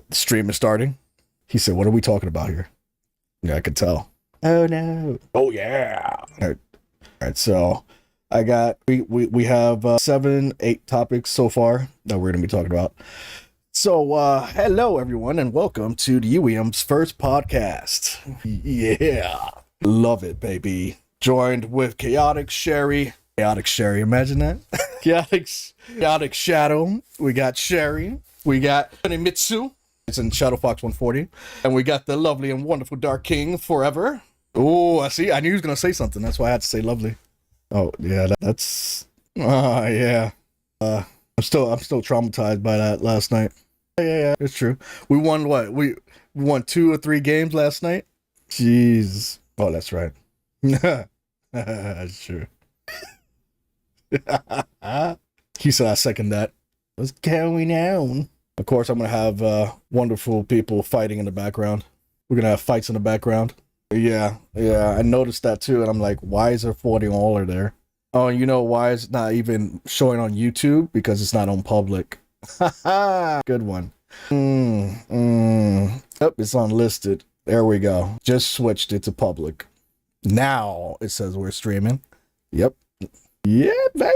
The stream is starting. He said, "What are we talking about here?" Yeah, I could tell. Oh no. Oh yeah. All right. So I got we have 7, 8 topics so far that we're gonna be talking about. So hello everyone and welcome to the UEM's first podcast. Yeah. Love it, baby. Joined with Chaotic Sherry. Chaotic Sherry, imagine that. Chaotic Shadow. We got Sherry. We got Mitsu. It's in Shadow Fox 140. And we got the lovely and wonderful Dark King Forever. Oh, I see. I knew he was gonna say something. That's why I had to say lovely. Oh yeah, that's yeah. I'm still traumatized by that last night. Yeah, it's true. We won what? We won 2 or 3 games last night. Jeez. Oh, that's right. That's true. He said I second that. What's going on? Of course, I'm gonna have wonderful people fighting in the background. We're gonna have fights in the background. Yeah. I noticed that too, and I'm like, why is there 40 all there? Oh, and you know why it's not even showing on YouTube? Because it's not on public. Good one. Oh, it's unlisted. There we go. Just switched it to public. Now it says we're streaming. Yep. Yeah, baby.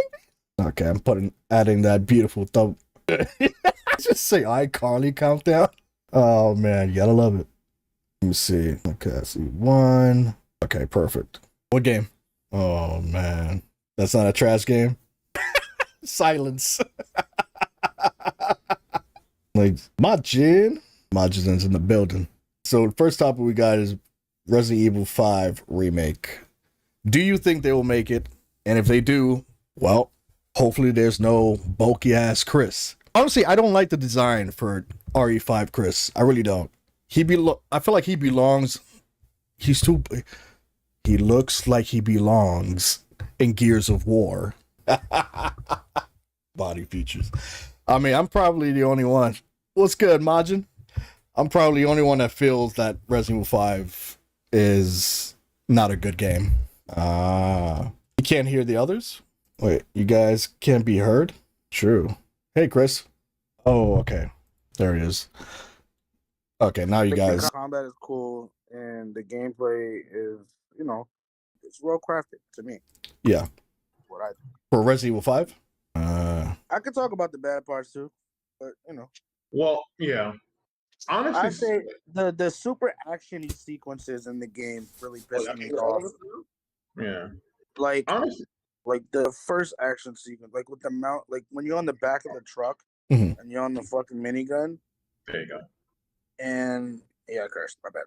Okay, I'm adding that beautiful thumb. Just say iCarly countdown. Oh man, you gotta love it. Let me see. Okay, I see 1. Okay, perfect. What game? Oh man, that's not a trash game. Silence. Like Majin's in the building. So the first topic we got is Resident Evil 5 remake. Do you think they will make it? And if they do, well, hopefully there's no bulky ass Chris. Honestly, I don't like the design for RE5 Chris. I really don't. I feel like he belongs. He looks like he belongs in Gears of War. Body features. I mean, I'm probably the only one. What's good, Majin? I'm probably the only one that feels that Resident Evil 5 is not a good game. You can't hear the others? Wait, you guys can't be heard? True. Hey, Chris. Oh, okay. There he is. Okay, now you guys. The combat is cool, and the gameplay is, it's well crafted to me. Yeah. What I think. For Resident Evil 5? I could talk about the bad parts too, but Well, yeah. Honestly, I say the super actiony sequences in the game really piss me off. Yeah. Like honestly, like the first action sequence, like with the mount, like when you're on the back of the truck and you're on the fucking minigun. There you go. And yeah, I cursed. My bad.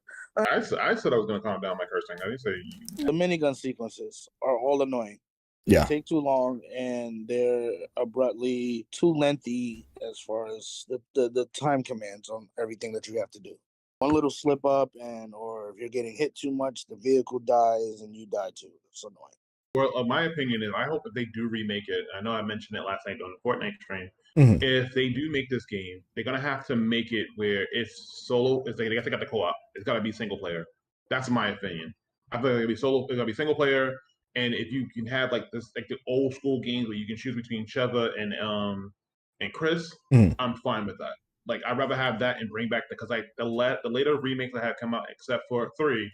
I said I was going to calm down my cursing. I didn't say the minigun sequences are all annoying. Yeah. They take too long, and they're abruptly too lengthy as far as the time commands on everything that you have to do. One little slip up, or if you're getting hit too much, the vehicle dies and you die too. It's annoying. Well, my opinion is, I hope if they do remake it. I know I mentioned it last night on the Fortnite stream. Mhm. If they do make this game, they're gonna have to make it where it's solo. It's like they got the co-op. It's gotta be single player. That's my opinion. I feel like it'll be solo. It's gotta be single player. And if you can have like this, like the old school games where you can choose between Sheva and Chris, I'm fine with that. Like I'd rather have that and bring back because like the later remakes that have come out, except for 3,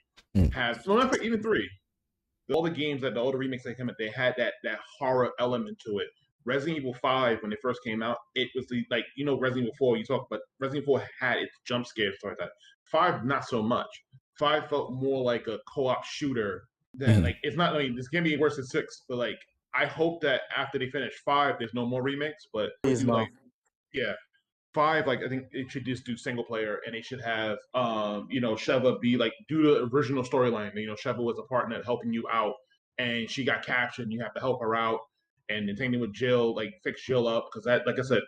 has no, not for even 3. All the games that the older remakes that came out, they had that horror element to it. Resident Evil 5, when it first came out, it was Resident Evil 4. You talk, but Resident Evil 4 had its jump scares, stuff like that. 5, not so much. 5 felt more like a co-op shooter. Then like it's not. I mean, this can be worse than 6, but like I hope that after they finish 5, there's no more remakes. But yeah, 5, like I think it should just do single player, and it should have Sheva be like do the original storyline. Sheva was a partner helping you out, and she got captured, and you have to help her out, and the thing with Jill, like fix Jill up because that, like I said,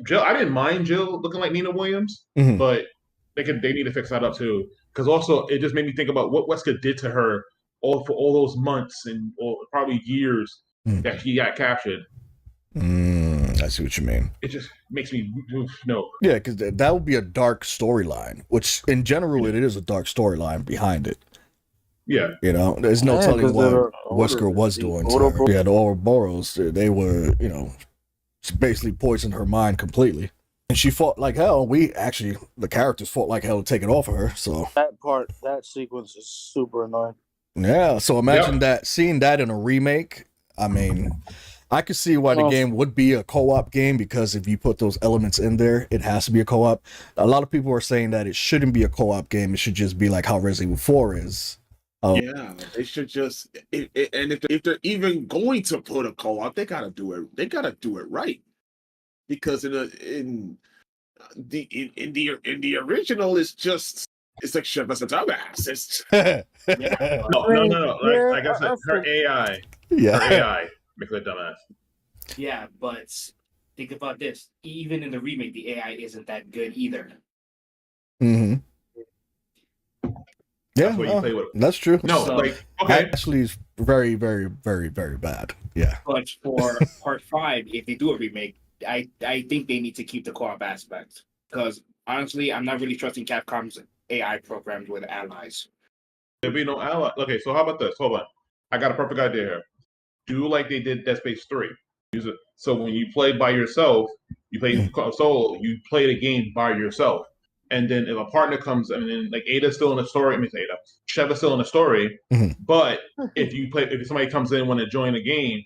Jill, I didn't mind Jill looking like Nina Williams, but they need to fix that up too. Because also it just made me think about what Wesker did to her for all those months and probably years that she got captured. I see what you mean. It just makes me no. Yeah, because that would be a dark storyline, which in general it is a dark storyline behind it. Yeah. There's no telling what Wesker was doing to her. Yeah, the Ouroboros, they were, basically poisoned her mind completely. And she fought like hell. The characters fought like hell to take it off of her. So That sequence is super annoying. yeah. So imagine that, seeing that in a remake. I mean, I could see why the game would be a co-op game, because if you put those elements in there, it has to be a co-op. A lot of people are saying that it shouldn't be a co-op game. It should just be like how Resident Evil 4 is. Yeah, they should just. And if they're even going to put a co-op, they gotta do it. They gotta do it right, because in the original, it's like shit. That's a dumbass. It's No. Like I said, her AI makes her a dumbass. Yeah, but think about this. Even in the remake, the AI isn't that good either. Mm-hmm. Yeah, that's what you play with. That's true. No, So, like okay, Ashley is very, very, very, very bad. Yeah. But for part 5, if they do a remake, I think they need to keep the co-op aspect, because honestly, I'm not really trusting Capcom's AI programs with allies. there'll be no ally. Okay, so how about this? Hold on, I got a perfect idea here. Do like they did Dead Space 3. Use it. So when you play by yourself, you play solo. You play the game by yourself. And then if a partner comes, I mean, like Ada's still in the story. I mean, Ada, Sheva's still in the story. But if somebody comes in and want to join the game,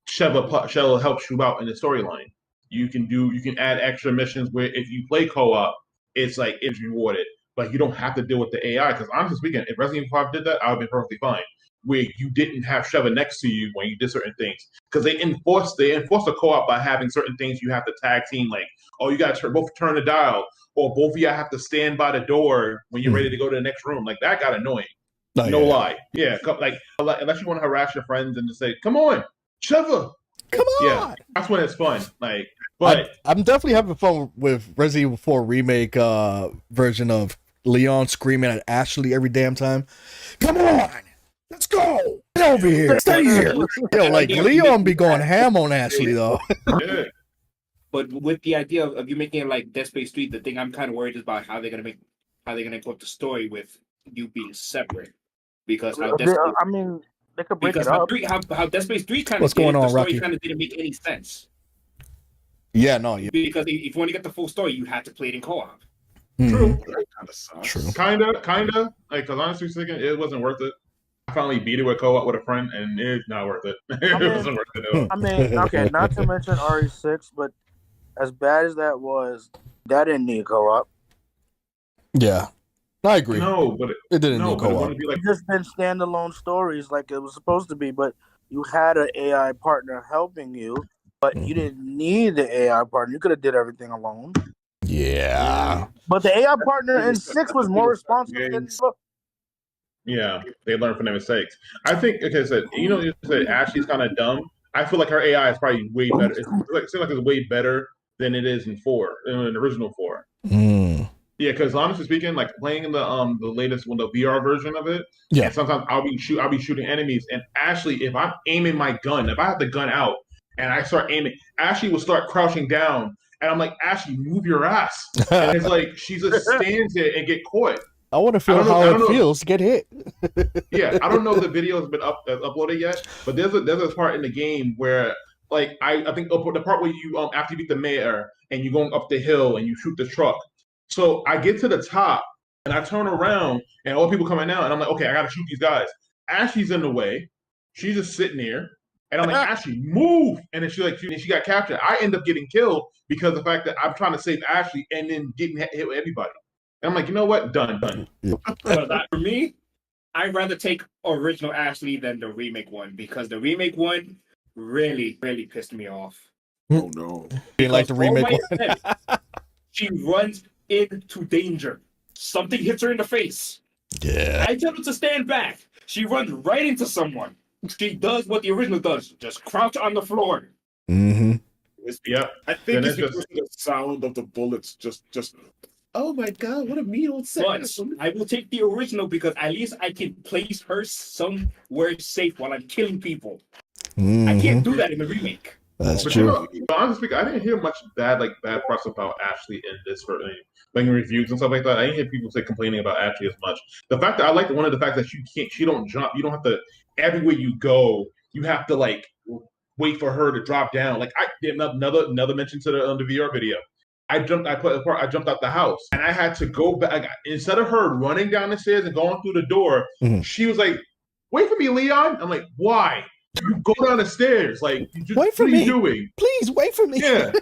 Sheva helps you out in the storyline. You can add extra missions where if you play co-op, it's rewarded. But you don't have to deal with the AI, because honestly speaking, if Resident Evil 5 did that, I would be perfectly fine. Where you didn't have Sheva next to you when you did certain things, because they enforced the co-op by having certain things you have to tag team, like, oh, you got to both turn the dial, or both of you have to stand by the door when you're ready to go to the next room. Like, that got annoying. Lie. Yeah, like unless you want to harass your friends and just say, "Come on, Sheva, come on." Yeah, that's when it's fun. Like, but I'm definitely having fun with Resident Evil 4 remake version of Leon screaming at Ashley every damn time. Come on, let's go. Get over here. Stay here. Yo, like Leon be going ham on Ashley though. Yeah. But with the idea of you making it like Dead Space 3, the thing I'm kind of worried is about how they're gonna put the story with you being separate, because how Dead Space, I mean, they could break it up. How Dead Space 3 kind of What's going on, the story Rocky? kind of didn't make any sense. Yeah, no, yeah. Because if you want to get the full story, you had to play it in co-op. True. that kind of sucks. True. Kinda. Like, because honestly speaking, it wasn't worth it. I finally beat it with co-op with a friend, and it's not worth it. It wasn't worth it at all. I mean, okay, not to mention RE6, but as bad as that was, that didn't need co-op. Yeah, I agree. No, but it didn't need but it co-op. wanted to be like, It just been standalone stories like it was supposed to be, but you had an AI partner helping you, but you didn't need the AI partner. You could have did everything alone. Yeah. But the AI partner in 6 was more responsible than yeah, they learn from their mistakes. I think, like I said, you said Ashley's kind of dumb. I feel like her AI is probably way better. It seems like it's way better than it is in the original 4. Yeah, because honestly speaking, like playing in the latest one, the VR version of it, and sometimes I'll be shooting enemies, and Ashley, if I'm aiming my gun, if I have the gun out and I start aiming, Ashley will start crouching down, and I'm like, Ashley, move your ass, and it's like she just stands there and get caught. I want to feel how it feels to get hit. Yeah, I don't know if the video has been uploaded yet, but there's a part in the game where, like, I think the part where you after you beat the mayor and you're going up the hill and you shoot the truck. So I get to the top and I turn around and all the people coming out and I'm like, okay, I gotta shoot these guys. Ashley's in the way. She's just sitting there. And I'm like, Ashley, move! And then she got captured. I end up getting killed because of the fact that I'm trying to save Ashley and then getting hit with everybody. And I'm like, you know what? Done. For me, I'd rather take original Ashley than the remake one, because the remake one really, really pissed me off. Oh no! Didn't like the remake one. She runs into danger. Something hits her in the face. Yeah. I tell her to stand back. She runs right into someone. She does what the original does. Just crouch on the floor. Mm-hmm. Yeah. I think it's because the sound of the bullets just. Oh my god! What a mean But I will take the original because at least I can place her somewhere safe while I'm killing people. I can't do that in the remake. That's But true. Honestly speaking, I didn't hear much bad press about Ashley in this for like reviews and stuff like that. I didn't hear people complaining about Ashley as much. The fact that I like one of the fact that she don't jump. You don't have to, everywhere you go, you have to like wait for her to drop down. Like I did another mention to the VR video. I jumped out the house, and I had to go back. Instead of her running down the stairs and going through the door, she was like, "Wait for me, Leon." I'm like, "Why? You go down the stairs. Like, Wait for what are me. you doing? Please wait for me." Yeah.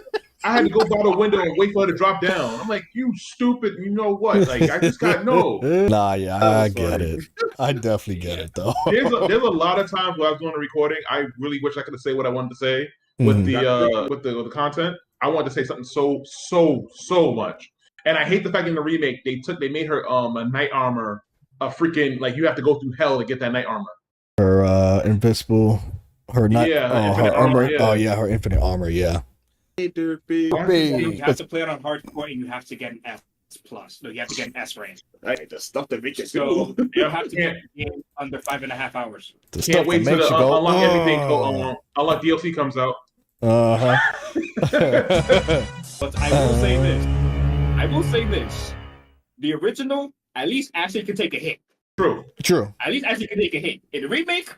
I had to go by the window and wait for her to drop down. I'm like, "You stupid. You know what? Like, I just got no." Nah, yeah, I get funny. it. I definitely get it though. There's a lot of times where I was doing a recording. I really wish I could have said what I wanted to say with the content. I wanted to say something so much. And I hate the fact in the remake they made her a knight armor, a freaking, like, you have to go through hell to get that knight armor. Her invincible, her knight, her armor. Yeah. Oh yeah, her infinite armor. Yeah. You have to play it on hardcore, and you have to get an S plus. No, you have to get an S rank. Right, the stuff that makes it So go. you have to get the game under 5.5 hours. The Can't stuff wait that till makes you go. unlock everything. Unlock DLC comes out. Uh huh. But I will say this. The original, at least Ashley can take a hit. True. At least Ashley can take a hit. In the remake,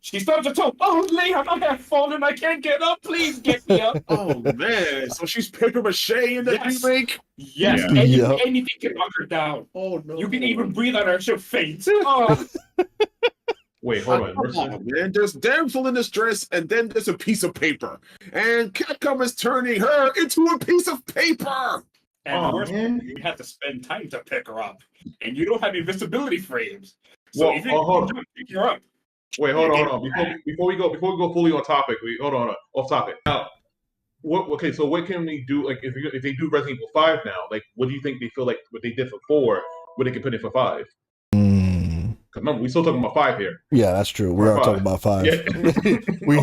she starts to talk. Oh, Leon, I have fallen. I can't get up. Please get me up. Oh man! So she's paper mache in the remake. Yes, Yeah. anything can knock her down. Oh no! You can even breathe on her. She'll faint. Oh. Wait, hold on. Man, there's damsel in distress, and then there's a piece of paper, and Capcom is turning her into a piece of paper. And worse, you have to spend time to pick her up, and you don't have invisibility frames. So Well, if you pick her up. Wait, hold on. Before we go fully on topic, hold on, off topic. Now, so what can we do? Like, if they do Resident Evil 5 now, like, what do you think they feel like what they did for 4, what they can put in for 5? Because remember, we're still talking about 5 here. Yeah, that's true. We are talking about 5. Yeah. we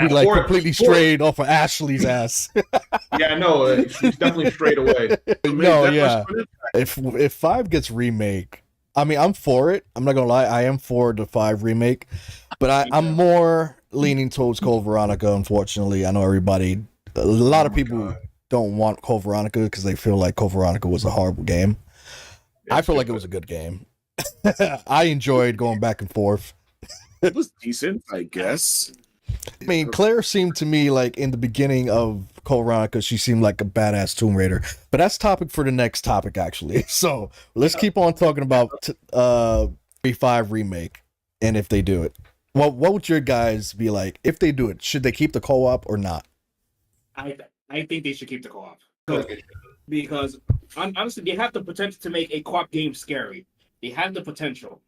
like completely strayed off of Ashley's ass. Yeah, I know. She's definitely strayed away. No, yeah. If 5 gets remake, I mean, I'm for it. I'm not gonna lie, I am for the 5 remake, but I'm more leaning towards Code Veronica. Unfortunately, I know a lot of people don't want Code Veronica because they feel like Code Veronica was a horrible game. I feel like it was a good game. I enjoyed going back and forth. It was decent, I guess. I mean, Claire seemed to me like in the beginning of Code Veronica, she seemed like a badass Tomb Raider. But that's topic for the next topic, actually. So let's keep on talking about 5 remake and if they do it. What would your guys be like if they do it? Should they keep the co-op or not? I think they should keep the co-op because honestly, they have the potential to make a co-op game scary. They have the potential.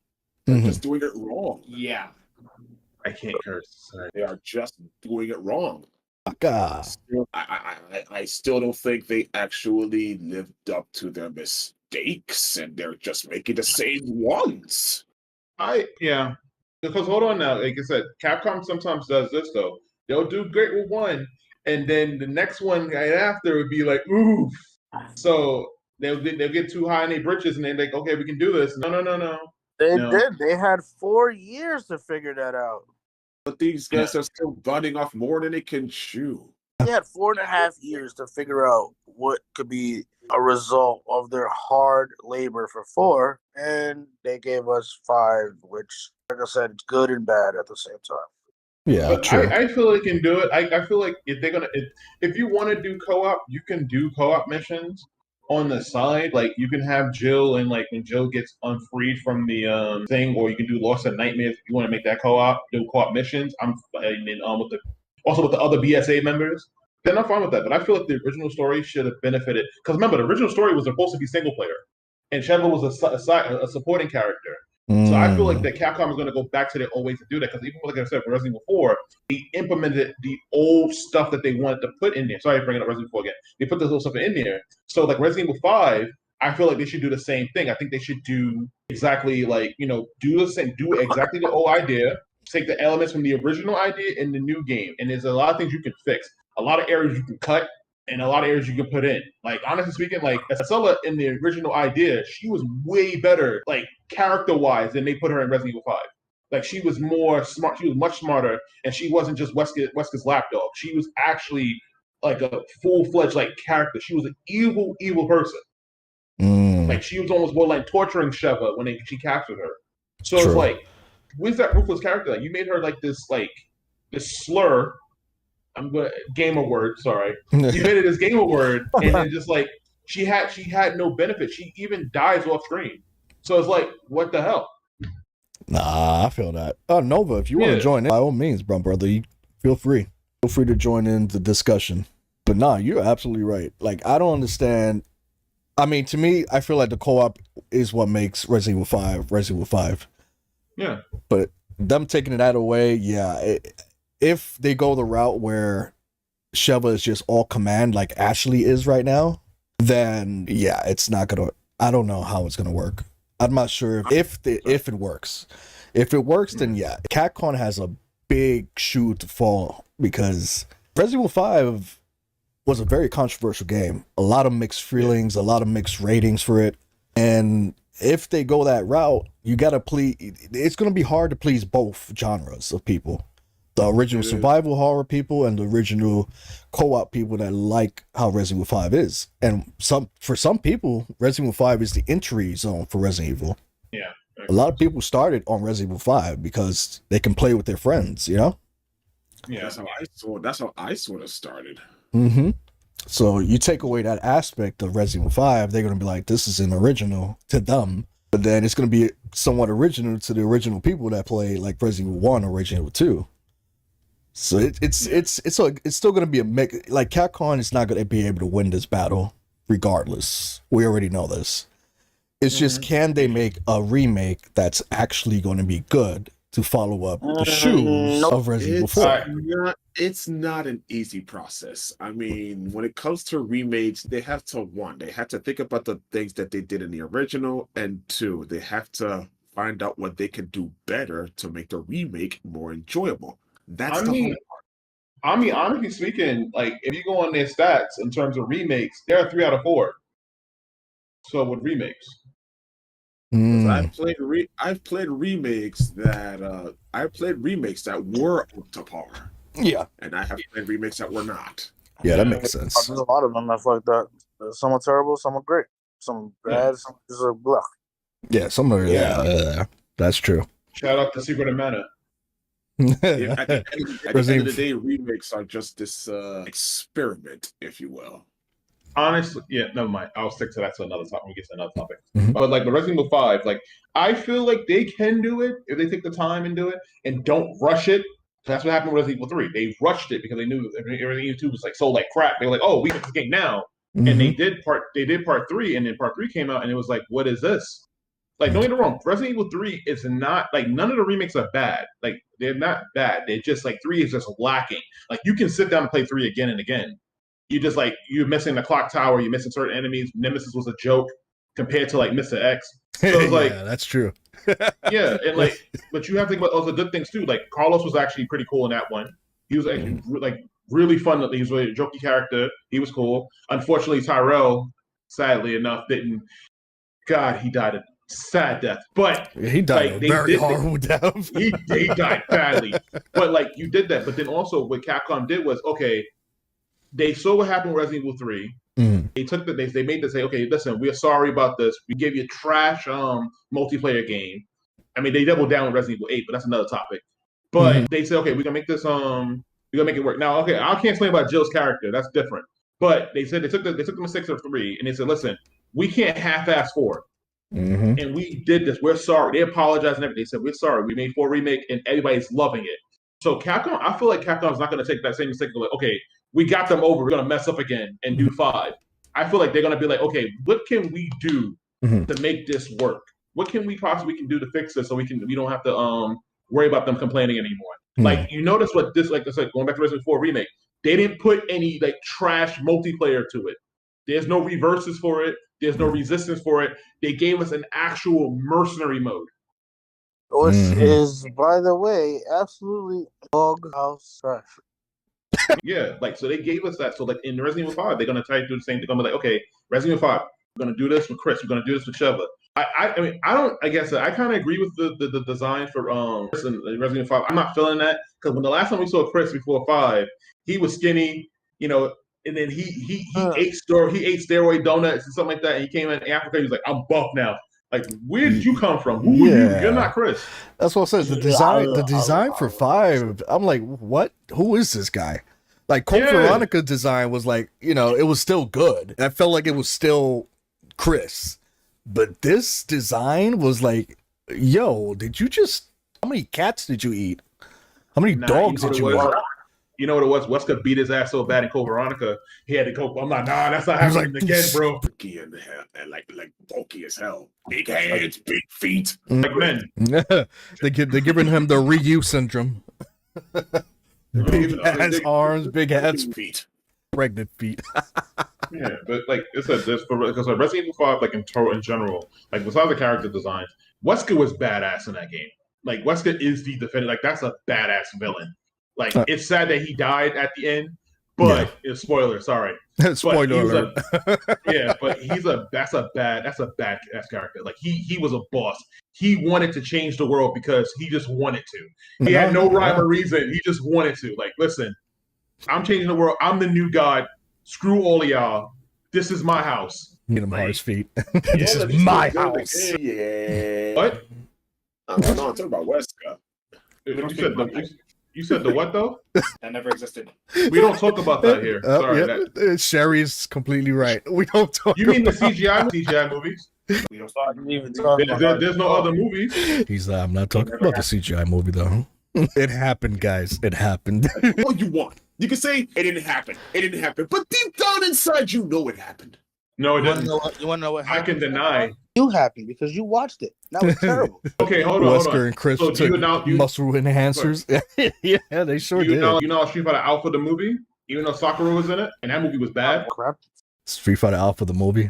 They're just doing it wrong. Yeah. I can't curse. Sorry. They are just doing it wrong. God. I still don't think they actually lived up to their mistakes, and they're just making the same ones. Because hold on now, like I said, Capcom sometimes does this though. They'll do great with one, and then the next one right after would be like, oof. So they'll get too high in their britches, and they're like, okay, we can do this. No. They did. They had 4 years to figure that out. But these guys are still biting off more than they can chew. They had 4.5 years to figure out what could be a result of their hard labor for 4, and they gave us 5, which, like I said, it's good and bad at the same time. Yeah, but true. I feel they can do it. I feel like if you want to do co-op, you can do co-op missions on the side. Like, you can have Jill, and like when Jill gets unfreed from the thing, or you can do Lost in Nightmares if you want to make that co-op, do co-op missions. With the other BSA members, then I'm fine with that. But I feel like the original story should have benefited, because remember, the original story was supposed to be single player, and Sheva was a supporting character. So I feel like that Capcom is going to go back to their old ways to do that, because even like I said, for Resident Evil 4, they implemented the old stuff that they wanted to put in there. Sorry for bringing up Resident Evil 4 again. They put this old stuff in there. So like Resident Evil 5, I feel like they should do the same thing. I think they should do exactly do exactly the old idea, take the elements from the original idea in the new game. And there's a lot of things you can fix, a lot of areas you can cut, and a lot of areas you can put in. Like, honestly speaking, like Estella in the original idea, she was way better, like character-wise, than they put her in Resident Evil 5. Like, she was more smart. She was much smarter, and she wasn't just Wesker's lapdog. She was actually like a full-fledged like character. She was an evil person. Like, she was almost more like torturing Sheva when she captured her. So It's like, where's that ruthless character? Like, you made her like this slur, I'm going gamer word. Sorry, you made it as gamer word, and then just like she had no benefit. She even dies off screen. So it's like, what the hell? Nah, I feel that. Nova, if you want to Yeah. join in, by all means, brother, you feel free. Feel free to join in the discussion. But nah, you're absolutely right. Like, I don't understand. I mean, to me, I feel like the co-op is what makes Resident Evil 5 Resident Evil 5. Yeah. But them taking that away, yeah. If they go the route where Sheva is just all command like Ashley is right now, then yeah, it's not gonna. I don't know how it's gonna work. I'm not sure if it works. If it works, then yeah, Capcom has a big shoe to fall because Resident Evil 5 was a very controversial game. A lot of mixed feelings, a lot of mixed ratings for it, and if they go that route, you gotta please. It's gonna be hard to please both genres of people. The original survival horror people and the original co-op people that like how Resident Evil 5 is. And for some people, Resident Evil 5 is the entry zone for Resident Evil. Yeah. A lot of people started on Resident Evil 5 because they can play with their friends, you know? Yeah. That's how I sort of started. Mm-hmm. So you take away that aspect of Resident Evil 5, they're gonna be like, this is an original to them. But then it's gonna be somewhat original to the original people that play like Resident Evil 1 or Resident Evil 2. So it's still going to be a mix. Like Capcom is not going to be able to win this battle regardless. We already know this. It's just, can they make a remake that's actually going to be good to follow up the shoes of Resident Evil 4? It's not an easy process. I mean, when it comes to remakes, they have to think about the things that they did in the original, and two, they have to find out what they can do better to make the remake more enjoyable. That's hard part. I mean, honestly speaking, like if you go on their stats in terms of remakes, they're 3 out of 4. So with remakes, I've played remakes that were up to par. Yeah, and I have played remakes that were not. Yeah, that makes sense. There's a lot of them that's like that. Some are terrible, some are great, some bad, some just a blah. Yeah, some are. Yeah, that's true. Shout out to Secret of Mana. At the end of the day, remakes are just this experiment, if you will. Honestly, yeah, never mind. I'll stick to that to another topic. We get to another topic. Mm-hmm. But like the Resident Evil 5, like I feel like they can do it if they take the time and do it and don't rush it. That's what happened with Resident Evil 3. They rushed it because they knew everything Evil 2 was like so like crap. They were like, oh, we get this game now. Mm-hmm. And they did part 3, and then part 3 came out and it was like, what is this? Like, don't get me wrong, Resident Evil 3 is not, like, none of the remakes are bad. Like, they're not bad. They're just, like, 3 is just lacking. Like, you can sit down and play 3 again and again. You just, like, you're missing the clock tower, you're missing certain enemies. Nemesis was a joke compared to, like, Mr. X. So it's like, yeah, that's true. Yeah, and, like, but you have to think about other good things, too. Like, Carlos was actually pretty cool in that one. He was actually, like, really fun. He was really a jokey character. He was cool. Unfortunately, Tyrell, sadly enough, didn't. God, he died a sad death, but he died like, a very horrible death. he died badly, but like you did that. But then also what Capcom did was, okay, they saw what happened with Resident Evil 3. They took they made this say, okay, listen, we're sorry about this. We gave you a trash multiplayer game. I mean, they doubled down with Resident Evil 8, but that's another topic. But they said, okay, we're gonna make this we're gonna make it work. Now, okay, I can't explain about Jill's character. That's different. But they said they took the mistakes of 3, and they said, listen, we can't half-ass 4. And we did this. We're sorry. They apologized and everything. They said, we're sorry. We made 4 remake and everybody's loving it. So Capcom, I feel like Capcom's not going to take that same mistake. Like, okay, we got them over. We're going to mess up again and do 5. I feel like they're going to be like, okay, what can we do to make this work? What can we possibly do to fix this so we don't have to worry about them complaining anymore? Like, you notice what this, like I said, going back to Resident Evil 4 remake, they didn't put any like trash multiplayer to it. There's no reverses for it. There's no resistance for it. They gave us an actual mercenary mode. Which is, by the way, absolutely doghouse trash. Yeah, like, so they gave us that. So, like, in Resident Evil 5, they're going to try to do the same thing. They're going to be like, okay, Resident Evil 5, we're going to do this with Chris. We're going to do this with Sheva. I mean, I guess I kind of agree with the design for Resident Evil 5. I'm not feeling that because when the last time we saw Chris before 5, he was skinny, you know, and then he ate steroid donuts and something like that. And he came in Africa. He was like, I'm buff now. Like, where did you come from? Who are you? You're not Chris. That's what I said. The design for 5. I'm like, what? Who is this guy? Like Code Yeah. Veronica design was like, you know, it was still good. I felt like it was still Chris. But this design was like, yo, how many cats did you eat? How many dogs did you eat? You know what it was? Wesker beat his ass so bad in Code Veronica, he had to go. I'm like, nah, that's not happening again, bro. Bulky in the hell, and like bulky as hell. Big hands, big feet. Like men. They're giving him the reuse syndrome. Big ass arms, big ass feet, pregnant feet. Yeah, but like it's because Resident Evil 5, like in general, like besides the character designs, Wesker was badass in that game. Like Wesker is the defender. Like that's a badass villain. Like it's sad that he died at the end, but it's spoiler. Sorry, spoiler alert. But that's a bad ass character. Like he was a boss. He wanted to change the world because he just wanted to. He had no rhyme or reason. He just wanted to. Like, listen, I'm changing the world. I'm the new god. Screw all of y'all. This is my house. Get him hard feet. This is my house. Yeah. What? I'm talking about Wesker. You said the what though? That never existed. We don't talk about that here. Sorry, Sherry's completely right. We don't talk. You mean the CGI movies? We don't start. There's no other movies. He's I'm not talking about the CGI movie though. It happened, guys. It happened. All you want. You can say it didn't happen. It didn't happen. But deep down inside, you know it happened. No, it You didn't. want to know what happened? I can deny. You happened because you watched it. That was terrible. Okay, hold on. Wesker and Chris So took muscle enhancers. Yeah, they sure did. You know Street Fighter Alpha the movie? Even though Sakura was in it, and that movie was bad. Crap. Street Fighter Alpha the movie.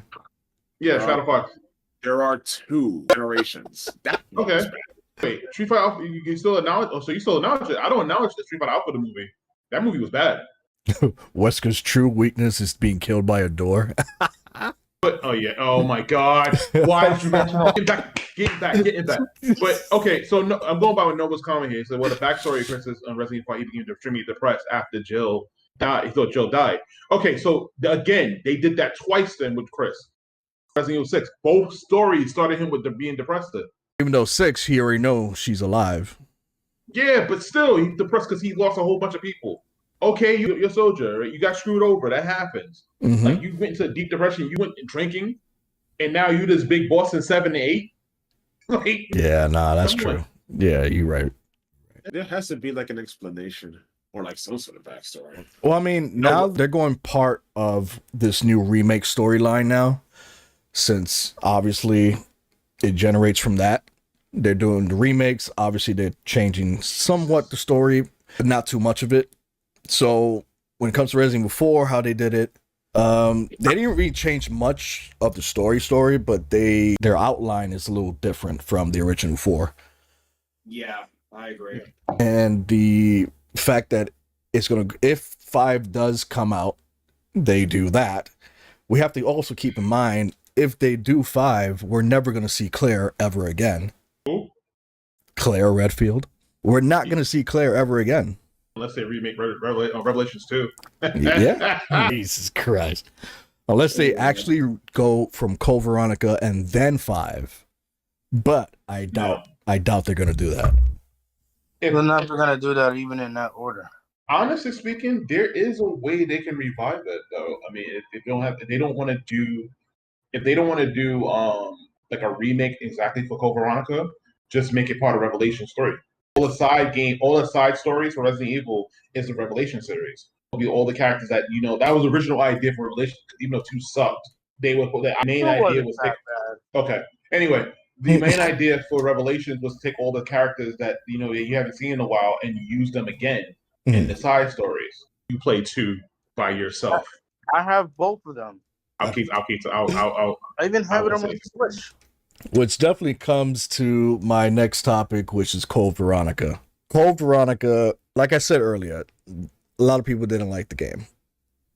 Yeah, Shadow Fox. There are 2 generations. Okay. Wait, Street Fighter Alpha, you still acknowledge? Oh, so you still acknowledge it? I don't acknowledge the Street Fighter Alpha the movie. That movie was bad. Wesker's true weakness is being killed by a door. But oh my God, why did you mention that? Get back. But okay, so I'm going by what Nova's comment here. So, the backstory of Princess on Resident Evil 5, he became extremely depressed after Jill died. He thought Jill died. Okay, so again, they did that twice then with Chris. Resident Evil 6, both stories started him with being depressed. Even though 6, he already knows she's alive. Yeah, but still, he's depressed because he lost a whole bunch of people. Okay, you're a soldier, right? You got screwed over. That happens. Mm-hmm. Like you went into deep depression. You went drinking, and now you this big boss in 7 and 8. Like, yeah, that's true. Yeah, you're right. There has to be like an explanation or like some sort of backstory. Well, I mean, now they're going part of this new remake storyline now, since obviously it generates from that. They're doing the remakes. Obviously, they're changing somewhat the story, but not too much of it. So when it comes to Resident Evil 4, how they did it, they didn't really change much of the story, but their outline is a little different from the original 4. Yeah, I agree. And the fact that if 5 does come out, they do that. We have to also keep in mind, if they do 5, we're never going to see Claire ever again. Who? Claire Redfield. We're not going to see Claire ever again. Unless they remake Revelations 2. Yeah. Jesus Christ. Unless they actually go from Code Veronica and then 5. But I doubt they're going to do that. They're never going to do that even in that order. Honestly speaking, there is a way they can revive it though. I mean, if they don't want to do like a remake exactly for Code Veronica, just make it part of Revelation story. All the side stories for Resident Evil is the Revelation series. It'll be all the characters that that was the original idea for Revelation. Even though 2 sucked, the main idea was okay. Anyway, the main idea for Revelations was to take all the characters that you haven't seen in a while and use them again in the side stories. You play 2 by yourself. I have both of them. I even have it on my Switch. Which definitely comes to my next topic, which is Code Veronica. Code Veronica, like I said earlier, a lot of people didn't like the game.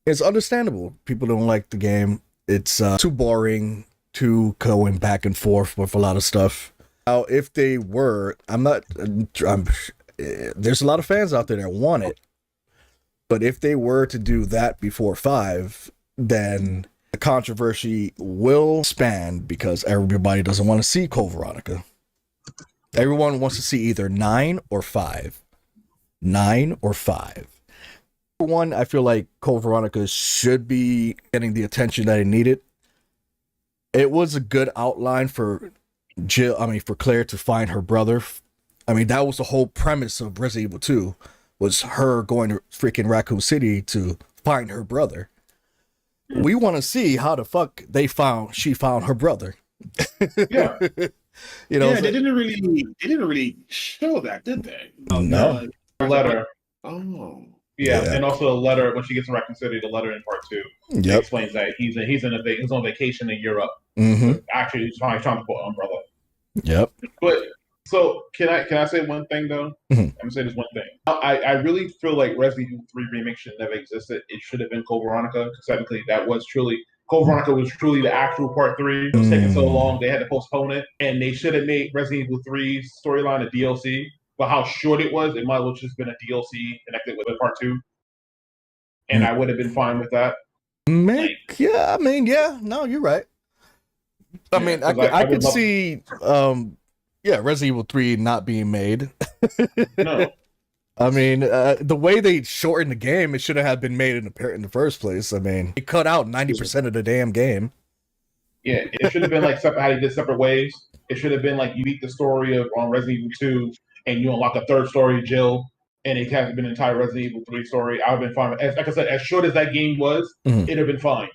It's understandable. People don't like the game. It's too boring, too going back and forth with a lot of stuff. Now, if they were, there's a lot of fans out there that want it. But if they were to do that before 5, then the controversy will expand because everybody doesn't want to see Code Veronica. Everyone wants to see either 9 or 5. 9 or 5. For one, I feel like Code Veronica should be getting the attention that it needed. It was a good outline for for Claire to find her brother. I mean, that was the whole premise of Resident Evil 2, was her going to freaking Raccoon City to find her brother. We want to see how the fuck she found her brother. Yeah. You know, yeah, they didn't really show that, did they? No. Letter. Oh. Yeah, Yeah. and also a letter when she gets to Raccoon City. The letter in part 2 Yep. explains that he's on vacation in Europe. Mm-hmm. Actually, he's trying to put umbrella. Yep. But so can I say one thing though? Mhm. I'm gonna say this one thing. I really feel like Resident Evil 3 remake should never existed. It should have been Code Veronica, because technically that was truly Code Veronica was truly the actual part 3. It was taking so long they had to postpone it, and they should have made Resident Evil 3's storyline a DLC. But how short it was, it might have just been a DLC connected with part 2, and I would have been fine with that. Yeah, I mean, yeah, no, you're right. I mean, I could see, Resident Evil 3 not being made. No. I mean, the way they shortened the game, it should have been made in the first place. I mean, it cut out 90% of the damn game. Yeah, it should have been like how they did separate ways. It should have been like you beat the story of on Resident Evil 2 and you unlock a third story, Jill, and it hasn't been an entire Resident Evil 3 story. I would have been fine. Like I said, as short as that game was, it'd have been fine.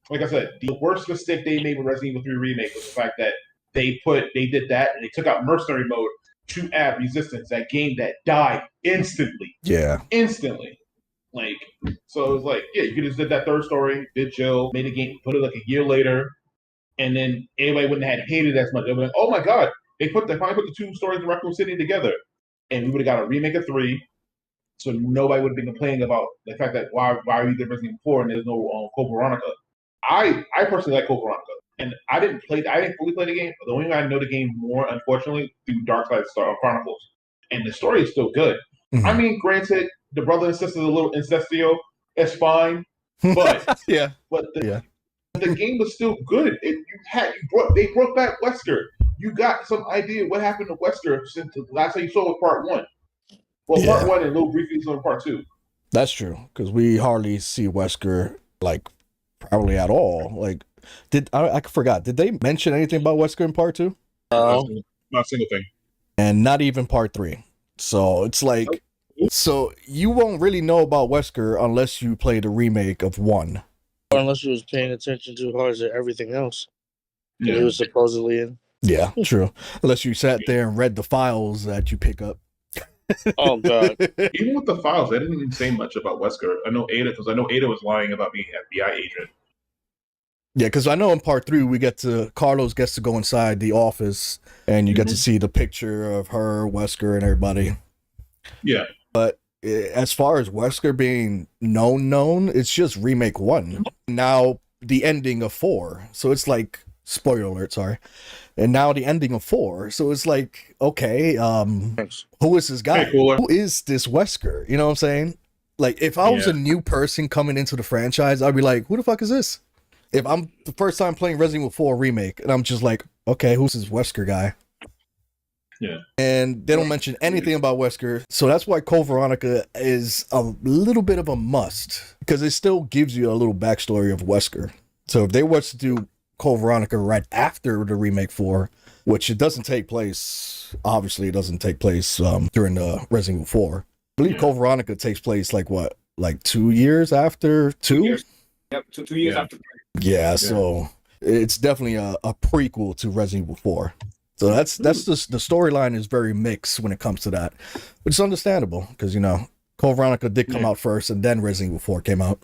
Like I said, the worst mistake they made with Resident Evil 3 Remake was the fact that they did that and they took out mercenary mode to add resistance, that game that died instantly. Yeah. Instantly. Like, so it was like, yeah, you could have did that third story, did Jill, made a game, put it like a year later, and then anybody wouldn't have hated it as much. They would have been like, oh my god, they finally put the two stories in Raccoon City together. And we would have got a remake of 3, so nobody would have been complaining about the fact that why we did Resident Evil 4 and there's no Code Veronica. I personally like Code Veronica, and I didn't fully play the game. But the only way I know the game more, unfortunately, through Dark Side Star Chronicles, and the story is still good. Mm-hmm. I mean, granted, the brother and sister is a little incestio. It's fine, but yeah, but the game was still good. They brought back Wesker. You got some idea what happened to Wesker since the last time you saw with part 1. Well, part 1 and a little briefly on part 2. That's true, because we hardly see Wesker like probably at all. Like, I forgot? Did they mention anything about Wesker in part 2? Not a single thing, and not even part 3. So it's like, so you won't really know about Wesker unless you play the remake of 1, or unless you was paying attention too hard to everything else. Yeah, he was supposedly in. Yeah, true. Unless you sat there and read the files that you pick up. Oh god! Even with the files, they didn't even say much about Wesker. I know Ada was lying about being an FBI agent. Yeah, because I know in part 3 Carlos gets to go inside the office and you get to see the picture of her, Wesker, and everybody. Yeah, but as far as Wesker being known, it's just remake 1. Now the ending of 4, so it's like, spoiler alert, sorry. And now the ending of 4, so it's like, okay, who is this guy? Who is this Wesker? You know what I'm saying? Like, if I was a new person coming into the franchise, I'd be like, who the fuck is this? If I'm the first time playing Resident Evil 4 Remake, and I'm just like, okay, who's this Wesker guy? Yeah. And they don't mention anything about Wesker, so that's why Code Veronica is a little bit of a must, because it still gives you a little backstory of Wesker. So if they were to do Code Veronica right after the remake 4, which it doesn't take place, obviously it doesn't take place during the Resident Evil 4. I believe Code Veronica takes place like 2 years after 2? 2 years. Yep, 2 years after 3. Yeah, so it's definitely a prequel to Resident Evil 4. So that's just, the storyline is very mixed when it comes to that. But it's understandable, because, Code Veronica did come out first, and then Resident Evil 4 came out.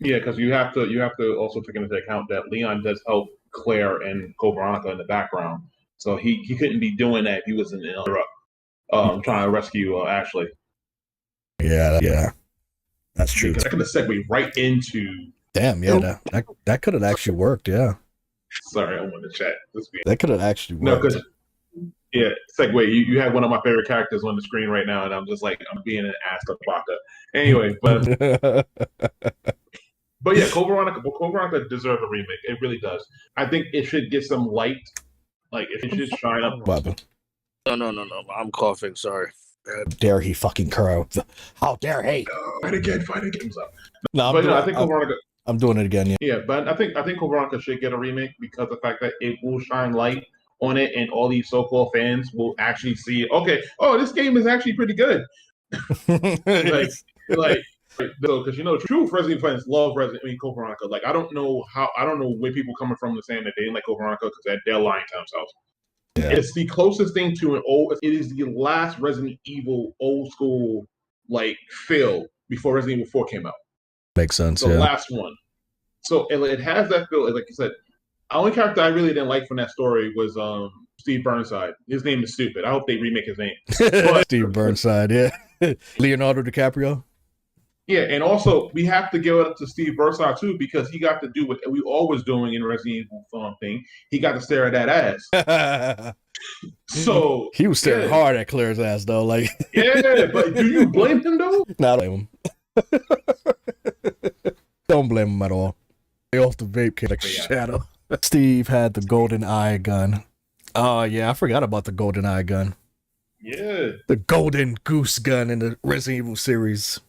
Yeah, because you have to also take into account that Leon does help Claire and Code Veronica in the background. So he couldn't be doing that if he was in Europe trying to rescue Ashley. Yeah. That's true. That could have segued right into... Damn, yeah, that could have actually worked, yeah. Sorry, I wanted to chat. That could have actually worked. No, because, segue, you have one of my favorite characters on the screen right now, and I'm just like, I'm being an ass to Baka. Anyway, but yeah, Code Veronica deserves a remake. It really does. I think it should get some light. Like, it should shine up. What happened? No. I'm coughing, sorry. Dare he fucking curl? How dare he? Fight again. So, No, but I think Code Veronica. I'm doing it again. Yeah. Yeah, but I think Code Veronica should get a remake because of the fact that it will shine light on it, and all these so-called fans will actually see, okay, oh, this game is actually pretty good. like, because true Resident Evil fans love Code Veronica. Like, I don't know where people coming from to saying that they didn't like Code Veronica because they're lying to themselves. Yeah. It's the closest thing to an old. It is the last Resident Evil old school like feel before Resident Evil 4 came out. Makes sense. The last one. So it has that feel. Like you said, the only character I really didn't like from that story was Steve Burnside. His name is stupid. I hope they remake his name. But, Steve Burnside, yeah. Leonardo DiCaprio. Yeah, and also we have to give it up to Steve Burnside too because he got to do what we always doing in Resident Evil thing. He got to stare at that ass. So he was staring hard at Claire's ass though. Like, yeah, but do you blame him though? Not blame him. Don't blame him at all. Off the vape came like shadow. Steve had the golden eye gun. Oh yeah, I forgot about the golden eye gun. Yeah, the golden goose gun in the Resident Evil series.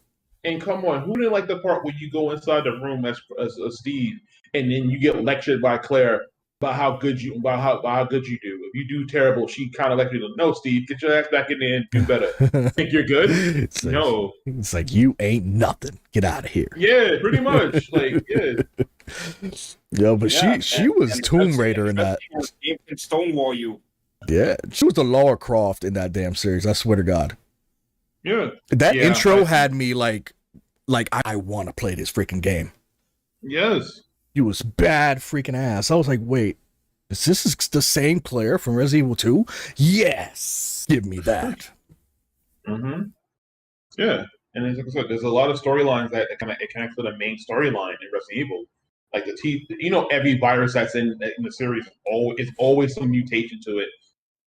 And come on, who didn't like the part where you go inside the room as Steve, and then you get lectured by Claire about how good you do. If you do terrible, she kind of lets you know, no, Steve, get your ass back in there and do better. Think you're good? It's like, no, it's like you ain't nothing. Get out of here. Yeah, pretty much. Like, yeah. Yo, but she was Tomb Raider in that. Game can stonewall you. Yeah, she was the Lara Croft in that damn series. I swear to God. Yeah. That intro had me like I want to play this freaking game. Yes. He was bad freaking ass. I was like, wait, is this the same Claire from Resident Evil 2? Yes. Give me that. Mm-hmm. Yeah. And like I said, there's a lot of storylines that connect to the main storyline in Resident Evil. Like every virus that's in the series is always some mutation to it.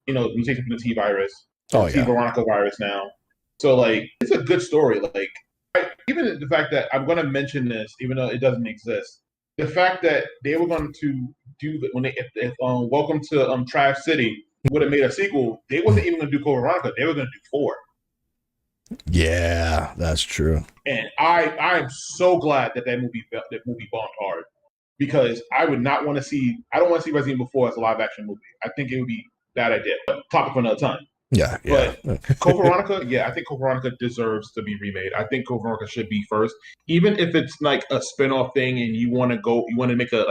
Mutation from the T virus. Oh, T Veronica virus now. So, like, it's a good story. Like, even the fact that I'm going to mention this, even though it doesn't exist, the fact that they were going to do that when if Welcome to Trash City would have made a sequel, they wasn't even going to do Code Veronica. They were going to do 4. Yeah, that's true. And I'm so glad that movie bombed hard because I would not want to see. I don't want to see Resident Evil 4 as a live action movie. I think it would be a bad idea. But topic for another time. Yeah. But Code Veronica, I think Code Veronica deserves to be remade. I think Code Veronica should be first, even if it's like a spin-off thing, and you want to make a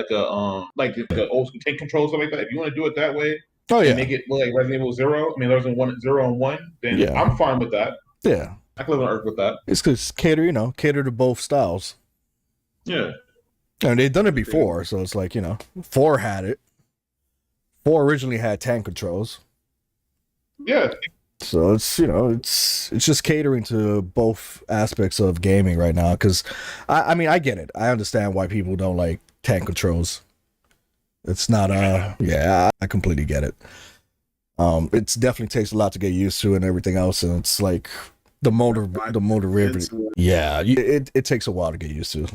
old school tank control stuff like that. If you want to do it that way, make it like Resident Evil 0. I mean, Resident Evil 0 and 1. Then I'm fine with that. Yeah, I can live on Earth with that. It's because cater to both styles. Yeah, and they've done it before, so it's like 4 had it. 4 originally had tank controls. Yeah. So it's it's just catering to both aspects of gaming right now. Because I get it. I understand why people don't like tank controls. It's not I completely get it. It definitely takes a lot to get used to and everything else, and it's like the motor yeah, it takes a while to get used to.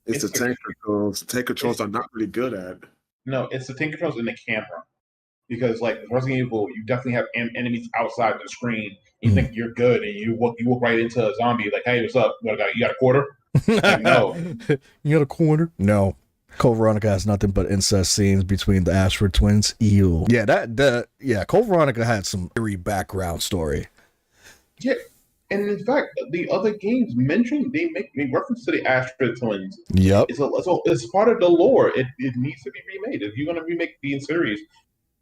It's the tank controls. Tank controls are not really good at. No, it's the tank controls in the camera. Because like Resident Evil, you definitely have enemies outside the screen. You think you're good, and you walk right into a zombie. Like, hey, what's up? You got a quarter? Like, no, you got a quarter? No. Code Veronica has nothing but incest scenes between the Ashford twins. Ew. Yeah, Code Veronica had some eerie background story. Yeah, and in fact, the other games mentioned they make reference to the Ashford twins. Yep. It's part of the lore. It needs to be remade if you're gonna remake the series.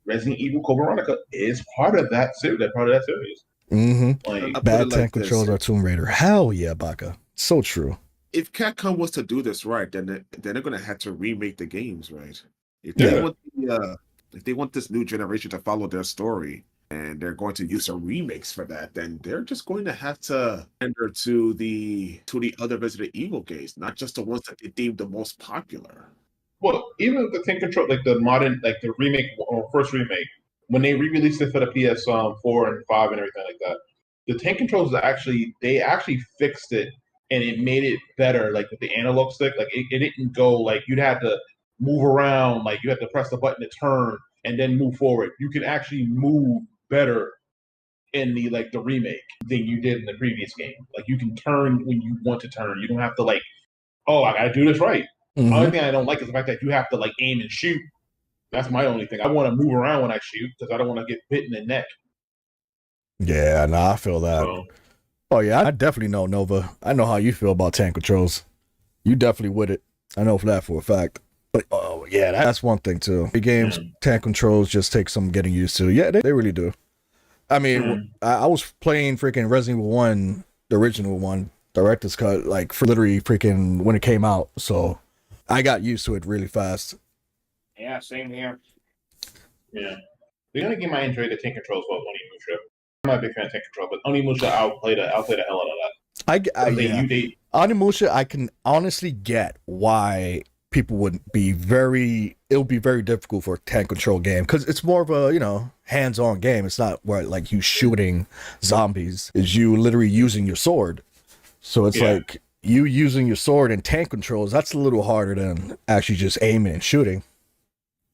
Resident Evil Code Veronica is part of that series. Mm-hmm. Like, bad tank controls are Tomb Raider. Hell yeah, Baka. So true. If Capcom was to do this right, then they're going to have to remake the games, right? If they want this new generation to follow their story, and they're going to use some remakes for that, then they're just going to have to enter to the other Resident Evil games, not just the ones that they deemed the most popular. Well, even the tank control, like the modern, like the remake or first remake, when they re-released it for the PS4 and 5 and everything like that, the tank controls they actually fixed it and it made it better. Like with the analog stick, like it didn't go like you'd have to move around, like you have to press the button to turn and then move forward. You can actually move better in the remake than you did in the previous game. Like you can turn when you want to turn. You don't have to oh, I gotta do this right. Mhm. Only thing I don't like is the fact that you have to aim and shoot. That's my only thing. I want to move around when I shoot because I don't want to get bit in the neck. Yeah, nah, I feel that. So, Oh yeah, I definitely know, Nova. I know how you feel about tank controls. You definitely with it. I know that for a fact. But oh yeah, that's one thing too. The games tank controls just take some getting used to. Yeah, they really do. I mean, I was playing freaking Resident Evil 1, the original one, director's cut, for literally freaking when it came out. So I got used to it really fast. Yeah, same here. Yeah. The only game I enjoyed the tank controls was Onimusha. I'm not a big fan of tank control, but Onimusha, I'll play the hell out of that. Yeah. Onimusha, I can honestly get why people would be it would be very difficult for a tank control game because it's more of a, hands-on game. It's not where you shooting zombies. It's you literally using your sword. So it's like you using your sword and tank controls, that's a little harder than actually just aiming and shooting.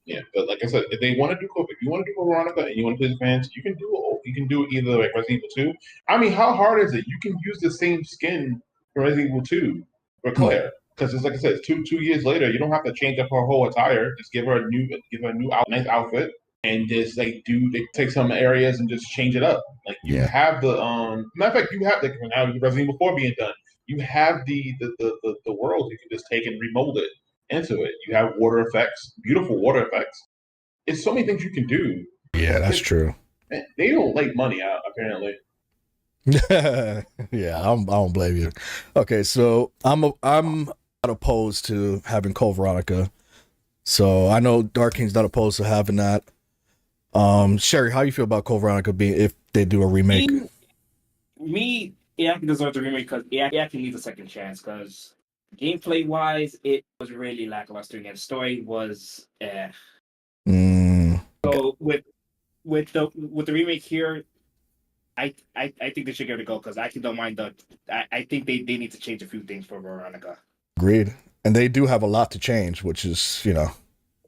Yeah, but like I said, if you want to do Veronica and you want to play the fans, you can do either Resident Evil 2. I mean, how hard is it? You can use the same skin for Resident Evil 2 for Claire. Because it's like I said, it's 2 years later. You don't have to change up her whole attire. Just give her a new nice outfit, and just take some areas and just change it up. You have the matter of fact, you have now Resident Evil 4 being done. You have the world you can just take and remold it into it. You have water effects, beautiful water effects. It's so many things you can do. Yeah, that's true. They don't like money out apparently. Yeah, I don't blame you. Okay, so I'm not opposed to having Code Veronica. So I know Dark King's not opposed to having that. Sherry, how you feel about Code Veronica being if they do a remake? Me, it actually deserves a remake because it actually needs a second chance because gameplay wise, it was really lackluster and the story was So with the remake here, I think they should give it a go because I actually don't mind I think they need to change a few things for Veronica. Agreed. And they do have a lot to change, which is,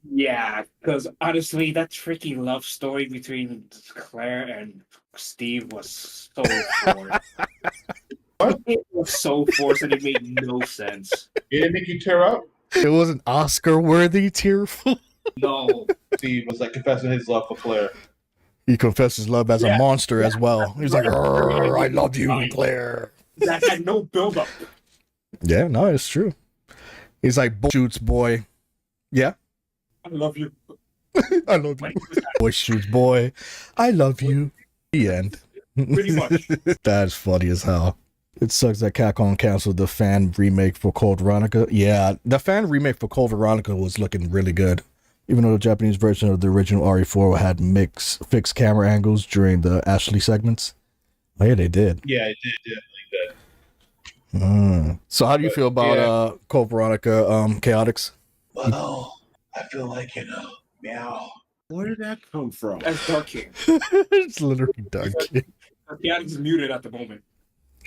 Yeah, because honestly, that tricky love story between Claire and Steve was so forced. It was so forced and it made no sense. It didn't make you tear up? It wasn't Oscar-worthy tearful. No. Steve was confessing his love for Claire. He confessed his love as a monster as well. He was like, I love you, Claire. That had no build-up. Yeah, no, it's true. He's like, shoots, boy. Yeah. I love you. I love you. Boy shoots, boy. I love you. The end. Pretty much. That's funny as hell. It sucks that Capcom canceled the fan remake for Code Veronica. Yeah, the fan remake for Code Veronica was looking really good. Even though the Japanese version of the original RE4 had fixed camera angles during the Ashley segments. Oh yeah, they did. Yeah, it did. Definitely did. So how do you feel about Code Veronica Chaotix? Well, I feel like, meow. Where did that come from? That's Dark King. It's literally Dark King. Chaotix is muted at the moment.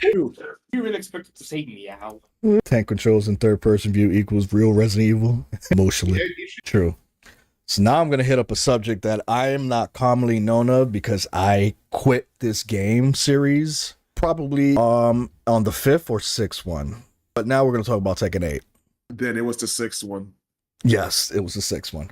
You really expected to say meow? Tank controls in third-person view equals real Resident Evil. Emotionally. True. So now I'm going to hit up a subject that I am not commonly known of because I quit this game series probably on the 5th or 6th one. But now we're going to talk about Tekken 8. Then it was the 6th one. Yes, it was the 6th one.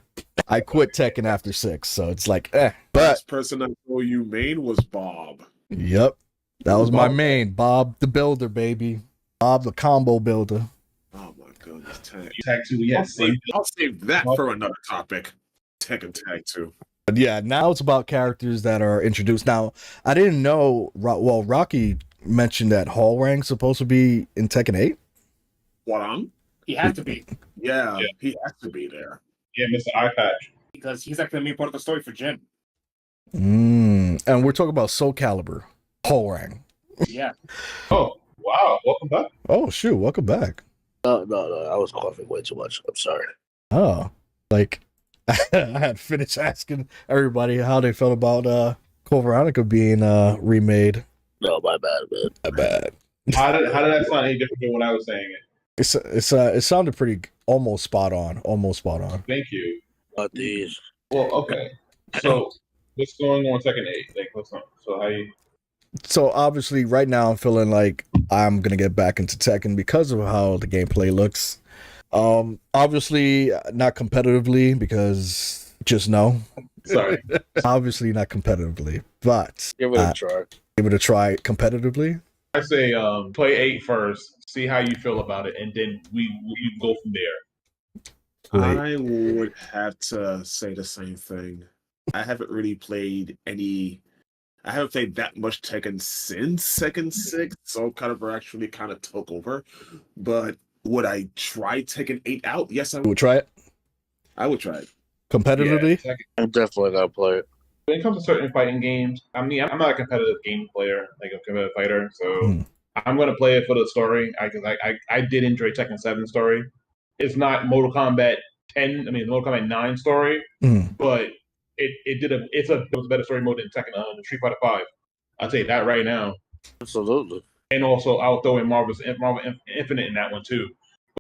I quit Tekken after 6, so it's like, But last person I saw you main was Bob. Yep. That was my main, Bob the Builder, baby. Bob the combo builder. Oh my goodness. Tag 2, yes. I'll save that for another topic. Tekken Tag 2. But yeah, now it's about characters that are introduced. Now, I didn't know, well, Rocky mentioned that Hall Rang's supposed to be in Tekken 8. What on? He had to be. Yeah, he has to be there. Yeah, Mr. Eye Patch. Because he's actually the main part of the story for Jin. And we're talking about Soul Calibur. Hall Rang. Yeah. Oh, wow. Welcome back. Oh, shoot. Welcome back. No. I was coughing way too much. I'm sorry. Oh, I had finished asking everybody how they felt about Code Veronica being remade. No, my bad, man. My bad. How did that sound any different than what I was saying it? It sounded pretty almost spot on. Thank you. But these. Well, okay. So what's going on Tekken 8? What's on? So how you? So obviously, right now I'm feeling like I'm gonna get back into Tekken because of how the gameplay looks. Obviously not competitively because just no. Sorry. Obviously not competitively, but Give it a try. give it a try competitively. I say play 8 first, see how you feel about it, and then we go from there. Wait. I would have to say the same thing. I haven't really played any. I haven't played that much Tekken since Tekken 6, so kind of actually kind of took over. But would I try Tekken 8 out? Yes, I You would. would try it I would try it. competitively. Yeah, I definitely gotta play it. when it comes to certain fighting games, I mean, I'm not a competitive game player, like a competitive fighter, so Hmm. I'm gonna play it for the story. I did enjoy Tekken 7 story. It's not Mortal Kombat 10. I mean, Mortal Kombat 9 story, Hmm. but it was a better story mode than Tekken Street Fighter 5. I'll tell you that right now. Absolutely. And also, I'll throw in Marvel Infinite in that one too.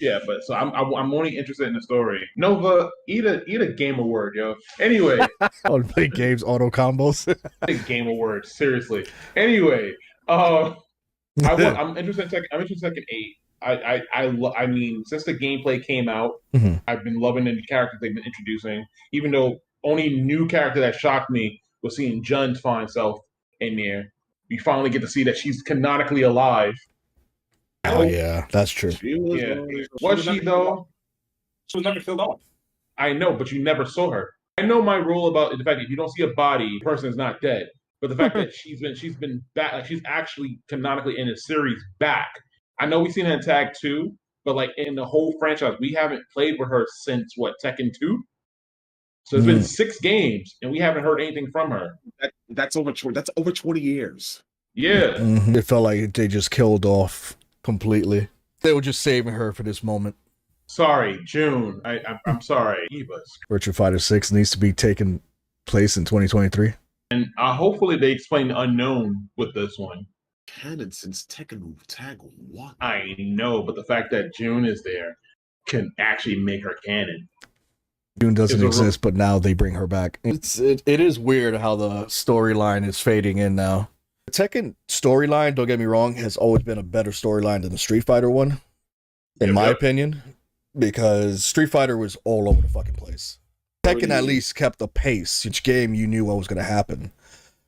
Yeah, but so I'm only interested in the story. Nova, eat a game award, yo. Anyway, I want to play games auto combos. a game award, seriously. Anyway, I'm interested in Tekken 8. I mean, since the gameplay came out, Mhm. I've been loving the characters they've been introducing. Even though only new character that shocked me was seeing Jun's fine self in there. We finally get to see that she's canonically alive. Oh yeah, that's true. She was Yeah. always- Was she though? She was never killed off. I know, but you never saw her. I know my rule about the fact that if you don't see a body, the person is not dead. But the fact that she's been back, like she's actually canonically in the series back. I know we've seen her in Tag 2, but like in the whole franchise, we haven't played with her since what, Tekken 2? So it's been 6 games and we haven't heard anything from her. That's over 20 years. Yeah. Mhm. It felt like they just killed off completely. They were just saving her for this moment. Sorry, June. I'm sorry. Eva's. Virtua Fighter 6 needs to be taking place in 2023. And hopefully they explain the unknown with this one. Canon since Tekken Tag 1. I know, but the fact that June is there can actually make her canon. June doesn't It's a exist, but now they bring her back. It is weird how the storyline is fading in now. The Tekken storyline, don't get me wrong, has always been a better storyline than the Street Fighter one, in my opinion, because Street Fighter was all over the fucking place. Tekken at least kept the pace. Each game you knew what was going to happen,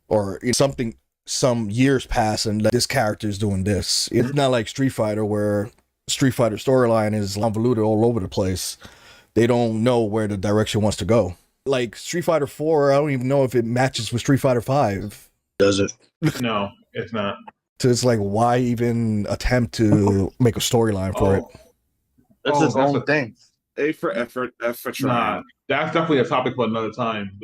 or something. Some years pass and this character is doing this. It's not like Street Fighter where Street Fighter storyline is convoluted all over the place. They don't know where the direction wants to go. Like Street Fighter 4, I don't even know if it matches with Street Fighter 5. Does it? No, it's not. So it's like, why even attempt to make a storyline for it? That's its own thing. A for effort, F for Nah, trying. that's definitely a topic for another time.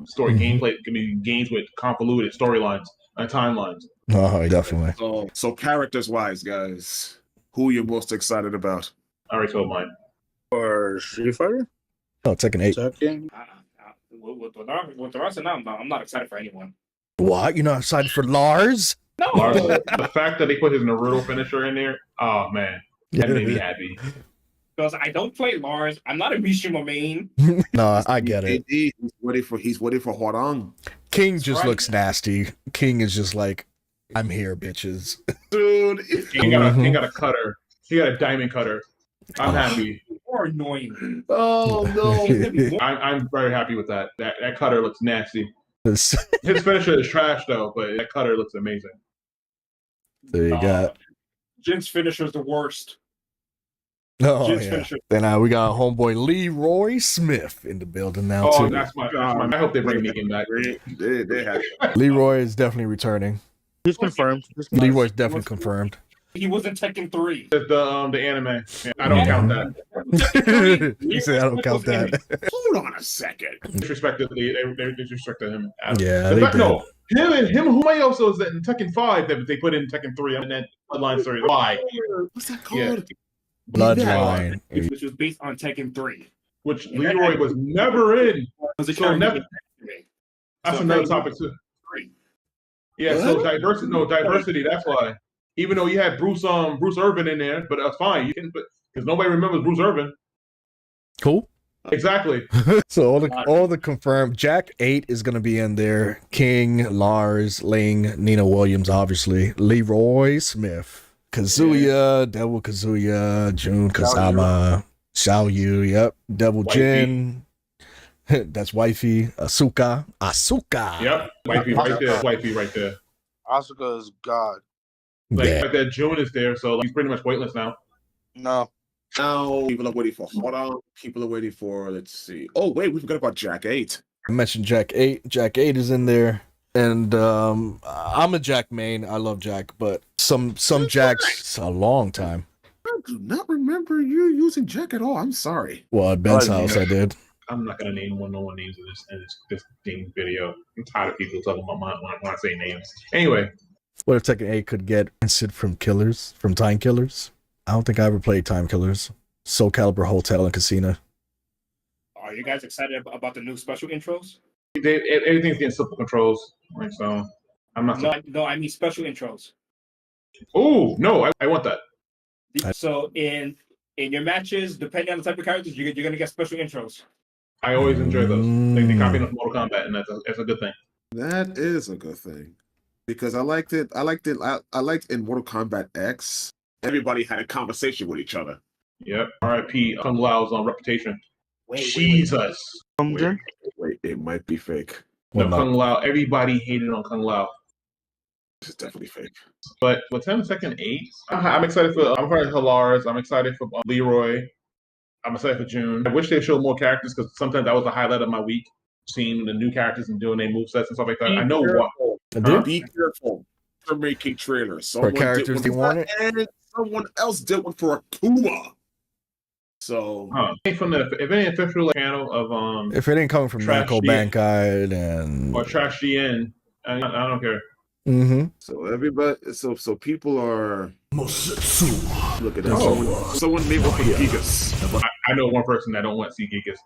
Story gameplay can be games with convoluted storylines and timelines. Oh, definitely. So characters wise, guys, who are you most excited about? I already told mine. Or Street Fighter? Oh, Tekken 8. Tekken? With the rest of them, I'm not excited for anyone. What? You're not excited for Lars? No. The fact that they put his Naruto finisher in there, oh man, that made me happy. Because I don't play Lars. I'm not a Mishima main. No, I get it. He's waiting for Hwarang. King just right. looks nasty. King is just like, I'm here, bitches. Dude, He got a cutter. He got a diamond cutter. I'm happy. More annoying. oh no. I'm very happy with that. That cutter looks nasty. So His finisher is trash though, but that cutter looks amazing. you got. Jin's finisher's the worst. Oh, Jin's yeah. finisher. Then we got homeboy Leroy Smith in the building now, Oh, too. that's my. I hope they bring Negan back. They have Leroy is definitely returning. He's confirmed. Leroy's definitely confirmed. He was in Tekken 3. The anime. Yeah, I don't count that. He said, I don't count that. Hold on a second. Disrespected. They disrespected him. Yeah, they did. No, him. Who else was that in Tekken 5 that they put in Tekken 3 and then Bloodline story? Why? What's that called? Yeah. Bloodline. Which was based on Tekken 3. Which Leroy was never in. Was a So character never. in anime. That's So another Tekken topic too. 3. Yeah, so diversity. No diversity. That's why. Even though you had Bruce Irvin in there, but that's fine. You can, because nobody remembers Bruce Irvin. Cool. Exactly. So all the confirmed Jack 8 is gonna be in there. King, Lars, Ling, Nina Williams, obviously, Leroy Smith, Kazuya, Devil Kazuya, Jun Kazama, Xiao Yu, yep, Devil Wifey. Jin. That's wifey. Asuka. Yep. Wifey right there. Wifey right there. Asuka is God. Like that June is there, so he's pretty much pointless now. No. Now people are waiting for. Hold on. People are waiting for. Let's see. Oh wait, we forgot about Jack 8. I mentioned Jack 8. Jack 8 is in there. And I'm a Jack main. I love Jack, but some Jacks a long time. I do not remember you using Jack at all. I'm sorry. Well, at Ben's house, I did. I'm not gonna name no one names in this game video. I'm tired of people talking about when I say names. Anyway, What if Tekken 8 could get Sid from Time Killers? I don't think I ever played Time Killers. Soul Calibur Hotel and Casino. Are you guys excited about the new special intros? everything's getting simple controls, right? So I'm not. No, I mean special intros. Oh no, I want that. So in your matches, depending on the type of characters, you're gonna get special intros. I always enjoy those. They copy of Mortal Kombat, and that's a good thing. That is a good thing because I liked it. I liked in Mortal Kombat X. Everybody had a conversation with each other. Yep. R.I.P. Kung Lao's on Reputation. Wait. Jesus. Wait, it might be fake. No, Kung Lao. Everybody hated on Kung Lao. It's definitely fake. But with 10-second 8, I'm excited for. I'm excited for Lars. I'm excited for Leroy. I'm excited for June. I wish they showed more characters because sometimes that was the highlight of my week, seeing the new characters and doing their movesets and stuff like that. I know what. Be careful for making trailers. For characters they wanted, and someone else did one for Akuma. So from if any official channel of if it ain't coming from Namco Bandai and or Trash GN, I don't care. Mm-hmm. So everybody, so people are look at that. Someone named for Gigas. I know one person that don't want to see Gigas.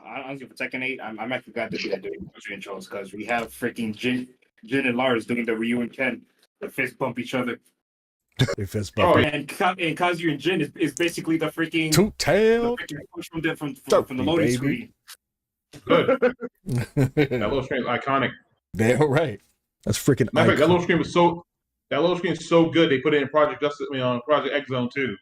Honestly, for Tekken 8, I'm actually glad to see that doing intros because we have freaking Jin and Lars doing the Ryu and Ken. They fist bump each other. They fist bump. And Kazuya and Jin is basically the freaking two-tailed push from the loading screen. Good. That little screen is iconic. Damn right. That's freaking. Matter of fact, that little screen was so. That little screen is so good. They put it in Project Justice, on Project X Zone 2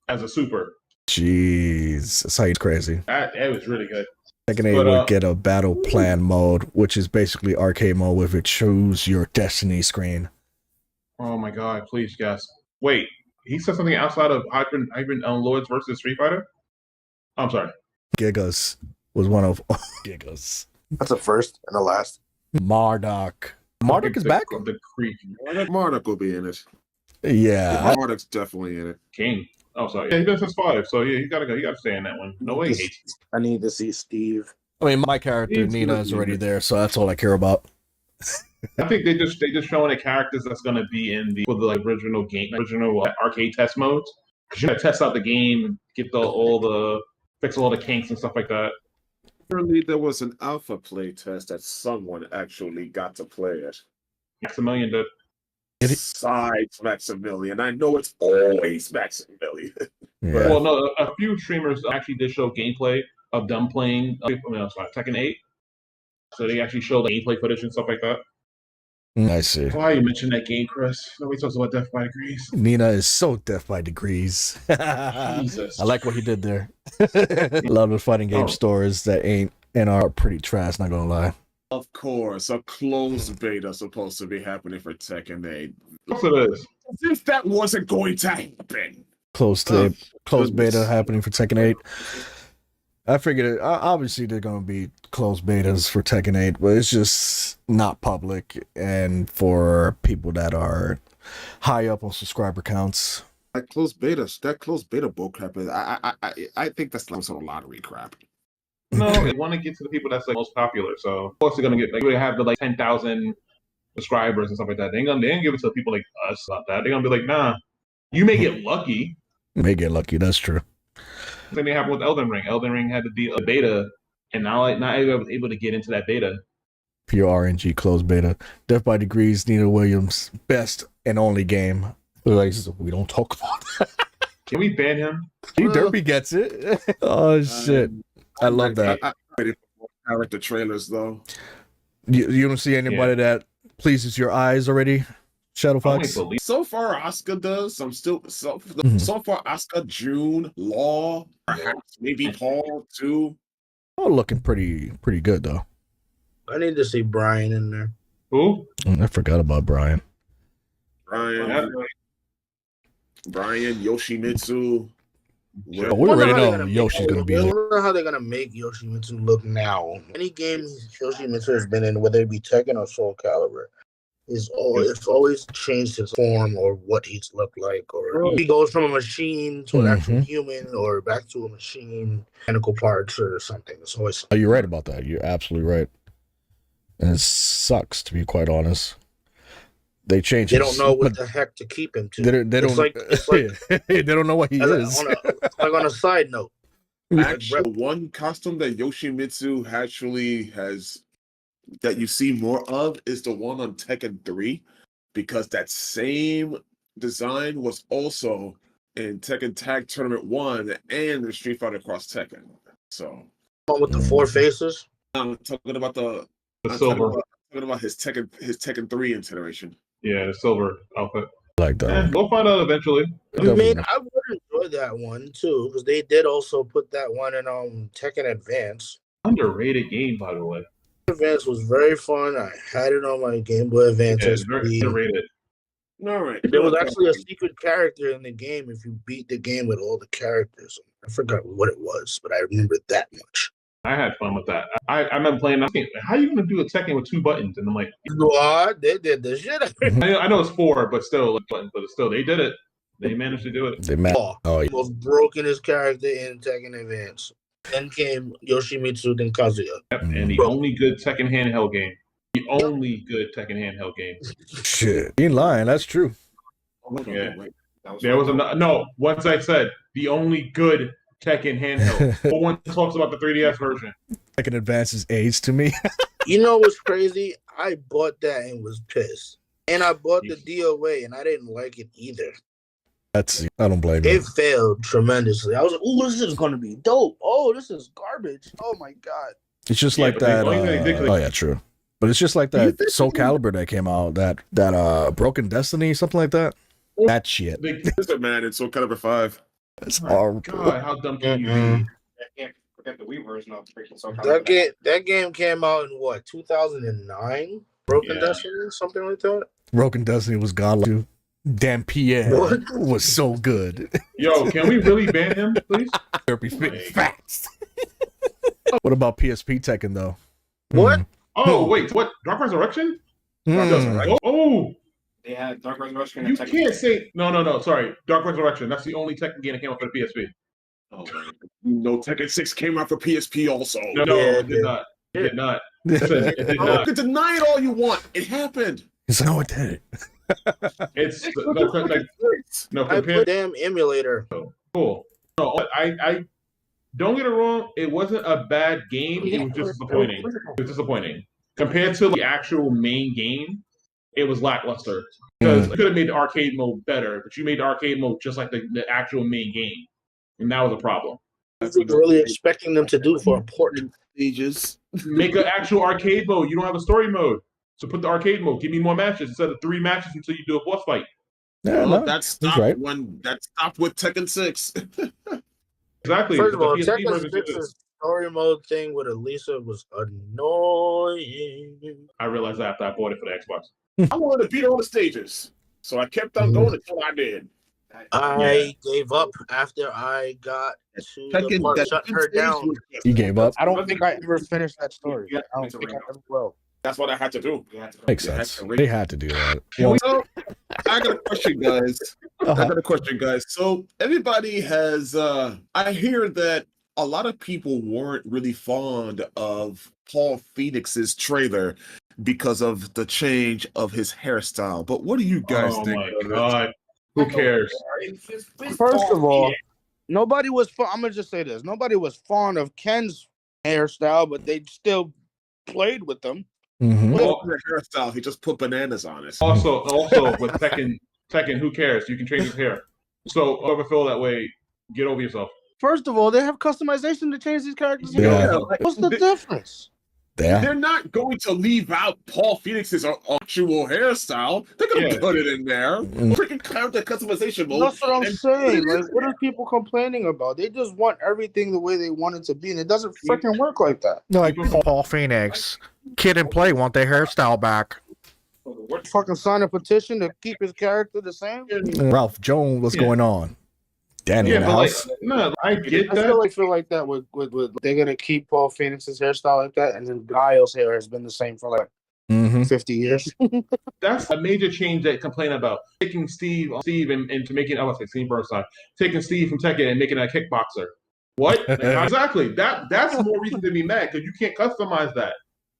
as a super. Jeez, that's how it's crazy. It was really good. Tekken 8 would get a battle plan mode, which is basically arcade mode with it choose your destiny screen. Oh my god, please, guys. Wait, he said something outside of Hybrid Lords versus Street Fighter? I'm sorry. Gigas was one of Gigas. That's a first and a last. Marduk. Marduk is back? The creep. Marduk will be in it. Yeah. Marduk's definitely in it. King. Oh, sorry. Yeah, he's been since 5, so yeah, he gotta go. He gotta stay in that one. No way he hates. I need to see Steve. I mean, my character Nina is already there, so that's all I care about. I think they just showing the characters that's gonna be in the original game, arcade test modes. Because you're gonna test out the game, get fix all the kinks and stuff like that. Apparently, there was an alpha play test that someone actually got to play it. Maximilian did. Besides Maximilian, I know it's always Maximilian. Yeah. Well, no, a few streamers actually did show gameplay of them playing Tekken 8. So they actually showed the gameplay footage and stuff like that. I see. Why you mentioned that game, Chris? Nobody talks about Death by Degrees. Nina is so Death by Degrees. Jesus. I like what he did there. A lot of the fighting game stores that ain't and are pretty trash, not gonna lie. Of course, a closed beta supposed to be happening for Tekken 8. Yes, it is. As if that wasn't going to happen. Closed beta happening for Tekken 8. I figured obviously they're going to be closed betas for Tekken 8, but it's just not public and for people that are high up on subscriber counts. That closed beta bullcrap is I think that's some sort of lottery crap. No, they want to get to the people that's most popular. So of course they're gonna get they have the 10,000 subscribers and stuff like that. They ain't gonna give it to people like us about that. They're gonna be like, nah, you may get lucky. May get lucky, that's true. Same thing happened with Elden Ring. Elden Ring had the beta, and not everyone was able to get into that beta. Pure RNG closed beta. Death by Degrees, Nina Williams, best and only game. Like, we don't talk about that. Can we ban him? Derpy gets it. Oh shit. I love that. I waited for more character trailers though. You don't see anybody that pleases your eyes already, Shadow I only Fox? believe So far, Oscar does. I'm still so Mhm. so far. Oscar, June, Law, perhaps maybe Paul too. Oh, looking pretty good though. I need to see Brian in there. who? I forgot about Brian. Brian, Yoshimitsu. Oh, we already know Yoshi's gonna be I there. wonder how they're gonna make Yoshimitsu look now. Any game Yoshimitsu has been in, whether it be Tekken or Soul Calibur, it's always changed his form or what he's looked like, or he goes from a machine to an actual human, or back to a machine, mechanical parts or something. It's always. Oh, you're right about that. You're absolutely right. And it sucks, to be quite honest. They changed. They don't know what the heck to keep him to. They don't. It's like they don't know what he is. On a side note, Actually, one costume that Yoshimitsu actually has that you see more of is the one on Tekken 3, because that same design was also in Tekken Tag Tournament 1 and the Street Fighter Cross Tekken. So, one with the four faces. I'm talking about The I'm silver. talking about his Tekken 3 iteration. Yeah, the silver outfit. Like that. Yeah, we'll find out eventually. I mean, I would enjoy that one too, because they did also put that one in Tekken Advance. Underrated game, by the way. Advance was very fun. I had it on my Game Boy Advance. Yeah, it's very underrated. All right. There was actually a secret character in the game if you beat the game with all the characters. I forgot what it was, but I remember that much. I had fun with that. I remember playing that game. How are you going to do a Tekken with 2 buttons? And I'm like, What? They did the shit. I know it's 4, but still, they did it. They managed to do it. They met. Oh, yeah. Most brokenest character in Tekken Advance. Then came Yoshimitsu, then Kazuya. Yep, and the only good Tekken handheld game. The only good Tekken handheld game. Shit. You ain't lying. That's true. Yeah. There was no. Once I said the only good Tekken handheld. No one talks about the 3DS version. Tekken Advance is AIDS to me. You know what's crazy? I bought that and was pissed. And I bought the DOA and I didn't like it either. I don't blame you. It failed tremendously. I was like, "Oh, this is gonna be dope. Oh, this is garbage. Oh my god." It's just like that. Oh yeah, true. But it's just like that Soul Calibur that came out. That Broken Destiny, something like that. That shit. There's a man in Soul Calibur 5. That's horrible. God, how dumb can you be? I can't forget the Wii version of freaking Soul Calibur. That game came out in what, 2009? Broken Destiny, something like that. Broken Destiny was godlike too. Damn, Pierre was so good. Yo, can we really ban him, please? Facts. What about PSP Tekken though? What? Oh wait, what? Dark Resurrection? Oh, they had Dark Resurrection. You can't say no. Sorry, Dark Resurrection. That's the only Tekken game that came out for the PSP. Oh, no, Tekken 6 came out for PSP also. No, it did not. It did not. It did You not. can deny it all you want. It happened. It's how it did. It's no I compare. put damn emulator. Cool. No, I don't get it wrong. It wasn't a bad game. It was just disappointing. It was disappointing compared to the actual main game. It was lackluster because you could have made the arcade mode better, but you made the arcade mode just like the actual main game, and that was a problem. I was really expecting them to do for a port. Stages. Make an actual arcade mode. You don't have a story mode, so put the arcade mode. Give me more matches instead of 3 matches until you do a boss fight. Yeah, Well, that stopped right. that stopped with Tekken 6. Exactly. First of all, The PSP Tekken version did 6's story mode thing with Elisa was annoying. I realized that after I bought it for the Xbox. I wanted to beat all the stages, so I kept on going until I did. I gave up after I got to the part shut her down. You gave up. I don't think I ever finished that story. I don't think I ever will. That's what I had to do. Makes sense. They had to do that. So, I got a question, guys. I got a question, guys. So everybody has I hear that a lot of people weren't really fond of Paul Phoenix's trailer because of the change of his hairstyle. But what do you guys think? Oh my god. Who cares? First of all, nobody was I'm gonna just say this. Nobody was fond of Ken's hairstyle, but they still played with them. Mm-hmm. Well, the hairstyle, he just put bananas on it. Also with Tekken, who cares? You can change his hair. So whoever feel that way, get over yourself. First of all, they have customization to change these characters. Yeah. like, What's the difference? Yeah. they're not going to leave out Paul Phoenix's actual hairstyle. They're gonna Yeah. put it in there. Mm. Freaking character customization mode. That's what I'm and saying. put it in Like, what are people complaining about? They just want everything the way they want it to be, and it doesn't freaking work like that. Like Paul Phoenix, Kid and Play want their hairstyle back. Fucking sign a petition to keep his character the same. Ralph Jones, what's going on? Danny in Yeah, the but like, house. no, I get I that. feel like that with they're gonna keep Paul Phoenix's hairstyle like that, and then Guile's hair has been the same for like Mm-hmm. 50 years. That's a major change they complain about. Taking Steve and to making, I was say Steve first time, taking Steve from Tekken and making a kickboxer. What? Exactly. That's more reason to be mad because you can't customize that.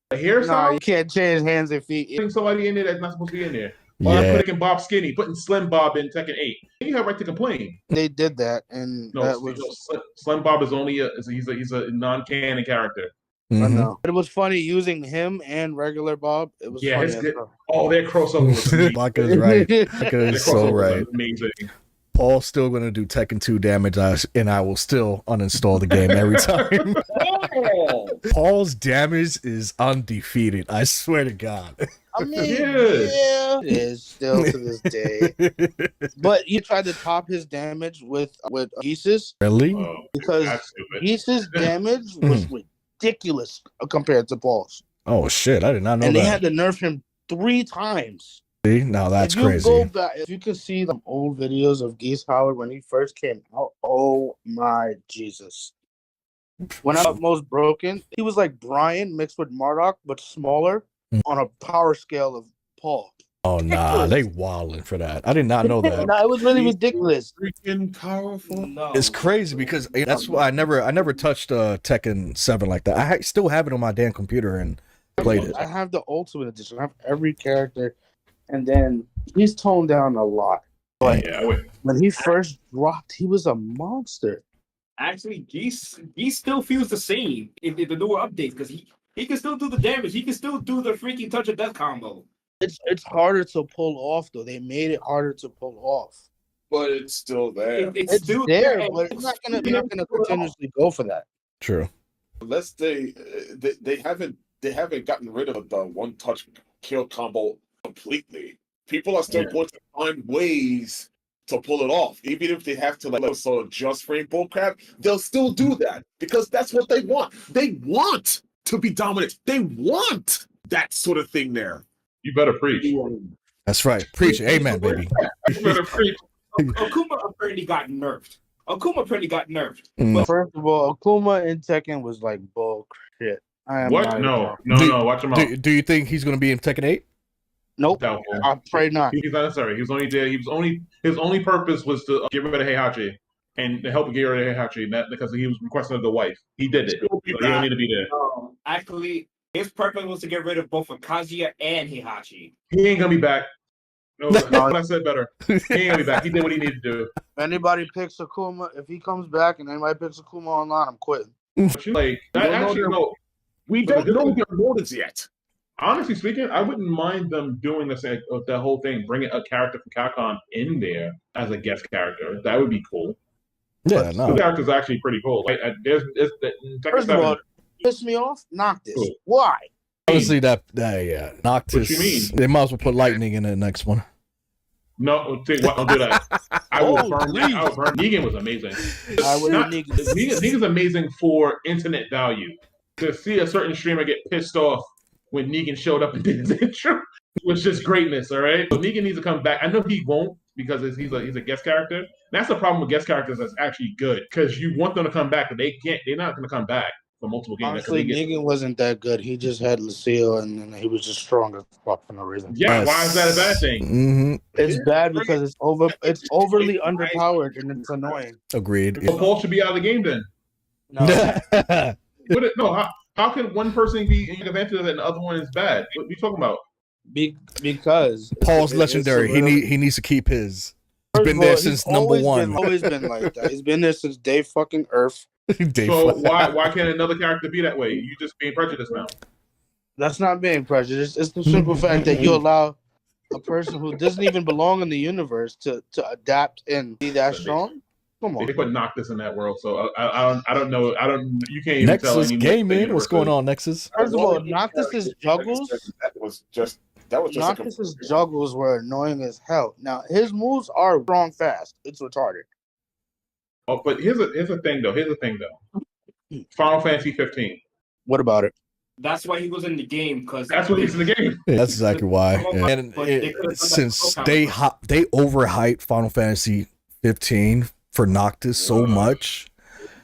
The Nah, hairstyle, you can't change hands and feet. putting somebody in there that's not supposed to be in there. Or Yeah. putting Bob Skinny, putting Slim Bob in Tekken 8. You have right to complain. They did that, and No, that was. Slim Bob is only he's a non-canon character. I Mhm. know. But it was funny using him and regular Bob. It was Yeah, funny. it's as good. hell. Oh, their crossover was amazing. Blanca's right. Blanca Their is so crossover right. was amazing. Paul's still going to do Tekken 2 damage, and I will still uninstall the game every time. Oh, Paul's damage is undefeated. I swear to God. I mean, Yes. yeah, it is still to this day. But you tried to top his damage with Geese's Really? Oh, because that's stupid. Geese's damage was ridiculous compared to Paul's, Oh shit! I did not know and they that. had to nerf him 3 times. See? Now that's if you crazy. Go back, if you can see the old videos of Geese Howard when he first came out, oh my Jesus! When I was most broken, he was like Brian mixed with Murdoch, but smaller on a power scale of Paul. Oh nah, they wilding for that. I did not know that. No, it was really ridiculous. freaking powerful. No, It's crazy because that's why I never touched Tekken 7 like that. I still have it on my damn computer and played it. I have the Ultimate Edition. I have every character, and then he's toned down a lot. But Yeah, wait. when he first dropped, he was a monster. actually, Geese still feels the same in the newer updates because he can still do the damage. He can still do the freaking touch of death combo. It's harder to pull off though. They made it harder to pull off. But it's still there. It's It's still there, and but it's not gonna continuously go for that. True. Unless they haven't gotten rid of the one touch kill combo completely. People are still going to find ways to pull it off, even if they have to like sort of just frame bullcrap. They'll still do that because that's what they want. They want to be dominant. They want that sort of thing there. You better preach. That's right. Preach it. Amen, baby. You better preach. Akuma apparently got nerfed. Mm. First of all, Akuma in Tekken was like bullshit. I am What? not No, even- no, watch him out. Do you think he's going to be in Tekken 8? Nope. Doubtful. I pray not. He's not necessary. He was only there. His only purpose was to get rid of Heihachi and to help get rid of Heihachi, not because he was requesting of the wife. He did it. So he don't need to be there. Actually, his purpose was to get rid of both Kazuya and Heihachi. He ain't gonna be back. No, I said better. He ain't gonna be back. He did what he needed to do. If anybody picks Akuma, if he comes back and anybody picks Akuma online, I'm quitting. But you, like that actually, no. We But don't the know good- their motives yet. Honestly speaking, I wouldn't mind them doing this that whole thing, bringing a character from Capcom in there as a guest character. That would be cool. Yeah, The no. character's actually pretty cool. Like, there's in Tekken First of 7, all, piss me off. Noctis. Cool. Why? Honestly, yeah. Noctis. What you mean? They might as well put lightning in the next one. no, don't do that. I will Oh, burn that. I will burn. Negan was amazing. I would Not- Negan. Negan's amazing for internet value. To see a certain streamer get pissed off when Negan showed up and did his intro was just greatness. All right, so Negan needs to come back. I know he won't because he's a guest character. That's the problem with guest characters. That's actually good because you want them to come back, but they can't. They're not going to come back for multiple games. Honestly, Negan wasn't that good. He just had Lucille, and then he was just strong as fuck for no reason. Yeah, why is that a bad thing? Mm-hmm. It's bad because it's overly underpowered and it's annoying. Agreed. So Paul should be out of the game then. No, No, how can one person be in advantage of it and the other one is bad? What are you talking about? because Paul's it's legendary. a little- He needs to keep his. First been of there all, since he's number always one. Always been like that. He's been there since day fucking Earth. Dave So Fla- why can't another character be that way? You just being prejudiced now. That's not being prejudiced. It's the simple fact that you allow a person who doesn't even belong in the universe to adapt and be that strong. Come on. They put Noctis in that world, so I don't know. You can't even tell Nexus any Gaming. What's going on, Nexus? First of all, Noctis's juggles. That was just Noctis's juggles were annoying as hell. Now his moves are strong fast. It's retarded. Oh, but here's a thing though. Final Fantasy 15. What about it? That's why he was in the game, because That's what he's in the game. Yeah, that's exactly why. And since they overhyped Final Fantasy 15 for Noctis so much.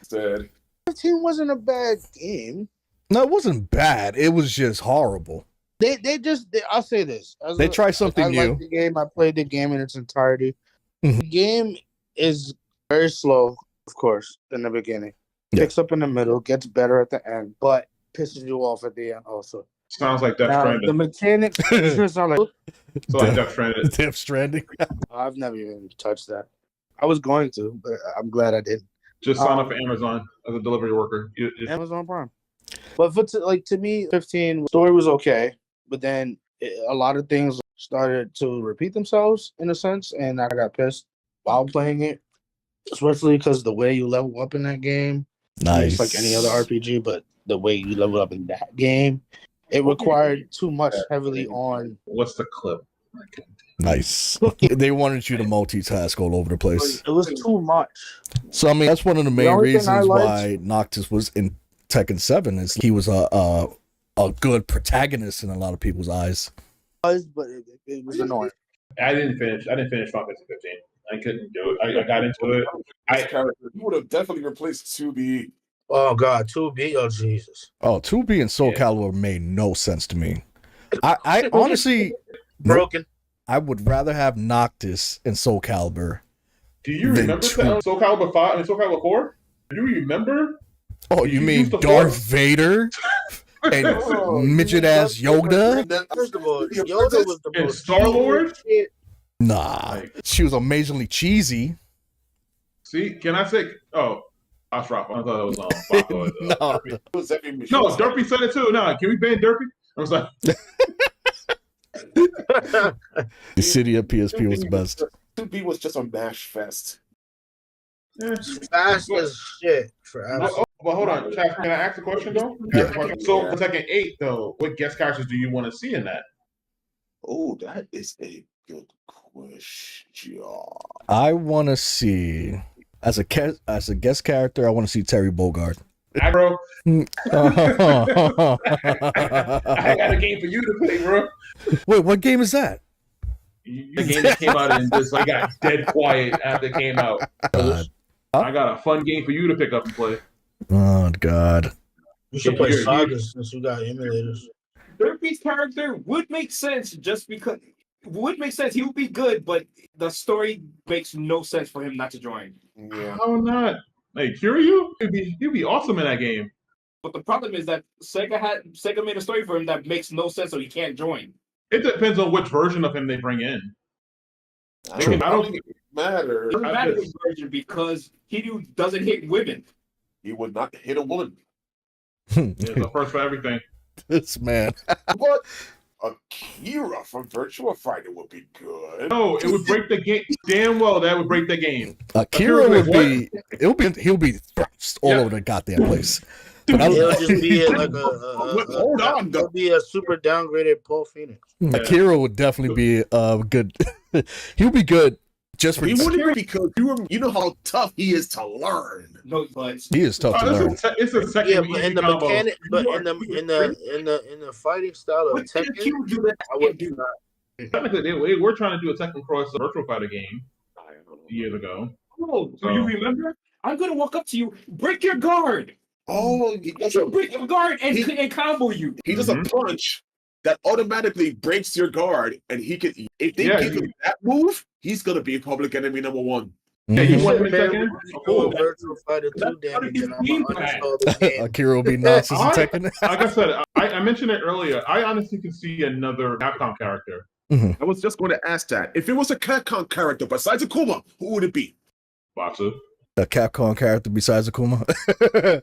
said 15 wasn't a bad game. No, it wasn't bad. It was just horrible. I'll say this. They tried something I new. liked the game. I played the game in its entirety. Mhm. The game is very slow, of course, in the beginning. Yeah. Picks up in the middle, gets better at the end, but pisses you off at the end also. Sounds like Death Now, Stranding. the mechanics sound like So like Death Stranding. Death Stranding. I've never even touched that. I was going to, but I'm glad I didn't. Just sign up for Amazon as a delivery worker. Amazon Prime. But to me, 15 story was okay, but then a lot of things started to repeat themselves in a sense, and I got pissed while playing it, especially because the way you level up in that game, Nice. it's like any other RPG, but the way you level up in that game, it required too much heavily on. What's the clip? Nice. They wanted you to multitask all over the place. It was too much. So I mean, that's one of the main only thing I reasons liked- why Noctis was in Tekken 7 is he was a good protagonist in a lot of people's eyes. But it was annoying. I didn't finish Final Fantasy 15. I couldn't do it. I got into it. you would have definitely replaced 2B. Oh God, 2B, oh Jesus. Oh, 2B and Soul Calibur made no sense to me. I honestly Broken. I would rather have Noctis and Soul Calibur. Do you remember Soul Calibur 5 and Soul Calibur 4? Do you remember? Oh, you mean used the Darth Force? Vader and midget ass Yoda? First of all, Yoda was the And most Star-Lord? shit. Nah, she was amazingly cheesy. See, can I say? Oh, I was wrong. I thought it was Baco. No, It was every No, Derpy said it too. No, can we ban Derpy? I was like, the city of PSP was the best. 2B was just a mash fest. Fast as shit forever. Well, hold on. Chad, can I ask a question though? Yeah. So for Tekken 8 though, what guest characters do you want to see in that? Oh, that is a good question. I want to see as a guest character. I want to see Terry Bogard. Bro, Wait, I got a game for you to play, bro. what game is that? The game that came out and just like got dead quiet after it came out. God. I got a fun game for you to pick up and play. Oh God. You should play Sagas since you got emulators. Derpy's character would make sense just because he would be good, but the story makes no sense for him not to join. Yeah. How not? Like Kiryu? He'd be awesome in that game. But the problem is that Sega made a story for him that makes no sense, so he can't join. It depends on which version of him they bring in. True. I don't think it matters. It doesn't matter which version because Kiryu doesn't hit women. He would not hit a woman. there's a first for everything. This man. But Akira from Virtua Fighter would be good. No, it would break the game. Damn well, that would break the game. Akira Akira would like be. He'll be thrust all over the goddamn place. But It'll just be like Hold on, it'll though. be a super downgraded Paul Phoenix. Akira would definitely be good. He'll be good just for. He wouldn't because you know how tough he is to learn. No, but He is tough to learn. It's a second. Yeah, but in the combo. mechanic, but in the fighting style of Tekken, Kiryu do that. I would do that. Technically, they were trying to do a Tekken Cross Virtual Fighter game years ago. Oh, do you remember? I'm gonna walk up to you, break your guard. Oh, Break your guard and combo you. he does a punch that automatically breaks your guard, and he can. If they give him that move, he's gonna be public enemy number one. Yeah, you Mhm. want him in Man, Tekken? when you do a Virtual Fighter 2 damage, and I'm uninstall the game. Akira will be nonsense in Tekken. Like I said, I mentioned it earlier. I honestly can see another Capcom character. I was just going to ask that. If it was a Capcom character besides Akuma, who would it be? Boxer. A Capcom character besides Akuma.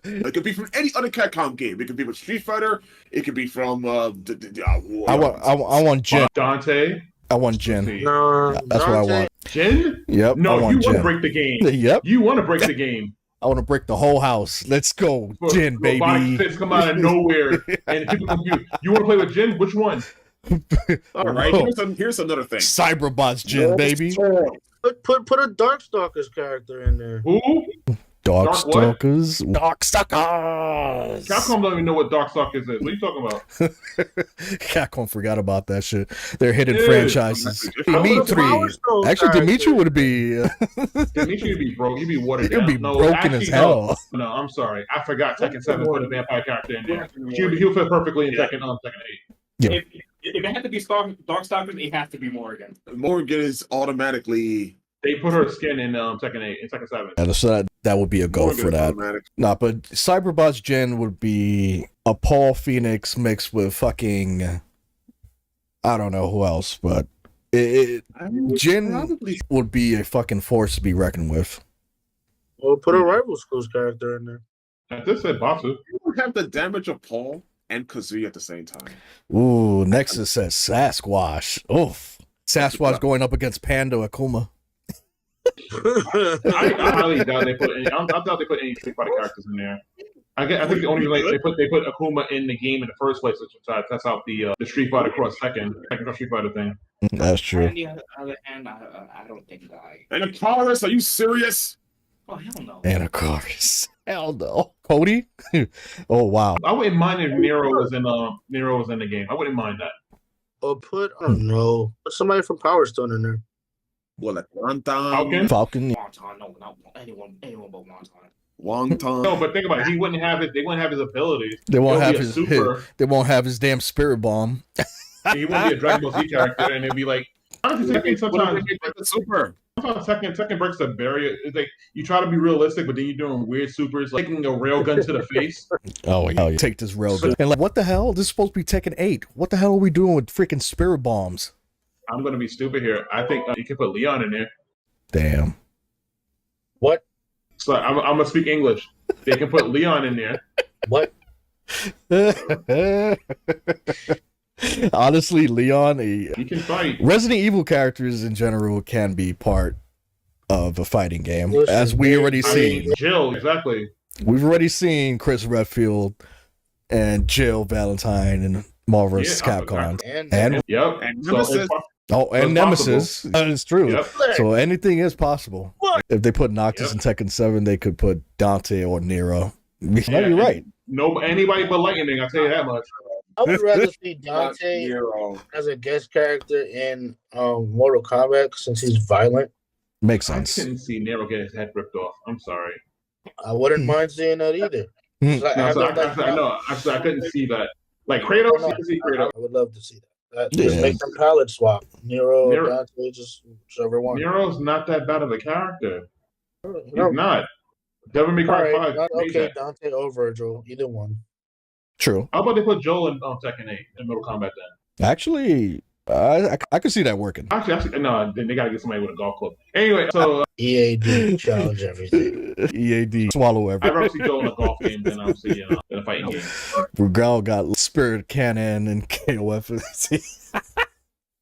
It could be from any other Capcom game. It could be from Street Fighter. It could be from. I want Jin. Dante. I want Jin. No, That's what I want. Jin? Yep. No, I you want want to Jin. break the game. Yep. You want to break the game. I want to break the whole house. Let's go, Jin, Robotic baby. fists come out of nowhere, and people confused. You want to play with Jin? Which one? All right, Whoa. here's another thing. Cyberbots Jin, baby. Put a Darkstalkers character in there. Who? Dark what? Darkstalkers. Capcom don't even know what Darkstalkers is. What are you talking about? Capcom forgot about that shit. They're hidden Dude, franchises. I would've Dimitri. Actually, Dimitri would be. Dimitri would be broke. He'd be watered He'd down. be No, broken actually, as hell. No, I'm sorry. I forgot Tekken 7 put a vampire character in there. He'll fit perfectly in Tekken 8. Yeah. If it had to be Darkstalkers, it has to be Morrigan. Morgan is automatically. They put her skin in Tekken 8 and Tekken 7. And so that would be a go Morgan for is that. automatic. Nah, but Cyberbots Jin would be a Paul Phoenix mixed with fucking. I don't know who else, but Jin Probably. would be a fucking force to be reckoned with. Or put a Rival Schools character in there. I just said Batsu. You would have the damage of Paul and Kazuya at the same time. Ooh, Nexus says Sasquatch. Oof. Sasquatch going up against Panda Akuma. I highly doubt they put any. I doubt they put any Street Fighter characters in there. I think the only they put Akuma in the game in the first place, which that's out the Street Fighter Cross Tekken Street Fighter thing. That's true. On the other hand, I don't think And Akaris, are you serious? Oh hell no. Anacaris. Hell no. Cody? Oh wow. I wouldn't mind if Nero was in the game. I wouldn't mind that. Or put, I don't know, put somebody from Power Stone in there. Well, like Wonton. Falcon? Falcon. Wonton, no, not anyone but Wonton. Wonton. No, but think about it. He wouldn't have it. They wouldn't have his abilities. They won't He'll have be a his, super. they won't have his damn spirit bomb. He wouldn't be a Dragon Ball Z character, and it'd be like honestly, Tekken sometimes Super. Tekken breaks the barrier. It's like you try to be realistic, but then you're doing weird supers, like taking a railgun to the face. Oh yeah. Take this railgun. And like, what the hell? This is supposed to be Tekken 8. What the hell are we doing with freaking spirit bombs? I'm gonna be stupid here. I think you can put Leon in there. Damn. What? So I'm gonna speak English. They can put Leon in there. What? Honestly, Leon, He can fight. Resident Evil characters in general can be part of a fighting game, Listen, as we already I seen. mean, Jill, exactly. We've already seen Chris Redfield and Jill Valentine and Marvel vs. Yeah, Capcom. And Yep. And So Nemesis. it's Oh, and It's Nemesis. That is true. Yep. So anything is possible. What? If they put Noctis in Tekken 7, they could put Dante or Nero. No, Yeah, you're right. No, anybody but Lightning. I'll tell you that much. I would rather see Dante as a guest character in Mortal Kombat since he's violent. Makes I sense. couldn't see Nero get his head ripped off. I'm sorry. I wouldn't mind seeing that either. Hmm. Like, No, so I I couldn't see that. Like Kratos, you can see Kratos. would love to see that. Just Yeah. make them palette swap. Nero, Nero- Dante, just whichever one. Nero's not that bad of a character. No, He's not. Devil May all Cry right, 5. made okay, that. Dante or Virgil, either one. True. How about they put Joel in Tekken 8 in Mortal Kombat then? Actually, I could see that working. Actually, no, then they gotta get somebody with a golf club. Anyway, so EAD challenge everything. EAD. Swallow I'd everything. rather see Joel in a golf game than obviously in a fighting game. Rugal got Spirit Cannon and KOF.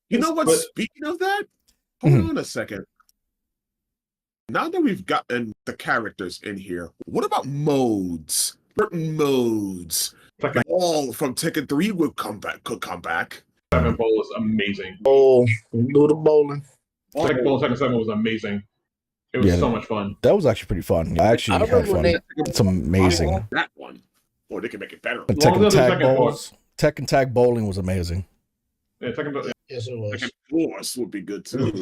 You know what? But- Speaking of that, hold on a second. Now that we've gotten the characters in here, what about modes? Certain modes. Tekken All from Tekken 3 could come back. 7 Bowl is amazing. Oh, do the bowling. Tekken Bowl Tekken 7 was amazing. It was Yeah. so much fun. That was actually pretty fun. I actually I had remember fun. when It's amazing. That one. Or they can make it better. And Long Tekken as there's a Tag Tekken Bowls. Tekken Tag Bowling was amazing. Yeah, Tekken, Yes, it was. Tekken Force would be good too.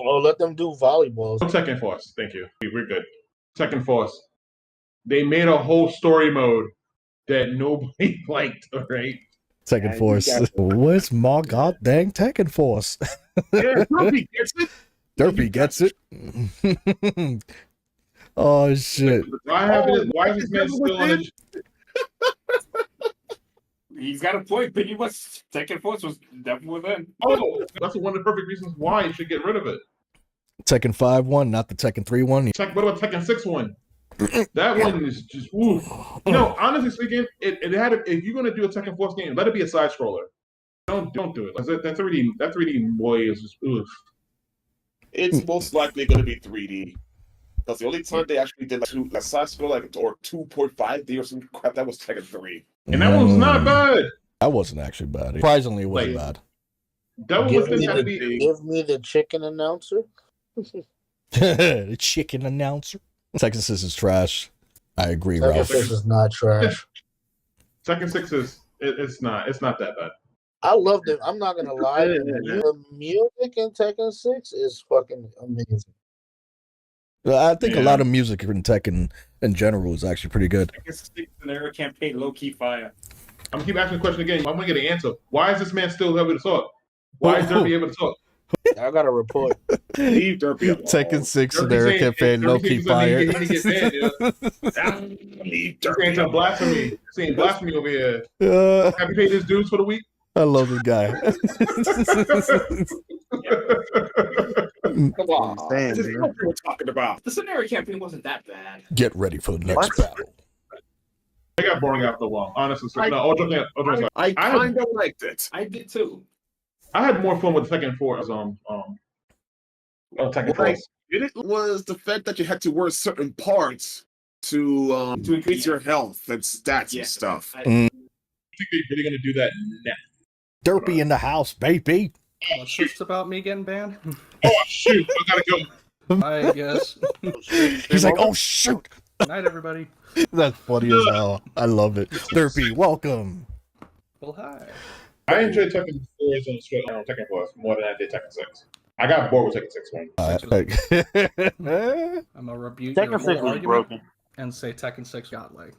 Oh, let them do volleyballs. Tekken Force. Thank you. We're good. Tekken Force. They made a whole story mode that nobody liked. All right. Tekken you Force. got- Where's my god dang Tekken Force? Yeah, Ruby gets it. Derpy gets it. Oh shit. Why is this man still on the? He's got a point. Pretty much, Tekken Force was definitely then. Oh, that's one of the perfect reasons why you should get rid of it. Tekken 5 one, not the Tekken 3 one. What about Tekken 6 one? That one is just oof. You know, honestly speaking, it had if you're gonna do a Tekken Force game, let it be a side scroller. Don't do it. That 3D boy is just oof. It's most likely going to be 3D. Because the only time they actually did like side scroll or 2.5D or some crap, that was Tekken 3. And that one's not bad. That wasn't actually bad. Surprisingly, it wasn't Like, bad. That one Give didn't me, have to the, be. give me the chicken announcer. The chicken announcer. Tekken 6 is trash. I agree, Tekken Ralph. 6 is not trash. Tekken 6 is it's not that bad. I loved it. I'm not gonna lie. The music in Tekken 6 is fucking amazing. I think a Yeah. lot of music in Tekken in general is actually pretty good. I guess an era campaign, low key fire. I'm gonna keep asking the question again. I'm gonna get an answer. Why is this man still able to talk? Why is Derby able to talk? I got a report. Leave Derpy alone. Tekken 6 and Derby their saying- campaign, Derby low saying key fire. He didn't get banned, yo. Leave Saying Derpy some alone. blasphemy. Saying blasphemy over here. Uh, Have you paid his dues for the week? I love this guy. Come on. Damn, This is dude. what we were talking about. The scenario campaign wasn't that bad. Get ready for the next What? battle. It got boring after a while, honestly. No, all joking aside. I kind of liked it. I did too. I had more fun with Tekken 4 as Tekken What 4. I did was the fact that you had to wear certain parts to increase your health and stats Yeah. and stuff. I think they're really gonna do that now. Derpy in the house, baby. What's this about me getting banned? Oh shoot, I gotta go. I guess. He's like, oh shoot. Night, everybody. That's funny as hell. I love it. Derpy, welcome. Well, hi. I enjoyed Tekken 4's Tekken 4 more than I did Tekken 6. I got bored with Tekken 6 one. I'm gonna rebuke Tekken your 6 whole was argument broken. and say Tekken 6 got like.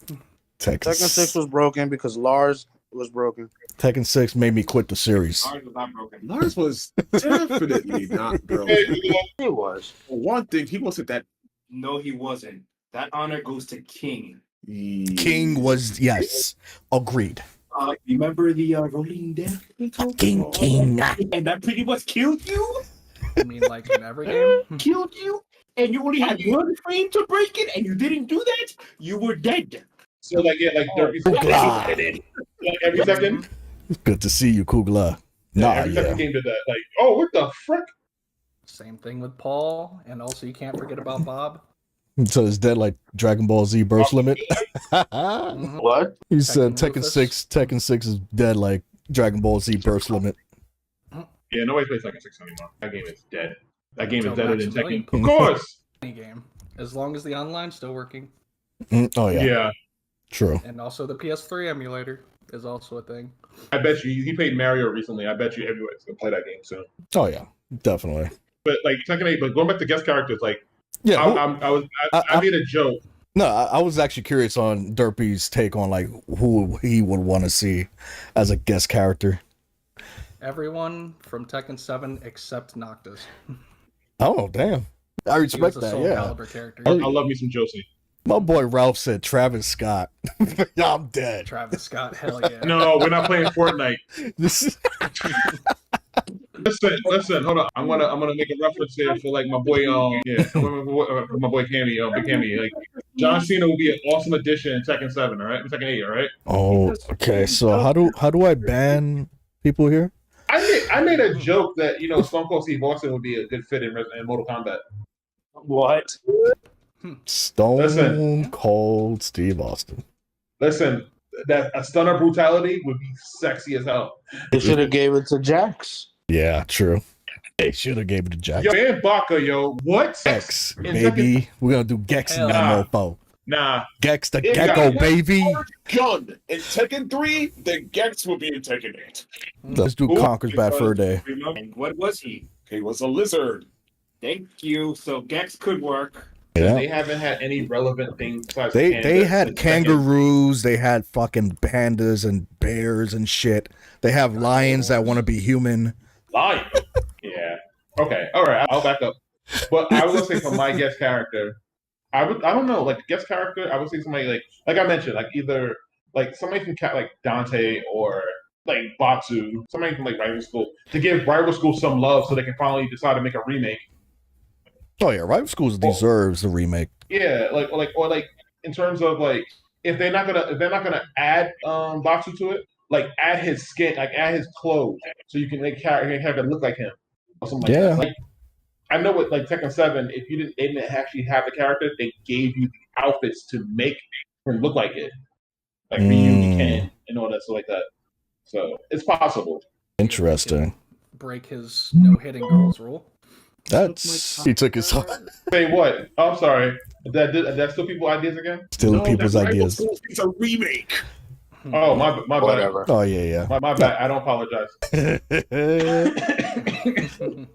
Tekken 6 was broken because Lars was broken. Tekken 6 made me quit the series. Ours was not broken. Lars was definitely not broken. He was. For one thing, he wasn't that. No, he wasn't. That honor goes to King. King was, yes, agreed. Remember the rolling death? King. And that pretty much killed you? I mean, like in every game. Killed you? And you only had one frame to break it and you didn't do that? You were dead. So like Derpy Kugla. like every second. Good to see you, Kugla. Nah, Every second yeah. game did that. Like, oh, what the frick? Same thing with Paul, and also you can't forget about Bob. So it's dead like Dragon Ball Z burst limit. Mhm. What? You said Tekken Tekken 6 is dead like Dragon Ball Z burst limit. Yeah, nobody plays Tekken 6 anymore. That game is dead. That game is Until deader than Maximilian Tekken. Of course. Any game, as long as the online's still working, Oh yeah, Yeah. true. and also the PS3 emulator is also a thing. I bet you he played Mario recently. I bet you everyone's gonna play that game soon. Oh yeah, definitely. But like Tekken 8, but going back to guest characters, like Yeah. I made a joke. No, I was actually curious on Derpy's take on like who he would want to see as a guest character. Everyone from Tekken 7 except Noctis. Oh damn, I He respect was a that. Soul Yeah, Calibur character. I love me some Josie. my boy Ralph said Travis Scott. I'm dead. Travis Scott, hell yeah. No, we're not playing Fortnite. This is Listen, hold on. I'm gonna make a reference here for like my boy my boy Cammy, Big Cammy. Like John Cena will be an awesome addition in Tekken 7, all right? Tekken 8, all right? Oh, okay. So how do I ban people here? I made a joke that Stone Cold Steve Austin would be a good fit in Mortal Kombat. What? Stone Listen. Cold Steve Austin. Listen, that a stunner brutality would be sexy as hell. They should have gave it to Jax. Yeah, true. They should have gave it to Jack. Yo, and Baka, yo, what? Gex, In baby. We're gonna do Gex in that Hell mofo. Nah. Gex the It got- gecko, baby. Gun in Tekken 3, then Gex will be in Tekken 8. Let's do Conker's Bad Fur Day. And what was he? He was a lizard. Thank you. So Gex could work. Yeah. They haven't had any relevant things besides They pandas had since Tekken. kangaroos, they had fucking pandas and bears and shit. They have lions that want to be human. Lion. Yeah. Okay. All right. I'll back up. But I was gonna say for my guest character, I don't know, like guest character. I would say somebody like I mentioned, like either like somebody from like Dante or like Batsu, somebody from like Rival School, to give Rival School some love so they can finally decide to make a remake. Oh yeah, Rival Schools deserves the remake. Yeah, like in terms of like if they're not gonna add Batsu to it, like add his skin, like add his clothes, so you can have it look like him or something like Yeah. that. Like I know with like Tekken 7, if they didn't actually have the character, they gave you the outfits to make him look like it, like Ryu, Ken, and all that stuff like that. So it's possible. Interesting. Break his no hitting girls rule. He took his Say what? Oh, I'm sorry. That's still people's ideas again? stealing people's ideas. It's a remake. Oh, my bad. Whatever. Oh yeah. My bad. I don't apologize.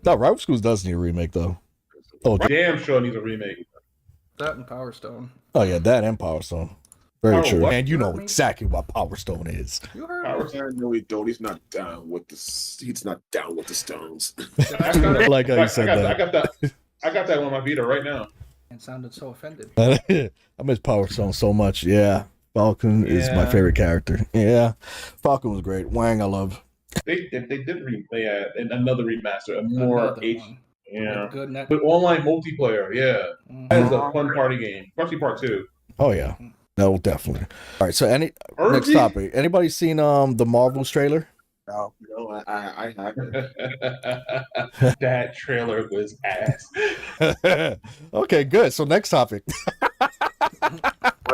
No, Rival Schools does need a remake though. Oh, Damn sure needs a remake. That and Power Stone. oh yeah, that and Power Stone. Very Oh, true. what? And you know exactly what Power Stone is. You heard Power me. Stone. No, he don't. He's not down with the. He's not down with the Stones. I like how you said I that. got that on my Vita right now. And sounded so offended. I miss Power Stone so much. Yeah. Falcon is my Yeah. favorite character. Yeah. Falcon was great. Wang, I love. They did another remaster, a more Another H. one. Yeah. With good net. But online multiplayer, yeah. Mhm. That is a fun party game. Especially part 2. Oh yeah. No, definitely. All right. So next Urgy? topic. Anybody seen the Marvels trailer? No. No, I haven't. That trailer was ass. Okay, good. So next topic.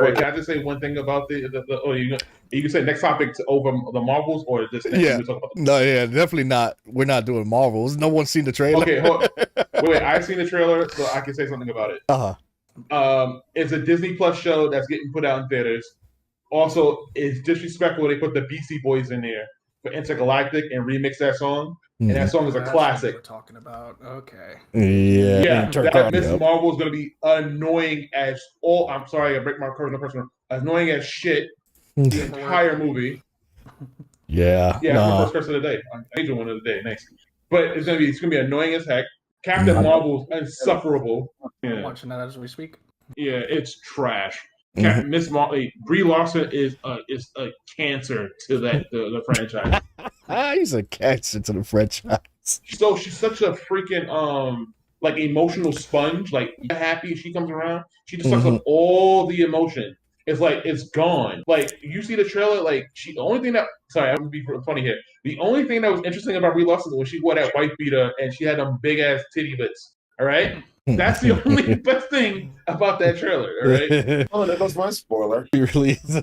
Wait, can I just say one thing about you can say next topic over the Marvels or just next Yeah. we talk about No, yeah, definitely not. We're not doing Marvels. No one's seen the trailer. Okay, wait, I've seen the trailer, so I can say something about it. It's a Disney Plus show that's getting put out in theaters. Also, it's disrespectful they put the Beastie Boys in there for Intergalactic and remix that song. And that song is a That's what classic. we're talking about. Okay. Yeah. Yeah, that Miss Yep. Marvel is going to be annoying as all. I'm sorry, I break my personal. Annoying as shit. The entire movie. Yeah. Yeah, Nah. first person of the day. Major one of the day. Next, but it's gonna be annoying as heck. Captain Marvel's insufferable. I'm Yeah, watching that as we speak. yeah, it's trash. Mhm. Miss Marvel, Brie Larson is a cancer to the franchise. He's a cancer to the franchise. So she's such a freaking like emotional sponge. Like you're happy she comes around, she just sucks up all the emotion. It's like it's gone. Like you see the trailer, like the only thing that I'm gonna be funny here. The only thing that was interesting about Brie Larson was she wore that white beater and she had them big ass titty bits. All right, that's the only best thing about that trailer. All right, Oh, there goes my spoiler. He really is.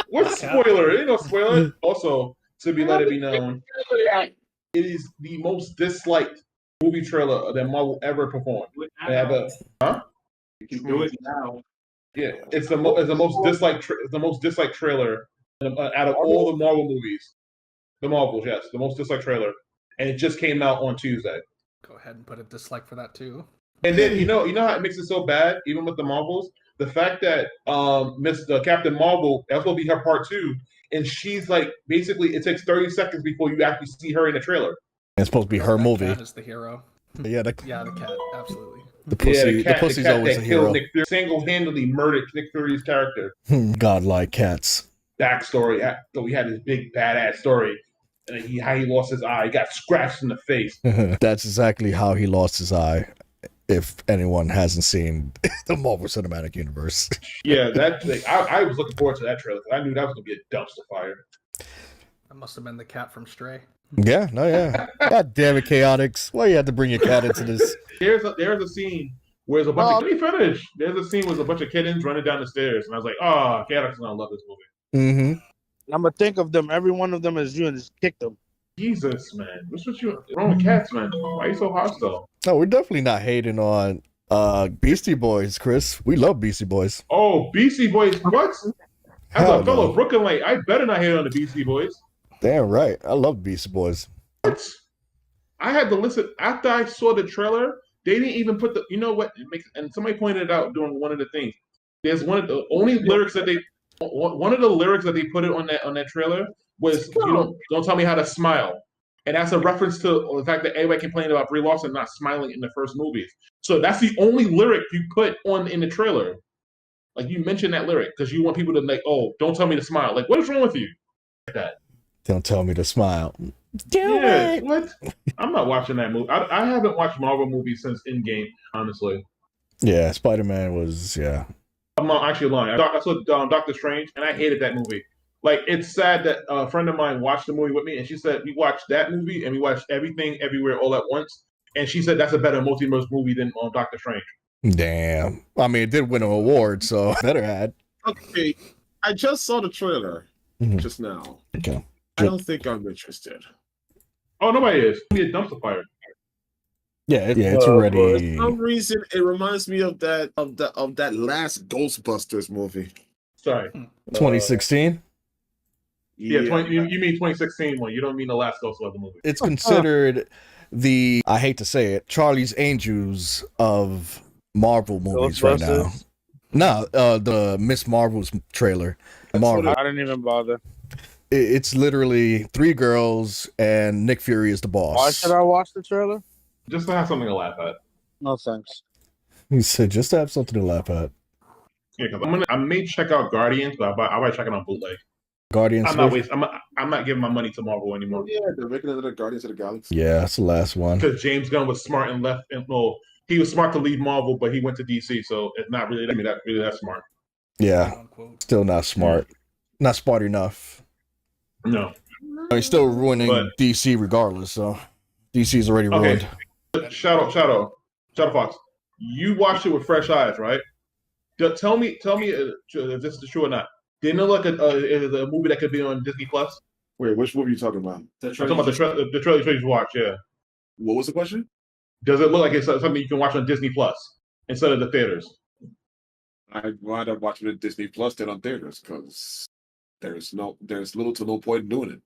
what spoiler? Ain't no spoiler. Also, to let it be known, it is the most disliked movie trailer that Marvel ever performed. They have You can do it now. Yeah, it's the most disliked trailer out of all the Marvel movies. The Marvels, yes, the most disliked trailer, and it just came out on Tuesday. Go ahead and put a dislike for that too. And then you know how it makes it so bad, even with the Marvels, the fact that Captain Marvel, that's gonna be her part 2, and she's like basically it takes 30 seconds before you actually see her in the trailer. It's supposed to be her That movie. cat is the hero. Yeah, the cat, absolutely. pussy. The pussy's always a hero. Nick Fury, single-handedly murdered Nick Fury's character. Godlike cats. Backstory. So we had this big badass story. And how he lost his eye. He got scratched in the face. That's exactly how he lost his eye. If anyone hasn't seen the Marvel Cinematic Universe. Yeah, I was looking forward to that trailer because I knew that was going to be a dumpster fire. That must have been the cat from Stray. Yeah, no, yeah. God damn it, Chaotix. Why you had to bring your cat into this? There's a scene where there's a bunch of... Let me finish. There's a scene where there's a bunch of kittens running down the stairs. And I was like, oh, Chaotix is going to love this movie. Mm-hmm. I'm gonna think of them. Every one of them as you and just kick them. Jesus, man. What's with you? Wrong with cats, man. Why are you so hostile? No, we're definitely not hating on Beastie Boys, Chris. We love Beastie Boys. Oh, Beastie Boys. What? As Hell a fellow no. Brooklynite, I better not hate on the Beastie Boys. Damn right. I love Beastie Boys. What? I had to listen after I saw the trailer. They didn't even put the. You know what? And somebody pointed it out during one of the things. There's one of the only lyrics that they. One of the lyrics that they put it on that trailer was don't tell me how to smile, and that's a reference to the fact that everybody complained about Brie Larson not smiling in the first movies. So that's the only lyric you put on in the trailer. Like you mentioned that lyric because you want people to like, oh, don't tell me to smile. Like, what is wrong with you? Like that. Don't tell me to smile. Yeah, what? I'm not watching that movie. I haven't watched Marvel movies since Endgame, honestly. Yeah, Spider-Man was, yeah. I'm not actually lying. I saw Doctor Strange, and I hated that movie. Like, it's sad that a friend of mine watched the movie with me, and she said we watched that movie and we watched Everything Everywhere All at Once, and she said that's a better multiverse movie than Doctor Strange. Damn. I mean, it did win an award, so better had. Okay, I just saw the trailer Mhm. just now. Okay. I don't think I'm interested. Oh, nobody is. It'll be a dumpster fire. Yeah, it's For already. some reason, it reminds me of that last Ghostbusters movie. Sorry. 2016. Yeah, 20, you mean 2016 one. You don't mean the last Ghostbusters movie. It's considered I hate to say it, Charlie's Angels of Marvel movies right now. Ghostbusters? No, the Miss Marvel's trailer. Marvel. I didn't even bother. It's literally 3 girls and Nick Fury is the boss. Why should I watch the trailer? Just to have something to laugh at. No thanks. He said just to have something to laugh at. Yeah, because I may check out Guardians, but I might check it on bootleg. Guardians. I'm not giving my money to Marvel anymore. Yeah, they're making another Guardians of the Galaxy. Yeah, that's the last one. Because James Gunn was smart and left, and well, he was smart to leave Marvel, but he went to DC, so it's not really that smart. Yeah, still not smart. Not smart enough. No. He's still ruining DC regardless, so DC's already ruined. Okay. Shadow Fox. You watched it with fresh eyes, right? Tell me if this is true or not. Didn't it look like a movie that could be on Disney Plus? Wait, which movie are you talking about? I'm talking about the trailer you watched, yeah. What was the question? Does it look like it's something you can watch on Disney Plus instead of the theaters? I'd rather watch it at Disney Plus than on theaters because there's little to no point in doing it.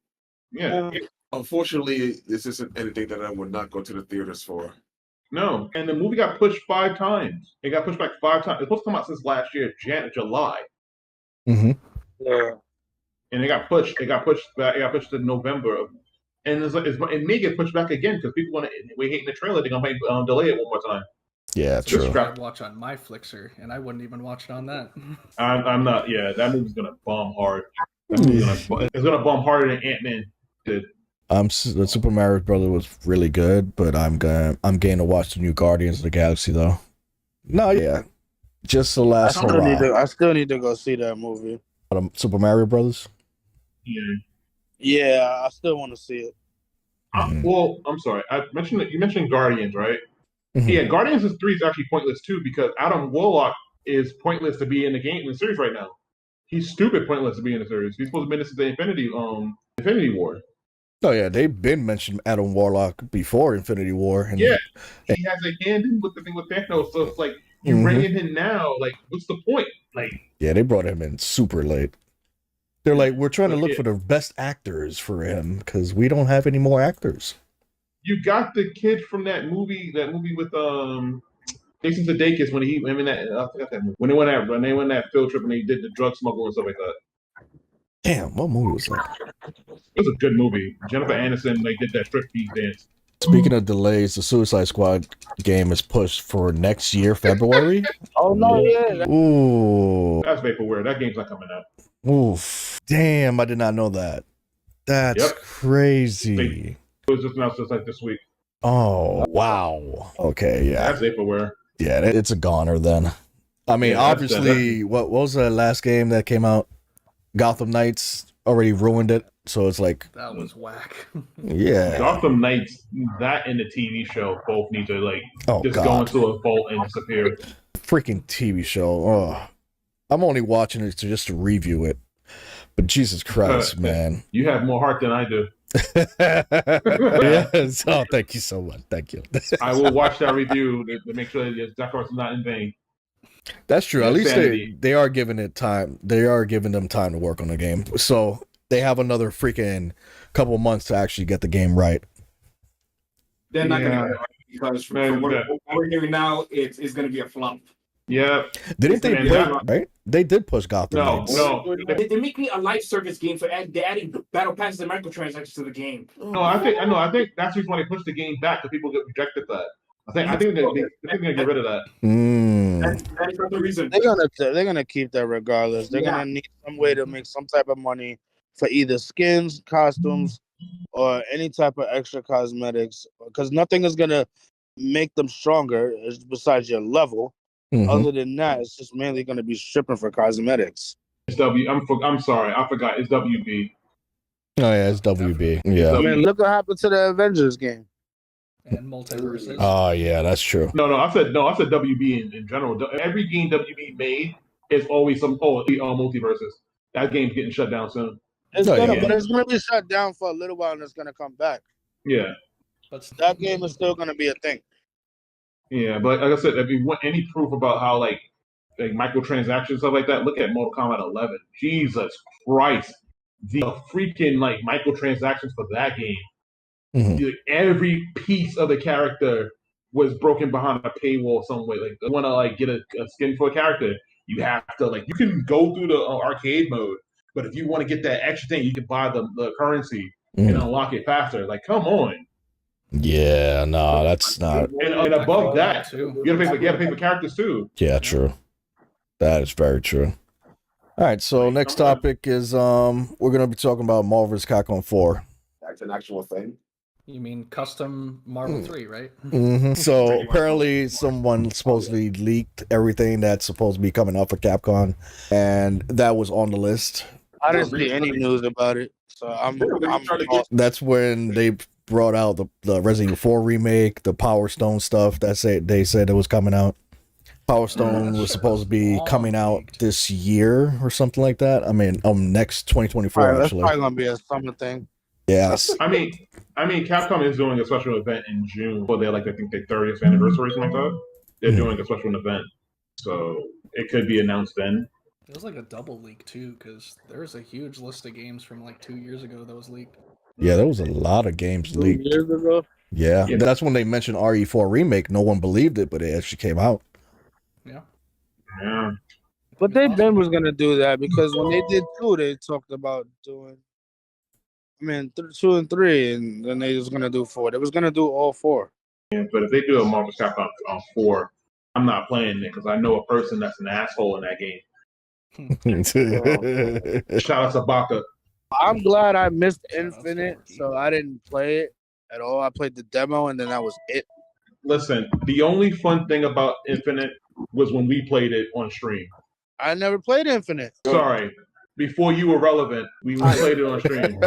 Yeah. Unfortunately, this isn't anything that I would not go to the theaters for. No. And the movie got pushed 5 times. It got pushed back 5 times. It's supposed to come out since last year, July. Mm-hmm. Yeah. And it got pushed. It got pushed back. It got pushed to November. And it may get pushed back again because people we're hating the trailer. They're gonna delay it one more time. Yeah, Just true. I watch on my Flixer, and I wouldn't even watch it on that. I'm not. Yeah, that movie's gonna bomb hard. It's gonna bomb harder than Ant-Man did. The Super Mario Brother was really good, but I'm getting to watch the new Guardians of the Galaxy though. No, yeah, just the last hurrah. I still need to go see that movie. Super Mario Brothers. Yeah, I still want to see it. Well, I'm sorry. You mentioned Guardians, right? Mm-hmm. Yeah, Guardians 3 is actually pointless too because Adam Warlock is pointless to be in the series right now. He's stupid pointless to be in the series. He's supposed to be in the Infinity War. Oh yeah, they've been mentioning Adam Warlock before Infinity War. And, he has a hand in with the thing with Thanos. So it's like you bring him in now. Like, what's the point? Like, yeah, they brought him in super late. They're like, we're trying to look for the best actors for him because we don't have any more actors. You got the kid from that movie with Jason Sudeikis when I forgot that movie. When they went that field trip and they did the drug smuggle and stuff like that. Damn, what movie was that? It was a good movie. Jennifer Aniston, they did that striptease dance. Speaking of delays, the Suicide Squad game is pushed for next year, February. Oh no, yeah. Ooh. That's vaporware. That game's not coming out. Oof. Damn, I did not know that. That's crazy. It was just announced like this week. Oh, wow. Okay, yeah. That's vaporware. Yeah, it's a goner then. I mean, obviously, what was the last game that came out? Gotham Knights already ruined it, so it's like that was whack. Yeah, Gotham Knights, that and the TV show both need to go into a vault and disappear. Freaking TV show. Oh, I'm only watching it just to review it, but Jesus Christ, man, you have more heart than I do. Yes. Oh, thank you so much. Thank you. I will watch that review to make sure that Dark Horse is not in vain. That's true. At least they are giving it time. They are giving them time to work on the game. So they have another freaking couple months to actually get the game right. They're not going to, because from what we're hearing now, it's going to be a flop. Yeah. Didn't they push, right? They did push Gotham Knights. No. They're making a live service game, so they're adding battle passes and microtransactions to the game. No, I think that's the reason why they pushed the game back, because people rejected that. I think they're gonna get rid of that. That is not the reason. They're gonna keep that regardless. They're gonna need some way to make some type of money for either skins, costumes, or any type of extra cosmetics. Because nothing is gonna make them stronger besides your level. Other than that, it's just mainly gonna be stripping for cosmetics. It's I'm sorry, I forgot. It's WB. Oh yeah, it's WB. Yeah. I mean, look what happened to the Avengers game. and multiverses. Oh yeah, that's true. No, I said WB in general. Every game WB made is always some multiverses. That game's getting shut down soon. It's Oh, gonna, yeah. but it's gonna be shut down for a little while, and it's gonna come back. Yeah, But That game is still gonna be a thing. yeah. But like I said, if you want any proof about how like microtransactions stuff like that, look at Mortal Kombat 11. Jesus Christ, the freaking like microtransactions for that game. Mhm. Every piece of the character was broken behind a paywall some way. Like, you want to like get a skin for a character, you have to like you can go through the arcade mode, but if you want to get that extra thing, you can buy the currency and unlock it faster. Like, come on. Yeah, no, that's not. And above that, too. you gotta pay for characters too. Yeah, true. That is very true. All right, so Like, next come on. topic is we're gonna be talking about Marvel vs. Capcom 4. That's an actual thing. You mean custom Marvel 3, right? So apparently someone supposedly leaked everything that's supposed to be coming up for Capcom, and that was on the list. I didn't see any news about it, so I'm That's when they brought out the Resident Evil 4 remake, the Power Stone stuff. They said it was coming out. Power Stone was supposed to be coming out this year or something like that. I mean, next 2024 that's actually. probably gonna be a summer thing. Yes. I mean, Capcom is doing a special event in June for their I think their 30th anniversary or something like that. They're doing a special event, so it could be announced then. It was like a double leak too, because there was a huge list of games from like 2 years ago that was leaked. Yeah, there was a lot of games 2 leaked. years ago. Yeah, Yeah. that's when they mentioned RE4 remake. No one believed it, but it actually came out. Yeah. Yeah. But they then was gonna do that because when they did 2, they talked about doing. I mean, 2 and 3, and then they was gonna do 4. They was gonna do all 4. Yeah, but if they do a Marvel Capcom 4, I'm not playing it because I know a person that's an asshole in that game. Shout out to Baka. I'm glad I missed Shout out to Infinite, Forky. so I didn't play it at all. I played the demo, and then that was it. Listen, the only fun thing about Infinite was when we played it on stream. I never played Infinite. Sorry, before you were relevant, we played it on stream.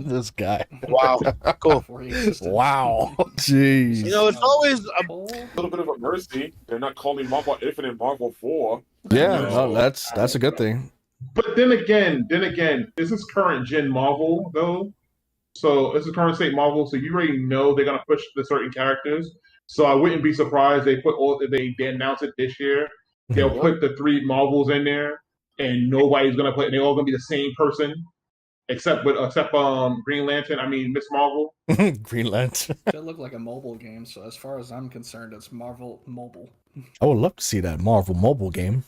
This guy. Wow, cool. Before he existed. Wow. Jeez. You know, it's always a Oh, A little bit of a mercy. They're not calling Marvel Infinite Marvel 4. Yeah, No. no, that's a good thing. But then again, this is current gen Marvel though. So this is current state Marvel, so you already know they're gonna push the certain characters. So I wouldn't be surprised they announce it this year. They'll put the 3 Marvels in there, and nobody's gonna play. They're all gonna be the same person, except Green Lantern. I mean Miss Marvel. Green Lantern. it looked like a mobile game, so as far as I'm concerned, it's Marvel Mobile. I would love to see that Marvel mobile game.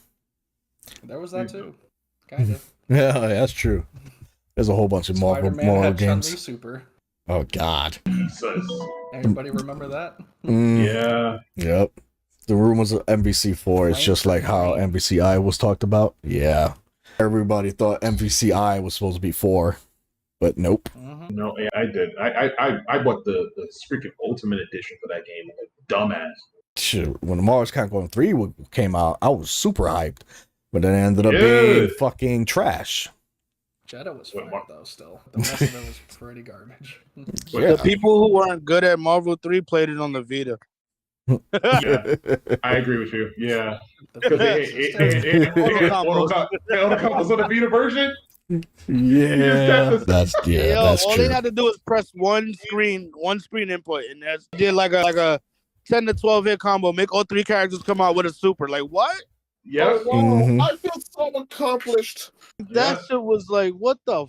There was that too, kind of. Yeah, that's true. There's a whole bunch of Marvel Spider-Man had games. Chun-Li Super. Oh God. Jesus. Everybody remember that? Yeah. Yep. The rumors of MVC4 is just like how MVCI was talked about. Yeah. Everybody thought MVCI was supposed to be 4, but nope. Mm-hmm. No, yeah, I did. I bought the freaking Ultimate Edition for that game. Like, dumbass. Shit, when Mars Capcom 3 came out, I was super hyped, but then it ended up Yeah. being fucking trash. Jetta was Wait, fine though. Still, the rest of it was pretty garbage. Yeah. The people who weren't good at Marvel 3 played it on the Vita. Yeah, I agree with you. Yeah. The Because Vita they system- had auto combos on the Vita version. Yeah, that's All true. they had to do was press one screen input, and that's did like a 10 to 12 hit combo. Make all 3 characters come out with a super. Like what? Yep. Oh, wow. Mhm. I feel so accomplished. That shit was like what the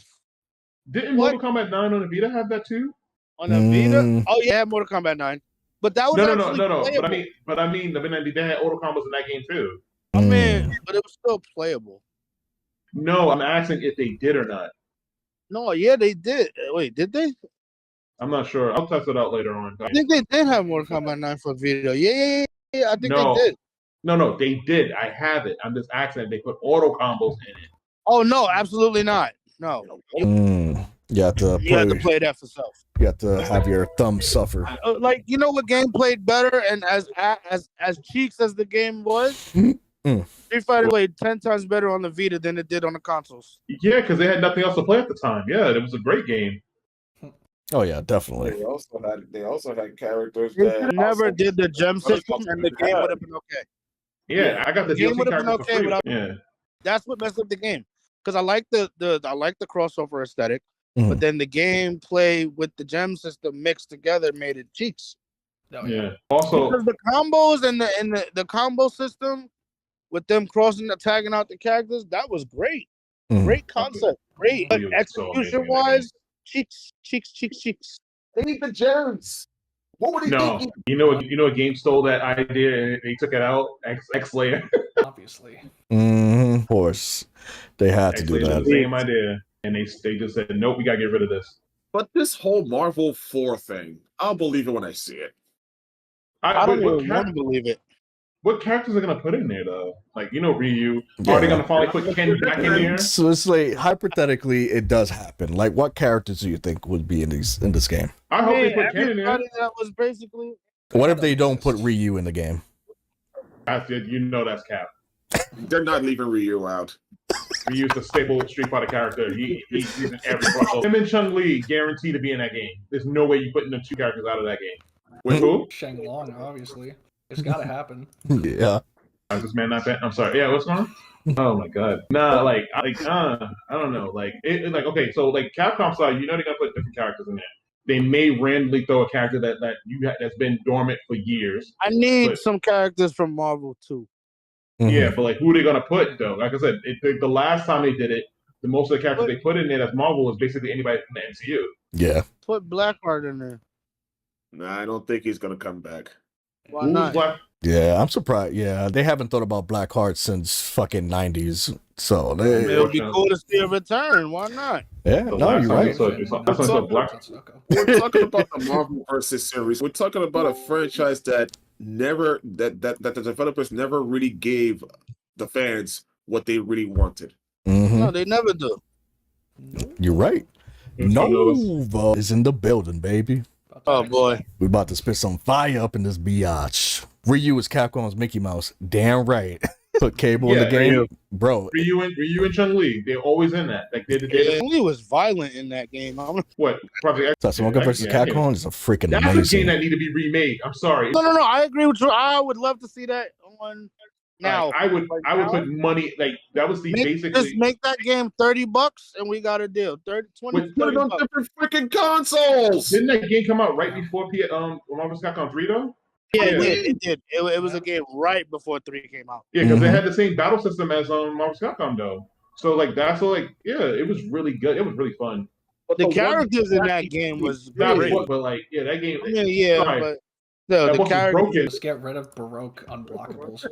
Didn't What? Mortal Kombat 9 on the Vita have that too? on the Vita? Mm. Oh yeah, Mortal Kombat 9. But that was No. actually playable. But I mean, they had auto combos in that game too. I mean, Mm. but it was still playable. No, I'm asking if they did or not. No, yeah, they did. Wait, did they? I'm not sure. I'll test it out later on. I think they did have Mortal Kombat 9 for Vita. Yeah. I think No. they did. No, they did. I have it. I'm just asking if they put auto combos in it. Oh no, absolutely not. No, Mm. You have to you have to play that for self. You have to have your thumb suffer. Like you know what game played better and as cheeks as the game was. Street Fighter played 10 times better on the Vita than it did on the consoles. Yeah, because they had nothing else to play at the time. Yeah, it was a great game. Oh yeah, definitely. They also had characters They that should never also did the gem other system, and the customers game had. would have been okay. Yeah, I got the The game DLC would have been characters for okay free. without. Yeah. That's what messed up the game, because I like the crossover aesthetic, Mhm. but then the gameplay with the gem system mixed together made it cheeks. Oh, Yeah. Also, Because the combos and the combo system with them crossing, tagging out the characters, that was great. Mhm. Great concept, great. But It was so amazing execution in that game. wise, cheeks. They need the gems. What were they No, thinking? you know, a game stole that idea and they took it out. X Layer. obviously. Of course, they had to X do Layer did that. the same idea, and they just said, nope, we gotta get rid of this. But this whole Marvel 4 thing, I'll believe it when I see it. I don't what, even want to believe it. what characters are gonna put in there though? Like Ryu. Are they Yeah. gonna finally put Ken back in there? So it's like hypothetically, it does happen. Like, what characters do you think would be in this game? I hope they put Ken in there. Everybody that was basically. What if they don't put Ryu in the game? I said, you know that's cap. They're not leaving Ryu out. Ryu's the staple Street Fighter character. He's in every crossover. Him and Chun-Li guaranteed to be in that game. There's no way you putting the two characters out of that game. Wait, who? Shang Long, obviously. It's got to happen. Yeah. Is this man not that? I'm sorry. Yeah, what's going on? Oh my god. Nah, I don't know. Okay, so Capcom side, they're gonna put different characters in there. They may randomly throw a character that's been dormant for years. I need some characters from Marvel too. Mhm. Yeah, but who are they gonna put though? Like I said, the last time they did it, the most of the characters they put in there that's Marvel was basically anybody from the MCU. Yeah. Put Blackheart in there. Nah, I don't think he's gonna come back. Why Who's not? Black? Yeah, I'm surprised. Yeah, they haven't thought about Blackheart since fucking 90s. So It would be Yeah. cool to see a return. Why not? yeah, The no, last you're time we right. saw it, that's when I saw Black. We're talking about the Marvel versus series. We're talking about a franchise that the developers never really gave the fans what they really wanted. No, they never do. You're right. Nova is in the building, baby. Oh boy. We about to spit some fire up in this biatch. Ryu is Capcom's Mickey Mouse. Damn right. Put Cable in the game, Ryu. bro. Ryu and Chun-Li, they're always in that. Like they're He was violent in that game. what? Project X. Sasha versus Yeah, Capcom is a freaking That's a amazing. game that need to be remade. I'm sorry. No. I agree with you. I would love to see that on now. I would put money that was basically Just make that game $30 and we got a deal. 30, 20, With- Put it on $30. different freaking consoles. Didn't that game come out right before Marvel Capcom 3 though? Yeah, Yeah. it did. It was a game right before 3 came out. Yeah, because Mhm. they had the same battle system as Marvel Capcom though. So it was really good. It was really fun. But The one- characters in that game was Not great. but that game. I mean, yeah, sorry, but no, that the book was characters. broken. Just get rid of Baroque unblockables.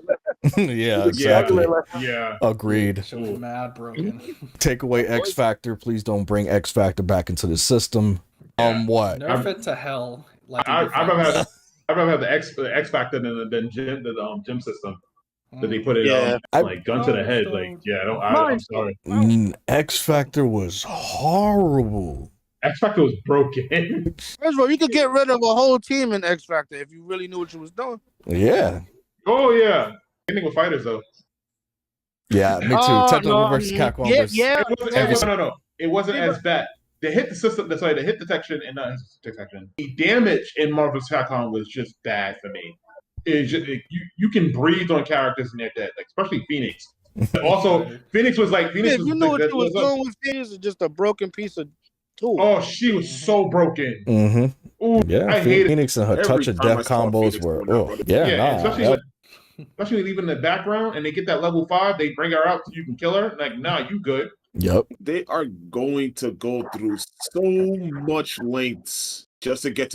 Yeah, exactly. Yeah. Agreed. So mad broken. Take away X Factor. Please don't bring X Factor back into the system. Yeah. What? Nerf it to hell. Like I'd rather have the X Factor than gym system that they put it Yeah. gun to the head. I'm sorry. X Factor was horrible. X Factor was broken. First of all, you could get rid of a whole team in X Factor if you really knew what you was doing. Yeah. Oh yeah. Same thing with fighters though. Yeah, me too. Oh, Technical no, versus Capcom. yeah, versus- yeah. It wasn't as bad. The hit detection and not detection. The damage in Marvel's Capcom was just bad for me. You can breathe on characters and they're dead, especially Phoenix. Also, Phoenix was If you knew what you was doing with Phoenix, it's just a broken piece of tool. Oh, she was so broken. Mm-hmm. Ooh, Yeah, I hate it. Phoenix and her Every touch of time I death saw combos Phoenix were. going Oh, out, yeah, Yeah, nah. especially especially leaving the background and they get that level 5, they bring her out so you can kill her. Like, nah, you good. Yep. They are going to go through so much lengths just to get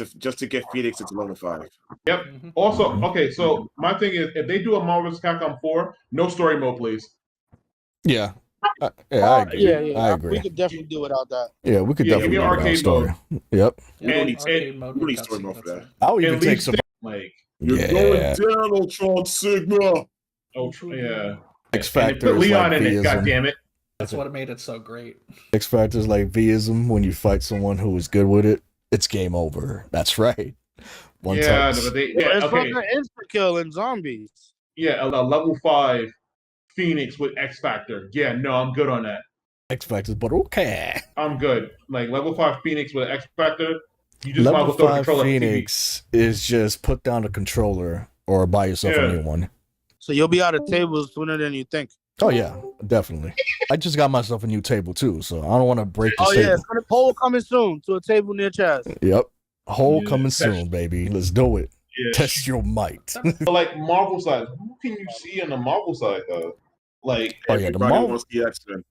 Phoenix into level 5. Yep. Mhm. Also, okay, so my thing is, if they do a Marvel's Capcom 4, no story mode, please. Yeah. Yeah, I agree. Yeah. I agree. We could definitely do without that. Yeah, we could Yeah, give definitely me do an an arcade story. Yep. Yeah, And- arcade and- mode we with need story cutscene, mode for that's that. it. I'll even At take least some. like, You're Yeah. going down, Ultron Sigma. yeah. X And they Factor put is Leon like in it, Vism. goddammit. That's what made it so great. X Factor is like Vism. When you fight someone who is good with it, it's game over. That's right. One Yeah, touch. but It's okay. like an insta-kill in zombies. Yeah, a level 5 Phoenix with X Factor. Yeah, no, I'm good on that. X Factor's but okay. I'm good. Like level 5 Phoenix with X Factor. You just might as Level well throw the 5 controller on the TV. Phoenix is just put down the controller or buy yourself a Yeah. new one. So you'll be out of tables sooner than you think. Oh yeah, definitely. I just got myself a new table too, so I don't want to break this Oh yeah, table. it's gonna poll coming soon to a table near Chaz. Yep. Hole Yeah, coming test- soon, baby. Let's do it. Yeah. Test your might. But like Marvel side, who can you see on the Marvel side though? Like, Oh, yeah, the Everybody Marvel- wants the X-Men.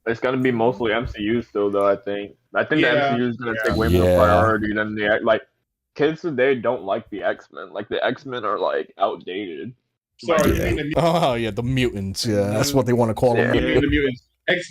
It's gonna be mostly MCU still, though. I think Yeah, the MCU is gonna take way Yeah. more priority than the kids today don't like the X-Men. Like the X-Men are like outdated. sorry, Yeah. you mean the Oh yeah, the mutants. Yeah, that's what they want to call them. Yeah. the mutants.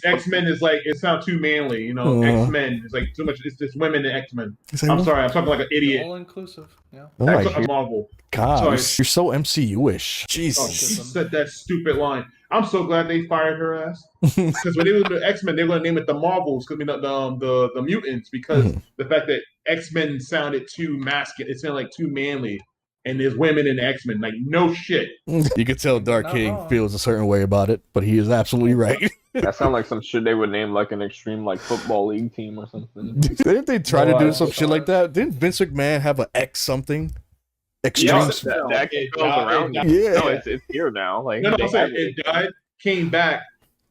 X-Men is like, it sounds too manly, you know. Uh-huh. X-Men is like too much. It's just women in X-Men. He's like, I'm sorry, I'm talking like an idiot. All inclusive. Yeah. Oh my I'm Marvel. God, Sorry. you're so MCU-ish. Oh, Jesus. she said that stupid line. I'm so glad they fired her ass. Because when they were the X-Men, they were going to name it the Marvels, because the mutants, because Mhm. the fact that X-Men sounded too masculine, it sounded like too manly, and there's women in the X-Men. Like, no shit. You could tell Dark Not King wrong. feels a certain way about it, but he is absolutely right. That sounds like some shit they would name like an extreme like football league team or something. Didn't they try to do No, some shit like that? Didn't Vince McMahon have an X something? Extreme. Yeah, That actually It goes died- around. it Yeah. No, it's here now. Like No, they I'm saying have it died, came back,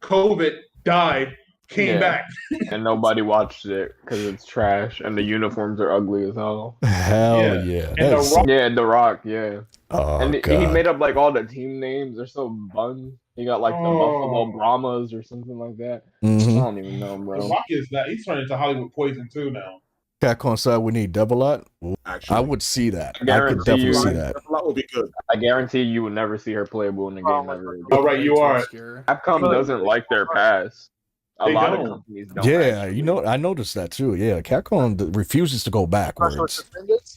COVID died, came Yeah. back. and nobody watched it because it's trash and the uniforms are ugly as hell. Hell Yeah. yeah. And The Rock- Yeah, The Rock. Yeah, Oh and he God. made up like all the team names. They're so bun. He got like the Buffalo Brahmas or something like that. I Mhm. don't even know, The bro. Rock is that he's turning into Hollywood Poison too now. Capcom side, we need Devil-Lot. Actually, I would see that. I could Guarantee definitely you. see that. that would be good. I guarantee you would never see her playable in a game ever again. Oh, right, you Way too are. obscure. Capcom doesn't like their past. A They lot don't. of companies don't. Yeah, actually. you know, I noticed that too. Yeah, Capcom refuses to go backwards.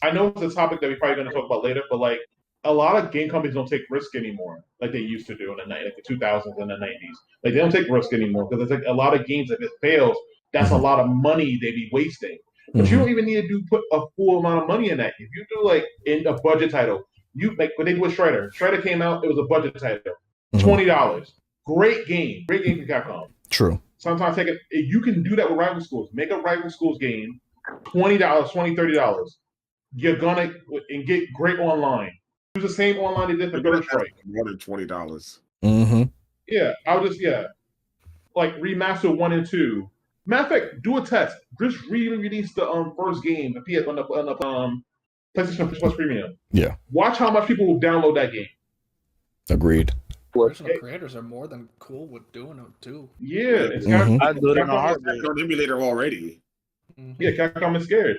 I know it's a topic that we're probably going to talk about later, but like a lot of game companies don't take risk anymore, like they used to do in like the 2000s and the 90s. Like they don't take risk anymore because it's like a lot of games that if it fails, that's a lot of money they be wasting. But you Mhm. don't even need to put a full amount of money in that. If you do like in a budget title, you like when they do with Shredder. Shredder came out, it was a budget title, Mhm. $20. Great game from Capcom. True. Sometimes take it. You can do that with rival schools. Make a rival schools game, $20, $30. You're gonna and get great online. Use the same online they did for They're gonna Third Strike. have more than $20. Mm-hmm. Yeah, I'll just like remaster 1 and 2. Matter of fact, do a test. Just re-release the first game, the PS on the PlayStation Plus Premium. Yeah. Watch how much people will download that game. Agreed. Original creators are more than cool with doing it too. Yeah, it's Mhm. I do it in a Capcom- heartbeat. On emulator already. Mhm. Yeah, Capcom is scared.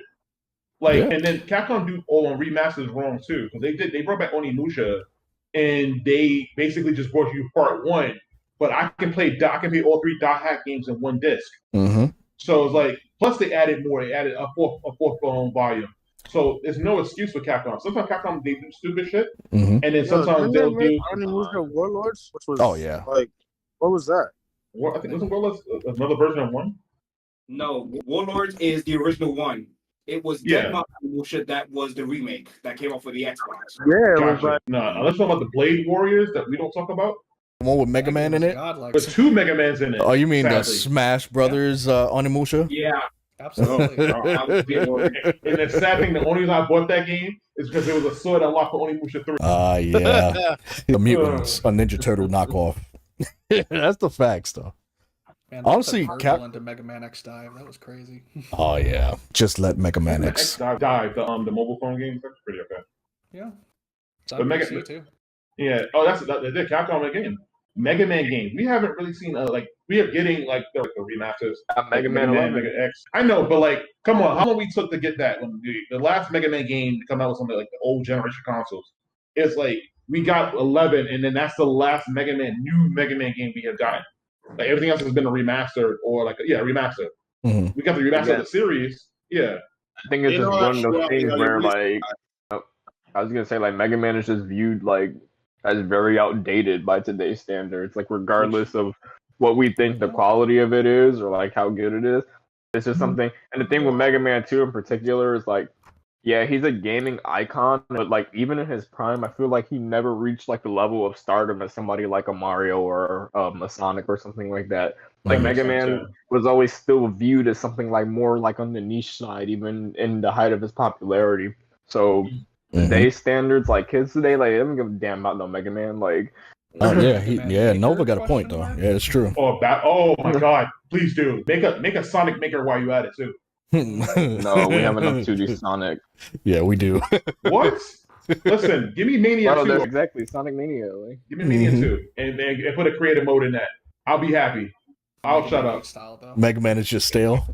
Like, Yeah. and then Capcom do all on remasters wrong too, because they brought back Onimusha, and they basically just brought you part 1, but I can play all 3 dot hack games in one disc. Mm-hmm. So it's like, plus they added more. They added a fourth volume. So there's no excuse for Capcom. Sometimes Capcom they do stupid shit, Mm-hmm. and then sometimes they'll do. Onimusha Warlords, which was Oh, yeah. like what was that? I think wasn't Warlords another version of 1? No, Warlords is the original one. It was Yeah. Deadmau Onimusha that was the remake that came out for the Xbox. Yeah, it was Gotcha. like No, unless you're talking about the Blade Warriors that we don't talk about. One with Mega Man in it. Godlike. There's 2 Mega Mans in it. Oh, you mean the sadly. Smash Brothers Onimusha? Yeah, Absolutely. that was the one. And the sad thing, the only reason I bought that game is because there was a sword unlocked for Onimusha 3. Yeah. The Mutants, a Ninja Turtle knockoff. That's the facts, though. Man, Honestly, Cap into Mega Man X Dive. That was crazy. Oh yeah. Just let Mega Man X. Dive, the mobile phone game. That's pretty okay. Yeah. It's But on Mega- PC too. Yeah. Oh, that's Capcom again. Mega Man game. We haven't really seen like we are getting like the remasters. Mega Man 11. Mega X. I know, but like, come on, how long we took to get that? When the last Mega Man game to come out with something like the old generation consoles, it's like we got 11, and then that's the last new Mega Man game we have gotten. Like everything else has been a remaster or like a remaster. Mhm. We got the remaster of the series. Yeah. I think it's You just know, one of those actually, things I where really- like I was gonna say like Mega Man is just viewed like as very outdated by today's standards. Like regardless of what we think the quality of it is or like how good it is, it's just something. And the thing with Mega Man 2 in particular is like, yeah, he's a gaming icon, but like even in his prime, I feel like he never reached like the level of stardom as somebody like a Mario or a Sonic or something like that. Like That makes Mega sense, Man yeah. was always still viewed as something like more like on the niche side, even in the height of its popularity. So today's standards, like kids today, like they don't give a damn about no Mega Man. Like, Oh yeah, Mega Man yeah. Maker, Nova got a point question though. mark? Yeah, it's true. Oh my god, please do. Make a Sonic Maker while you at it too. no, we have enough 2D Sonic. Yeah, we do. What? Listen, give me Mania Oh, 2. there's exactly Sonic Mania. Like. Give me Mania Mhm. 2 and put a creative mode in that. I'll be happy. I'll Mega shut Man up. Style, though. Mega Man is just stale.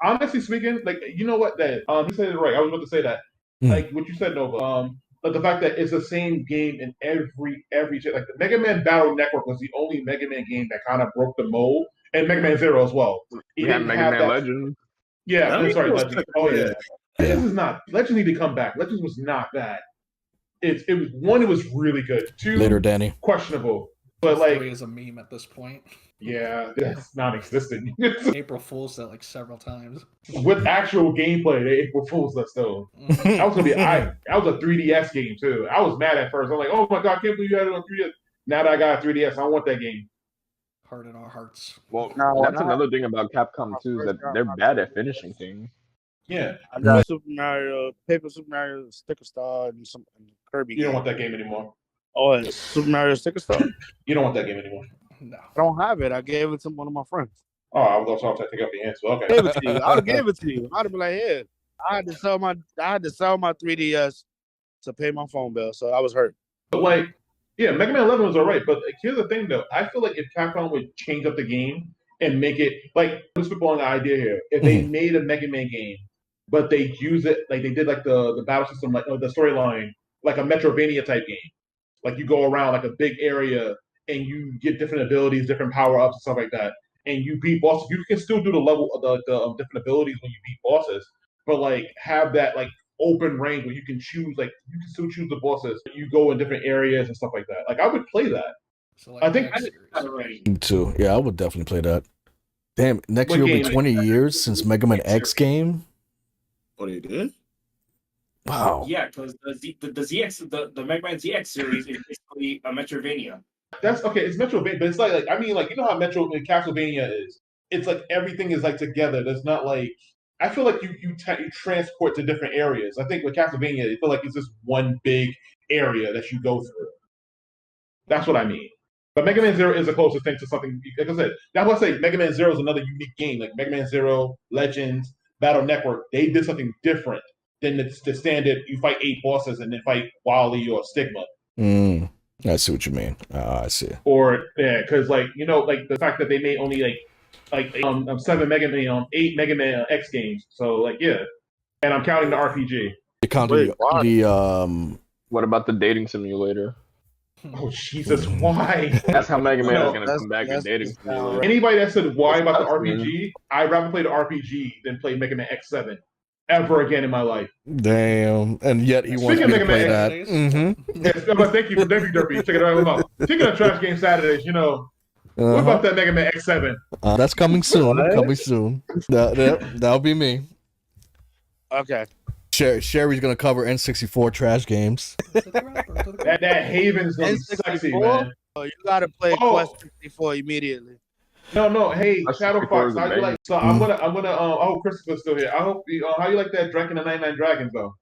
Honestly speaking, like you know what? That you said it right. I was about to say that. Like what you said, Nova. But the fact that it's the same game in every like the Mega Man Battle Network was the only Mega Man game that kind of broke the mold, and Mega Man Zero as well. It We have didn't Mega have Man that. Legends. Yeah, That sorry, was Legends. good, Oh yeah. yeah. Legends is not. Legends need to come back. Legends was not bad. It was one. It was really good. Two, Later, Danny. questionable. But Three like, is a meme at this point. yeah, that's non-existent. April Fool's that like several times. With actual gameplay, they April Fools us though. Mhm. That was gonna be that was a 3DS game too. I was mad at first. I'm like, oh my god, I can't believe you had it on 3DS. Now that I got a 3DS, I want that game. Heart in our hearts. Well, No, that's not- another thing about Capcom too, is that they're bad at finishing things. Yeah, I got Super Mario, Paper Super Mario Sticker Star, and some and Kirby. you don't game. want that game anymore. Oh, it's Super Mario Sticker Star. You don't want that game anymore. No. I don't have it. I gave it to one of my friends. Oh, I was also take up the answer. Okay. I gave it to you. I gave it to you. I'd be like, here. I had to sell my 3DS to pay my phone bill, so I was hurt. But like, yeah, Mega Man 11 was alright. But like, here's the thing, though. I feel like if Capcom would change up the game and make it like, let's put on the idea here. If they made a Mega Man game, but they use it like they did like the battle system, like the storyline, like a Metrovania type game. Like you go around like a big area and you get different abilities, different power ups, and stuff like that. And you beat bosses. You can still do the level of the different abilities when you beat bosses, but like have that like open range where you can choose, like you can still choose the bosses. You go in different areas and stuff like that. Like I would play that. So like I think- X series. Already. Me too. Yeah, I would definitely play that. Damn, next What year will be game? 20 years since Mega Man X game. Oh, they did? Wow. Yeah, because the Mega Man ZX series is basically a Metrovania. That's okay. It's Metrovania, but it's like I mean, like you know how Metro Castlevania is. It's like everything is like together. There's not like I feel like you transport to different areas. I think with Castlevania, I feel like it's just one big area that you go through. That's what I mean. But Mega Man Zero is the closest thing to something. Like I said, that's why I say Mega Man Zero is another unique game. Like Mega Man Zero, Legends, Battle Network, they did something different than the standard. You fight 8 bosses and then fight Wily or Stigma. I see what you mean. I see. Or yeah, because like you know, like the fact that they made only like 7 Mega Man, 8 Mega Man X games. So like yeah, and I'm counting the RPG. You counted Wait, the What about the dating simulator? Oh Jesus, why? That's how Mega Man No, is gonna come back in dating simulator. Anybody that said why about the That's RPG, I'd rather play the RPG than play Mega Man X7 ever again in my life. damn, and yet he wants Speaking me of to Mega play that. Man Yes, but thank you, Derpy. Check it out of my mouth. Speaking of Trash Game Saturdays, you know, what about that Mega Man X7? That's coming soon. What? Coming soon. That'll be me. Okay. Sherry's gonna cover N64 trash games. That Haven's gonna be sexy, man. Oh, you gotta play Oh. Quest 64 immediately. No, hey, That's Shadow before Fox, the how you bang. like? So I'm gonna. I hope Christopher's still here. I hope. How you like that Dragon and the 99 Dragons though?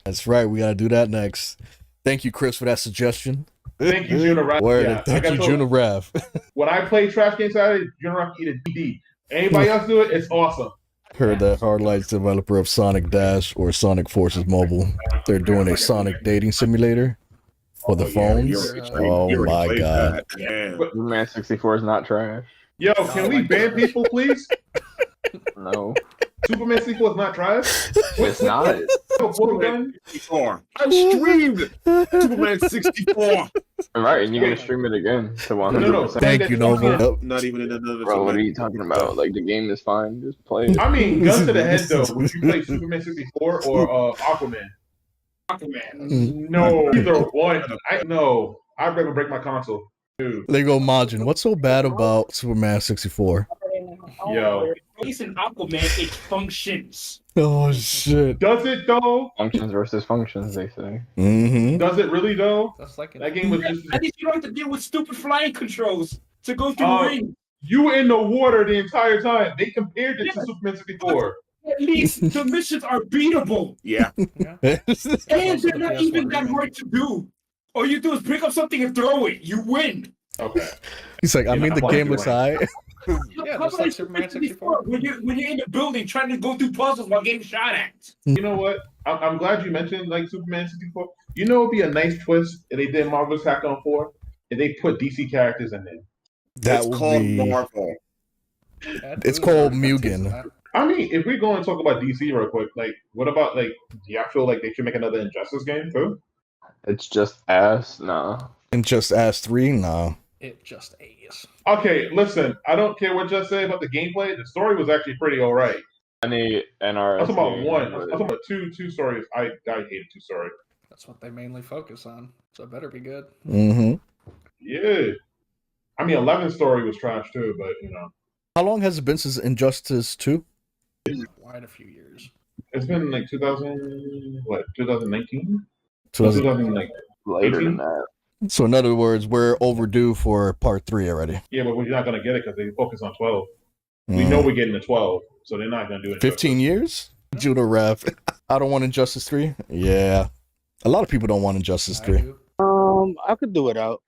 That's right. We gotta do that next. Thank you, Chris, for that suggestion. Thank you, Juna Rav. Word. Yeah, Thank like I you, told- Juna Rav. When I play Trash Game Saturday, Juna Rav eat a DD. Anybody else do it? It's awesome. Heard that Hardlight's developer of Sonic Dash or Sonic Forces Mobile. They're doing a Sonic dating simulator for the Oh, yeah, phones. you already Oh you already my played god. that. Yeah. But- Man 64 is not trash. Yo, can we ban people, please? No, Superman 64 is not trash. it's not. Portal gun? 64. I streamed Superman 64. Right, and you're gonna stream it again to 100%. No. Thank you, Nova. Yep. Not even in another. Bro, what are you talking about? Like, the game is fine. Just play it. I mean, gun to the head though. Would you play Superman 64 or Aquaman? Aquaman. No, either one. No, I'd rather break my console. Dude, Lego Majin, what's so bad about Superman 64? yo, It's an Aquaman. It functions. Oh shit. does it though? Functions versus functions, they say. Mm-hmm. Does it really though? That's like That game was just. At least you don't have to deal with stupid flying controls to go through Oh. rings. You were in the water the entire time. They compared it to Superman 64. At least the missions are beatable. Yeah. Yeah. And Also they're the not PS1 even that remake. hard to do. All you do is pick up something and throw it. You win. Okay. He's like, I mean, the game looks high. Yeah, just like Superman 64. When you're in the building trying to go through puzzles while getting shot at. You know what? I'm glad you mentioned like Superman 64. You know, it'd be a nice twist if they did Marvel's Attack on 4 and they put DC characters in there. That It's would called be. Marvel. Yeah, It's dude, called I'm teasing Mugen. that. I mean, if we're going to talk about DC real quick, like, what about like? Do y'all feel like they should make another Injustice game too? It's just ass. Nah. And just ask 3? No. It just is. Okay, listen. I don't care what you say about the gameplay. The story was actually pretty alright. Any I'm NRS. talking about game, one. I'm but- talking about two stories. I hated two stories. That's what they mainly focus on. So it better be good. Mm-hmm. Yeah. I mean, 11 story was trash too, but you know, How long has it been since Injustice 2? Quite a few years. it's been like 2019, 2000. 2000 later 18? than that. So in other words, we're overdue for part 3 already. Yeah, but we're not gonna get it because they focus on 12. We Mm. know we're getting to 12, so they're not gonna do it. 15 years? Judah Ref. I don't want Injustice 3. Yeah. A lot of people don't want Injustice I 3. do. I could do it out.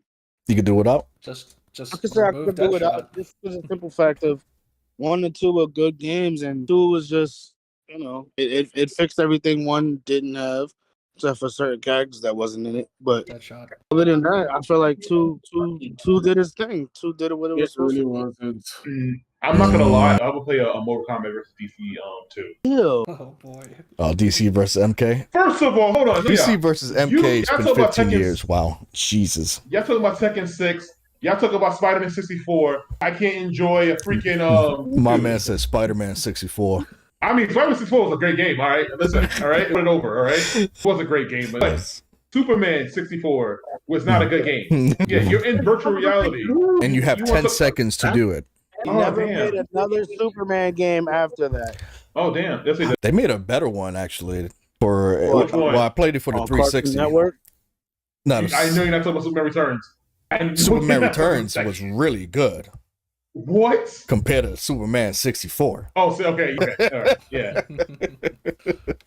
You could do it out? Just I could say I remove could do it Deadshot. out. Just for the simple fact of 1 and 2 were good games, and 2 was just, you know, it fixed everything 1 didn't have, except for certain characters that wasn't in it. But Deadshot. other than that, I feel like two did its thing. 2 did it what it was It supposed really to. wasn't. I'm not gonna lie. I would play a Mortal Kombat versus DC 2. Ew. Oh boy. Oh, DC versus MK? First of all, hold on. DC Leah. versus You- MK has y'all been talk about 15 Tekken- years. Wow. Jesus. Y'all talking about Tekken 6. Y'all talk about Spider-Man 64. I can't enjoy a freaking My dude. man said Spider-Man 64. I mean, Spider-Man 64 was a great game. All right, listen. All right, put it over. All right, it was a great game, but Superman 64 was not a good game. Yeah, you're in virtual reality. And you have You 10 want to- seconds to do it. He Oh, never damn. made another Superman game after that. Oh damn! That's it. They made a better one, actually. For Which one? Well, I played it for the On Cartoon 360. Network. No, I know you're not talking about Superman Returns. I know Superman you're not talking Returns about was that. really good What? compared to Superman 64. Oh, so, okay, all right, yeah.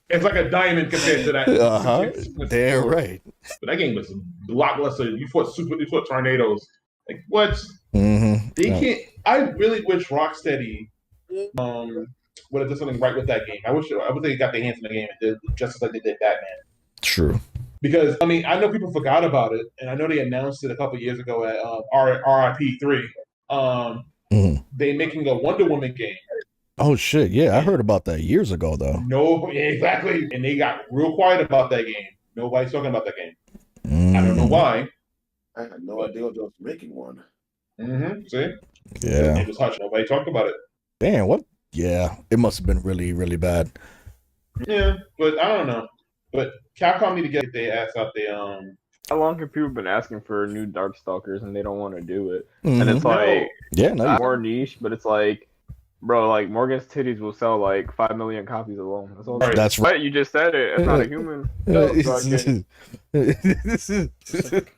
It's like a diamond compared to that. Uh-huh. Superman Damn 64. right. But that game was a lot less. You fought tornadoes. Like what? Mm-hmm. They can't. I really wish Rocksteady would have done something right with that game. I wish they got their hands in the game and did just like they did Batman. True. Because I mean, I know people forgot about it, and I know they announced it a couple years ago at RIP 3. They making a Wonder Woman game. Oh shit! Yeah, I heard about that years ago, though. No, exactly, and they got real quiet about that game. Nobody's talking about that game. I don't know why. I had no idea they was making one. See, Yeah. it was hush. Nobody talked about it. Damn. What? Yeah. It must have been really, really bad. Yeah, but I don't know. But Capcom need to get their ass out there. How long have people been asking for new Darkstalkers and they don't want to do it? Mhm. And it's like Yeah. No. more niche, but it's like, bro, like Morgan's titties will sell like 5 million copies alone. That's all. Right. That's right. Right, you just said it. It's not a human. No, so I can't- This is Just look,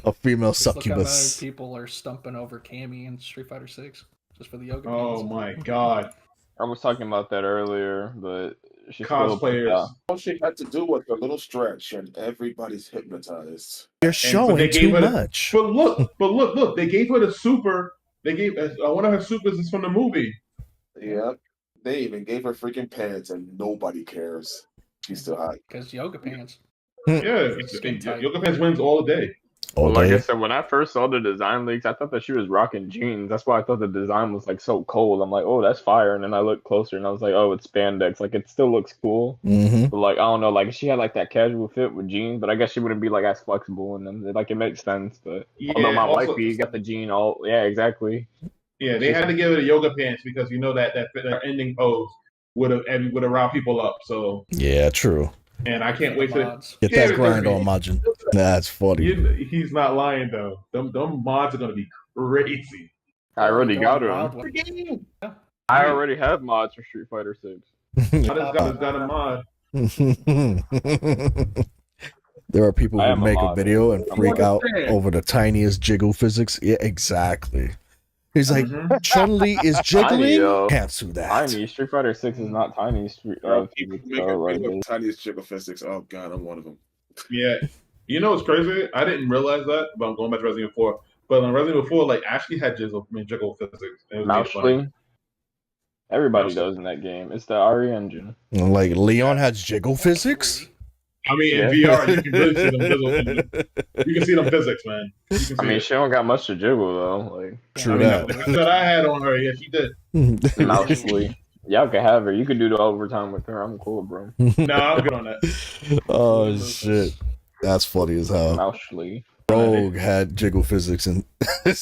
a female just look how many succubus. people are stumping over Cammy in Street Fighter 6 just for the yoga. Oh pants. my god, I was talking about that earlier, but she's still cosplayers. All she had to do was a little stretch, and everybody's hypnotized. You're but showing they too gave it a- much. But look! They gave her the super. They gave one of her supers is from the movie. Yep. They even gave her freaking pants, and nobody cares. She's still hot. Because yoga pants. Yeah, Skin tight. Yoga Pants wins all day. All Like I day. said, when I first saw the design leaks, I thought that she was rocking jeans. That's why I thought the design was like so cold. I'm like, oh, that's fire. And then I looked closer and I was like, oh, it's spandex. Like it still looks cool. Mm-hmm. But like I don't know, like she had like that casual fit with jeans, but I guess she wouldn't be like as flexible in them. Like it makes sense. But although my also- wifey got the jean all, yeah, exactly. Yeah, they had to give it a yoga pants because you know that ending pose would have rid people up. So, Yeah. True. and I can't wait to. Mods. Get Yeah, that grind but- on, Majin. That's funny. He's not lying though. Them mods are gonna be crazy. I already got Wild her. West. I already have mods for Street Fighter 6. I just got a mod. There are people I who am a make a mod. video and I'm freak out understand. over the tiniest jiggle physics. Yeah, exactly. He's like, Mhm. Chun-Li is Tiny, jiggling. though. Can't sue that. Tiny. Street Fighter 6 is not tiny. People Physics, make though. a Like, video of tiniest jiggle physics. Oh god, I'm one of them. Yeah. You know what's crazy? I didn't realize that, but I'm going back to Resident Evil 4. But on Resident Evil 4, like, Ashley had jiggle physics. It was made funny. Mousely. Everybody Mousely. does in that game. It's the RE engine. Like Leon has jiggle physics. I mean, in Yeah. VR, you can really see them you can see them physics, man. You can see I mean, it. she don't got much to jiggle though. Like True I mean, that. the that I had on her, yeah, she did. Mousely. Y'all can have her. You can do the overtime with her. I'm cool, bro. No, I'm good on that. Oh shit, that's funny as hell. Mousely. Rogue had jiggle physics and yeah,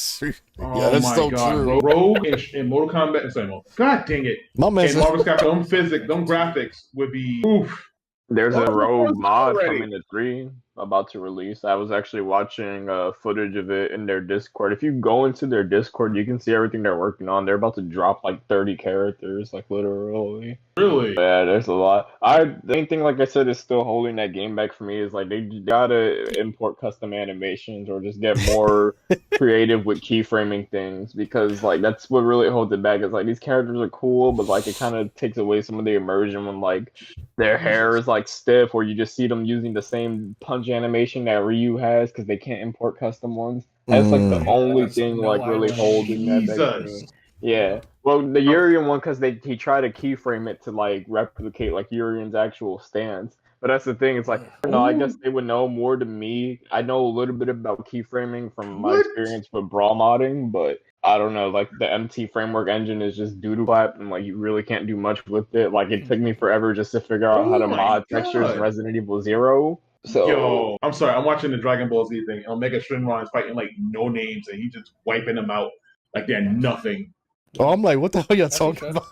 Oh that's my so god, true. Rogue in Mortal Kombat, God dang it! My man And said, Marvel Capcom, them physics, them graphics would be oof. There's What a was Rogue it mod already? coming to 3 about to release. I was actually watching footage of it in their Discord. If you go into their Discord, you can see everything they're working on. They're about to drop like 30 characters, like literally. Really? Yeah, there's a lot. The main thing, like I said, is still holding that game back for me is like they gotta import custom animations or just get more creative with keyframing things because like that's what really holds it back. Is like these characters are cool, but like it kind of takes away some of the immersion when like their hair is like stiff, or you just see them using the same punch animation that Ryu has because they can't import custom ones. That's like the Mm. only That's thing no like really irony. holding that back for Jesus. me. Yeah. Well, the Urian one because he tried to keyframe it to like replicate like Urian's actual stance. But that's the thing. It's like I don't know. I guess they would know more than me. I know a little bit about keyframing from my What? experience with brawl modding, but I don't know. Like the MT framework engine is just doodle clap, and like you really can't do much with it. Like it took me forever just to figure out how Oh to my mod textures in God. Resident Evil 0. So Yo, I'm sorry. I'm watching the Dragon Ball Z thing. Omega Shenron is fighting like no names, and he's just wiping them out like they're nothing. "Oh, I'm like, what the hell y'all As you talking should. about?"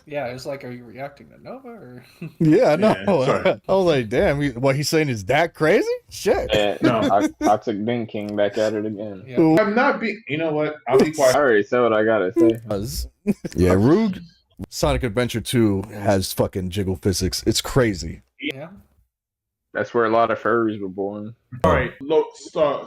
Yeah, it's like, are you reacting to Nova or? Yeah, I know. Yeah, sorry. I was like, damn, what he's saying is that crazy? Shit. yeah, No. Toxic Din King back at it again. Yeah. I'm not be. You know what? I'll be I quiet. already said what I gotta say. Yeah, Rogue Sonic Adventure 2 has fucking jiggle physics. It's crazy. Yeah. That's where a lot of furries were born. All right, look,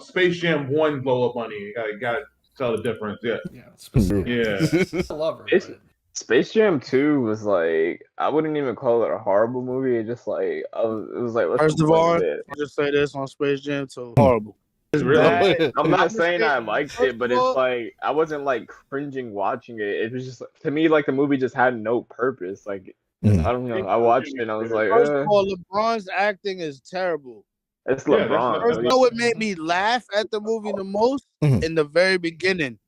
Space Jam 1 blow up money. You gotta tell the difference. Yeah. Yeah. Specific. Yeah. I love her. It's- But Space Jam 2 was like I wouldn't even call it a horrible movie. It just like it was like let's First of play all, with it. I'll just say this on Space Jam 2. Horrible. It's Really? bad. I'm not saying I liked First it, but of all- it's like I wasn't like cringing watching it. It was just to me like the movie just had no purpose. Like Mm. I don't know. I watched it and I was like, First of all, LeBron's acting is terrible. it's Yeah, LeBron. that's- You know what made me laugh at the movie the most? Mhm. In the very beginning.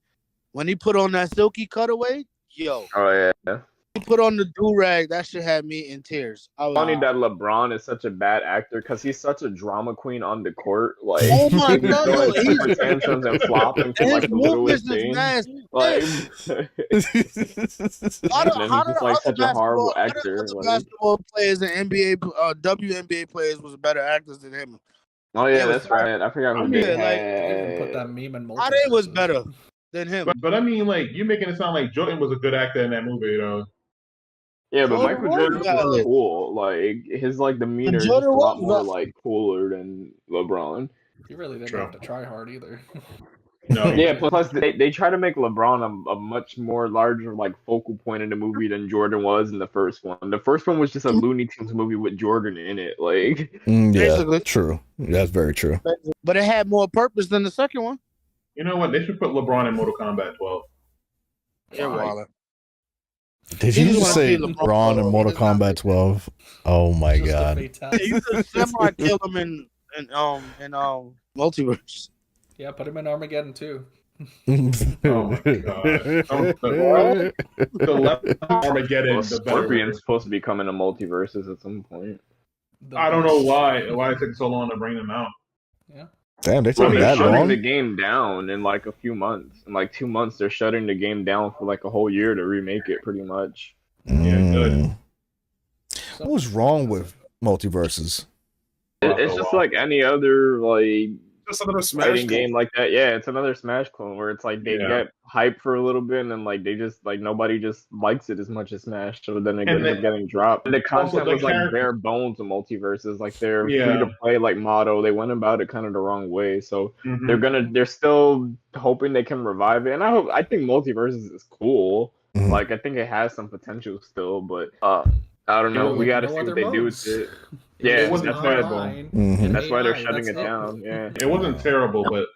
When he put on that silky cutaway, yo, Oh yeah. he put on the do-rag, that shit had me in tears. I was Funny that LeBron is such a bad actor because he's such a drama queen on the court. Like, Oh my he was God, throwing he's- temper tantrums and flopping for his like the movements littlest is thing. nasty. Like, How do- and then how he's do just like such a horrible how do actor. other Like, basketball players and NBA, WNBA players was better actors than him. oh yeah, Yeah, that's was- right. I forgot who I they mean, like, they even put that had. meme in How they was multiverses. better than him? But I mean, like, you're making it sound like Jordan was a good actor in that movie, you know? Yeah, but Jordan Michael was Jordan was valid. cool. Like his like demeanor is just Jordan a lot was more valid. like cooler than LeBron. You really didn't True. have to try hard either. No. Yeah, plus they try to make LeBron a much more larger like focal point in the movie than Jordan was in the first one. The first one was just a Looney Tunes movie with Jordan in it. Like Yeah, Basically. true. That's very true. But it had more purpose than the second one. You know what? They should put LeBron in Mortal Kombat 12. Yeah, Waller. Did He you just just wanna say see LeBron LeBron in go. Mortal He does not Kombat 12? Oh my Just a god. fatality. You could semi-kill him in multiverse. Yeah, put him in Armageddon too. Oh my god. The left Armageddon, well, the better. Scorpion's supposed to be coming to multiverses at some point. I don't know why it took so long to bring them out. Yeah. Damn, they Well, took they're that shutting long? the game down in like a few months. In like 2 months, they're shutting the game down for like a whole year to remake it, pretty much. Yeah, good. Mm. So- What was wrong with multiverses? It's just like any other like Just another Smash fighting game. game like that. Yeah, it's another Smash clone where it's like they get hype for a little bit and then like they just like nobody just likes it as much as Smash, so then it ends up getting dropped. And the content was like bare bones of multiverses, like they're free to play like motto. They went about it kind of the wrong way, so they're still hoping they can revive it. And I think multiverses is cool. Like I think it has some potential still, but I don't know. We got to see what they do with it. Yeah, it wasn't terrible. That's why they're shutting it down. Yeah, it wasn't terrible, but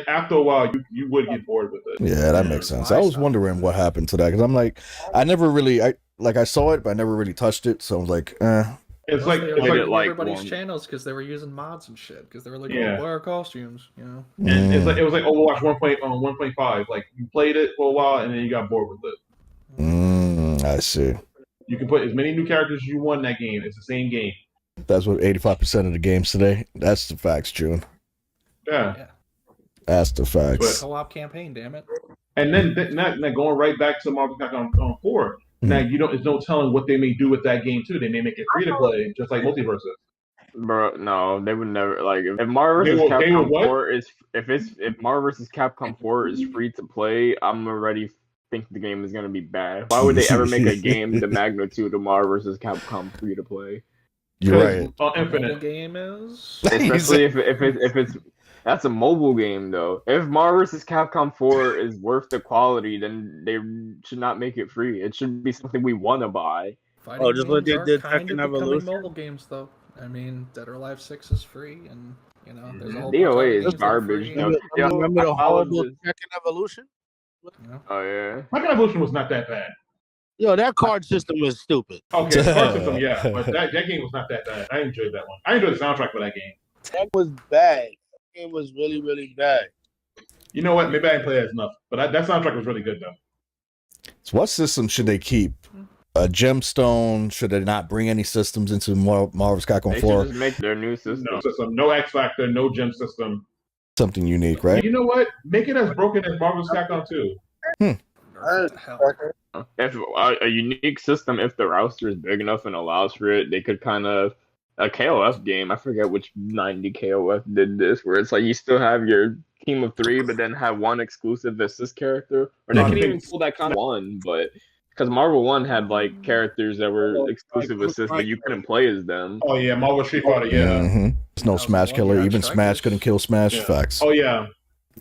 after a while, you would get bored with it. Yeah, that makes sense. I was wondering what happened to that because I'm like, I never really, I saw it, but I never really touched it. So I was like, It's like everybody's channels because they were using mods and shit because they were like, oh, buy our costumes, you know. And it was like Overwatch 1.5. Like you played it for a while and then you got bored with it. I see. You can put as many new characters as you want in that game. It's the same game. That's what 85% of the games today. That's the facts, June. Yeah. That's the facts. Co-op campaign, damn it. And then going right back to Marvel Capcom 4. Now there's no telling what they may do with that game too. They may make it free to play, just like Multiverses. Bro, no, they would never like if Marvel vs. Capcom 4 is if Marvel vs. Capcom 4 is free to play, I'm already think the game is gonna be bad. Why would they ever make a game the magnitude of Marvel vs. Capcom free to play? You're right. Infinite game is especially if it's that's a mobile game though. If Marvel vs. Capcom 4 is worth the quality, then they should not make it free. It should be something we want to buy. Just what they did Tekken Evolution. Mobile games though. I mean, Dead or Alive 6 is free, and you know there's a whole DOA is garbage. Remember the horrible Tekken Evolution? Oh yeah, Tekken Evolution was not that bad. Yo, that card system is stupid. Okay, the card system, yeah, but that game was not that bad. I enjoyed that one. I enjoyed the soundtrack for that game. That was bad. That game was really, really bad. You know what? Maybe I didn't play it enough, but that soundtrack was really good though. So what system should they keep? A gemstone? Should they not bring any systems into Marvel's Capcom 4? They should just make their new system. No X Factor, no gem system. Something unique, right? You know what? Make it as broken as Marvel's Capcom 2. If a unique system, if the roster is big enough and allows for it, they could kind of a KOF game. I forget which 90 KOF did this, where it's like you still have your team of 3, but then have one exclusive assist character, or they can even pull that kind of one, but. Because Marvel 1 had like characters that were exclusive assists, but you couldn't play as them. Oh yeah, Marvel Street Fighter, yeah. There's no Smash killer. Even Smash couldn't kill Smash. Facts. Oh yeah.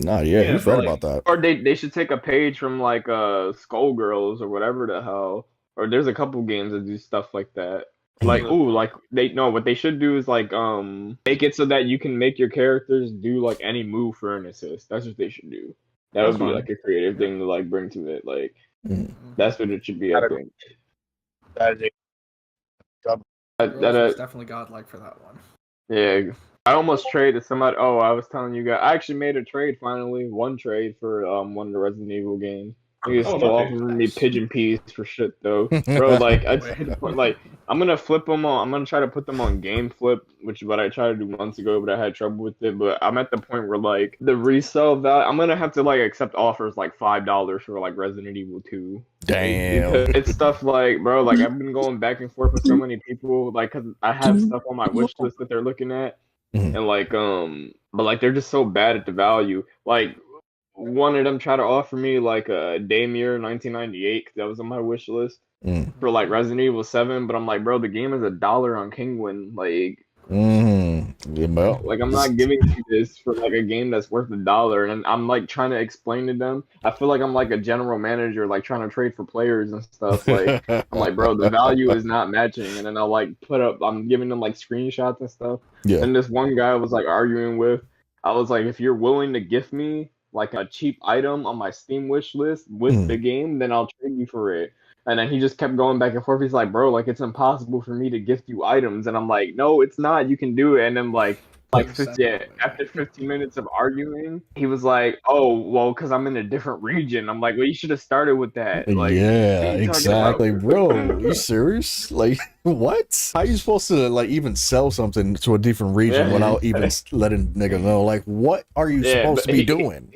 Nah, yeah, he's right about that. Or they should take a page from like Skullgirls or whatever the hell. Or there's a couple games that do stuff like that. Like what they should do is like make it so that you can make your characters do like any move for an assist. That's what they should do. That would be like a creative thing to like bring to it. Like that's what it should be, I think. That definitely godlike for that one. Yeah. I almost traded somebody. Oh, I was telling you guys. I actually made a trade finally. One trade for one of the Resident Evil games. He was still offering me pigeon peas for shit though, bro. Like I'm gonna flip them on. I'm gonna try to put them on Game Flip, which is what I tried to do months ago, but I had trouble with it. But I'm at the point where like the resale value, I'm gonna have to like accept offers like $5 for like Resident Evil 2. Damn. Because it's stuff like, bro, like I've been going back and forth with so many people, like, cause I have stuff on my wish list that they're looking at, and like but like they're just so bad at the value, like. One of them tried to offer me like a Daymere 1998 because that was on my wish list for like Resident Evil 7, but I'm like, bro, the game is $1 on Kingwin. Like, like I'm not giving you this for like a game that's worth $1, and I'm like trying to explain to them. I feel like I'm like a general manager, like trying to trade for players and stuff. Like, I'm like, bro, the value is not matching, and then I'll like I'm giving them like screenshots and stuff. And this one guy was like arguing with. I was like, if you're willing to gift me like a cheap item on my Steam wish list with the game, then I'll trade you for it. And then he just kept going back and forth. He's like, bro, like it's impossible for me to gift you items. And I'm like, no, it's not. You can do it. And then after 15 minutes of arguing, he was like, oh, well, because I'm in a different region. I'm like, well, you should have started with that. Like, yeah, exactly, bro. Are you serious? Like, What? How are you supposed to like even sell something to a different region Yeah. without even letting nigga know? Like, what are you supposed but to be doing?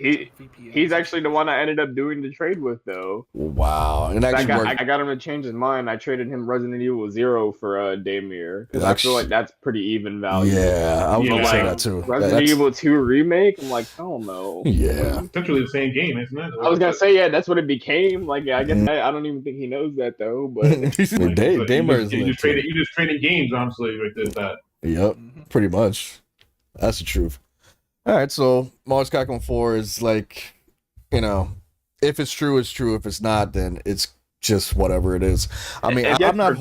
He's actually the one I ended up doing the trade with, though. Wow, and actually I got him to change his mind. I traded him Resident Evil 0 for Daymere because I feel like that's pretty even value. Yeah, I was gonna say that too. Resident Evil 2 remake. I'm like, hell no. Yeah, essentially the same game, isn't it? I was gonna say, yeah, that's what it became. Like, I guess I don't even think he knows that though. But Daymere is you just traded games, honestly, right there. That. Yep, pretty much. That's the truth. All right, so Mars Capcom 4 is like, you know, if it's true, it's true. If it's not, then it's just whatever it is. I mean, I'm not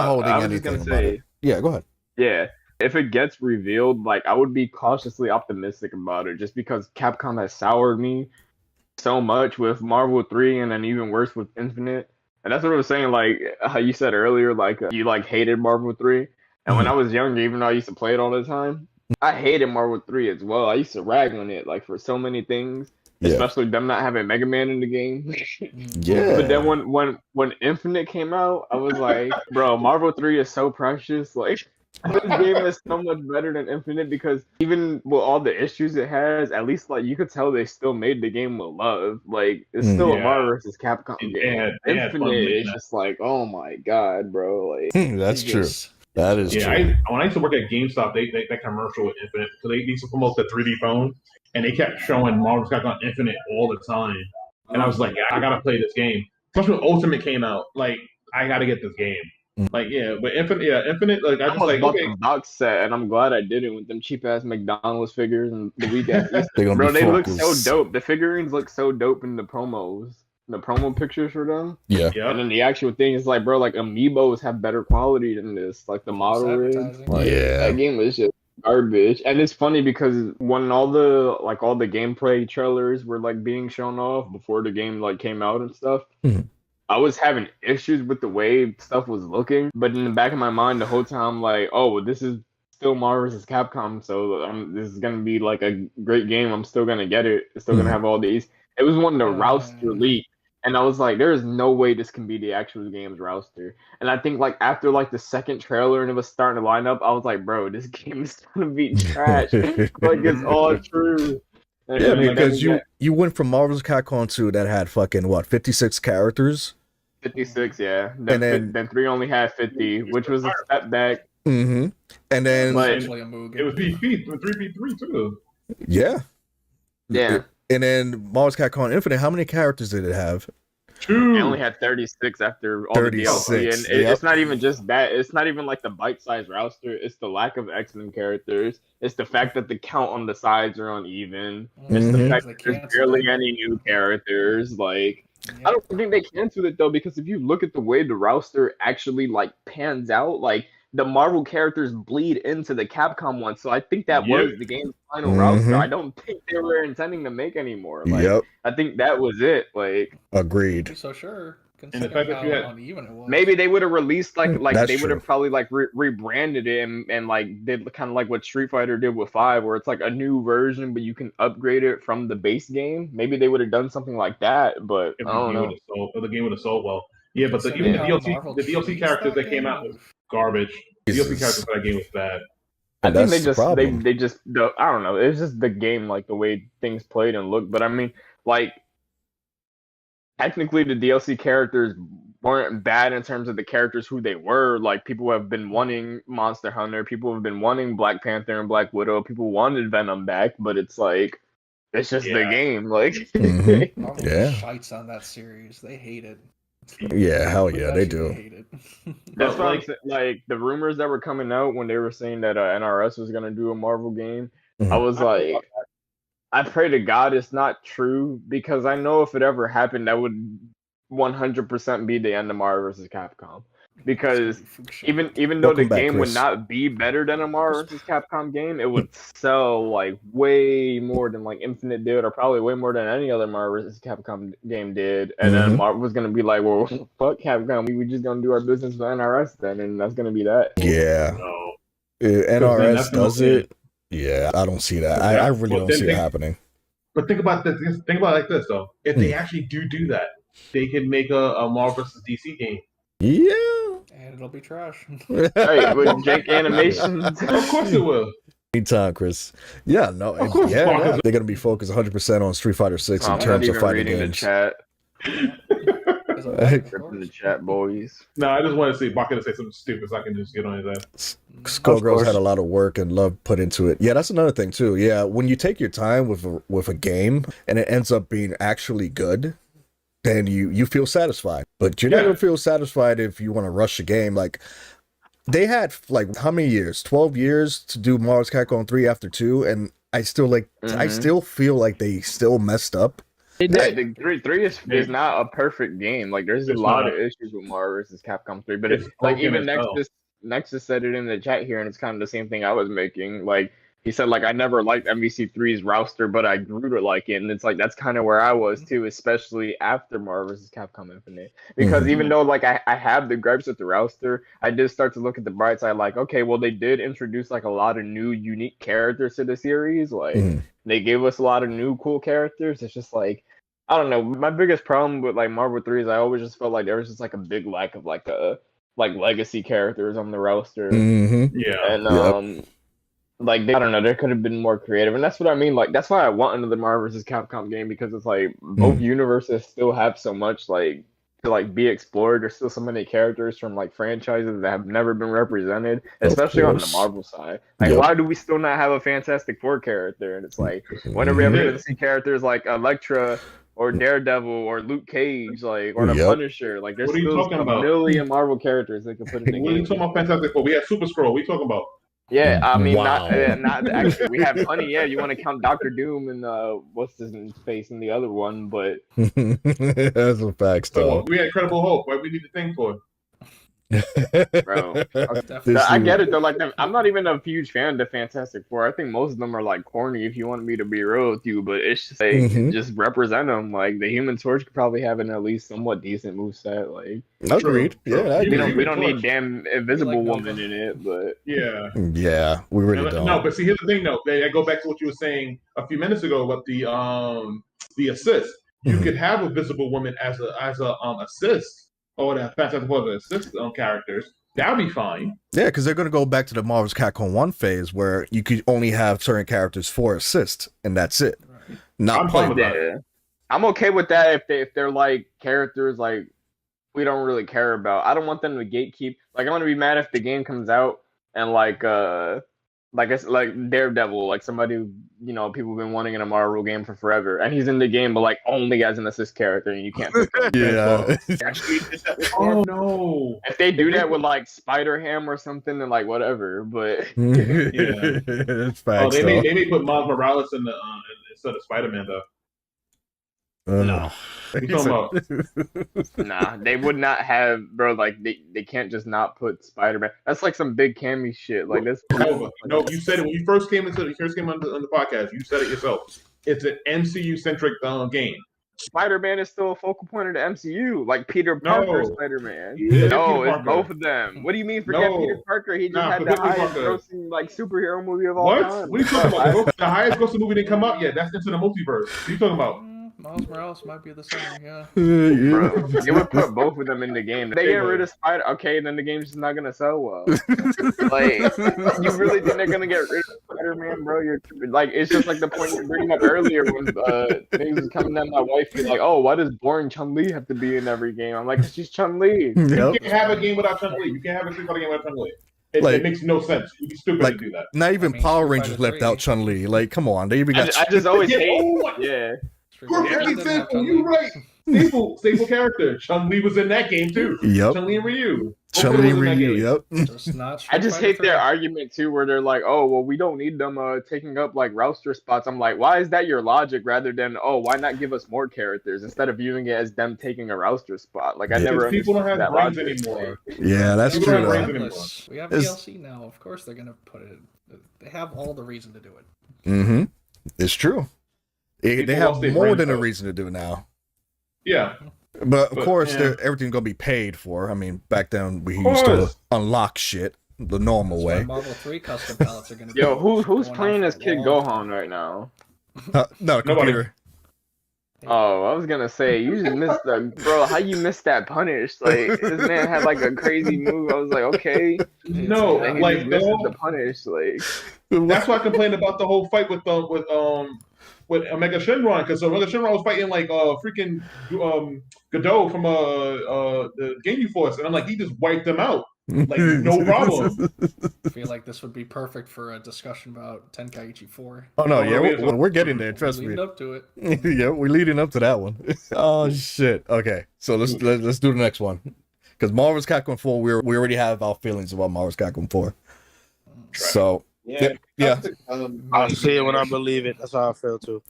holding anything about it. Yeah, go ahead. Yeah, if it gets revealed, like I would be cautiously optimistic about it, just because Capcom has soured me so much with Marvel 3, and then even worse with Infinite. And that's what I was saying, like how you said earlier, like you like hated Marvel 3. And when I was younger, even though I used to play it all the time, I hated Marvel 3 as well. I used to rag on it like for so many things, especially them not having Mega Man in the game. Yeah. But then when Infinite came out, I was like, bro, Marvel 3 is so precious. Like this game is so much better than Infinite because even with all the issues it has, at least like you could tell they still made the game with love. Like it's still a Marvel vs. Capcom game. Infinite is just like, oh my god, bro. Like that's true. That is true. When I used to work at GameStop, they that commercial with Infinite, so they used to promote the 3D phone, and they kept showing Marvel vs. Capcom Infinite all the time. And I was like, I gotta play this game. Especially when Ultimate came out, like I gotta get this game. Like but Infinite, like I just like bought the box set, and I'm glad I did it with them cheap ass McDonald's figures and the weekend. Bro, they look so dope. The figurines look so dope in the promos. The promo pictures for them. Yeah. And then the actual thing is like, bro, like amiibos have better quality than this. Like the model rig. That game was just garbage. And it's funny because when all the gameplay trailers were like being shown off before the game like came out and stuff, I was having issues with the way stuff was looking. But in the back of my mind the whole time, like, oh, this is still Marvel vs. Capcom, so this is gonna be like a great game. I'm still gonna get it. It's still gonna have all these. It was when the Rouster leaked. And I was like, there is no way this can be the actual game's Rouster. And I think like after like the second trailer and it was starting to line up, I was like, bro, this game is gonna be trash. Like it's all true. Yeah, because you went from Marvel's Capcom 2 that had fucking what 56 characters. 56, yeah. Then 3 only had 50, which was a step back. And then it was 3v3 too. Yeah. Yeah. And then Marvel's Capcom Infinite, how many characters did it have? 2. It only had 36 after all 36, the DLC. And it's not even just that. It's not even like the bite-sized roster. It's the lack of X-Men characters. It's the fact that the count on the sides are uneven. It's the fact that there's barely any new characters. Like, I don't think they canceled it, though, because if you look at the way the roster actually, like, pans out, like, the Marvel characters bleed into the Capcom one, so I think that was the game's final roster. I don't think they were intending to make anymore. Like, I think that was it. Like, agreed. So sure. And the fact that you had, uneven it was. Maybe they would have released like they would have probably like rebranded it and like did kind of like what Street Fighter did with 5, where it's like a new version, but you can upgrade it from the base game. Maybe they would have done something like that, but I don't know. The game would have sold well. Yeah, but even the DLC characters that came out was garbage. The DLC characters for that game was bad. I think they just I don't know. It's just the game, like the way things played and looked. But I mean, like technically the DLC characters weren't bad in terms of the characters who they were. Like people have been wanting Monster Hunter, people have been wanting Black Panther and Black Widow, people wanted Venom back, but it's like it's just the game. Like Marvel shites on that series. They hate it. Yeah, hell yeah, they do. That's like the rumors that were coming out when they were saying that NRS was gonna do a Marvel game. I was like, I pray to God it's not true, because I know if it ever happened, that would 100% be the end of Marvel vs. Capcom. Because even though the game would not be better than a Marvel vs. Capcom game, it would sell like way more than like Infinite did, or probably way more than any other Marvel vs. Capcom game did. And then Marvel was gonna be like, well, fuck Capcom, we just gonna do our business with NRS then, and that's gonna be that. Yeah. NRS does it. Yeah, I don't see that. I really don't see it happening. But think about this. Think about it like this though. If they actually do that, they could make a Marvel vs. DC game. Yeah. And it'll be trash. Right, with jank animations. Of course it will. Anytime, Chris. Yeah, no, Of course, yeah, Marcus. they're gonna be focused 100% on Street Fighter 6 in I'm not terms of even fighting reading the games. chat. Because of that, of Ripping the course. chat, boys. No, I just want to see Baka to say something stupid so I can just get on his ass. Skullgirls course. had a lot of work and love put into it. Yeah, that's another thing too. Yeah, when you take your time with a game and it ends up being actually good, then you feel satisfied. But you're not Yeah. gonna feel satisfied if you want to rush a game. Like they had like how many years? 12 years to do Mars Capcom 3 after 2, and I still I still feel like they still messed up. Yeah, the three is not a perfect game. Like there's a It's lot not. of issues with Mario vs. Capcom 3, but It's it's like broken even as hell. Nexus said it in the chat here, and it's kind of the same thing I was making. Like he said, like I never liked MVC3's roster, but I grew to like it, and it's like that's kind of where I was too, especially after Mario vs. Capcom Infinite. Because even though like I have the gripes with the roster, I did start to look at the bright side. Like okay, well they did introduce like a lot of new unique characters to the series. Like they gave us a lot of new cool characters. It's just like I don't know. My biggest problem with like Marvel 3 is I always just felt like there was just like a big lack of like legacy characters on the roster. Yeah. And like I don't know, there could have been more creative, and that's what I mean. Like that's why I want another Marvel vs. Capcom game, because it's like both universes still have so much like to like be explored. There's still so many characters from like franchises that have never been represented, especially on the Marvel side. Like why do we still not have a Fantastic Four character? And it's like when are we ever going to see characters like Elektra or Daredevil or Luke Cage, like or the Punisher? Like there's What are you still talking a about? million Marvel characters they could put in the What are game. you talking about? Fantastic Four. We have Super Scroll. What are you talking about? Yeah, I mean, Wow. not actually. We have plenty. Yeah, you want to count Doctor Doom and what's his face in the other one, but That's a fact, So though. we had Incredible Hulk. What we need to think for? bro, Definitely. I get it though. Like, I'm not even a huge fan of the Fantastic Four. I think most of them are like corny. If you want me to be real with you, but it's just like just represent them. Like the Human Torch could probably have an at least somewhat decent moveset. Like, Agreed. True. Yeah, I we agree. don't need damn Invisible like Woman Nova. in it, but Yeah. Yeah, we really don't. No, but see, here's the thing, though. I go back to what you were saying a few minutes ago about the assist. You could have a Visible Woman as a assist, or the Fantastic Four as assist characters. That'll be fine. Yeah, because they're going to go back to the Marvel's Capcom 1 phase where you could only have certain characters for assist, and that's it. Not I'm fine with playable. that. yeah, I'm okay with that if they're like characters like we don't really care about. I don't want them to gatekeep. Like I'm gonna be mad if the game comes out and like Daredevil, like somebody people have been wanting in a Marvel game for forever, and he's in the game but like only as an assist character, and you can't pick him. Yeah. Actually did that before. Oh no! If they do that with like Spider-Ham or something, then like whatever. But It's Oh, facts, they though. may put Miles Morales in the instead of Spider-Man though. No. What you talking about? nah, they would not have, bro. Like they can't just not put Spider-Man. That's like some big cammy shit. Like this. No, you said it when you first came on the podcast. You said it yourself. It's an MCU centric game. Spider-Man is still a focal point of the MCU, like Peter Parker Spider-Man. Yeah, No, Peter it's Parker. both of them. What do you mean forget No. Peter Parker? He just Nah, had the forget Peter highest Parker. grossing like superhero movie of all What? time. What are you talking about? The highest grossing movie didn't come out yet. That's into the multiverse. What are you talking about? Miles Morales might be the same, yeah. Bro, you would put both of them in the game. If they get rid of Spider, okay, then the game's just not gonna sell well. Like, you really think they're gonna get rid of Spider-Man, bro? You're like, it's just like the point you were bringing up earlier when things was coming down my wife. You're like, oh, why does boring Chun-Li have to be in every game? I'm like, she's Chun-Li. You Yep. can't have a game without Chun-Li. You can't have a Street Fighter game without Chun-Li. It makes no sense. You'd be stupid Like, to do that. not even I mean, Power Street Rangers Fighter left 3. out Chun-Li. Like, come on. They even got... I just always Yeah, hate. oh, Yeah. Perfect example. You're right. Staple character. Chun-Li was in that game too. Yep. Chun-Li and Ryu. Chun-Li and Ryu, yep. Just not I just Street hate Fighter their 3. argument too, where they're like, "Oh, well, we don't need them taking up like roster spots." I'm like, why is that your logic rather than, "Oh, why not give us more characters instead of viewing it as them taking a roster spot?" Like I Yeah. never People don't understood have that brains logic. anymore. Yeah, that's People true, don't have though. brains anymore. We have It's- DLC now. Of course they're gonna put it. They have all the reason to do it. Mm-hmm. It's true. They People have lost their more brains, than a though. reason to do it now. Yeah. But of But, course, yeah. everything's gonna be paid for. I mean, back then we Of used to course. unlock shit the normal That's why way. Marvel 3 custom palettes are gonna be Yo, who's going on playing for as a Kid long Gohan time. right now? No, Nobody. computer. Oh, I was gonna say you just missed the bro. How you missed that punish? Like this man had like a crazy move. I was like, okay, No, and he just misses the punish. Like that's why I complained about the whole fight with Omega Shenron, because Omega Shenron was fighting like freaking Godot from the Game Force, and I'm like, he just wiped them out like no problem. I feel like this would be perfect for a discussion about Tenkaichi 4. Oh no, Oh, yeah, wait, we're getting there. Trust Leading me. up to it. Yeah, we're leading up to that one. Oh shit. Okay, so let's do the next one, because Marvel's Capcom 4, we already have our feelings about Marvel's Capcom 4. So yeah. I see it when I believe it. That's how I feel too.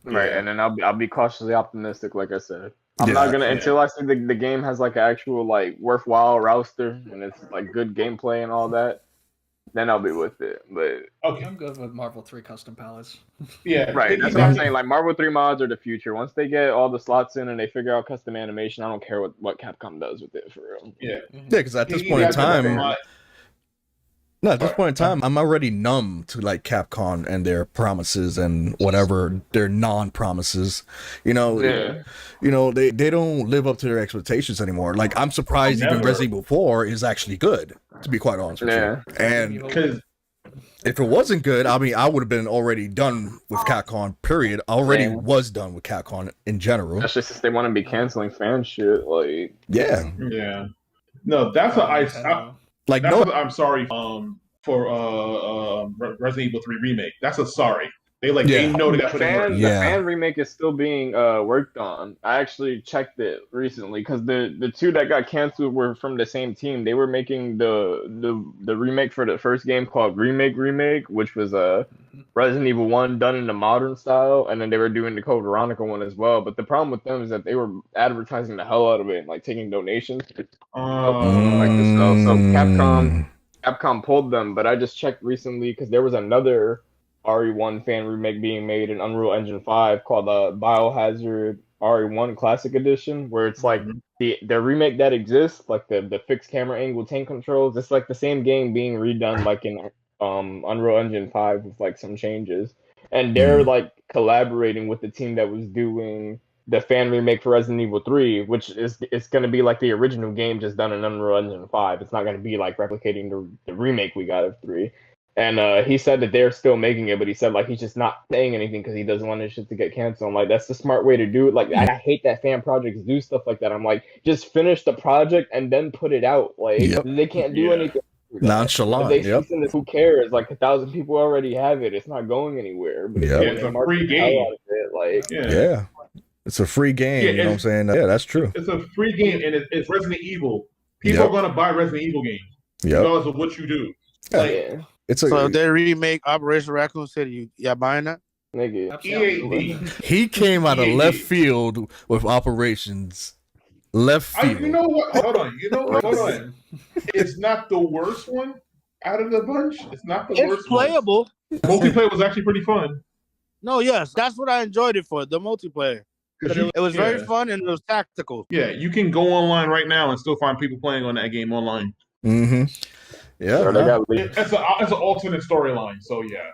right, and then I'll be cautiously optimistic. Like I said, I'm Yeah. not gonna until I see the game has like an actual like worthwhile roster and it's like good gameplay and all that. Then I'll be with it. But Okay, I'm good with Marvel 3 custom palettes. yeah, right, that's what I'm saying. Like Marvel 3 mods are the future. Once they get all the slots in and they figure out custom animation, I don't care what Capcom does with it for real. Yeah, Yeah, because at this point in time, I'm already numb to like Capcom and their promises and whatever their non-promises. You know, they don't live up to their expectations anymore. Like I'm surprised even Resident Evil 4 is actually good, to be quite honest with you. And if it wasn't good, I mean, I would have been already done with Capcom. Period. I already was done with Capcom in general. That's just if they want to be canceling fan shit. Like yeah. No, that's I'm sorry for Resident Evil 3 remake. That's a sorry. They know they got to put in work. The fan remake is still being worked on. I actually checked it recently because the two that got canceled were from the same team. They were making the remake for the first game called Remake, which was Resident Evil 1 done in the modern style, and then they were doing the Code Veronica one as well. But the problem with them is that they were advertising the hell out of it and like taking donations. So Capcom pulled them, but I just checked recently because there was another RE1 fan remake being made in Unreal Engine 5 called Biohazard RE1 Classic Edition, where it's like the remake that exists, like the fixed camera angle tank controls. It's like the same game being redone like in Unreal Engine 5 with like some changes, and they're like collaborating with the team that was doing the fan remake for Resident Evil 3, which is it's going to be like the original game just done in Unreal Engine 5. It's not going to be like replicating the remake we got of 3. And he said that they're still making it, but he said like he's just not saying anything because he doesn't want his shit to get canceled. I'm like, that's the smart way to do it. Like I hate that fan projects do stuff like that. I'm like, just finish the project and then put it out. Like they can't do anything. Nonchalant. Who cares? Like 1,000 people already have it. It's not going anywhere. But it's a free game. It's a free game. You know what I'm saying? Yeah, that's true. It's a free game, and it's Resident Evil. People are going to buy Resident Evil games, regardless of what you do. So if they remake Operation Raccoon City, y'all buying that? Nigga, he came out of left field with Operations. Left field. You know what? Hold on. It's not the worst one out of the bunch. It's not the worst. It's playable. Multiplayer was actually pretty fun. No, yes, that's what I enjoyed it for, the multiplayer. It was very fun and it was tactical. Yeah, you can go online right now and still find people playing on that game online. Mm-hmm. Yeah, it's an alternate storyline. So yeah,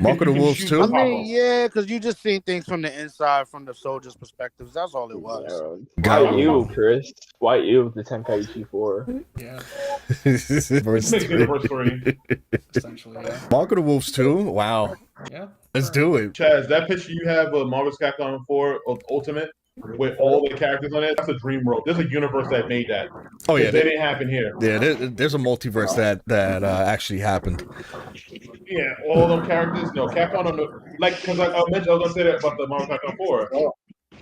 Mark of the Wolves too. I mean, yeah, because you just seen things from the inside, from the soldiers' perspectives. That's all it was. Why you, Chris? Why you with the Tenkaichi 4? Yeah. Essentially, yeah. Mark of the Wolves too. Wow. Yeah. Let's do it. Chaz, that picture you have of Marvel's Capcom 4 Ultimate with all the characters on it, that's a dream world. There's a universe that made that. Oh yeah, that didn't happen here. Yeah, there's a multiverse that actually happened. Yeah, all them characters. No, Capcom don't know. Like, because I was gonna say that about the Marvel Capcom 4.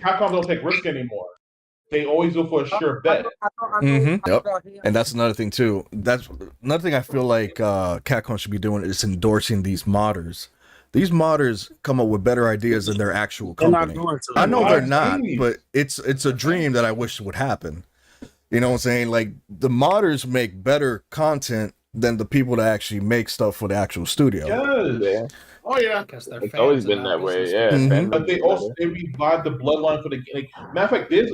Capcom don't take risk anymore. They always go for a sure bet. Mm-hmm. Yep. And that's another thing too. That's another thing I feel like Capcom should be doing is endorsing these modders. These modders come up with better ideas than their actual company. I know they're not, but it's a dream that I wish would happen. You know what I'm saying? Like the modders make better content than the people that actually make stuff for the actual studio. Yes. Oh yeah, it's always been that way. Yeah, but they revive the bloodline for the like. Matter of fact, there's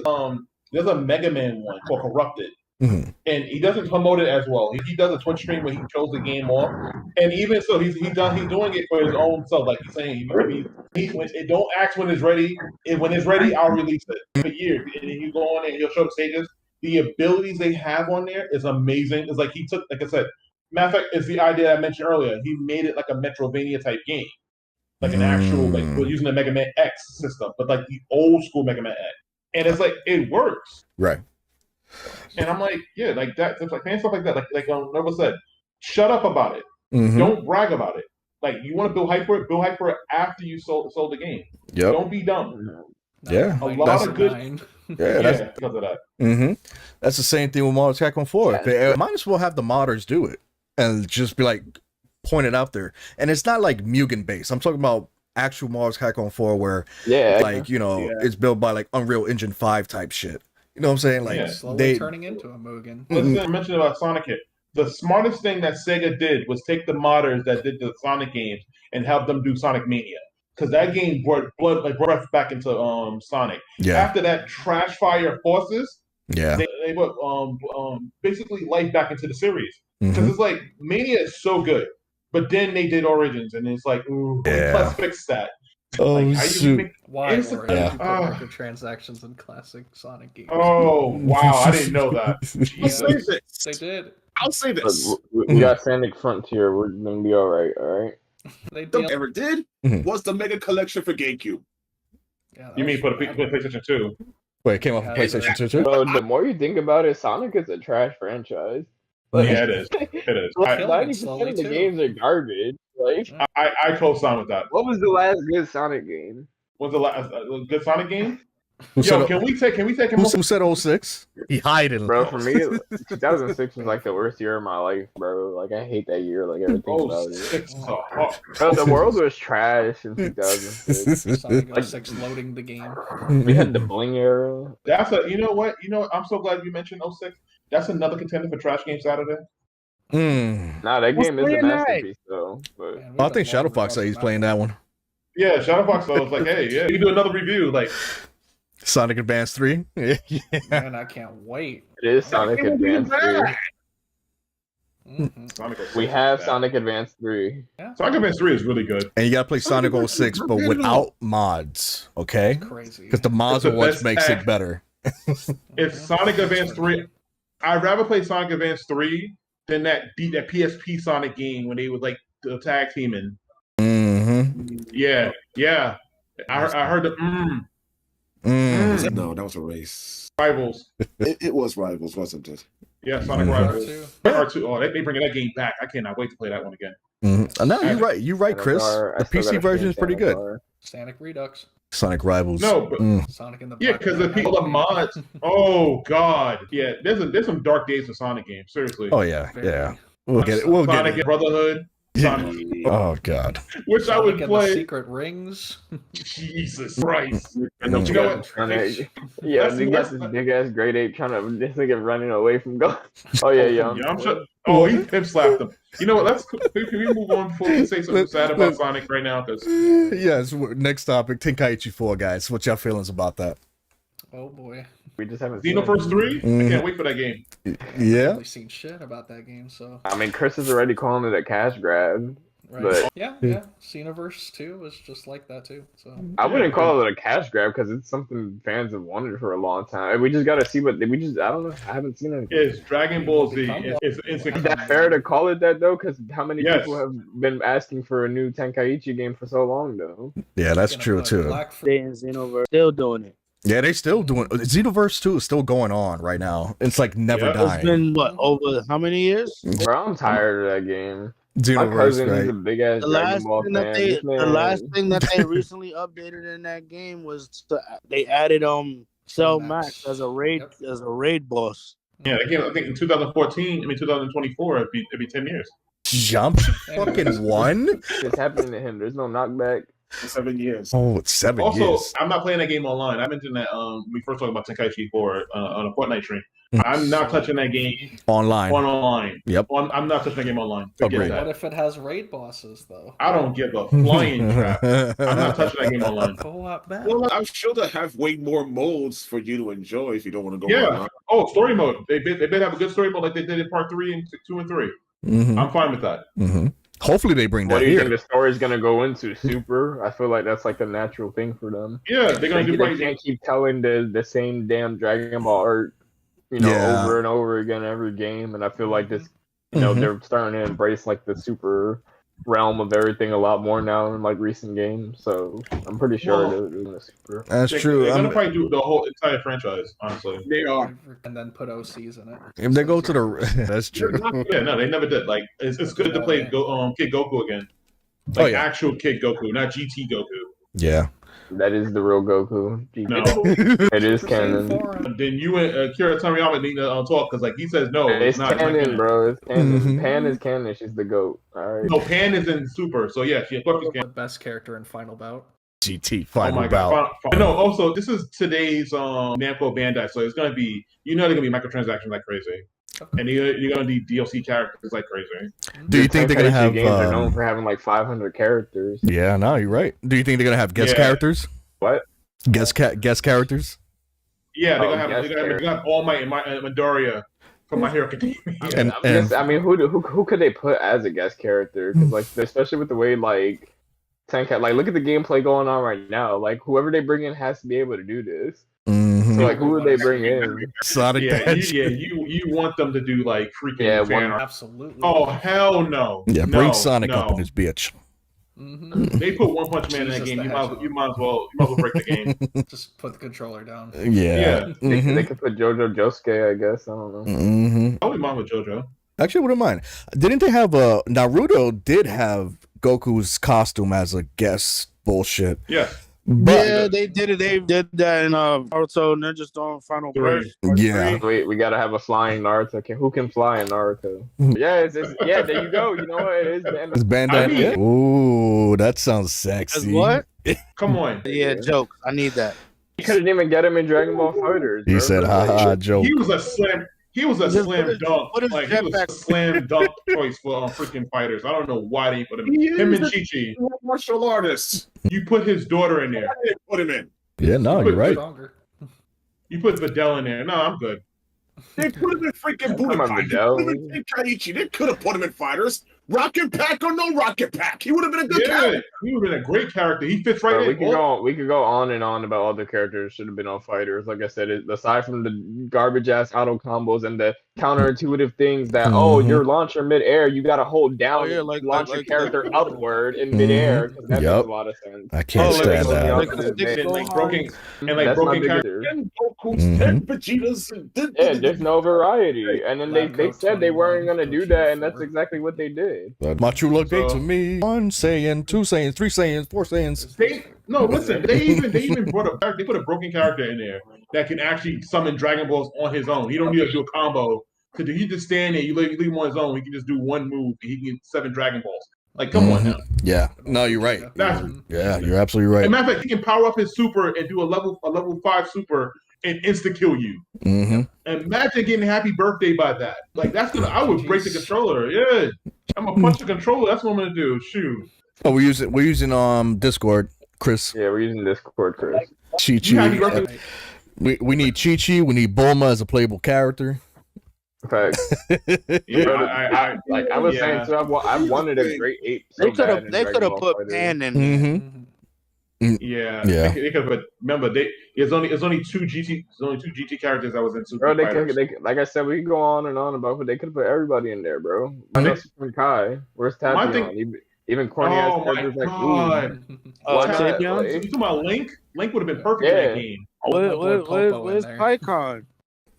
a Mega Man one called Corrupted. Mhm. and he doesn't promote it as well. He does a Twitch stream where he shows the game off, and even so, he's doing it for his own self. Like he's saying, don't ask when it's ready. And when it's ready, I'll release it for years. And then you go on and he'll show the stages. The abilities they have on there is amazing. It's like he took, like I said, matter of fact, it's the idea I mentioned earlier. He made it like a Metrovania type game, like an actual like we're using the Mega Man X system, but like the old school Mega Man X, and it's like it works. Right. And I'm like, yeah, like that, like stuff like that. Like Nova said, shut up about it. Mhm. Don't brag about it. Like you want to build hype for it, build hype for it after you sold the game. Yep. Don't be dumb. Yeah. A lot of good. Yeah, that's because of that. That's the same thing with Marvel Attack on 4. They might as well have the modders do it and just be like, point it out there. And it's not like Mugen based. I'm talking about actual Marvel Attack on 4 where, like, you know, it's built by like Unreal Engine 5 type shit. You know what I'm saying? Like slowly turning into a Mugen. Listen, I mentioned about Sonic Hit. The smartest thing that Sega did was take the modders that did the Sonic games and help them do Sonic Mania. Because that game brought breath back into Sonic. Yeah. After that Trash Fire Forces, yeah, they put basically life back into the series. Because it's like Mania is so good, but then they did Origins, and it's like, ooh, let's fix that. Oh, like, shoot. Why Origins? You put microtransactions in classic Sonic games. Oh, wow, I didn't know that. They did. I'll say this. We got Sonic Frontier. We're gonna be all right. They ever did was the Mega Collection for GameCube. Yeah, you mean for the PlayStation 2? Wait, it came out for PlayStation 2 too? Bro, the more you think about it, Sonic is a trash franchise. Like, yeah, it is. It is. 90% of the games are garbage. Like, I co-sign with that. What was the last good Sonic game? Was the last good Sonic game? Yo, can we take him? Who said 06? He hiding. Bro, for me, 2006 was like the worst year of my life, bro. Like, I hate that year, like everything about it. Bro, the world was trash in 2006. Sonic 06 loading the game. We had the bling era. That's a, you know what? You know, I'm so glad you mentioned 06. That's another contender for Trash Game Saturday. Nah, that game is a masterpiece, though. But I think Shadow Fox said he's playing that one. Yeah, Shadow Fox. So I was like, hey, yeah, you can do another review. Like Sonic Advance 3. Yeah. Man, I can't wait. It is Sonic Advance 3. Mm-hmm. We have Sonic Advance 3. Yeah. Sonic Advance 3 is really good. And you gotta play Sonic 06, but without mods, okay? Crazy. Because the mods are what makes it better. If Sonic Advance 3, I'd rather play Sonic Advance 3 than that PSP Sonic game when they was like the tag teaming. Yeah. I heard the No, that was a race. Rivals. It was Rivals, wasn't it? Yeah, Sonic Rivals. R2. Oh, they bringing that game back. I cannot wait to play that one again. No, you're right. You're right, Chris. The PC version is pretty good. Sonic Redux. Sonic Rivals. No, but Sonic in the because the mods. Oh God, yeah. There's some dark days for Sonic games. Seriously. Oh yeah, yeah. We'll get it. We'll Sonic get it. Brotherhood. Sonic. Oh God. Which Sonic I would and play. The Secret Rings. Jesus Christ. And you know what? Yeah, they got this big ass grade 8 trying to this nigga running away from God. Oh yeah. I'm sure. Oh, he pimp slapped him. You know what? Can we move on before we say something sad about Sonic right now? Because yes. Next topic, Tenkaichi 4, guys. What's your feelings about that? Oh boy. We just haven't Xenoverse 3? I can't wait for that game. Yeah. I haven't really seen shit about that game, so. I mean, Chris is already calling it a cash grab. Right. But yeah. Xenoverse 2 was just like that too. So I wouldn't call it a cash grab because it's something fans have wanted for a long time. We just got to see I don't know. I haven't seen anything. It's Dragon Ball Z. Is that fair to call it that though? Because how many people have been asking for a new Tenkaichi game for so long though? Yeah, that's true too. They in Xenoverse still doing it. Yeah, they still doing Xenoverse 2 is still going on right now. It's like never dying. It's been what, over how many years? Bro, I'm tired of that game. Xenoverse, my cousin right? is a big ass Dragon Ball fan. The last thing that they recently updated in that game was they added Cell Max as a raid boss. Yeah, that game, I think in 2024, it'd be 10 years. Jump fucking one. It's happening to him. There's no knockback. 7 years. Oh, it's 7 Also, years. I'm not playing that game online. I mentioned that we first talked about Tenkaichi 4 on a Fortnite stream. Mm. I'm not touching that game Online. online. Yep. I'm not touching that game online. Forget Agreed. that. What if it has raid bosses though? I don't give a flying crap. I'm not touching that game online. Co-op bad. Well, I'm sure they have way more modes for you to enjoy if you don't want to go Yeah. online. Oh, story mode. They better have a good story mode like they did in part 3 and 2 and 3. Mhm. I'm fine with that. Mhm. Hopefully they bring What that do you here. think the story's gonna go into? Super? I feel like that's like the natural thing for them. Yeah, they're gonna They do they right. can't keep telling the same damn Dragon Ball art, you know, Yeah. over and over again every game. And I feel like this, you know, Mhm. they're starting to embrace like the super realm of everything a lot more now in like recent games. So I'm pretty sure Well, they're doing the super. That's true. They're gonna probably do the whole entire franchise, honestly. They are. And then put OCs in it. if they go to the, that's true. Yeah, no, they never did. Like, it's good to play Kid Goku again. Oh, Like yeah. actual Kid Goku, not GT Goku. Yeah. That is the real Goku. No. It is canon. Then you and Kira Toriyama need to talk because like he says no, It's not canon, bro. It's canon. Mhm. Pan is canon. She's the goat. All right. No, Pan is in Super, so yeah, she of course is The best character in Final Bout. GT Oh final my bout. god! No, also this is today's Namco Bandai, so it's gonna be they're gonna be microtransactions like crazy, and you're gonna need DLC characters like crazy. Do you think they're gonna Tenkaichi have? games are known for having like 500 characters? Yeah, no, you're right. Do you think they're gonna have guest Yeah. characters? What? Guest characters? Yeah, they're Oh, gonna have yes, they're gonna have All Might and Midoriya from My Hero Academia. And, I mean, who could they put as a guest character? 'Cause, like, especially with the way like Tenkai, like, look at the gameplay going on right now. Like, whoever they bring in has to be able to do this. mhm. So, like, who would they bring in? Sonic Yeah, Dash. you want them to do like freaking Yeah, fan art. Absolutely. Oh hell no! Yeah, bring No, Sonic up no. in this bitch. hmm They put One Punch Man in that Jesus game. the You might, Hedgehog. you might as well break the game. Just put the controller down. Yeah. Yeah. They Mhm. could put JoJo Josuke, I guess. I don't know. Mhm. I wouldn't mind with JoJo. Actually, wouldn't mind. Didn't they have Naruto did have Goku's costume as a guest bullshit. Yeah. But Yeah, they did it. They did that in Naruto Ninja Storm Final Three. Burst. yeah. We gotta have a flying Naruto. Who can fly in Naruto? Yeah, yeah. There you go. You know what? It is. It's Bandai. I mean- Ooh, that sounds As sexy. what? Come on. Yeah, joke. I need that. You couldn't even get him in Dragon Ball Fighters. He bro. said, haha, joke. He was a slam Just slam put his- dunk. put his Like he was a jetpack- slam dunk choice for freaking fighters. I don't know why they put him. He Him is and a Chi-Chi. martial artist. You put his daughter in there. I didn't put him in. Yeah, no, you're right. Stronger. You put Videl in there. No, I'm good. They put him in freaking Come on, Budokai. They Miguel. put him in Tenkaichi. They could have put him in Fighters. Rocket Pack or no Rocket Pack. He would have been a good Yeah, character. he would have been a great character. He fits right Bro, in. we could go on and on about other characters should have been on Fighters. Like I said, aside from the garbage ass auto combos and the counterintuitive things that Mhm. your launcher midair, you gotta hold down, Oh, yeah, like- launch your like- character like- upward in midair. 'Cause that Yep. makes a lot of sense. I can't Oh, stand like- that. like- Like the stick And go like hard. broken and like That's my broken biggest character. issue. And Goku's Mhm. 10 Vegetas. And Yeah, there's no variety. And then they Lab said they Coat weren't gonna 21, do that, and that's 4. exactly what they did. But my true love gave So- to me 1 Saiyan, 2 Saiyans, 3 Saiyans, 4 Saiyans. Listen. They even they put a broken character in there that can actually summon Dragon Balls on his own. He don't need to do a combo. So he just stand there. You leave him on his own. He can just do one move. And he can get 7 Dragon Balls. Like, come on Mhm. now. Yeah, no, you're right. That's Yeah, you're absolutely As a right. matter of fact, he can power up his super and do a level 5 super and insta kill you. hmm Imagine getting happy birthday by that. Like that's gonna. I would break the controller. Yeah, I'm gonna punch the controller. That's what I'm gonna do. Shoot. Oh, we're using Discord, Chris. Yeah, we're using Discord, Chris. Chi You happy Chi. birthday? We need Chi Chi. We need Bulma as a playable character. In fact, Yeah, bro, I was yeah. saying too. I wanted a great ape. So They could bad have. in They Dragon could have Ball put Fighters. Pan in. Mm-hmm. Yeah, Yeah. They could, but remember, there's only two GT characters that was in Super Bro, they Fighters. could, like I said, we could go on and on about, but they could put everybody in there, bro. I know Super Kai. Where's My Tapion? thing- Even corny ass Oh my characters like god! Why not? Tapion? You Like, talking about Link? Link would have been perfect in Yeah. that game. Where's PyCon?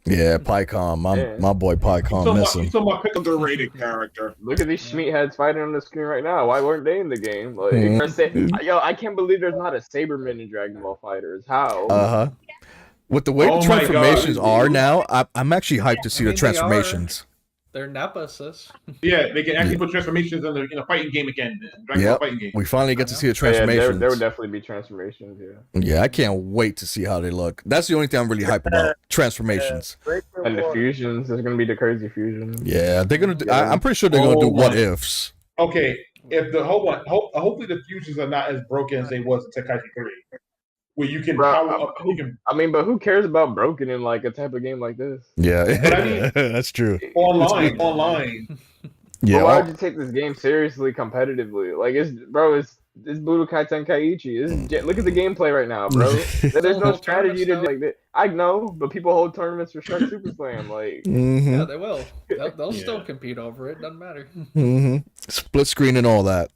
Yeah, PyCon. Yeah. My boy PyCon You missing. talking about underrated character. Look at these Schmeatheads fighting on the screen right now. Why weren't they in the game? Like, Mhm. yo, I can't believe there's not a Saberman in Dragon Ball Fighters. How? Uh-huh. With the way Oh the my transformations God. are now, I'm actually hyped to see I the mean, they are. transformations. They're nemesis. Yeah, they can actually put transformations in a fighting game again. Dragon Ball Yep. fighting game. We finally get to see the Yeah, transformations. there would definitely be transformations. Yeah. Yeah, I can't wait to see how they look. That's the only thing I'm really hype about. Transformations. And the fusions, there's gonna be the crazy fusion. Yeah, they're gonna. Yeah. I'm pretty sure they're gonna do what ifs. Okay, if the hopefully the fusions are not as broken as they was in Tenkaichi 3, where you can power up. You can, I mean, but who cares about broken in like a type of game like this? Yeah, But I mean- that's true. online. Yeah, But why would you take this game seriously competitively? Like it's Budokai Tenkaichi. Look at the gameplay right now, bro. There's no strategy to do like that. I know, but people hold tournaments for Shark Super Slam. Like, Mm-hmm. Yeah, they will. They'll still compete over it. Doesn't matter. Mm-hmm. Split screen and all that.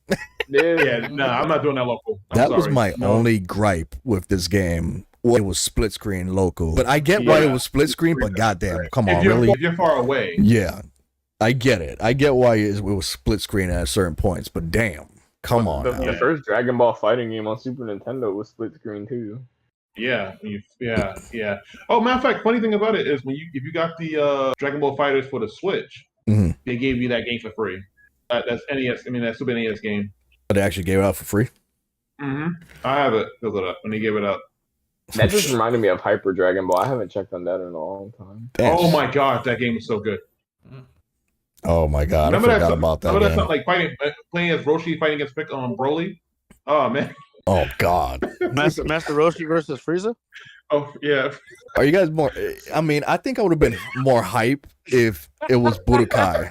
Yeah, nah, I'm not doing that local. That was my only gripe with this game. Well, it was split screen local, but I get why it was split screen. But goddamn, come on, really? If you're far away, Yeah, I get it. I get why it was split screen at certain points. But damn, come on. The now. first Dragon Ball fighting game on Super Nintendo was split screen too. yeah. Oh, matter of fact, funny thing about it is if you got the Dragon Ball Fighters for the Switch, Mhm. they gave you that game for free. That's NES. I mean, that Super NES game. They actually gave it out for free. Mm-hmm. I have it filled it up when they gave it up. That just reminded me of Hyper Dragon Ball. I haven't checked on that in a long time. Damn. Oh my god, that game was so good. Oh my god, I forgot about that. Remember that Game. something like playing as Roshi fighting against Broly? Oh man. Oh god. Master Roshi versus Frieza. Oh yeah. Are you guys more? I mean, I think I would have been more hype if it was Budokai.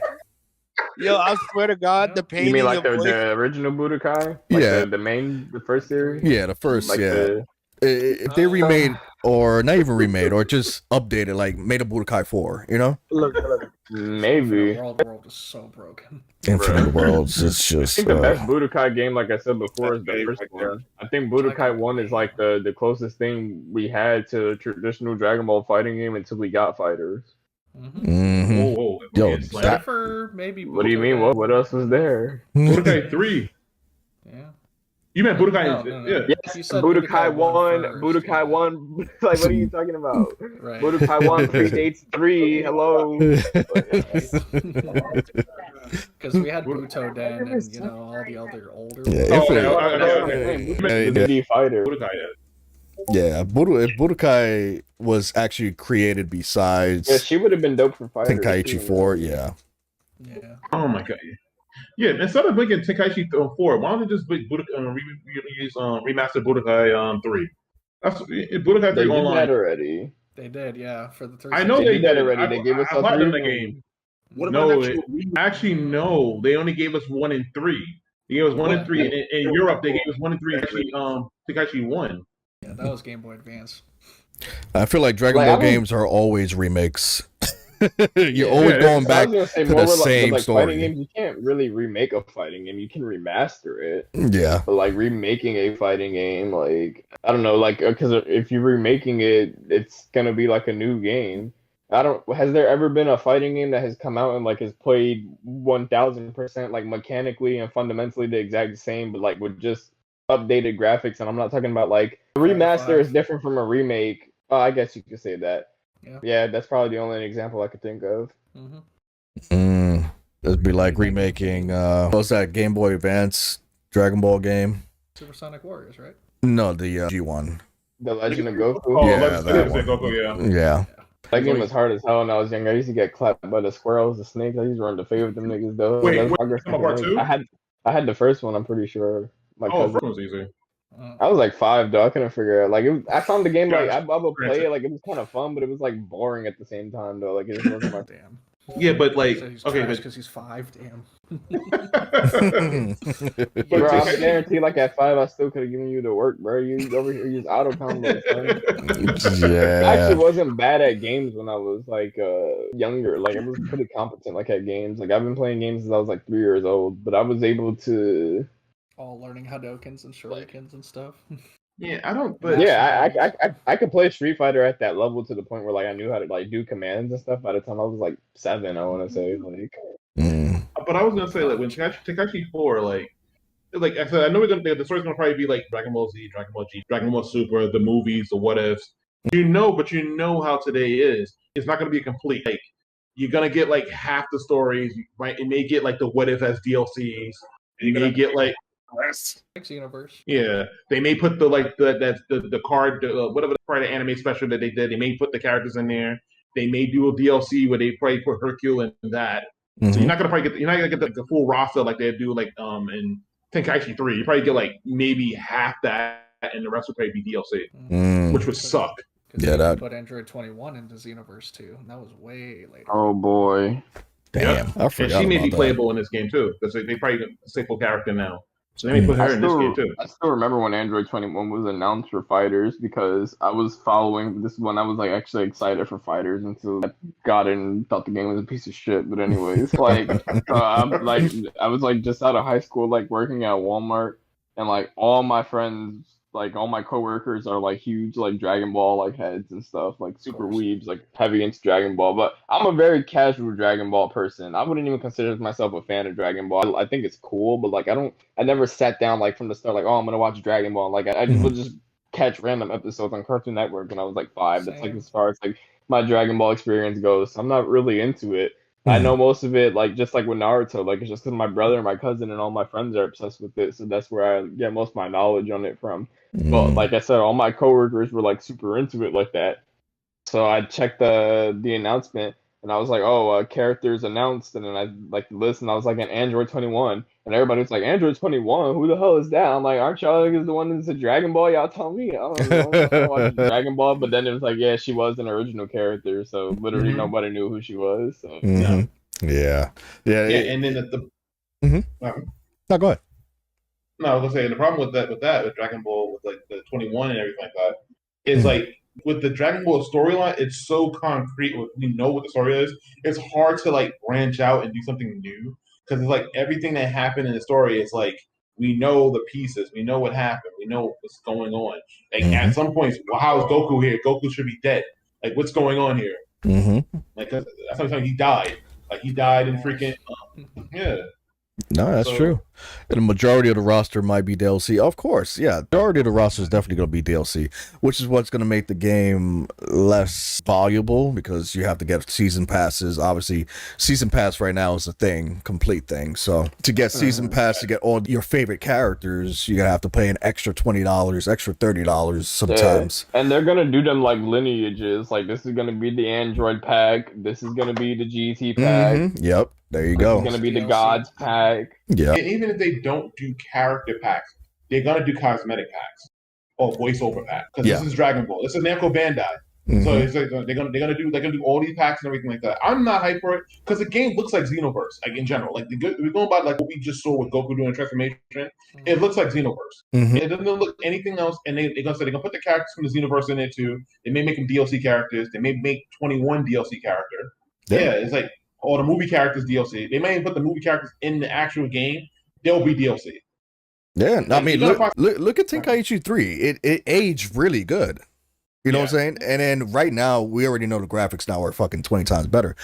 Yo, I swear to God, the painting. You mean like of the original Budokai? Like Yeah. the first series? Yeah, the first. Like yeah. If they remade, or not even remade, or just updated, like made a Budokai 4, you know? Look. Maybe. World is so broken. Infinite Worlds. It's I just. think the best Budokai game, like I said before, is the first one. I think Budokai 1 is like the closest thing we had to a traditional Dragon Ball fighting game until we got fighters. Mhm. Whoa. Yo, It's that- For maybe. What do you mean? What else was there? Budokai 3. Yeah. You meant Budokai? No. Yeah. Yes, You said Budokai 1, first, Budokai yeah. 1. Like, what are you talking about? Right. Budokai 1 predates 3. Hello. Because we had Buto Den and all the other older. Yeah, ones. Infinite. The D fighter. Budokai. Yeah, if Budokai was actually created besides Yeah, she would have been dope for fighter. Tenkaichi 4, yeah. Yeah. Oh my god. Yeah, instead of making Tenkaichi 4, why don't they just make remaster Budokai 3? That's Budokai 3 They did online. that already. They did, yeah, for the 360. I know They they did that did already. I- They gave us I a bought them 3 the game. What No, about actual Actually, no. They only gave us 1 and 3. They gave us 1 and 3. In Europe, they gave us 1 and 3. Actually, Tenkaichi 1. Yeah, that was Game Boy Advance. I feel like Dragon Like, Ball I don't- games are always remakes. You're Yeah, always yeah, going I back was gonna say, to more the with, same with, story. Fighting games, you can't really remake a fighting game. You can remaster it. Yeah. But like remaking a fighting game, like I don't know, like because if you're remaking it, it's gonna be like a new game. I don't. Has there ever been a fighting game that has come out and like has played 1000% like mechanically and fundamentally the exact same, but like with just updated graphics? And I'm not talking about like a remaster is different from a remake. I guess you could say that. Yeah, that's probably the only example I could think of. It'd be like remaking what's that Game Boy Advance Dragon Ball game? Supersonic Warriors, right? No, the G1. The Legend of Goku. Oh, Yeah, let's that say one. Goku, yeah. Yeah. That game was hard as hell when I was younger. I used to get clapped by the squirrels, the snakes. I used to run the fave with them niggas though. Wait, That's wait, progress come on, part control. two? I had the first one. I'm pretty sure. My Oh, cousin. first one's easy. I was like 5 though. I couldn't figure it. Like I found the game like I would play Gotcha. it like it was kind of fun, but it was like boring at the same time though. Like it just wasn't my. Damn. Yeah, but like, So he's okay, because he's 5. Damn. Bro, I'm guaranteed like at 5 I still could have given you the work, bro. You over here use auto combo. I Yeah. actually wasn't bad at games when I was like younger. Like I was pretty competent like at games. Like I've been playing games since I was like 3 years old, but I was able to. All learning Hadokens and Shurikens and stuff. yeah, I don't. But Yeah, I could play Street Fighter at that level to the point where like I knew how to like do commands and stuff by the time I was like 7. I want to say like. But I was gonna say like when Tenkaichi 4, like I said, I know the story's gonna probably be like Dragon Ball Z, Dragon Ball G, Dragon Ball Super, the movies, the what ifs. But you know how today is. It's not gonna be a complete like you're gonna get like half the stories. You may get like the what if as DLCs. You may get like Next universe. yeah, they may put the card whatever the part of the anime special that they did. They may put the characters in there. They may do a DLC where they probably put Hercule in that. So you're not gonna get the full roster like they do like in Tenkaichi 3. You probably get like maybe half that, and the rest would probably be DLC, which would suck. Yeah, that put Android 21 into Xenoverse 2. And that was way later. Oh boy. damn. I And forgot she may about be that. playable in this game too, because they probably get a staple character now. So they may put her in this game too. I still remember when Android 21 was announced for Fighters because I was following this one. I was like actually excited for Fighters until I got in and thought the game was a piece of shit. But anyways, like, I was like just out of high school, like working at Walmart, and like all my friends, like all my coworkers are like huge like Dragon Ball like heads and stuff, like super weebs, like heavy into Dragon Ball. But I'm a very casual Dragon Ball person. I wouldn't even consider myself a fan of Dragon Ball. I think it's cool, but like I never sat down like from the start like, oh, I'm gonna watch Dragon Ball. Like I just would just catch random episodes on Cartoon Network when I was like 5. That's like as far as like my Dragon Ball experience goes. So I'm not really into it. I know most of it, like just like with Naruto, like it's just because my brother and my cousin and all my friends are obsessed with it, so that's where I get most of my knowledge on it from. But like I said, all my coworkers were like super into it like that. So I checked the announcement and I was like, oh, characters announced, and then I like listened. I was like, an Android 21, and everybody was like, Android 21, who the hell is that? I'm like, aren't y'all like the one that's a Dragon Ball? Y'all tell me. I don't know. I watched Dragon Ball, but then it was like, yeah, she was an original character, so literally nobody knew who she was. So Yeah. And then No, go ahead. No, I was gonna say the problem with Dragon Ball with like the 21 and everything like that is like with the Dragon Ball storyline, it's so concrete. We know what the story is. It's hard to like branch out and do something new because it's like everything that happened in the story is like we know the pieces, we know what happened, we know what's going on. Like at some points, well, how is Goku here? Goku should be dead. Like what's going on here? Like that's something he died. Like he died in freaking yeah. No, that's true. And the majority of the roster might be DLC. Of course, yeah. The majority of the roster is definitely going to be DLC, which is what's going to make the game less valuable because you have to get season passes. Obviously, season pass right now is a thing, complete thing. So to get season pass to get all your favorite characters, you're going to have to pay an extra $20, extra $30 sometimes. Yeah. And they're going to do them like lineages. Like this is going to be the Android pack. This is going to be the GT pack. Yep. There you go. It's going to be the Gods pack. Yeah. And even if they don't do character packs, they're going to do cosmetic packs or voiceover packs because this is Dragon Ball. This is Namco Bandai. So it's like they're gonna do all these packs and everything like that. I'm not hyped for it because the game looks like Xenoverse, like in general. Like we're going by like what we just saw with Goku doing transformation. It looks like Xenoverse. It doesn't look anything else. And they're gonna put the characters from the Xenoverse in there too. They may make them DLC characters. They may make 21 DLC character. Yeah, it's like all the movie characters DLC. They may even put the movie characters in the actual game. They'll be DLC. Yeah, I mean, look at Tenkaichi 3. It aged really good. You know what I'm saying? And then right now, we already know the graphics now are fucking 20 times better.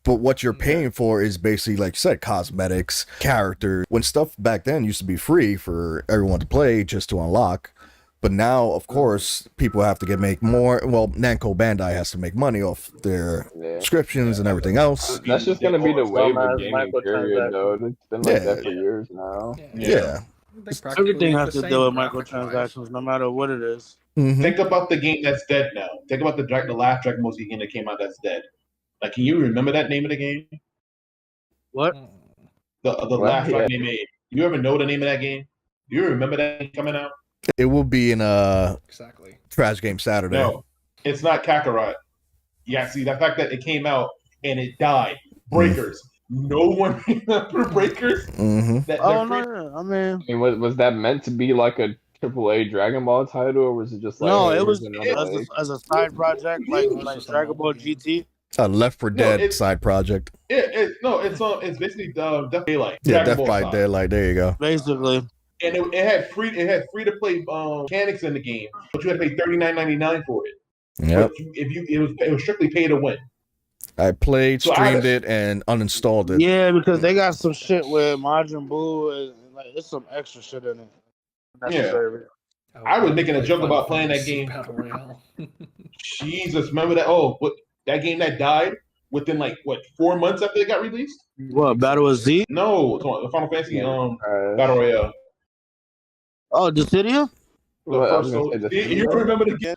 But what you're paying for is basically, like you said, cosmetics, characters. When stuff back then used to be free for everyone to play just to unlock. But now, of course, people have to make more. Well, Namco Bandai has to make money off their subscriptions and everything else. That's just going to be the wave of gaming, period, though. It's been like that for years now. Yeah. Everything has to do with microtransactions, no matter what it is. Think about the game that's dead now. Think about the last Dragon Ball Z game that came out that's dead. Like, can you remember that name of the game? What? The last fight they made. You ever know the name of that game? Do you remember that game coming out? It will be in Trash Game Saturday. No, it's not Kakarot. Yeah, see, the fact that it came out and it died. Breakers. No one remember Breakers? I mean, was that meant to be like a AAA Dragon Ball title, or was it just like no? It was as a side project, like Dragon Ball GT. A Left 4 Dead side project. It's basically Death by Daylight. Yeah, Death by Daylight. There you go. Basically. And it had free to play mechanics in the game, but you had to pay $39.99 for it. Yep. It was strictly pay to win. I played, streamed it, and uninstalled it. Yeah, because they got some shit with Majin Buu and like there's some extra shit in it. I was making a joke about playing that game. Jesus, remember that? Oh, but that game that died. within like what 4 months after it got released. What, Battle of Z? No, the Final Fantasy Yeah. Battle Royale. Oh, Dissidia? The Well, I was first gonna say you Dissidia. remember the game?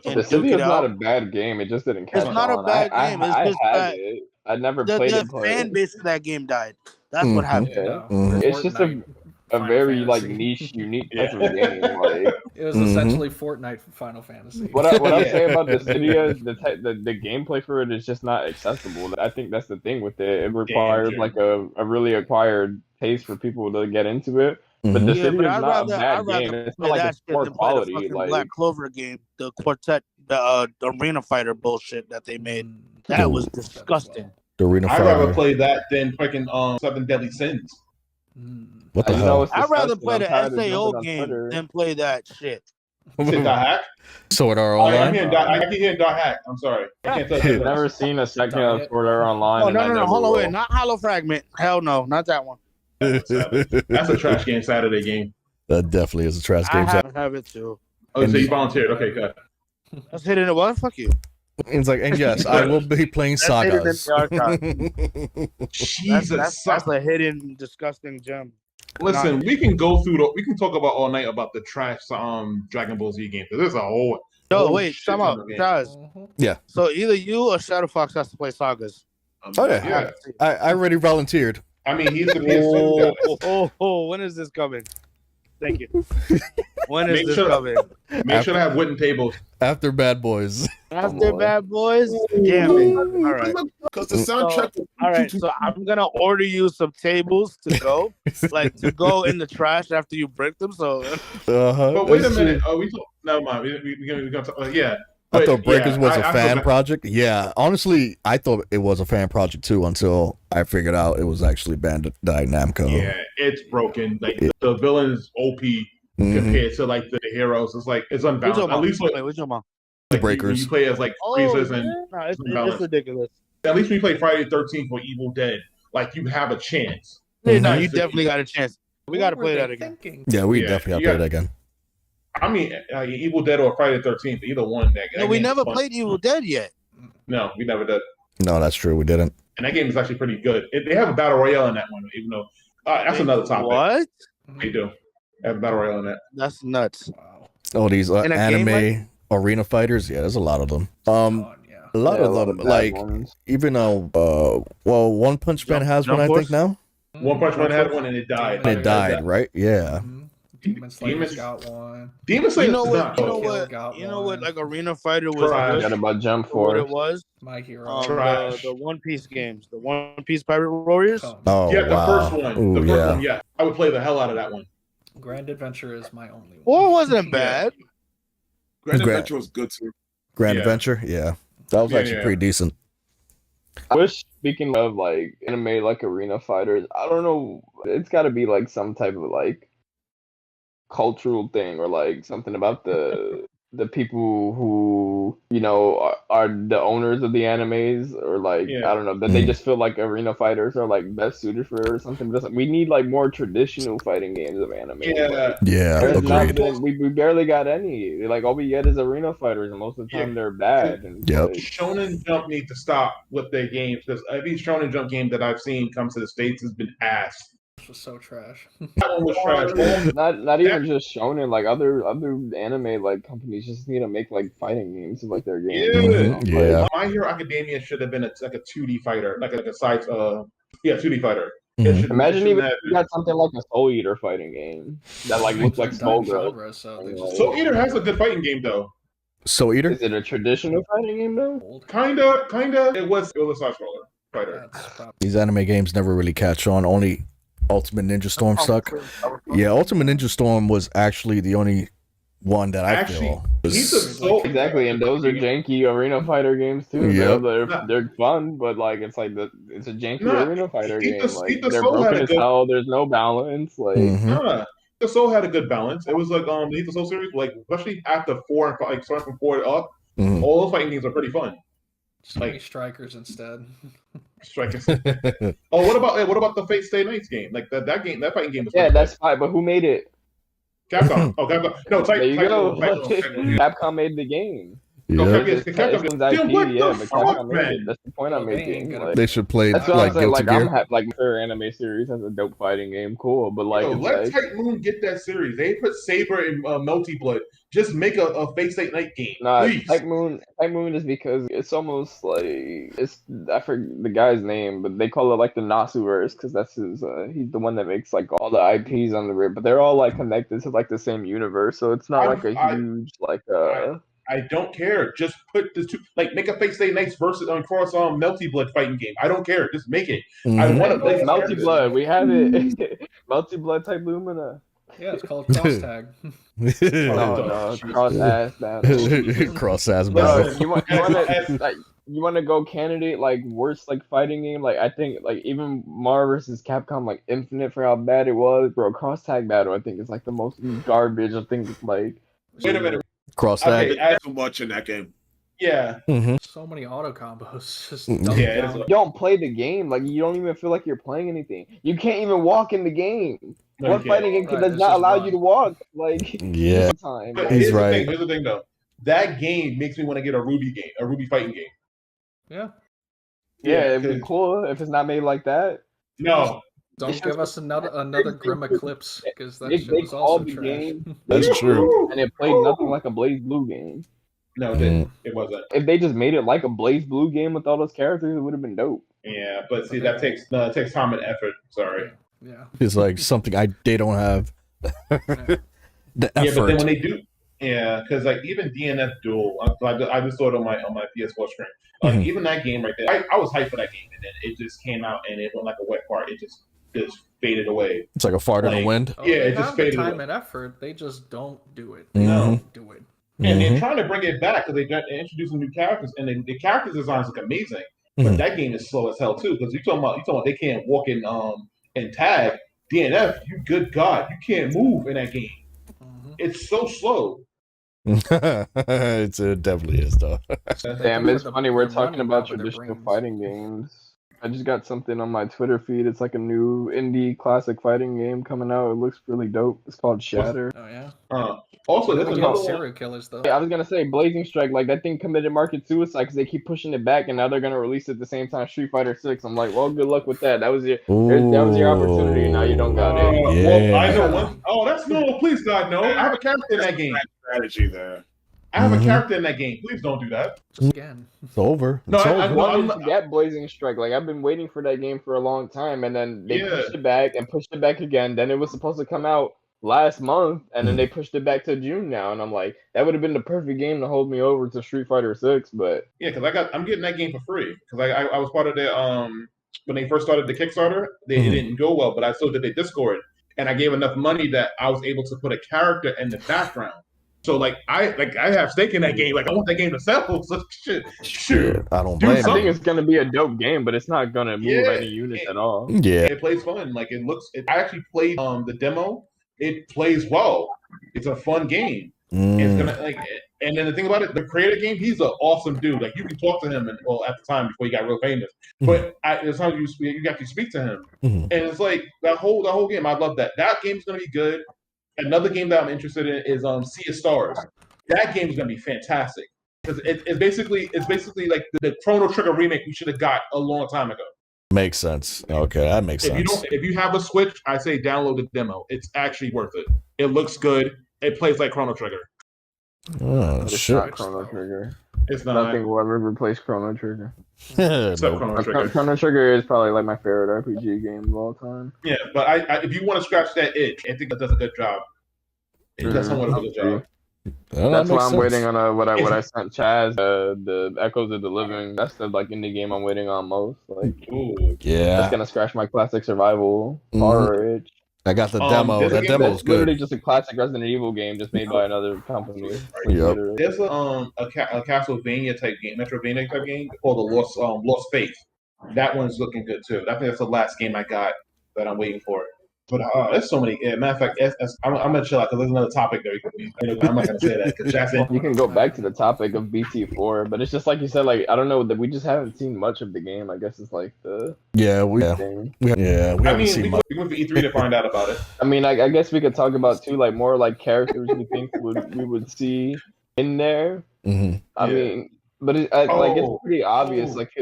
And Dissidia Duke It is not Out? a bad game. It just didn't catch It's not a on. bad game. It's I just had that it. I never played the it. But fan base of that game died. That's what happened. yeah, Mhm. it's just a Final very like Fantasy. niche, unique Yeah. type of game. Like It was Mhm. essentially Fortnite for Final Fantasy. what I'll Yeah. say about Dissidia, the gameplay for it is just not accessible. I think that's the thing with it. It requires Jim. like a really acquired taste for people to get into it. But Mhm. Yeah, but Dissidia is I'd not a rather bad game. It's play not like that it's shit poor than play the quality. fucking Like Black Clover game, the Quartet, the Arena Fighter bullshit that they made. That was Dude. disgusting. The Arena I'd rather Fighter. play that than freaking Seven Deadly Sins. What the you know hell? what's I'd rather disgusting? play I'm the tired of SAO jumping on game Twitter. than play that shit. You said dot hack? Sword Art I'm Online. hearing dot. I keep hearing dot hack. I'm sorry. I can't tell I've you. never seen a second of Sword Art Online. Oh, and no, I no, no. never Hold on, will. wait. Not Hollow Fragment. Hell no, not that one. That's a trash game Saturday game. That definitely is a trash I game. have it too. Oh, so you volunteered? Okay, good. Let's hit it in what? Fuck you. It's like, and yes, I will be playing Let's hit it in sagas. the archive. Jesus, That's a hidden, disgusting gem. listen, we can go through we can talk about all night about the trash Dragon Ball Z game. There's a whole. No, wait, shit time ton out, of games. guys. Yeah. So either you or Shadow Fox has to play sagas. Oh yeah. Yeah. I already volunteered. I mean, he's the PS2 guy. Oh, when is this coming? Thank you. When is Make this sure- coming? Make sure to have wooden tables. After Bad Boys. After Bad Boys? Damn it. All right. Because the soundtrack. All right, so I'm gonna order you some tables to go, like to go in the trash after you break them. So But wait a minute. Oh, never mind. We're gonna talk. Yeah. I But, thought Breakers yeah, was a I fan feel bad. project. Yeah, honestly, I thought it was a fan project too until I figured out it was actually Bandai Namco. Yeah, it's broken. Like the villain's OP Mhm. compared to like the heroes. It's like it's unbalanced. At least like, wait, your mom. when Breakers. you play as like Freezers and No, it's unbalanced. ridiculous. At least when you play Friday the 13th or Evil Dead, like you have a chance. Yeah, no, Mhm. you definitely got a chance. We got to play that again. Yeah, we Yeah, definitely have you to play got- that again. I mean, Evil Dead or Friday the 13th, either one. No, we game's never fun. played Evil Dead yet. No, we never did. No, that's true. We didn't. And that game is actually pretty good. They have a battle royale in that one, even though that's another topic. What? They do. They have a battle royale in that. That's nuts. Oh, these In a game anime arena fighters. Yeah, there's a lot of them. A lot Yeah, of them. bad Like ones. even well, One Punch Man has Jump one. I Force? think now. One Punch Man had one and it died. It died, right? Yeah. Demon Slayer's Demon- got one. Demon Slayer You know is what? not You know good. Kill what? got You know what? one. Like Arena Fighter was Trash. Forget good about Jump for what Force. it was. My Hero. Trash. The One Piece games, the One Piece Pirate Warriors. Oh Yeah, the wow. first one. Ooh, The first yeah. one, yeah. I would play the hell out of that one. Grand Adventure is my only one. Well, it wasn't bad. Grand Gra- Adventure was good too. Grand Yeah. Adventure. Yeah, that was Yeah, actually yeah. pretty decent. I wish, speaking of like anime like arena fighters, I don't know, it's got to be like some type of like cultural thing or like something about the people who are the owners of the animes or like Yeah. I don't know that they just feel like arena fighters are like best suited for it or something. Just, we need like more traditional fighting games of anime. Yeah. Like, Yeah, there's not agreed. been- we barely got any. Like all we get is arena fighters, and most of the time Yeah. they're bad. And Yep. like, Shonen Jump need to stop with their games because every Shonen Jump game that I've seen come to the States has been ass. This was so trash. That one was trash. not even just shonen, like other anime like companies just need to make like fighting games of like their games. Yeah. you know? Like, Yeah. My Hero Academia should have been like a 2D fighter, like a side 2D fighter. Mhm. It should- imagine it even shouldn't if you got something like a Soul Eater fighting game that like looks like They're done Skullgirls. genre, so they Like, just have- Soul Eater has a good fighting game though. Soul Eater. Is it a traditional fighting game though? old. Kinda. It was a side scroller fighter. That's probably These anime games never really catch on. Only Ultimate Ninja Storm stuck. Yeah, Ultimate Ninja Storm was actually the only one that I Actually, feel He's a was. soul Exactly, and those are janky arena fighter games too. Yep. They're fun, but like it's like it's a janky Nah, arena fighter Eat game. the- Like Eat the they're Soul had broken a as good- hell. There's no balance. Like Mhm. Nah, the Soul had a good balance. It was like the Heat the Soul series, like especially after 4 and 5, like starting from 4 up, Mhm. all those fighting games are pretty fun. just give me Like- strikers instead. Strikers. Oh, what about the Fate Stay Nights game? Like that fighting game was yeah, pretty that's fine. But who made it? Capcom. Oh, Capcom. No, There you go. Titan. Capcom made the game. No, Yep. Capcom, It's Capcom, Capcom's then IP, what yeah, the but fuck, Capcom made it. man? That's the point I'm Well, they ain't making. gonna- Like, They should play that's what like I'm saying. Guilty Like, Gear. like their anime series has a dope fighting game, cool. But like, Yo, it's let like, Tight Moon get that series. They put Saber and Melty Blood. Just make a Fate Stay Night game, nah, please. Type Moon is because it's almost like it's I forget the guy's name, but they call it like the Nasuverse because that's his. He's the one that makes like all the IPs on the rip, but they're all like connected to like the same universe, so it's not like a huge like I don't care. Just put the two, like, make a Fate Stay Nights versus cross Melty Blood fighting game. I don't care. Just make it. I Mhm. want to play Melty characters. Blood. We have it. Melty Blood type Lumina. Yeah, it's called cross tag. No, cross ass battle. Cross ass No, battle. you want to like you want to go candidate like worst like fighting game. Like I think like even Marvel vs. Capcom like Infinite for how bad it was, bro. Cross tag battle I think is like the most garbage. I think like Wait a minute. Cross tag. Okay, Too much in that game. yeah. So many auto combos. Just Yeah, dumb it is down. you don't play the game. Like you don't even feel like you're playing anything. You can't even walk in the game. No, What you can't. fighting game Right, does it's not just allow run. you to walk? Like Yeah. time. But Like, He's here's right. the thing. Here's the thing, though. That game makes me want to get a Ruby game, a Ruby fighting game. Yeah. yeah, it'd be 'cause- cool if it's not made like that. No, Don't It's give just- us another Grim Eclipse because that They shit was called also the trash. game, That's true. and it played nothing like a Blaze Blue game. no, it didn't. It wasn't. If they just made it like a Blaze Blue game with all those characters, it would have been dope. Yeah, but see, that takes time and effort. Sorry. Yeah. It's like something they don't have. The Yeah, but then effort. when they do, yeah, because like even DNF Duel, I just saw it on my PS4 screen. Like Mhm. even that game right there, I was hyped for that game, and then it just came out and it went like a wet fart. It just faded away. It's like a fart in the Like- wind. Oh, Yeah, they it just have the faded time away. and effort. They just don't do it. They Mhm. don't do it. And they're Mhm. trying to bring it back because they're introducing new characters, and the character designs look amazing. But Mhm. that game is slow as hell too, because you talking about they can't walk in tag. DNF, you good God, you can't move in that game. Mhm. It's so slow. It definitely is though. So they Damn, can it's put funny we're the talking running about out of their traditional brains. fighting games. I just got something on my Twitter feed. It's like a new indie classic fighting game coming out. It looks really dope. It's called Shatter. Oh yeah. Also, What there's do we get another with one. serial killers though. I was gonna say Blazing Strike, like that thing committed market suicide because they keep pushing it back, and now they're gonna release it at the same time Street Fighter 6. I'm like, well, good luck with that. That was your opportunity. Now you don't got it. Well, I know Yeah. one. Oh, that's no. Please, God, no. I have a character in that game. Strategy there. I have Mhm. a character in that game. Please don't do that. Just again. It's over. No, It's I- over. I I'm wanted not- to get Blazing Strike. Like I've been waiting for that game for a long time, and then they Yeah. pushed it back and pushed it back again. Then it was supposed to come out last month, and then they pushed it back to June now. And I'm like, that would have been the perfect game to hold me over to Street Fighter 6. But Yeah, because I'm getting that game for free because I was part of their when they first started the Kickstarter. It didn't go well, but I still did their Discord, and I gave enough money that I was able to put a character in the background. So I have stake in that game. Like I want that game to sell. So shoot. I don't Do blame I something. think you. it's gonna be a dope game. But it's not gonna move Yeah, any units at all. Yeah. It plays fun. Like I actually played the demo. It plays well. It's a fun game. It's gonna and then the thing about it, the creator game, he's an awesome dude. Like you can talk to him, and well, at the time before he got real famous, but it's how you got to speak to him, and it's like that whole game. I love that. That game's gonna be good. Another game that I'm interested in is Sea of Stars. That game is gonna be fantastic because it's basically like the Chrono Trigger remake we should have got a long time ago. Makes sense. Okay, that makes sense. If you have a Switch, I say download the demo. It's actually worth it. It looks good. It plays like Chrono Trigger. Oh But it's shit. not Chrono Trigger. It's not. Nothing will ever replace Chrono Trigger. Except Nope. Chrono Trigger. Chrono Trigger is probably like my favorite RPG game of all time. Yeah, but I if you want to scratch that itch, I think that does a good job. It does somewhat of a good job. Well, That's that why makes I'm sense. waiting on what I sent Chaz, the Echoes of the Living. That's the like indie game I'm waiting on most. Like Ooh. that's Yeah, gonna scratch my classic survival Mhm. horror itch. I got the Um, demo. there's a That game demo's That's literally good. just a classic Resident Evil game just made by another company. Like, Yep. literally. There's a Castlevania type game, Metrovania type game called the Lost Faith. That one's looking good too. I think that's the last game I got that I'm waiting for. But there's so many. Matter of fact, I'm gonna chill out because there's another topic there. I'm not gonna say that because Jackson. You can go back to the topic of BT4, but it's just like you said. Like I don't know that we just haven't seen much of the game. I guess it's like the Yeah, we thing. haven't seen much. we went for E3 to find out about it. I mean, I guess we could talk about too, like more like characters we think we would see in there. Mm-hmm. I Yeah. mean, but like it's Oh, pretty obvious. oh. Like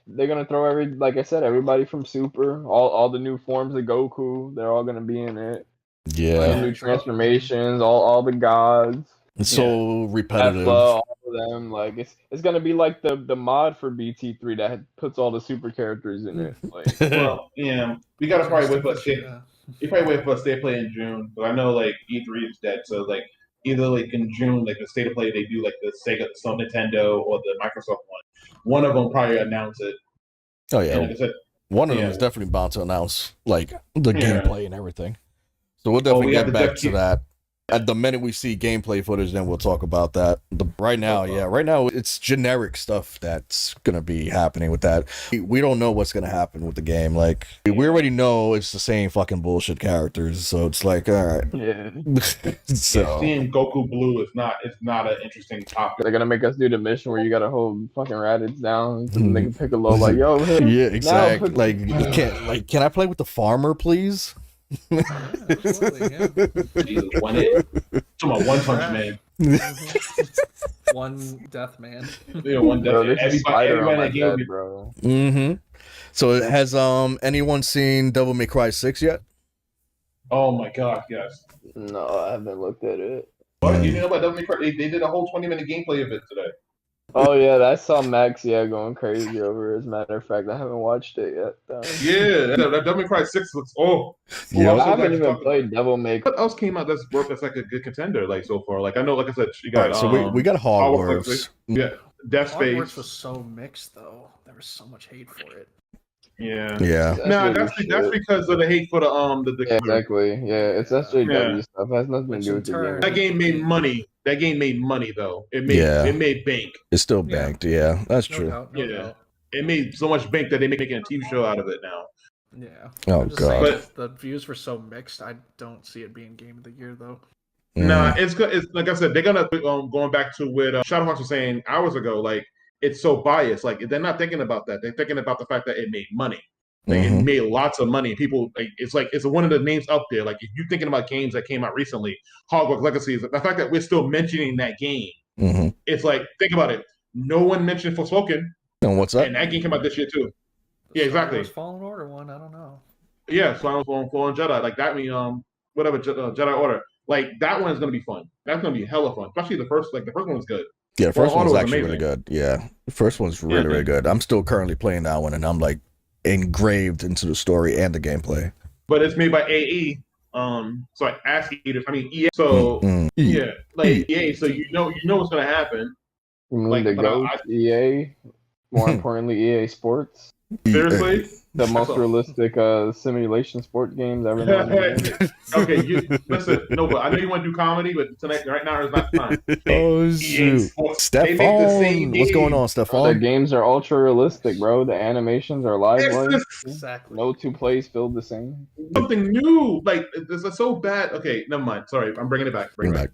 they're gonna throw like I said, everybody from Super, all the new forms of Goku, they're all gonna be in it. All the Yeah, new transformations, all the gods, it's Yeah. so Efla, repetitive. all of them. Like it's gonna be like the mod for BT3 that puts all the super characters in it. Like Well, yeah, we gotta probably wait for a state. Yeah. You probably wait for a state play in June, but I know like E3 is dead, so like either like in June, like the state of play, they do like the Sega, some Nintendo, or the Microsoft one. One of them probably announce it. Oh And yeah, like I said, one of them yeah. is definitely bound to announce like the Yeah. gameplay and everything. So we'll definitely we have get the back Jeff to Ke- that. At the minute we see gameplay footage, then we'll talk about that. Right now, it's generic stuff that's gonna be happening with that. We don't know what's gonna happen with the game. Like we already know it's the same fucking bullshit characters, so it's like, all right. yeah, So seeing Goku Blue is not an interesting topic. they're gonna make us do the mission where you gotta hold fucking Raditz down so they can pick a low. Like yo, yeah, exactly. Now Can I play with the farmer, please? Yeah, absolutely, yeah. Jesus, come on, One Punch Man. One death man. You know, one bro, death. there's a spider on my that game. bed, bro. Mm-hmm. So has anyone seen Devil May Cry 6 yet? Oh my god, yes. No, I haven't looked at it. What? You know about Devil May Cry? They did a whole 20-minute gameplay of it today. Oh yeah, I saw Max going crazy over it. As a matter of fact, I haven't watched it yet. Yeah, that Devil May Cry 6 looks Yep. I haven't even played Devil May Cry. What else came out that's worked as like a good contender like so far? Like I know, like I said, you got Right, so we got Hogwarts. Yeah, Death Space. Hogwarts was so mixed though. There was so much hate for it. Yeah. Yeah. No, that's because of the hate for the Yeah, exactly. Yeah, it's SJW stuff. It has nothing to do with the game. That game made money. That game made money though. It made bank. It's still banked. Yeah, that's No true. doubt, no doubt. It made so much bank that they making a TV show out of it now. Yeah. Oh I'm just god. saying, the views were so mixed. I don't see it being game of the year though. Nah, it's good. It's like I said, they're gonna going back to what Shadowhawks was saying hours ago. Like it's so biased. Like they're not thinking about that. They're thinking about the fact that it made money. Like it made lots of money. People, like it's one of the names up there. Like if you're thinking about games that came out recently, Hogwarts Legacy, the fact that we're still mentioning that game, it's like think about it. No one mentioned Forspoken. And what's up? And that game came out this year too. Yeah, exactly. Fallen Order one, I don't know. Yeah, Fallen Jedi. Like that mean whatever Jedi Order. Like that one is gonna be fun. That's gonna be hella fun. Especially the first one was good. Yeah, the first Fallen one's Order was actually amazing. really good. Yeah, the first one's really good. I'm still currently playing that one, and I'm like engraved into the story and the gameplay. But it's made by AE. So like EA. So yeah, like EA. So you know what's gonna happen. You mean Like, the but GOAT EA? More importantly, EA Sports. Seriously? The most realistic simulation sport games ever known. Okay, you listen. No, but I know you want to do comedy, but right now is not the time. Oh shoot, Stephon, what's going on, Stephon? The games are ultra realistic, bro. The animations are lifelike. Exactly. No two plays feel the same. Something new. Like this is so bad. Okay, never mind. Sorry, I'm bringing it back.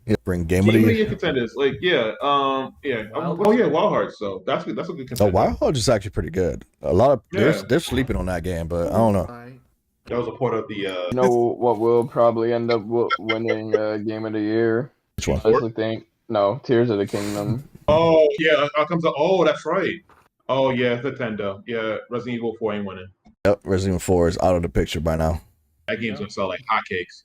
Yeah, bring game of the year contenders. Like yeah, Wild Hearts. So that's a good contender. Oh, Wild Hearts is actually pretty good. A lot of they're sleeping on that game, but I don't know. That was a part of the. You know what will probably end up winning Game of the Year? Which one? I honestly think Tears of the Kingdom. Oh yeah, that's right. Oh yeah, it's Nintendo. Yeah, Resident Evil 4 ain't winning. Yep, Resident Evil 4 is out of the picture by now. That game's gonna sell like hotcakes.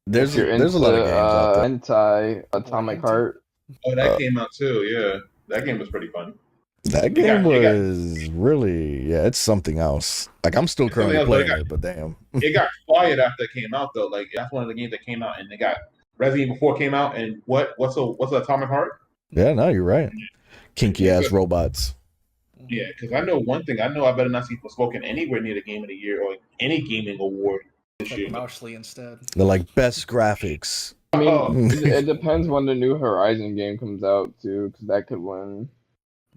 There's a lot of games out there. Atomic Heart. Oh, that came out too. Yeah, that game was pretty fun. That game was really, it's something else. Like I'm still currently playing it, but damn. It got quiet after it came out though. Like that's one of the games that came out, and they got Resident Evil 4 came out, and what's Atomic Heart? Yeah, no, you're right. Kinky ass robots. Yeah, because I know one thing. I know I better not see Forspoken anywhere near the Game of the Year or any gaming award this year. Mousley instead. They're like best graphics. I mean, it depends when the new Horizon game comes out too, because that could win.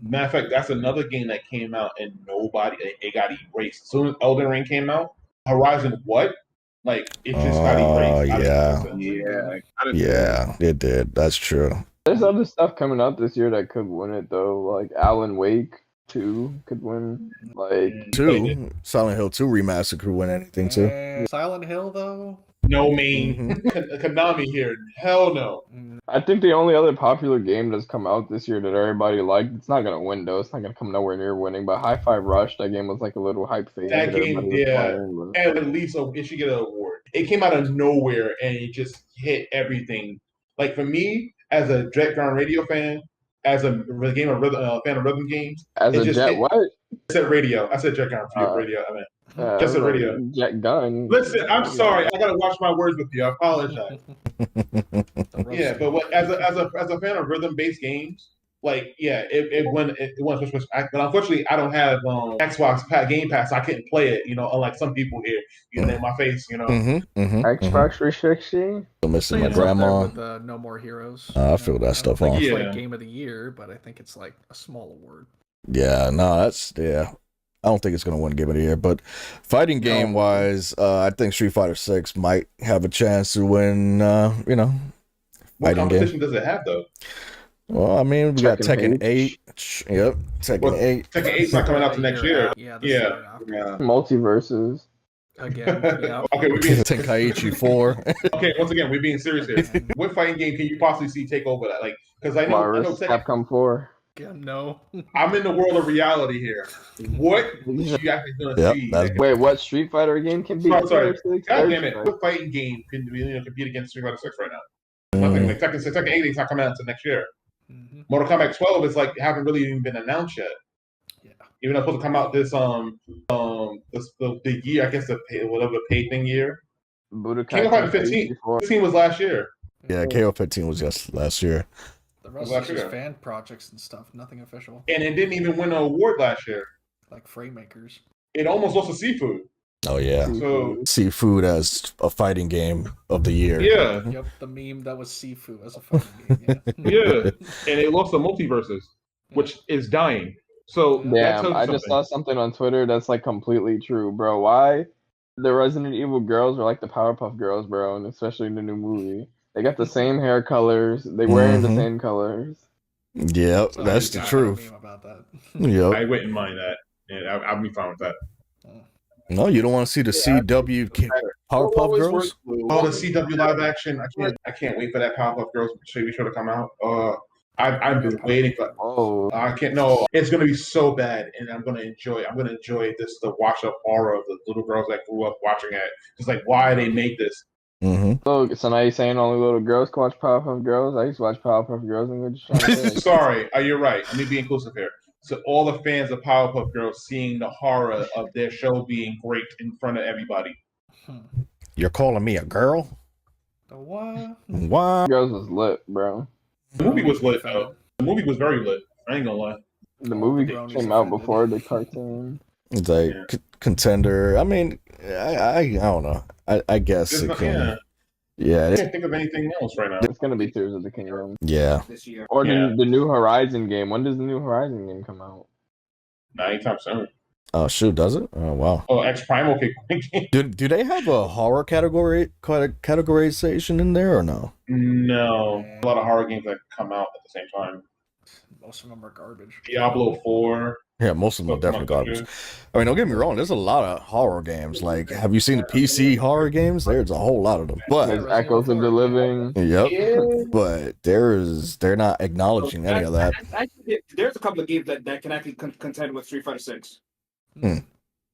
Matter of fact, that's another game that came out and it got erased. As soon as Elden Ring came out, Horizon Like it just got erased. Yeah, it did. That's true. There's other stuff coming out this year that could win it though, like Alan Wake 2 could win. Like Silent Hill 2 remaster could win anything too. Silent Hill though. No main Konami here. Hell no. I think the only other popular game that's come out this year that everybody liked, it's not gonna win though. It's not gonna come nowhere near winning. But High Five Rush, that game was like a little hype thing That that game, everybody was yeah, playing. But... and at least it should get an award. It came out of nowhere and it just hit everything. Like for me, as a Jet Ground Radio fan, as a game of rhythm, fan of rhythm games, As it a just Jet hit. what? I said radio. I said Jet Ground Radio. I mean, I just was a like, radio. Jet Gun. Listen, I'm sorry. I gotta watch my words with you. I apologize. Yeah, but as a fan of rhythm based games, like it won. But unfortunately, I don't have Xbox Game Pass. So I couldn't play it. Unlike some people here, in my face. Xbox 360. I'm missing my It's up there grandma. with No More Heroes. I feel that stuff I don't on. think it's Yeah. like Game of the Year, but I think it's like a small award. Yeah, no, I don't think it's gonna win Game of the Year, but fighting game wise, I think Street Fighter 6 might have a chance to win. What Fighting competition game. does it have though? Well, I mean, we got Tekken Tekken 8. Yep, Tekken Well, 8. Tekken 8's not coming out to next year. Yeah, Yeah. year after. Yeah. Multiverses. Again, yeah. Okay, we're being Tenkaichi 4. okay. Once again, we're being serious here. What fighting game can you possibly see take over that? Like, because I know Marvel's Tekken, Capcom 4. Again, no. I'm in the world of reality here. What you actually gonna Yep, see? that's- Wait, what Street Fighter game can be? Sorry. Street God Fighter damn it! 6? What fighting game can compete against Street Fighter 6 right now? Nothing. Like Tekken 8 is not coming out until next year. Mhm. Mortal Kombat 12 is like haven't really even been announced yet. Yeah. Even though it's supposed to come out this the year, I guess whatever the paid thing year. Budokai King of Fighter Tenkaichi 15. 4. 15 was last year. Yeah, KO 15 was just last year. The rest Last is just year. fan projects and stuff. Nothing official. And it didn't even win an award last year. Like Frame Makers. It almost lost to Seafood. Oh yeah, So Seafood as a fighting game of the year. yeah, Yep, the meme that was Sifu as a fighting game. Yeah. yeah, and it lost to Multiverses, which is dying. So that Damn, tells you I just something. saw something on Twitter that's like completely true, bro. Why the Resident Evil girls are like the Powerpuff Girls, bro, and especially in the new movie. They got the same hair colors. They wearing the same colors. Yep, So that's I the got a truth. meme about that. Yep. I wouldn't mind that. Yeah, I'd be fine with that. No, you don't want to see the CW Powerpuff Girls? Oh, the CW live action! I can't wait for that Powerpuff Girls TV show to come out. I've been waiting for. Oh, I can't. No, it's gonna be so bad, and I'm gonna enjoy it. I'm gonna enjoy this, the watch up horror of the little girls that grew up watching it. Just like why they make this. so now you're saying only little girls can watch Powerpuff Girls? I used to watch Powerpuff Girls and we're just trying to say. Sorry, you're right. Let me be inclusive here. So all the fans of Powerpuff Girls seeing the horror of their show being great in front of everybody. You're calling me a girl? The what? What? Girls was lit, bro. The movie was lit though. The movie was very lit. I ain't gonna lie. The movie Brownies came out offended. before the cartoon. It's like contender. I mean, I don't know. I guess There's it no- can. yeah. I Yeah, can't think of anything else right now. It's gonna be Tears of the Kingdom. yeah. This year. Or Yeah. the new Horizon game. When does the new Horizon game come out? Not anytime soon. Oh shoot, does it? Oh wow. Oh, X Primal kick. Do they have a horror categorization in there or no? No, a lot of horror games that come out at the same time. Most of them are garbage. Diablo 4. Yeah, most of them are definitely garbage. I mean, don't get me wrong. There's a lot of horror games. Like, have you seen the PC horror games? There's a whole lot of them. There's But Echoes of the Living. yep. But they're not acknowledging any of that. Actually, there's a couple of games that can actually contend with Street Fighter 6. Hmm.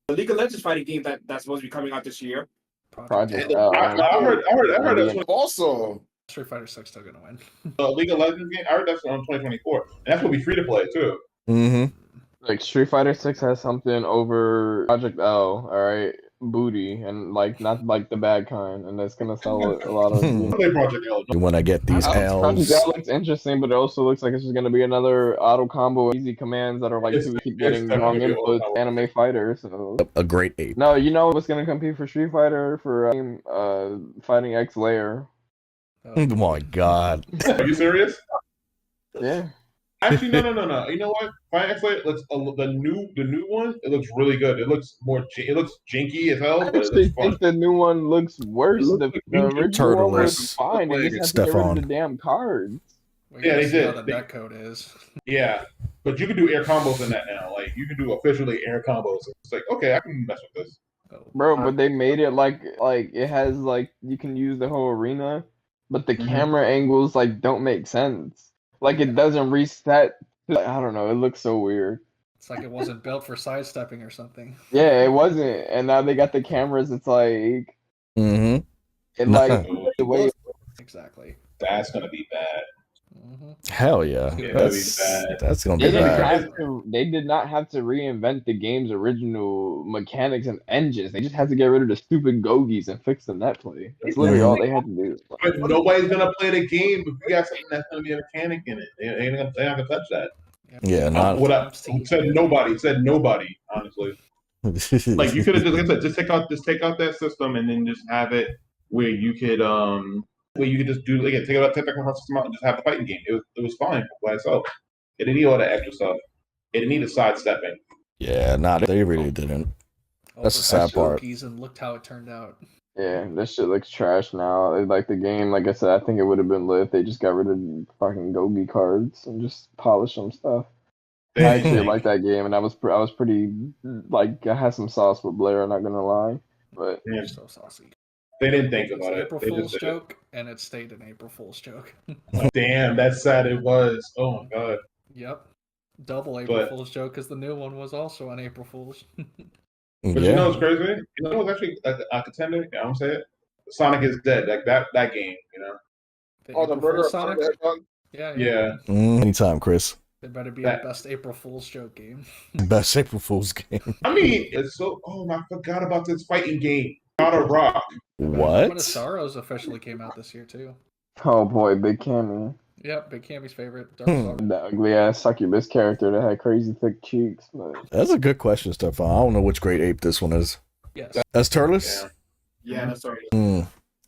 The League of Legends fighting game that's supposed to be coming out this year. Project I L. heard that's when Also, Street Fighter 6 still gonna win. the League of Legends game. I heard that's on 2024, and that's gonna be free to play too. Mm-hmm. Like Street Fighter 6 has something over Project L, alright? Booty, and like not like the bad kind, and that's gonna sell a lot of Play Project L. When I get these Project L's, L looks interesting, but it also looks like it's just gonna be another auto combo easy commands that are like It's- people keep it's getting wrong definitely inputs, auto. anime fighter, so a great ape. no, you know what's gonna compete for Street Fighter for Fighting X Layer. Oh my god. Are you serious? Yeah. Actually, no. You know what? Fine X-Blade looks the new one. It looks really good. It looks it looks janky as hell, I but it actually looks fun. think the new one looks worse. The original one was Turtleless. fine. They just have to get rid of the damn cards. We Yeah, gotta they see how did. the deck code is. Yeah, but you can do air combos in that now. Like you can do officially air combos. It's like okay, I can mess with this. Oh, Bro, but they made it like it has like you can use the whole arena, but the Mhm. camera angles like don't make sense. Like it doesn't reset. Like, I don't know. It looks so weird. it's like it wasn't built for sidestepping or something. Yeah, it wasn't. And now they got the cameras. It's like Mm-hmm. it like Ooh, the way. Exactly. that's gonna be bad. Hell yeah. Yeah, That's gonna They be didn't bad. have to. They did not have to reinvent the game's original mechanics and engines. They just had to get rid of the stupid gogies and fix the net play. That's literally all they had to do. But nobody's gonna play the game if you got something that's gonna be a mechanic in it. They're not gonna touch that. Yeah, not. What I said nobody. Said nobody. Honestly, like you could have just, like I said, just take out that system and then just have it where you could just do take that control system out and just have the fighting game. It was fine by itself. It didn't need all that extra stuff. It didn't need a sidestepping. Yeah, not they really didn't. That's the sad part. And looked how it turned out. Yeah, this shit looks trash now. Like the game, like I said, I think it would have been lit if they just got rid of fucking gogi cards and just polish some stuff. I actually like that game, and I was pretty like I had some sauce with Blair. Not gonna lie, but Yeah. So saucy. They didn't think It was about an it. April They Fool's just did it. joke, and it stayed an April Fool's joke. Damn, that's sad. It was. Oh my god. Yep. Double April But- Fool's joke because the new one was also on April Fool's. But you know what's crazy? You know what's actually a contender? Yeah, I'm gonna say it. Sonic is dead. Like that game. You know. The Oh, the April murder Fool's of Sonic the Sonic? Hedgehog? Yeah. Anytime, Chris. It better be That- the best April Fool's joke game. Best April Fool's game. I mean, it's so. Oh, I forgot about this fighting game. Out of Rock. What? One of Sorrows officially came out this year too. oh boy, Big Cammy, Yep, Big Cammy's favorite. Dark Sorrow. the ugly ass succubus character that had crazy thick cheeks. But That's a good question, Stefan. I don't know which grade ape this one is. Yes. That's Turles? Yeah, that's right.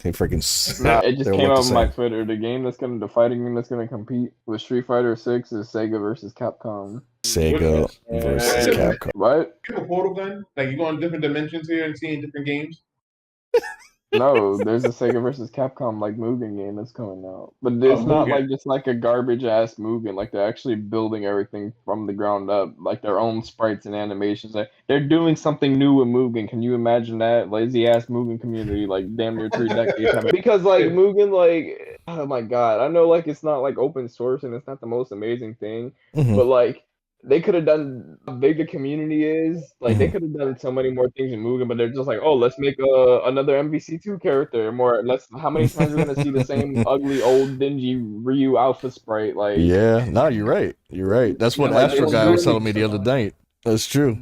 He freaking. it just They're came what out to on my say. Twitter. The fighting game that's gonna compete with Street Fighter 6 is Sega versus Capcom. Sega versus Capcom. What? You have a portal gun? Like you go in different dimensions here and seeing different games? No, there's a Sega versus Capcom like Mugen game that's coming out, but it's not Mugen. like just like a garbage ass Mugen. Like they're actually building everything from the ground up, like their own sprites and animations. Like, they're doing something new with Mugen. Can you imagine that lazy ass Mugen community? Like damn near 3 decades. Because like Mugen, like oh my god, I know like it's not like open source and it's not the most amazing thing, Mhm. but like. They could have done how big the community is. Like they could have done so many more things in Mugen, but they're just like, oh, let's make another MVC2 character. More. Let's. How many times we're gonna see the same ugly old dingy Ryu Alpha sprite? Like Yeah, no, you're right. You're right. That's what Yeah, like, Astro it's Guy was really telling me the other night. That's true.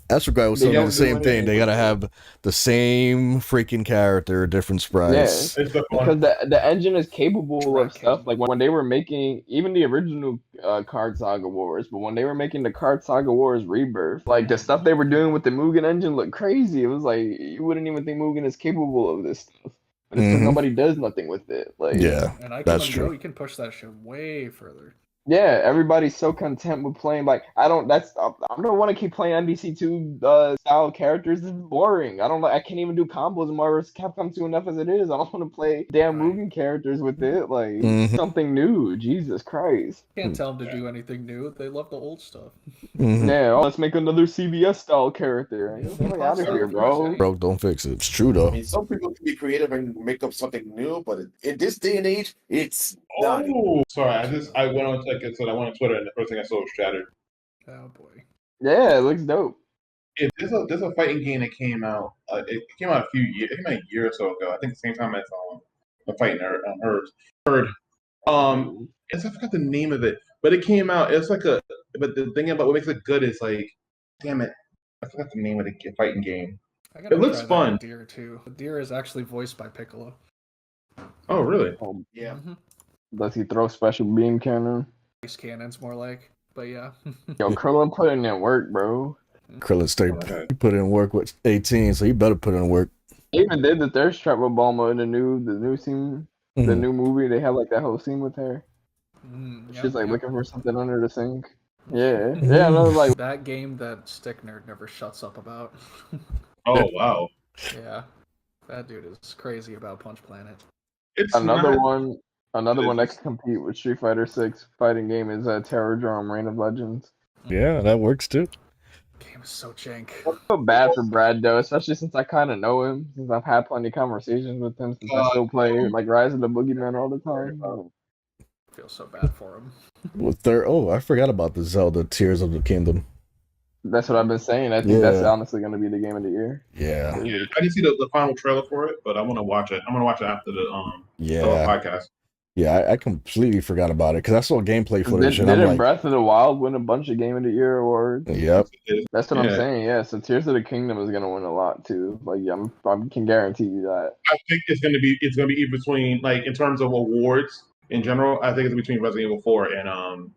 Astro Guy was They telling me don't the same do thing. anything They gotta with have the same freaking character, different sprites. It's the because fun. the engine is capable of Track stuff. him. Like when they were making even the original Card Saga Wars, but when they were making the Card Saga Wars Rebirth, like the stuff they were doing with the Mugen engine looked crazy. It was like you wouldn't even think Mugen is capable of this stuff. But it's 'cause Mhm. nobody does nothing with it. Like Yeah, And I that's can true. you can push that shit way further. yeah, everybody's so content with playing. Like I don't want to keep playing NBC2 style characters. It's boring. I can't even do combos in Marvel vs. Capcom 2 enough as it is. I don't want to play damn Right. moving characters with it. Like Mhm. something new. Jesus Christ. Can't tell them to do anything new. They love the old stuff. Mhm. Yeah, let's make another CVS style character. Get the fuck out of here, bro. Broke, don't fix it. It's true I though. mean, some people can be creative and make up something new, but in this day and age, it's not. Oh, sorry. I went on like I said. I went on Twitter and the first thing I saw was Shattered. Oh boy. Yeah, it looks dope. If there's a fighting game that came out. It came out it came out a year or so ago. I think the same time as the fighting Herd. I forgot the name of it, but it came out. It's like but the thing about what makes it good is like, damn it, I forgot the name of the fighting game. I gotta It looks try that fun. with Deer too. The Deer is actually voiced by Piccolo. Oh, really? Yeah. Mm-hmm. Does he throw special beam cannon? Ice cannons more like, but yeah. Yo, Krillin putting in work, bro. Krillin stay Okay. he put in work with 18, so he better put in work. They even did the thirst trap with Bulma in the new scene, the Mhm. new movie. They had like that whole scene with her. She's like looking for something under the sink. Yeah, yeah. And I was like, That game that Stick Nerd never shuts up about. Oh, wow. Yeah. That dude is crazy about Punch Planet. It's another not- one that It's- can compete with Street Fighter 6 fighting game is Terror Drum Reign of Legends. Yeah, that works too. game is so jank. I feel bad for Brad though, especially since I kind of know him, since I've had plenty of conversations with him, since I still play like Rise of the Boogeyman all the time. I feel so bad for him. With I forgot about the Zelda Tears of the Kingdom. That's what I've been saying. I think that's Yeah. honestly going to be the game of the year. Yeah. I didn't see the final trailer for it, but I want to watch it. I'm gonna watch it after the podcast. Yeah, I completely forgot about it because I saw gameplay footage and I'm Didn't like, Breath of the Wild win a bunch of Game of the Year awards? yep. That's what I'm saying. Yeah, so Tears of the Kingdom is gonna win a lot too. Like, yeah, I can guarantee you that. I think it's gonna be in between, like in terms of awards in general. I think it's between Resident Evil 4 and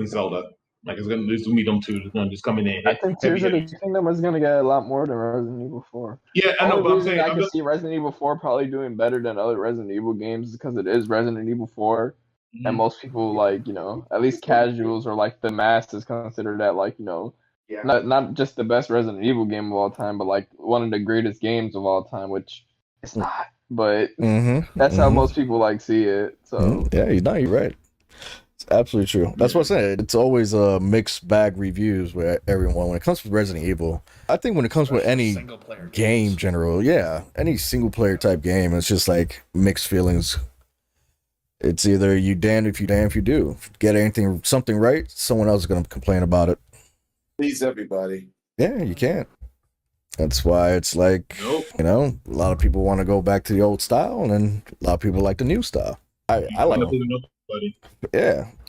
Zelda. Like it's gonna be them two that's gonna just come in and hit. I think Tears of the Kingdom is gonna get a lot more than Resident Evil 4. Yeah, I know, but I'm saying I can see Resident Evil 4 probably doing better than other Resident Evil games because it is Resident Evil 4. And most people, like, you know, at least casuals or like the masses consider that, like, you know, not just the best Resident Evil game of all time, but like one of the greatest games of all time, which it's not. But that's how most people like see it. So yeah, you're right. It's absolutely true. That's what I'm saying. It's always a mixed bag reviews with everyone when it comes to Resident Evil. I think when it comes with any game, general, any single player type game, it's just like mixed feelings. It's either you damned if you do. If you get something right, someone else is going to complain about it. Please everybody. Yeah, you can't. That's why it's like, you know, a lot of people want to go back to the old style, and then a lot of people like the new style. I like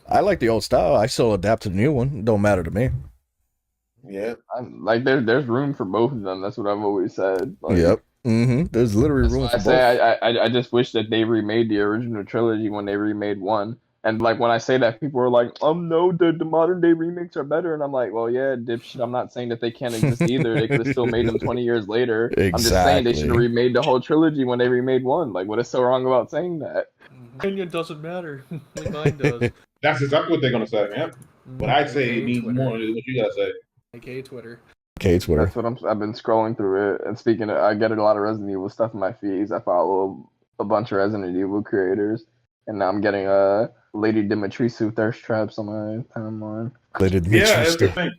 I like the old style. I still adapt to the new one. It don't matter to me. Yeah. Like there's room for both of them. That's what I've always said. Like, yep. There's literally room for both. I just wish that they remade the original trilogy when they remade 1. And like when I say that, people are like, no, the modern day remakes are better. And I'm like, well, yeah, dipshit. I'm not saying that they can't exist either. They could have still made them 20 years later. Exactly. I'm just saying they should have remade the whole trilogy when they remade 1. Like, what is so wrong about saying that? Opinion doesn't matter. Mine does. That's exactly what they're gonna say, man. But I'd say it needs more than what you gotta say. AKA Twitter. That's what I've been scrolling through it. And speaking of, I get a lot of Resident Evil stuff in my feeds. I follow a bunch of Resident Evil creators. And now I'm getting Lady Dimitrisou thirst traps on my timeline. Lady Dimitrisou.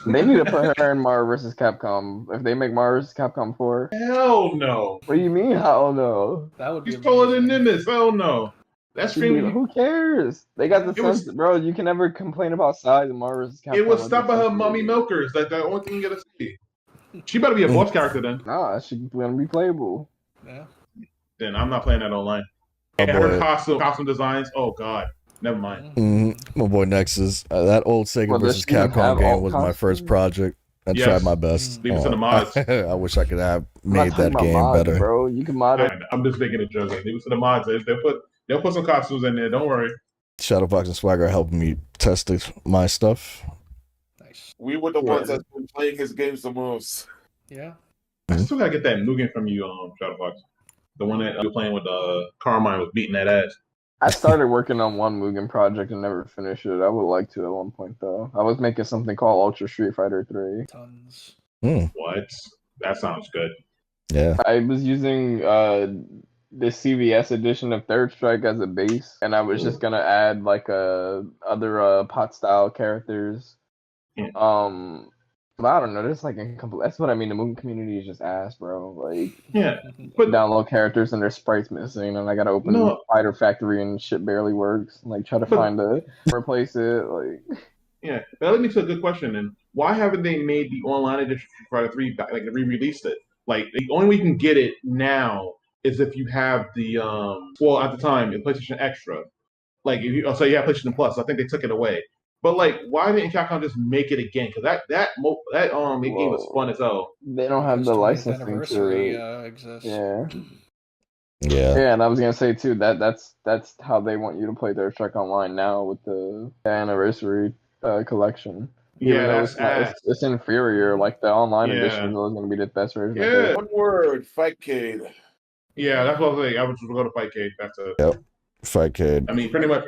They need to put her in Marvel vs. Capcom. If they make Marvel vs. Capcom 4. Hell no. What do you mean, hell no? That would be taller than Nimbus. Hell no. That's who cares? They got the sense, bro. You can never complain about size in Marvel vs. Capcom. It was stopped by her mummy milkers. Like the only thing you gotta see. She better be a boss character then. Nah, she's gonna be playable. Yeah. Then I'm not playing that online. And her costume designs. Oh god. Never mind. My boy Nexus. That old Sega vs. Capcom game was my first project. I tried my best. Leave it to the mods. I wish I could have made that game better. Bro, you can mod it. I'm just making a joke. Leave it to the mods. They'll put some costumes in there. Don't worry. Shadowfox and Swagger helped me test my stuff. Nice. We were the ones that's been playing his games the most. Yeah. I still gotta get that Mugen from you, Shadowfox. The one that you're playing with Carmine was beating that ass. I started working on one Mugen project and never finished it. I would like to at one point though. I was making something called Ultra Street Fighter 3. Tons. What? That sounds good. Yeah. I was using the CVS edition of Third Strike as a base, and I was just gonna add like other pot style characters. But I don't know. There's like incomplete. That's what I mean. The Mugen community is just ass, bro. Like, but download characters and their sprites missing, and I gotta open the Fighter Factory and shit barely works. Like, try to find replace it. Like, yeah, that led me to a good question. And why haven't they made the online edition for Fighter 3 back, like re-released it? Like, the only way you can get it now is if you have the well, at the time, the PlayStation Extra. Like, if you so you have PlayStation Plus. I think they took it away. But like, why didn't Capcom just make it again? Because that game was fun as hell. They don't have the licensing to exist. Yeah. Yeah, and I was gonna say too that's how they want you to play Third Strike Online now with the anniversary collection. Even though it's inferior. Like the online edition is always gonna be the best version. Yeah. One word, Fightcade. Yeah, that's what I was saying. I would just go to Fightcade. That's it. Yep, Fightcade. I mean, pretty much.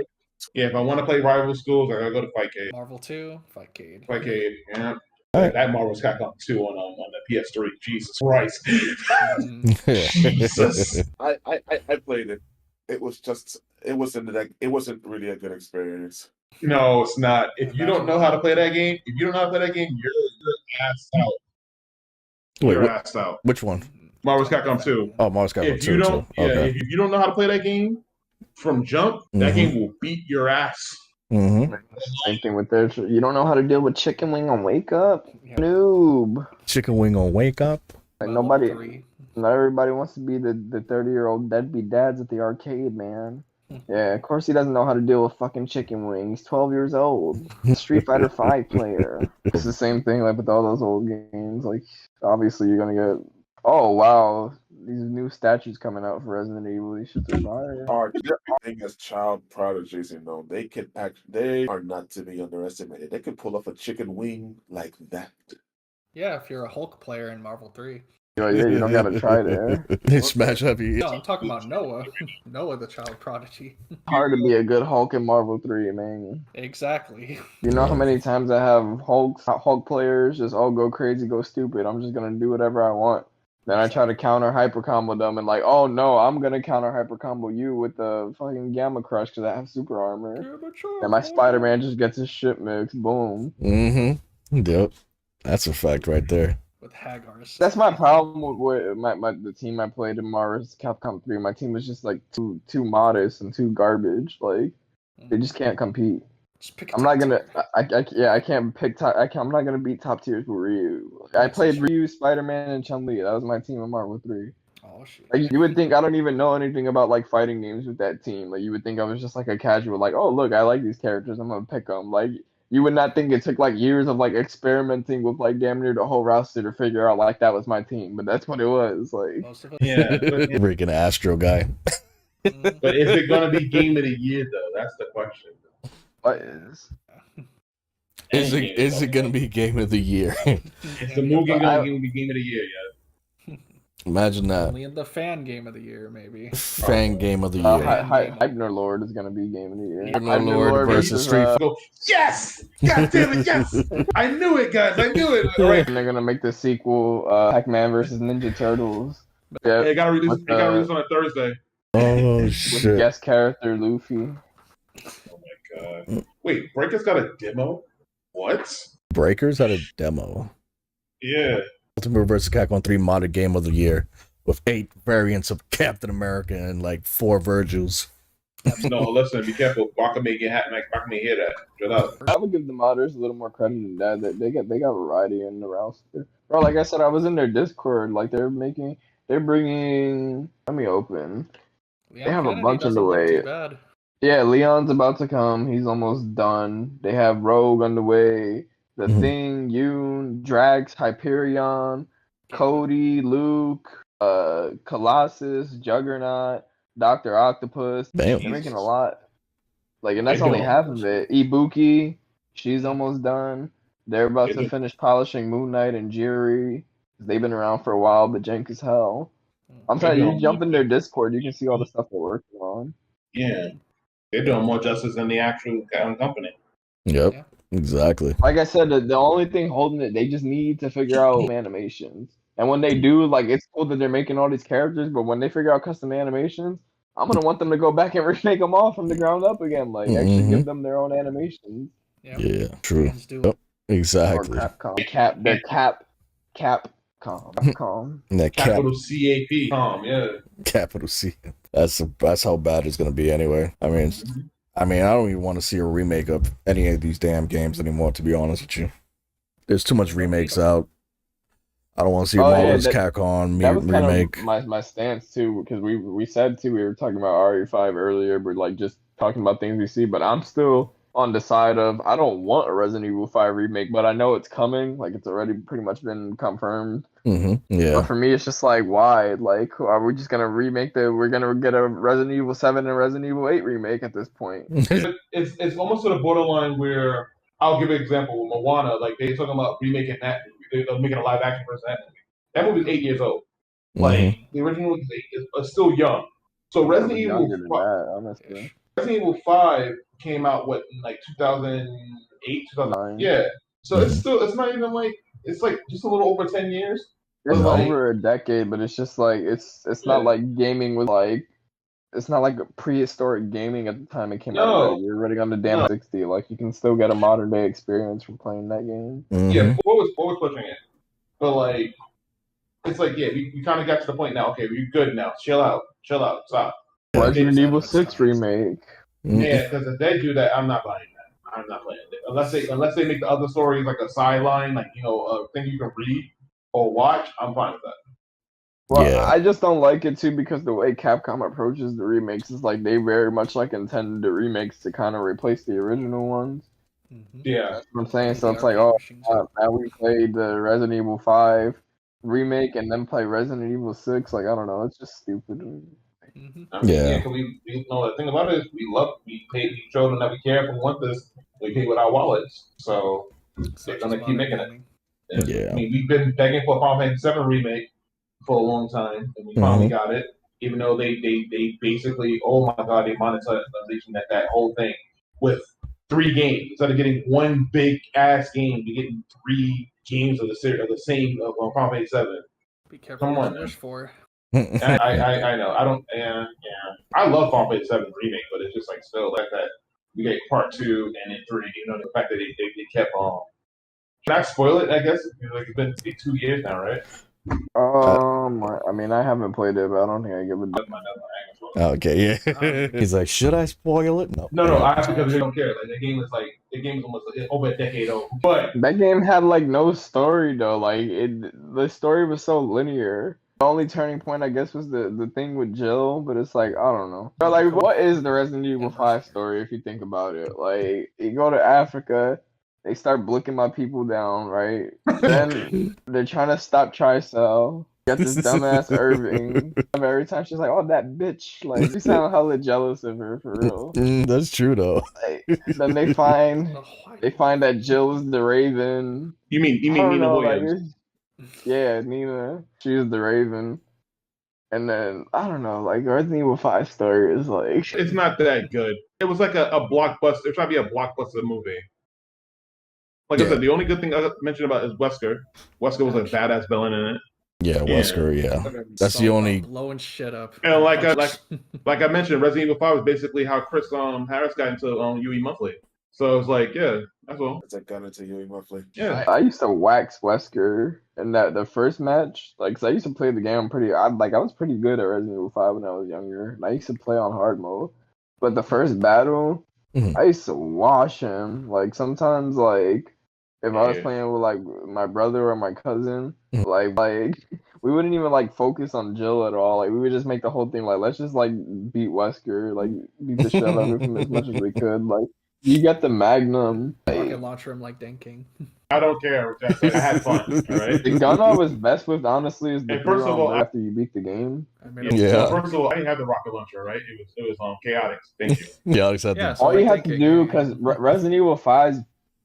Yeah, if I want to play rival schools, I gotta go to Fightcade. Marvel 2, Fightcade. Fightcade, yeah. That Marvel's Capcom 2 on the PS3. Jesus Christ. Jesus. I played it. It wasn't really a good experience. No, it's not. If you don't know how to play that game, you're ass out. Wait, You're what, ass out. which one? Marvel's Capcom 2. Oh, Marvel's Capcom If 2 you don't, too. Okay. if you don't know how to play that game from jump, that game will beat your ass. Mm-hmm. Same thing with this. You don't know how to deal with chicken wing on wake up? Noob. Chicken wing on wake up. Like Level nobody, 3. not everybody wants to be the 30-year-old deadbeat dads at the arcade, man. Yeah, of course he doesn't know how to deal with fucking chicken wings. 12 years old. Street Fighter 5 player. It's the same thing like with all those old games. Like obviously you're gonna get oh wow, these new statues coming out for Resident Evil. These shits are fire. They're acting as child prodigies, you know. They can act. They are not to be underestimated. They can pull off a chicken wing like that. Yeah, if you're a Hulk player in Marvel 3. Yeah, you don't gotta try there. Smash Heavy. No, I'm talking about Noah. Noah, the child prodigy. Hard to be a good Hulk in Marvel 3, man. Exactly. You know how many times I have Hulk players just all go crazy, go stupid. I'm just gonna do whatever I want. Then I try to counter hyper combo them and like, oh no, I'm gonna counter hyper combo you with the fucking Gamma Crush because I have super armor. And my Spider-Man just gets his shit mixed. Boom. Mm-hmm. Yep. That's a fact right there. With Hagar's. That's my problem with the team I played in Marvel's Capcom 3. My team was just like too modest and too garbage. Like they just can't compete. Just pick a I'm not gonna. tier. I can't pick top. I'm not gonna beat top tiers with Ryu. I played Ryu, Spider-Man, and Chun-Li. That was my team in Marvel 3. Oh shit. Like you would think I don't even know anything about like fighting games with that team. Like you would think I was just like a casual, like, oh look, I like these characters, I'm gonna pick them. Like you would not think it took like years of like experimenting with like damn near the whole roster to figure out like that was my team. But that's what it was. Like Most of us. Yeah. Freaking Astro guy. But is it going to be game of the year, though? That's the question. what is? Is it gonna be game of the year? It's the movie going to be game of the year, yeah. Imagine that. Only in the fan game of the year, maybe. Fan game of the year. Hypner Lord is gonna be game of the year. Hypno Lord versus Street Fighter. Go, yes! God damn it, yes! I knew it, guys. I knew it. All right. And they're gonna make the sequel, Pac-Man versus Ninja Turtles. Yeah, It got released on a Thursday. Oh with shit. guest character Luffy. Oh my god. Wait, Breaker's got a demo? What? Breakers had a demo. Yeah. Ultimate vs. Capcom 3 modded game of the year with 8 variants of Captain America and like 4 Virgils. No, listen, be careful. Baka may get hat, like Baka may hear that. Shut up. I would give the modders a little more credit than that. They got variety in the roster. Bro, like I said, I was in their Discord. Like they're bringing. Let me open. Leon They have a Kennedy bunch on the doesn't look way. too bad. Yeah, Leon's about to come. He's almost done. They have Rogue on the way. The Thing, Yoon, Drax, Hyperion, Cody, Luke, Colossus, Juggernaut, Dr. Octopus. Damn. They're making a lot. Like, and that's They're only doing half of it. Ibuki, she's almost done. They're about to finish polishing Moon Knight and Jiri. They've been around for a while, but jank as hell. I'm telling you, you jump in their Discord, you can see all the stuff they're working on. Yeah. They're doing more justice than the actual company. Yep. Yeah. Exactly. Like I said, the only thing holding it, they just need to figure out animations. And when they do, like, it's cool that they're making all these characters, but when they figure out custom animations, I'm gonna want them to go back and remake them all from the ground up again. Like, actually give them their own animations. Yeah. Yeah, true. Fans do it. Yep. Exactly. Or Capcom. They're Capcom. That Capital CAP. Yeah. Capital C. That's how bad it's gonna be anyway. I don't even want to see a remake of any of these damn games anymore, to be honest with you. There's too much remakes out. I don't want to see Marvel's Capcom That was remake. kind of my stance too, because we said too, we were talking about RE5 earlier, but like just talking about things we see, but I'm still on the side of I don't want a Resident Evil 5 remake, but I know it's coming. Like it's already pretty much been confirmed. Yeah. But for me, it's just like, why? Like, are we just gonna we're gonna get a Resident Evil 7 and Resident Evil 8 remake at this point? It's almost to the borderline where I'll give an example with Moana. Like they're talking about remaking that movie. They're making a live action version of that movie. That movie's 8 years old. Like the original is still young. So Resident Evil, honestly. Resident Evil 5 came out in like 2008, 2009. Yeah. So it's not even like it's like just a little over 10 years. It's over a decade, but it's just like it's not like gaming was like it's not like prehistoric gaming at the time it came out. No. Already. You're running on the damn No. 60. Like you can still get a modern day experience from playing that game. Yeah, what was pushing it? But like, it's like, yeah, we kind of got to the point now. Okay, we're good now. Chill out, stop. Resident Evil 6 remake. Yeah, because if they do that, I'm not buying that. I'm not playing it unless they make the other stories like a sideline, like a thing you can read or watch. I'm fine with that. Well, Yeah. I just don't like it too because the way Capcom approaches the remakes is like they very much like intended the remakes to kind of replace the original ones. Yeah, That's what I'm saying. Yeah, So the it's like, arcade oh, machines. now we played the Resident Evil 5 remake and then play Resident Evil 6. Like, I don't know. It's just stupid. I mean, Yeah. because we know the thing about it is we showed them that we care if we want this. We pay with our wallets, so they're gonna keep making it. And, Yeah. I mean, we've been begging for a Final Fantasy 7 remake for a long time, and we finally got it. Even though they basically, oh my god, they monetization that whole thing with 3 games instead of getting one big ass game, you're getting 3 games of the series of the same Final Fantasy 7. Be careful Come what on, you man. wish for. I know. I don't. Yeah. I love Final Fantasy 7 remake, but it's just like still like that. We get part 2 and then 3. You know, the fact that they kept on. Can I spoil it? I guess like it's been 2 years now, right? I mean, I haven't played it, but I don't think I give a. Never mind. Okay, yeah. He's like, should I spoil it? No. No, I because they don't care. Like the game is almost over a decade old. But That game had like no story though. Like the story was so linear. The only turning point, I guess, was the thing with Jill. But it's like I don't know. But like, what is the Resident Evil 5 story if you think about it? Like, you go to Africa, they start blicking my people down, right? Then they're trying to stop Tricell. Got this dumbass Irving. Every time she's like, "Oh, that bitch!" Like, you sound hella jealous of her for real. That's true though. Like, then they find that Jill is the Raven. You mean I don't Nina know, Williams? Yeah, Nina. She was the Raven. And then I don't know, like Resident Evil 5 story is like It's not that good. It was like a blockbuster. It tried to be a blockbuster movie. Like I said, the only good thing I mentioned about is Wesker. Wesker was a badass villain in it. Yeah, Wesker. Yeah, that's the only blowing shit up. And like I mentioned, Resident Evil 5 was basically how Chris Harris got into UE Monthly. So it's like, yeah, that's all. It's like got into UE Monthly. Yeah, I used to wax Wesker in the first match, like, 'cause I used to play the game I was pretty good at Resident Evil 5 when I was younger, and I used to play on hard mode. But the first battle, I used to wash him. Like sometimes, like if I was playing with like my brother or my cousin, like we wouldn't even like focus on Jill at all. Like we would just make the whole thing like let's just like beat Wesker, like beat the shit out of him as much as we could. Like you get the Magnum. Rocket launcher him like Den King. I don't care. I had fun. All right. The gun I was best with, honestly, is the first of all, after you beat the game. Yeah. First of all, I didn't have the rocket launcher, right? It was chaotic. Thank you. Yeah, exactly. Yeah, so all you like have to do, because Resident Evil 5's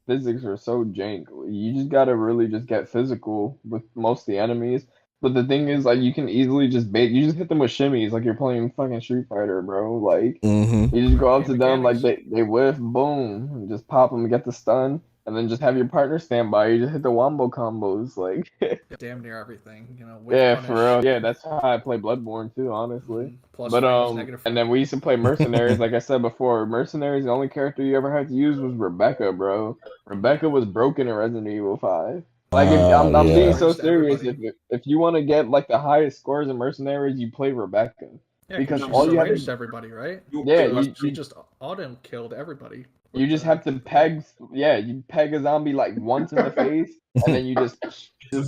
physics are so jank, you just gotta really just get physical with most of the enemies. But the thing is, like, you can easily just bait. You just hit them with shimmies, like you're playing fucking Street Fighter, bro. Like, you just go up to them, like they whiff, boom, and just pop them and get the stun, and then just have your partner stand by. You just hit the wombo combos, like. Damn near everything, you know. Yeah, for real. Yeah, that's how I play Bloodborne too, honestly. Plus but frames, and then we used to play Mercenaries. Like I said before, Mercenaries, the only character you ever had to use was Rebecca, bro. Rebecca was broken in Resident Evil 5. Like, I'm being so serious. If you want to get like the highest scores in Mercenaries, you play Rebecca. Yeah, because she all you have to everybody, right? Yeah, she just auto killed everybody. You just have to peg. Yeah, you peg a zombie like once in the face, and then you just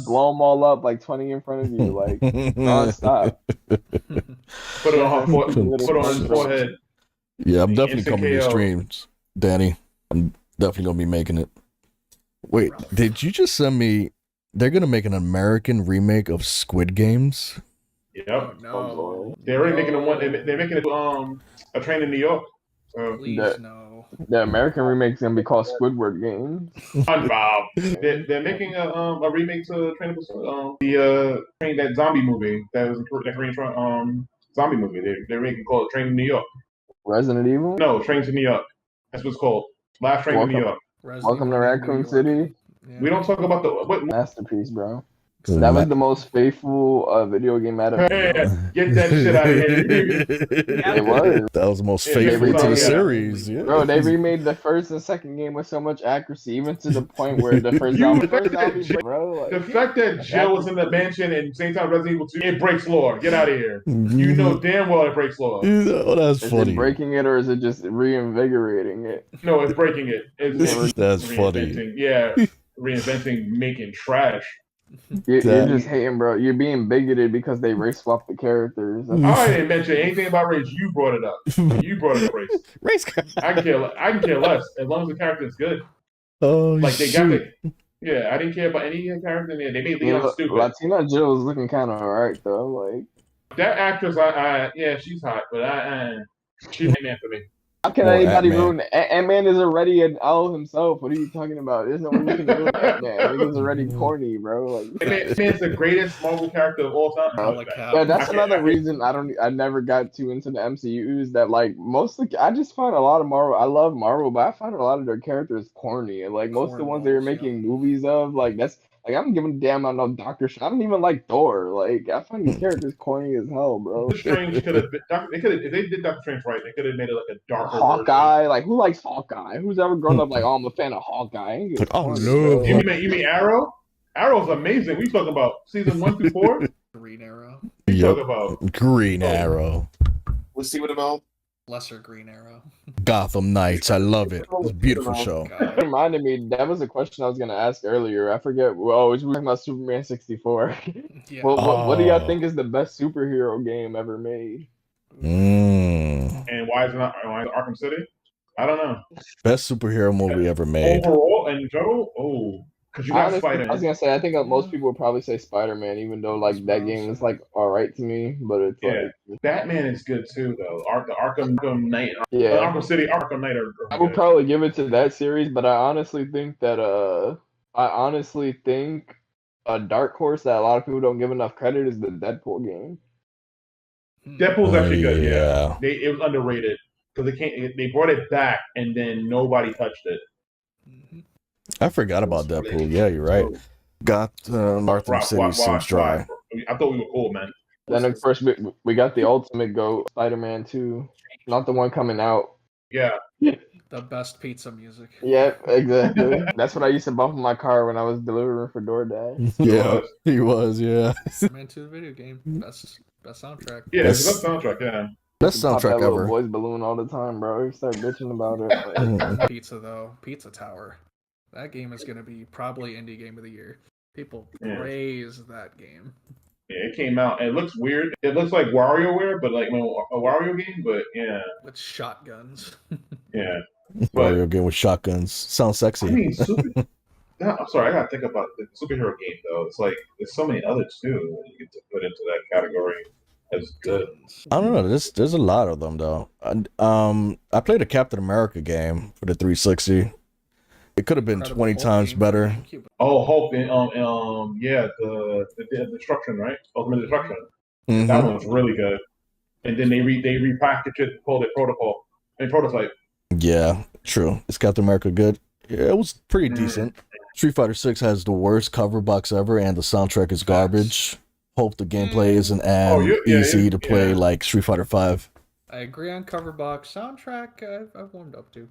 blow them all up like 20 in front of you, like nonstop. Put it on his forehead. Yeah, I'm definitely coming to streams, Danny. I'm definitely gonna be making it. Wait, did you just send me? They're gonna make an American remake of Squid Games. Yep. Oh, no. They're already making a one. They're making it a train in New York. Please no. The American remake's gonna be called Squidward Games. Bob. They're making a remake to Train that zombie movie that was that Korean zombie movie. They're making called Train to New York. Resident Evil? No, Train to New York. That's what it's called. Last Train to New York. Welcome to Raccoon City. Yeah. We don't talk about the masterpiece, bro. That was the most faithful video game adaptation. Get that shit out of here. It was. That was the most Yeah, faithful to the remade- series. Yeah. Bro, they remade the first and second game with so much accuracy, even to the point where the first zombie, bro. The Like, fact that Jill was in the mansion and same time Resident Evil 2, it breaks lore. Get out of here. You know damn well it breaks lore. Oh, that's is funny. it breaking it or is it just reinvigorating it? No, it's breaking it. It's That's reinventing. funny. Yeah, reinventing, making trash. You're That- just hating, bro. You're being bigoted because they race swapped the characters. I didn't mention anything about race. You brought it up. You brought it up race. Race. I can care less as long as the character is good. Oh, Like they got shoot. the. Yeah, I didn't care about any character in there. They made Leon stupid. Latina Jill is looking kind of alright though. Like, That actress, yeah, she's hot, but she's an man for me. how can Or anybody Ant-Man. ruin Ant-Man is already an owl himself. What are you talking about? There's no one who can ruin Ant-Man. Nigga's already corny, bro. Like, Ant-Man's the greatest Marvel character of all time. I like Cap. yeah, that's I another can't- reason I never got too into the MCU is that like mostly I just find a lot of Marvel. I love Marvel, but I find a lot of their characters corny, and like most of the ones they were Cornballs, making movies of, like that's like I'm giving a damn about no Doctor Strange. I don't even like Thor. Like I find these characters corny as hell, bro. Doctor Strange could have. If they did Doctor Strange right, they could have made it like a darker Hawkeye, like who likes Hawkeye? Who's ever grown up like, oh, I'm a fan of Hawkeye? I ain't Like, oh, corny, no. bro. version. You mean Arrow? Arrow's amazing. We talking about season 1 through 4. Green Arrow. We Yep. talking about Green Arrow. We'll see what about. Lesser Green Arrow. Gotham Knights. I love it. It's a beautiful show. It God. reminded me, that was a question I was gonna ask earlier. I forget. Well, we were talking about Superman 64. Yeah. Well, what do y'all Oh. think is the best superhero game ever made? and why is it not Arkham City? I don't know. Best superhero movie ever made. Overall and total, because you got Honestly, Spider. I was gonna say I think most people would probably say Spider-Man, even though like that game is like all right to me, but it's Yeah. like Batman is good too, though. The Arkham Knight, yeah. Arkham City, Arkham Knight are I would good. probably give it to that series, but I honestly think a dark horse that a lot of people don't give enough credit is the Deadpool game. Deadpool's actually good. yeah. Yeah, it was underrated because they brought it back and then nobody touched it. Mhm. I forgot about Deadpool. Yeah, you're right. Got Arkham City seems dry. I thought we were cool, man. Then of course we got the ultimate GOAT, Spider-Man 2, not the one coming out. Yeah, The best pizza music. Yep, exactly. That's what I used to bump in my car when I was delivering for DoorDash. Yeah, he was. Yeah, Man to the video game. Best soundtrack. yeah, That's- it's a good soundtrack. Yeah, best Pop that soundtrack little ever. voice balloon all the time, bro. You start bitching about it. Like, Pizza though. Pizza Tower. That game is gonna be probably indie game of the year. People Yeah. praise that game. yeah, it came out. It looks weird. It looks like WarioWare, but like a Wario game. But yeah, With shotguns. yeah. Mario game with shotguns. Sounds sexy. I mean, I'm sorry, I gotta think about the superhero game though. It's like there's so many others too that you get to put into that category as good. Guns. I don't know. There's a lot of them though. I played a Captain America game for the 360. It could have been Incredible 20 Hulk times game for better. GameCube. Oh, Hulk and yeah, the Destruction, right? Ultimate Destruction. Mhm. That one was really good. And then they repackaged it, called it Protocol and Prototype. Yeah, true. Is Captain America good? Yeah, it was pretty Mm. decent. Street Fighter 6 has the worst cover box ever, and the soundtrack is garbage. Hope the gameplay isn't as easy to play like Street Fighter 5. I agree on cover box. Soundtrack I've warmed up to.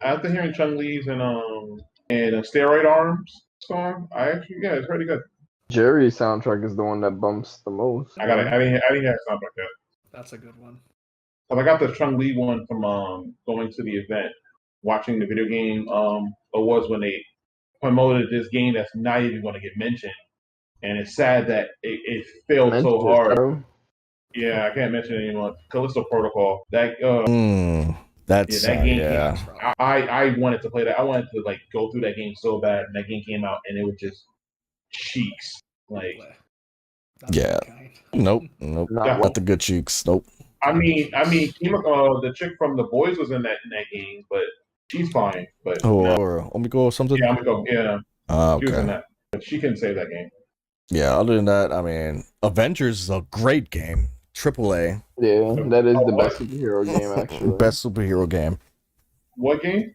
After hearing Chun Li's and Steroid Arms song, it's pretty good. Jerry's soundtrack is the one that bumps the most. I didn't hear a soundtrack yet. That's a good one. But I got the Chun Li one from going to the event, watching the video game awards when they promoted this game that's not even going to get mentioned, and it's sad that it failed so hard. Bro. Yeah, I can't mention it anymore. Callisto Protocol. That That's that game yeah. That's rough. I wanted to play that. I wanted to like go through that game so bad, and that game came out, and it was just cheeks. Like, Bleh. Not Yeah. that kind. Nope. Not Yeah. Not the good cheeks. Nope. I mean, the chick from The Boys was in that game, but she's fine. But Oh, no. or Omiko or something. Yeah, I'm gonna go. Yeah, she was in Okay. that, but she couldn't save that game. Yeah. Other than that, I mean, Avengers is a great game. AAA. Yeah, that is the best superhero game actually. Best superhero game. What game?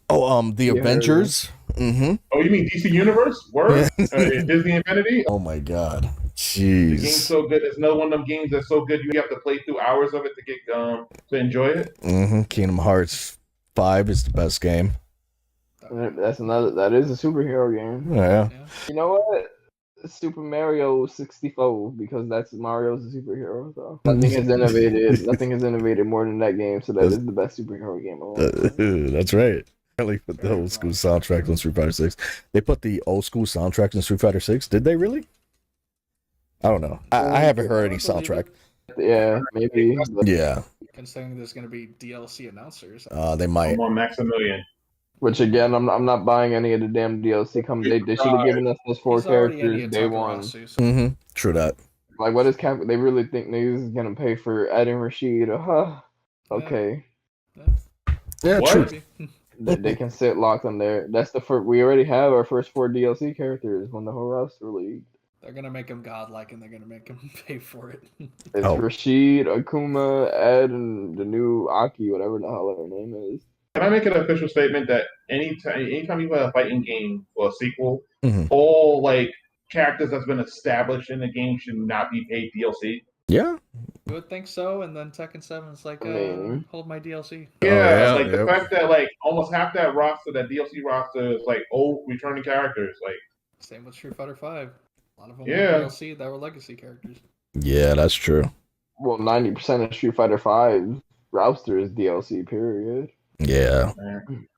Oh, the Yeah. Avengers. Mm-hmm. Oh, you mean DC Universe? Word? Disney Infinity? Oh my god. The game's Jeez. so good. It's another one of them games that's so good you have to play through hours of it to get to enjoy it. Mm-hmm. Kingdom Hearts 5 is the best game. That's another. That is a superhero game. Yeah. You know what? Super Mario 64 because that's Mario's a superhero. So nothing has innovated. Nothing has innovated more than that game. So that is the best superhero game of all time. That's right. Really put the old school soundtrack on Street Fighter 6. They put the old school soundtrack in Street Fighter 6. Did they really? I don't know. I haven't heard any soundtrack. Yeah, maybe. But Yeah. Considering there's going to be DLC announcers. They might. I'm on Maximilian. which again, I'm not buying any of the damn DLC coming. They should have given us those 4 He's already characters Eddie day one. Takarasu, so Mm-hmm. True that. Like, what is Cap? They really think niggas is gonna pay for adding Rashid? Okay. Yeah, What? true. They can sit locked on there. That's the first. We already have our first 4 DLC characters when the whole roster league. they're going to make him godlike and they're going to make him pay for it. It's Oh. Rashid, Akuma, Ed, and the new Aki, whatever the hell her name is. Can I make an official statement that anytime you play a fighting game or a sequel, Mhm. all like characters that's been established in the game should not be paid DLC? Yeah. You would think so, and then Tekken 7's like, I mean- hold my DLC. Yeah, yeah, like the yep. fact that like almost half that roster, that DLC roster, is like old returning characters. Like, Same with Street Fighter 5. A lot of them Yeah. were DLC that were legacy characters. Yeah, that's true. Well, 90% of Street Fighter 5 roster is DLC. Period. Yeah.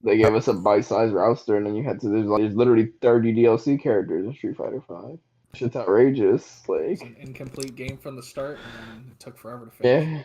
They gave us a bite-sized roster, and then you had to. There's literally 30 DLC characters in Street Fighter 5. Shit's outrageous. It's Like, an incomplete game from the start, and then it took forever to finish. yeah.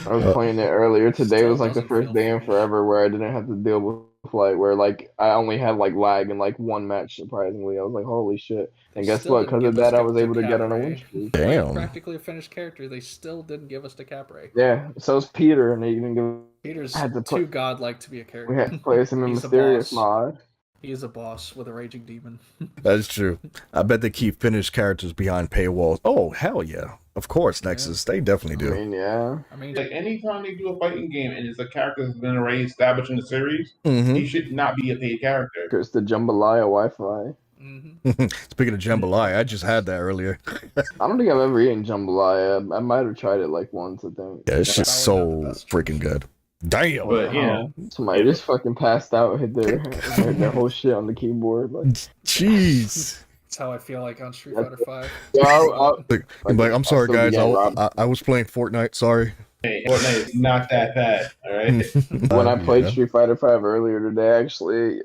I was playing it earlier today. Still Was like the doesn't first feel day in finished. forever where I didn't have to deal with like where like I only had like lag in like one match. Surprisingly, I was like, holy shit! And guess Still what? didn't Because of give us that, I the was able to get on a Capray. win streak. Damn. Like, practically a finished character, they still didn't give us the Capray. Yeah. So's Peter, and they didn't give. Peter's I had to too put- godlike to be a character. We had to play some in He's a mysterious boss. mod. He is a boss with a raging demon. That's true. I bet they keep finished characters behind paywalls. Oh, hell yeah. Of course, Nexus. They definitely I do. mean, yeah. I mean, like anytime they do a fighting game and it's a character that's been already established in the series, Mm-hmm. he should not be a paid character. It's the Jambalaya Wi-Fi. mhm. Speaking of jambalaya, I just had that earlier. I don't think I've ever eaten jambalaya. I might have tried it like once, I think. Yeah, it's That's just probably not so the best freaking good. Damn. But yeah, Somebody just fucking passed out, hit their whole shit on the keyboard. Like, Jeez. That's how I feel like on Street Fighter 5. Like, I'm sorry, I'll still be guys. getting robbed. I was playing Fortnite. Sorry. hey, Fortnite is not that bad. All right. When I played Yeah. Street Fighter 5 earlier today, actually,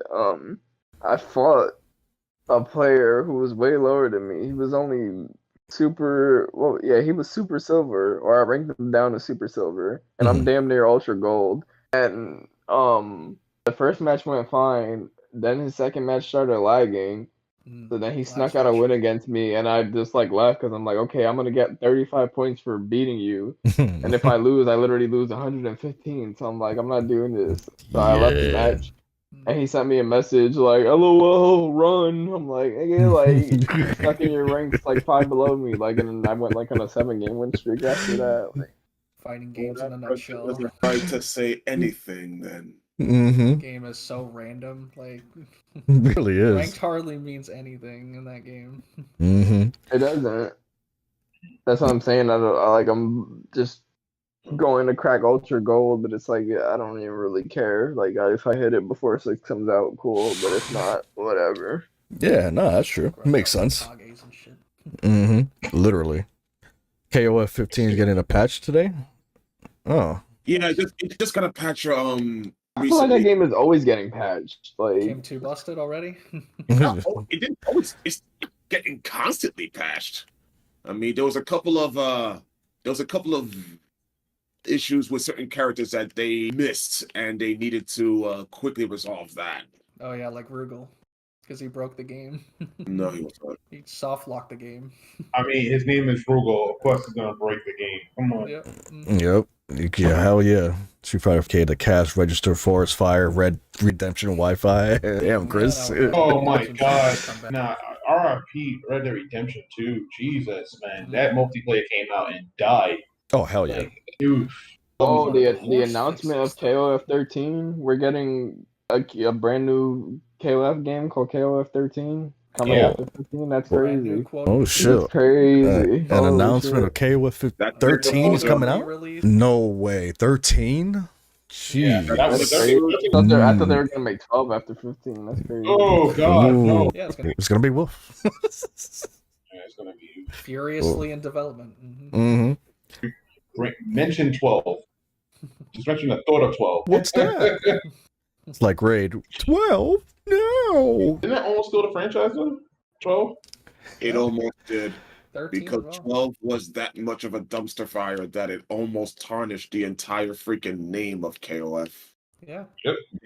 I fought a player who was way lower than me. He was only he was super silver, or I ranked him down to super silver, and I'm Mhm. damn near ultra gold. And the first match went fine. Then his second match started lagging. So then he snuck out a win against me, and I just like left because I'm like, okay, I'm gonna get 35 points for beating you, and if I lose, I literally lose 115. So I'm like, I'm not doing this. So I left the Yeah. match, and he sent me a message like, "LOL, run." I'm like, "Nigga, like stuck in your ranks like 5 below me." Like, and then I went like on a 7-game win streak after that. Like, Fighting games in a That nutshell. doesn't right to say anything then. Mm-hmm. Game is so random. Like, It really ranked is. hardly means anything in that game. Mm-hmm. it doesn't. That's what I'm saying. I'm just going to crack ultra gold, but it's like I don't even really care. Like if I hit it before 6 comes out, cool. But if not, whatever. Yeah, no, that's true. Makes sense. Kages and shit. Mm-hmm. Literally. KOF 15 is getting a patch today. Oh. Yeah, it just got a patch I feel like that recently. game is always getting patched. Like Game 2 busted already? It didn't always. It's getting constantly patched. I mean, there was a couple of issues with certain characters that they missed, and they needed to quickly resolve that. Oh yeah, like Rugal. Because he broke the game. No, he was not. He soft locked the game. I mean, his name is Rugal. Of course, he's gonna break the game. Come on. Yep. Mhm. Yep. Yeah, hell yeah. Street Fighter K, the cast, register, forest fire, red redemption, Wi-Fi. Damn, Chris. Yeah, Oh my Redemption god. come back. Nah, RRP Red Dead Redemption 2. Jesus, man. That multiplayer came out and died. Oh, hell yeah. Like, dude. the Horse announcement of fixes stuff. KOF 13, we're getting a brand new KOF game called KOF 13 coming Yeah. after 15. That's Brand new crazy. quote. Oh That's shit! crazy. An Holy announcement shit. of KOF That 13 is coming out. Re-release. No way, 13. Yeah, Jeez. that was That's 13. crazy. I thought they were gonna make 12 after 15. That's crazy. Oh God, no. Ooh. Yeah, it's gonna It's gonna be Wolf. Yeah, it's gonna be furiously in development. Mm-hmm. mention 12. Just mention the thought of 12. What's that? It's like Raid 12. No. Isn't that almost still the franchise though? 12. It almost did. 13 Because as well. 12 was that much of a dumpster fire that it almost tarnished the entire freaking name of KOF. Yeah.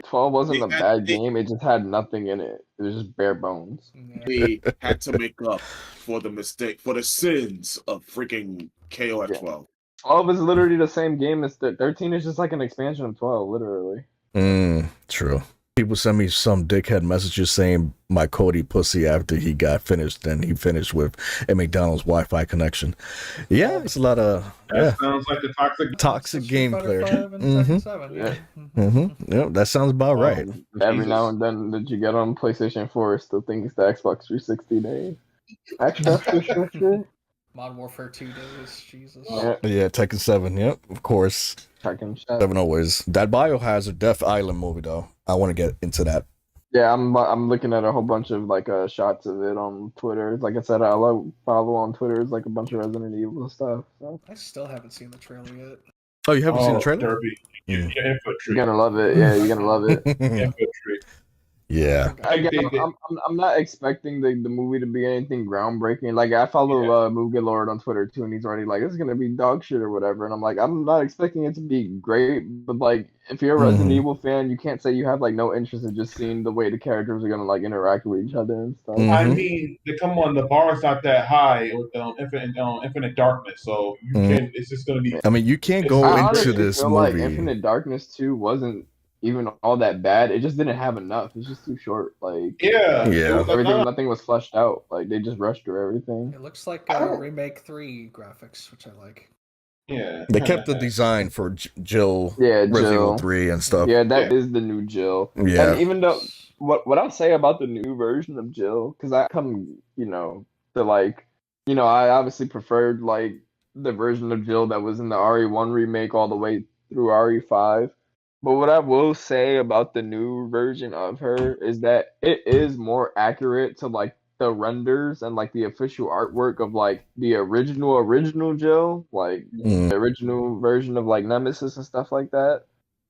12 wasn't a They had- bad they- game. It just had nothing in it. It was just bare bones. Yeah. They had to make up for the mistake, for the sins of freaking KOF Yeah. 12. 12 is literally the same game as 13 is just like an expansion of 12, literally. True. People send me some dickhead messages saying my Cody pussy after he got finished, and he finished with a McDonald's Wi-Fi connection. Yeah, it's a lot of That sounds like the toxic Street Fighter gameplay. 5 and Tekken 7, yeah. Yeah, that sounds about right. Every Jesus. now and then that you get on PlayStation 4, still think it's the Xbox 360 days. Extra. Modern Warfare 2 days, Jesus. Yeah, Yeah, Tekken 7. Yep, of course. Tekken shit. 7 always. That Biohazard Death Island movie though. I want to get into that. Yeah, I'm looking at a whole bunch of like shots of it on Twitter. Like I said, I follow on Twitter. It's like a bunch of Resident Evil stuff. So I still haven't seen the trailer yet. Oh, you haven't seen the trailer? Derby. You're in for a you're treat. gonna love it. Yeah, you're gonna love it. You're in for a treat. Yeah. Again, I'm not expecting the movie to be anything groundbreaking. Like I follow Mugen Lord on Twitter too, and he's already like, "This is gonna be dog shit or whatever." And I'm like, I'm not expecting it to be great, but like, if you're a Resident Evil fan, you can't say you have like no interest in just seeing the way the characters are gonna like interact with each other and stuff. I mean, come on, the bar is not that high with Infinite Darkness, so you can. It's just gonna be. I mean, you can't go I into honestly this feel like movie. Infinite Darkness 2 wasn't even all that bad. It just didn't have enough. It's just too short. Like Yeah. nothing was fleshed out. Like they just rushed through everything. It looks like Oh. Remake 3 graphics, which I like. Yeah. They kept the design for Jill, Yeah, Resident Evil Jill. 3 and stuff. Yeah, that is the new Jill. Yeah. And even though what I'll say about the new version of Jill, because I come, to like, I obviously preferred like the version of Jill that was in the RE1 remake all the way through RE5. But what I will say about the new version of her is that it is more accurate to like the renders and like the official artwork of like the original Jill, like the original version of like Nemesis and stuff like that.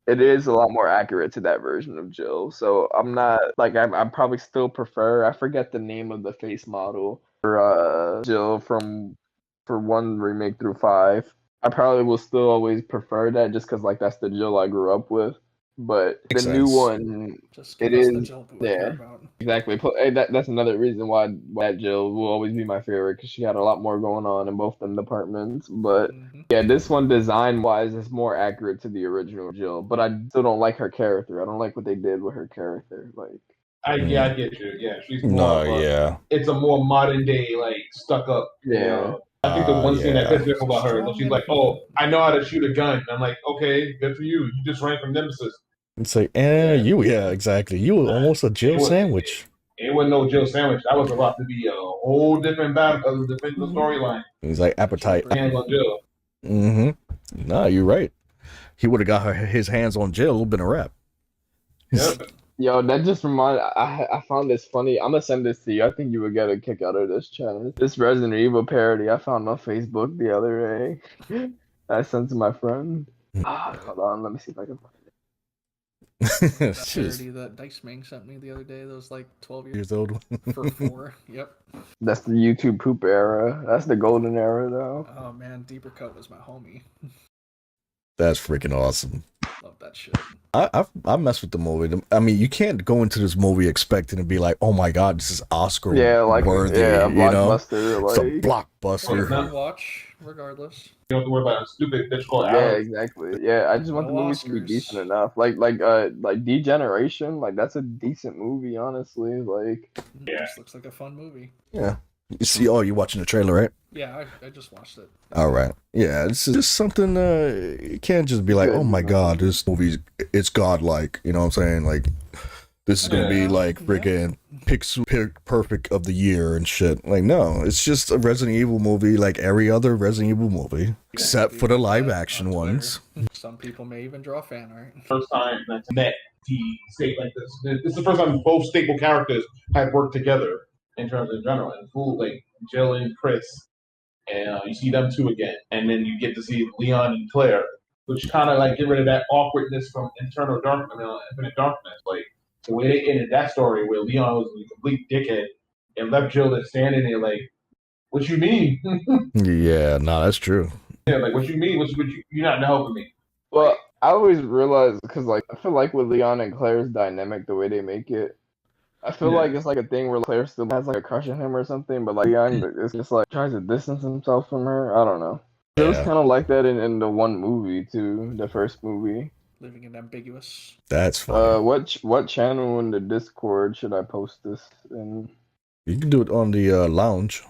It is a lot more accurate to that version of Jill. So I'm not like I probably still prefer, I forget the name of the face model for Jill for 1 remake through 5. I probably will still always prefer that just because like that's the Jill I grew up with. But Makes the new sense. one, Just it give us the is Jill we care yeah, about. exactly. That's another reason why that Jill will always be my favorite because she had a lot more going on in both them departments. But yeah, this one design wise is more accurate to the original Jill. But I still don't like her character. I don't like what they did with her character. Like I get you. Yeah, she's more. It's a more modern day, like stuck up. Yeah. I think the one thing that pissed me off about her, Strong she's like, "Oh, I know how to shoot a gun." I'm like, "Okay, good for you. You just ran from Nemesis." It's like, exactly. You were almost a Jill sandwich. It wasn't no Jill sandwich. That was about to be a whole different battle, a different storyline. He's like appetite. Hands on Jill. Mm-hmm. Nah, you're right. He would have got his hands on Jill. It would have been a wrap. Yep. Yo, that just reminded. I found this funny. I'm gonna send this to you. I think you would get a kick out of this challenge. This Resident Evil parody I found on Facebook the other day. I sent to my friend. Hold on, let me see if I can find it. That parody that Dice Mang sent me the other day that was like 12 years old. For 4. Yep. That's the YouTube poop era. That's the golden era, though. Oh man, Deeper Cut was my homie. That's freaking awesome. Love that shit. I mess with the movie. I mean, you can't go into this movie expecting to be like, oh my god, this is Oscar worthy. Yeah, blockbuster. It's a blockbuster. Fun watch, regardless. You don't have to worry about a stupid bitch called Yeah, Alex. exactly. Yeah, I just want the movie to be decent enough. Like Degeneration. Like that's a decent movie, honestly. Like It just looks like a fun movie. Yeah. You see, you're watching the trailer, right? Yeah, I just watched it. All right. Yeah, it's just something, you can't just be like, oh my god, this movie, it's godlike. You know what I'm saying? Like, this is gonna be like freaking perfect of the year and shit. Like, no, it's just a Resident Evil movie like every other Resident Evil movie, except for the live action ones. Some people may even draw fan art. First time that's met the state like this. This is the first time both staple characters have worked together in terms of general. And cool, like Jill and Chris, and you see them two again, and then you get to see Leon and Claire, which kind of like get rid of that awkwardness from Infinite Darkness. Like the way they ended that story, where Leon was a complete dickhead and left Jill there standing there like, "What you mean?" Yeah, no, that's true. Yeah, like what you mean? You're not helping me. Well, I always realize because like I feel like with Leon and Claire's dynamic, the way they make it, I feel like it's like a thing where Claire still has like a crush on him or something, but like Leon is just like tries to distance himself from her. I don't know. It was kind of like that in the one movie too, the first movie. Living in ambiguous. That's funny. What channel in the Discord should I post this in? You can do it on the lounge.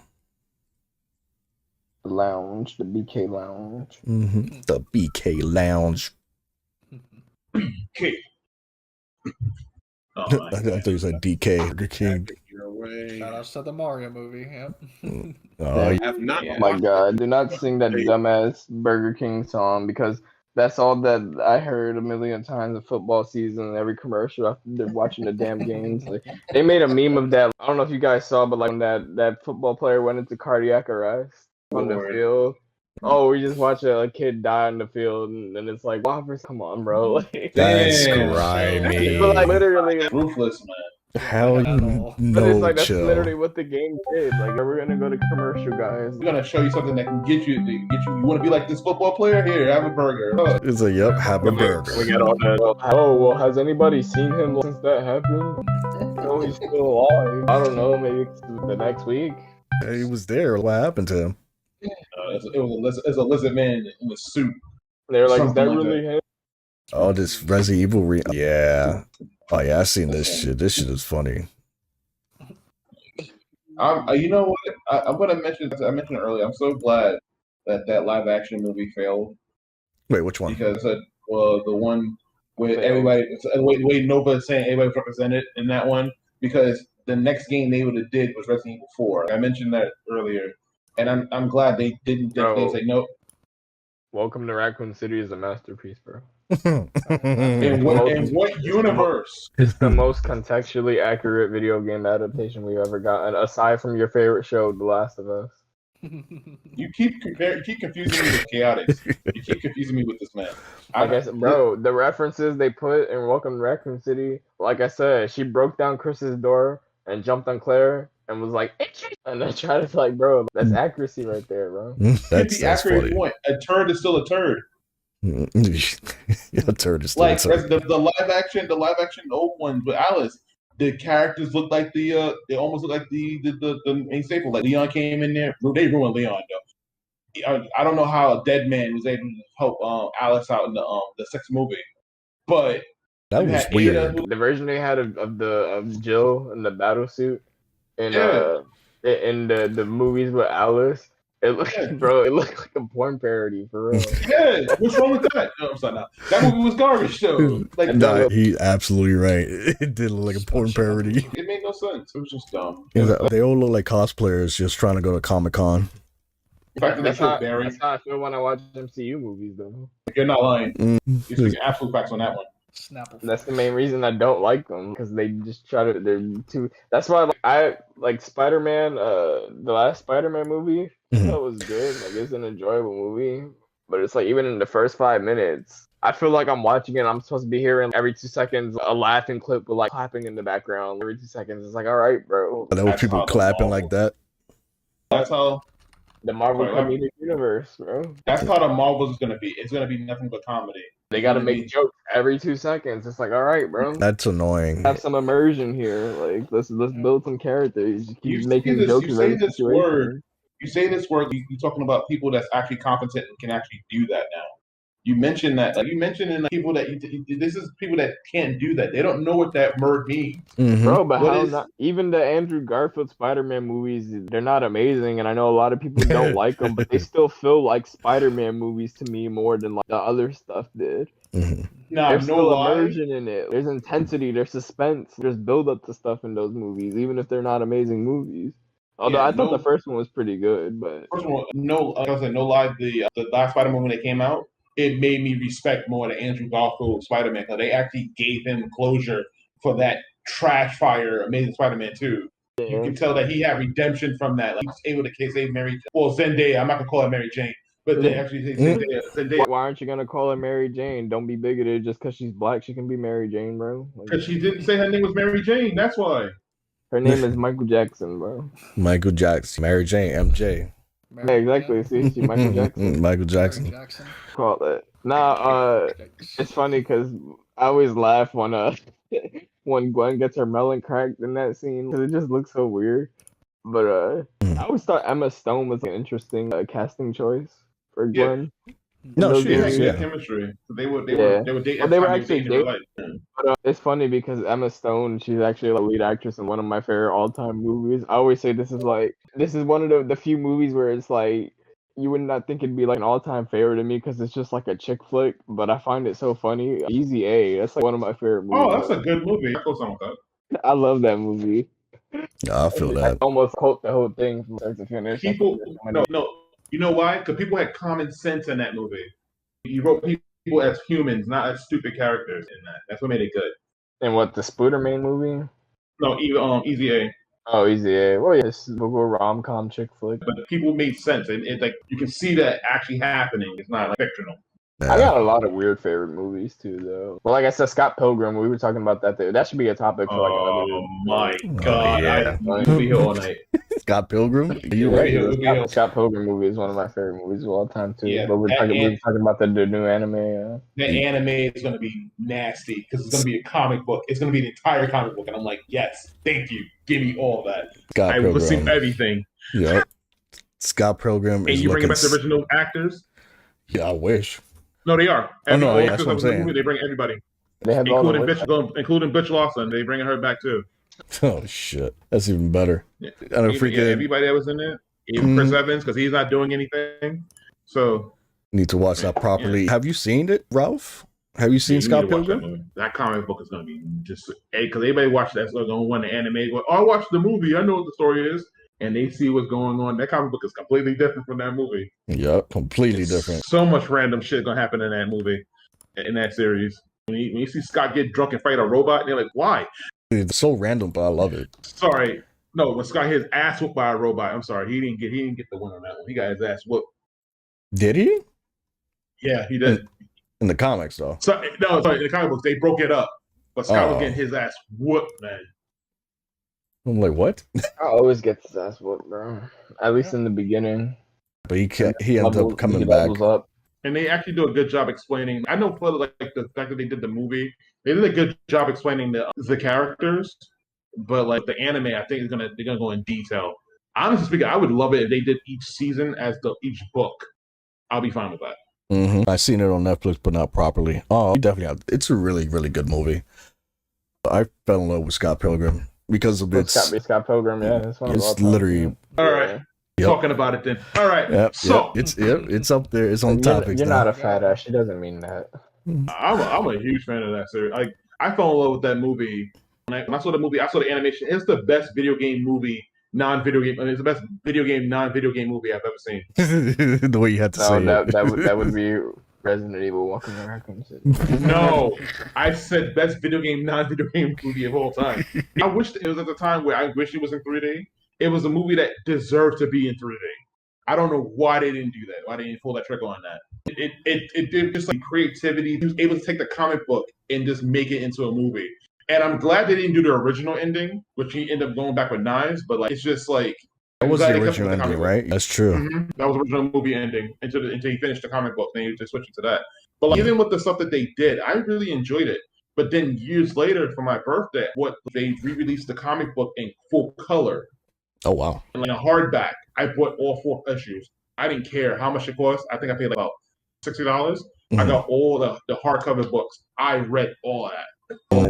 The lounge, the BK lounge. Mm-hmm. The BK lounge. BK. I thought you said DK, Burger King. Shout outs to the Mario movie. Yep. Oh, Have not. Oh my god, do not sing that dumbass Burger King song because that's all that I heard a million times of football season and every commercial after they're watching the damn games. Like they made a meme of that. I don't know if you guys saw, but like when that football player went into cardiac arrest on the field. Oh, we just watch a kid die on the field, and it's like, Whoppers, come on, bro. Like, that's Damn. grimy. but like literally, Ruthless, man. Hell At all. but no, it's like that's chill. literally what the game did. Like, we're gonna go to commercial, guys. We're gonna show you something that can get you. You want to be like this football player? Here, have a burger. Oh. It's a yep, have a burger. We got all that. Oh well, has anybody seen him since that happened? No, he's still alive. I don't know. Maybe it's the next week. He was there. What happened to him? It was a lizard man in a suit. They're like, is that Something like really him? Oh, this Resident Evil. Yeah. Oh yeah, I seen this shit. This shit is funny. You know what? I'm gonna mention. I mentioned earlier. I'm so glad that live action movie failed Wait, which one? because the one where everybody, the way Nova is saying everybody was represented in that one, because the next game they would have did was Resident Evil 4. I mentioned that earlier, and I'm glad they didn't. They say no. Welcome to Raccoon City is a masterpiece, bro. In what universe? It's the most contextually accurate video game adaptation we've ever gotten, aside from your favorite show, The Last of Us. You keep confusing me with Chaotix. You keep confusing me with this man. Like I said, bro, the references they put in Welcome to Raccoon City, like I said, she broke down Chris's door and jumped on Claire and was like, and I tried to like, bro, that's accuracy right there, bro. That's accurate funny. point. A turd is still a turd. A turd is still Like a turd. the live action old ones with Alice, the characters look like they almost look like the main staple. Like Leon came in there, they ruined Leon though. I don't know how a dead man was able to help Alice out in the sex movie, but That was weird. The version they had of Jill in the battle suit in the movies with Alice. It looked, bro. It looked like a porn parody for real. Yeah, what's wrong with that? No, I'm sorry, no. That movie was garbage though. Like, nah, he's absolutely right. It did look like a porn parody. It made no sense. It was just dumb. They all look like cosplayers just trying to go to Comic-Con. That's how I feel when I watch MCU movies, though. You're not lying. You're speaking absolute facts on that one. Snapple. That's the main reason I don't like them, because they just try to. They're too. That's why I like Spider-Man. The last Spider-Man movie. That was good. Like it's an enjoyable movie, but it's like even in the first 5 minutes, I feel like I'm watching it. I'm supposed to be hearing every 2 seconds a laughing clip with like clapping in the background every 2 seconds. It's like, all right, bro. There were people clapping like that. That's how the Marvel comedic universe, bro. That's how the Marvels is gonna be. It's gonna be nothing but comedy. They gotta make jokes every 2 seconds. It's like, all right, bro. That's annoying. Have some immersion here. Like let's build some characters. Keep making jokes. You say this word. You're talking about people that's actually competent and can actually do that now. You mentioned that. Like you mentioned in people that this is people that can't do that. They don't know what that word means, bro. But how not? Even the Andrew Garfield Spider-Man movies, they're not amazing, and I know a lot of people don't like them, but they still feel like Spider-Man movies to me more than like the other stuff did. Nah, There's no still lie. immersion in it. There's intensity. There's suspense. There's build up to stuff in those movies, even if they're not amazing movies. Although Yeah, I thought no. the first one was pretty good, but First of all, no, like I said, no lie. The last Spider-Man when it came out, it made me respect more the Andrew Garfield Spider-Man because they actually gave him closure for that trash fire Amazing Spider-Man 2. You yeah. can tell that he had redemption from that. Like he was able to save Mary. Well, Zendaya. I'm not gonna call her Mary Jane, but they actually say Zendaya Why aren't you gonna call her Mary Jane? Don't be bigoted just because she's black. She can be Mary Jane, bro. Like, because she didn't say her name was Mary Jane. That's why. her name is Michael Jackson, bro. Michael Jackson, Mary Jane, MJ. Yeah, exactly. See, she Michael Jackson. Michael Jackson. Call it. Nah, it's funny because I always laugh when when Gwen gets her melon cracked in that scene because it just looks so weird. But I always thought Emma Stone was an interesting casting choice for Gwen. No, those she They had is. good Yeah. chemistry. So they were Yeah. dating. Well, they were at the time actually dating in real dating. life. But it's funny because Emma Stone, she's actually a lead actress in one of my favorite all-time movies. I always say this is one of the few movies where it's like you would not think it'd be like an all-time favorite to me because it's just like a chick flick, but I find it so funny. Easy A, that's like one of my favorite movies. Oh, that's a good movie. I go something with that. I love that movie. I feel I that. almost quote the whole thing from start to finish. People, no, you know why? Because people had common sense in that movie. You wrote people as humans, not as stupid characters in that. That's what made it good. And what, the Spooderman movie? No, Easy A. Oh, Easy A. Well, yeah, this is a rom-com chick flick. But people made sense, and it's like you can see that actually happening. It's not like fictional. I got a lot of weird favorite movies too, though. Well, like I said, Scott Pilgrim. We were talking about that. That should be a topic for like another. Oh my god! yeah. We'll be here all night. Scott Pilgrim. You're right. Scott Pilgrim movie is one of my favorite movies of all time too. Yeah, But we were talking about the new anime. The anime is going to be nasty because it's going to be a comic book. It's going to be an entire comic book, and I'm like, yes, thank you, give me all that. Scott I will see Pilgrim. everything. Yep. Scott Pilgrim And is you bring looking. back the original actors? Yeah, I wish. No, they are. Oh, no, all yeah, actors that's what I'm that was in the saying. movie, they bring everybody, They have all the including Bitch Lawson. They bringing her back too. Oh shit, that's even better. Yeah. And a freaking Everybody that was in there, even Chris Evans, because he's not doing anything. So need to watch that properly. Yeah. Have you seen it, Ralph? Have you seen you Scott need to watch Pilgrim? that comic book is going to be just because everybody watched that. So they're going to want the anime. Go, oh, I watched the movie. I know what the story is, and they see what's going on. That comic book is completely different from that movie. Yep, completely different. So much random shit going to happen in that movie, in that series. When you see Scott get drunk and fight a robot, and you're like, why? It's so random, but I love it. Sorry. No, when Scott hit his ass whooped by a robot, I'm sorry, he didn't get the win on that one. He got his ass whooped. Did he? Yeah, he did. In the comics, though. So no, sorry, in the comic books they broke it up, but Scott was Oh. getting his ass whooped, man. I'm like, what? I always get his ass whooped, bro. At least in the beginning. But he ends up coming he back. levels up. And they actually do a good job explaining. I know for like the fact that they did the movie, they did a good job explaining the characters, but like the anime, I think they're gonna go in detail. Honestly speaking, I would love it if they did each season as each book. I'll be fine with that. I seen it on Netflix, but not properly. Oh, definitely. It's a really, really good movie. I fell in love with Scott Pilgrim because of Scott Pilgrim, yeah. It's literally. All right. Yep. Talking about it then. All right. Yep, So it's up there. It's on topics. You're not a fat ass. She doesn't mean that. I'm a huge fan of that series. Like I fell in love with that movie. When I saw the movie, I saw the animation. It's the best video game movie, non-video game. I mean, it's the best video game, non-video game movie I've ever seen. The way you had to say it. that would be Resident Evil Walking the Raccoon City. No, I said best video game, non-video game movie of all time. I wish it was at the time where I wish it was in 3D. It was a movie that deserved to be in 3D. I don't know why they didn't do that. Why they didn't pull that trigger on that. It did just like creativity. He was able to take the comic book and just make it into a movie. And I'm glad they didn't do the original ending, which he ended up going back with knives. But like, it's just like That was the original ending, right? That's true. Mm-hmm. That was the original movie ending until he finished the comic book. Then he just switched to that. But like, even with the stuff that they did, I really enjoyed it. But then years later, for my birthday, they re-released the comic book in full color. Oh wow! And like a hardback, I bought all 4 issues. I didn't care how much it cost. I think I paid like about $60. I got all the hardcover books. I read all of that.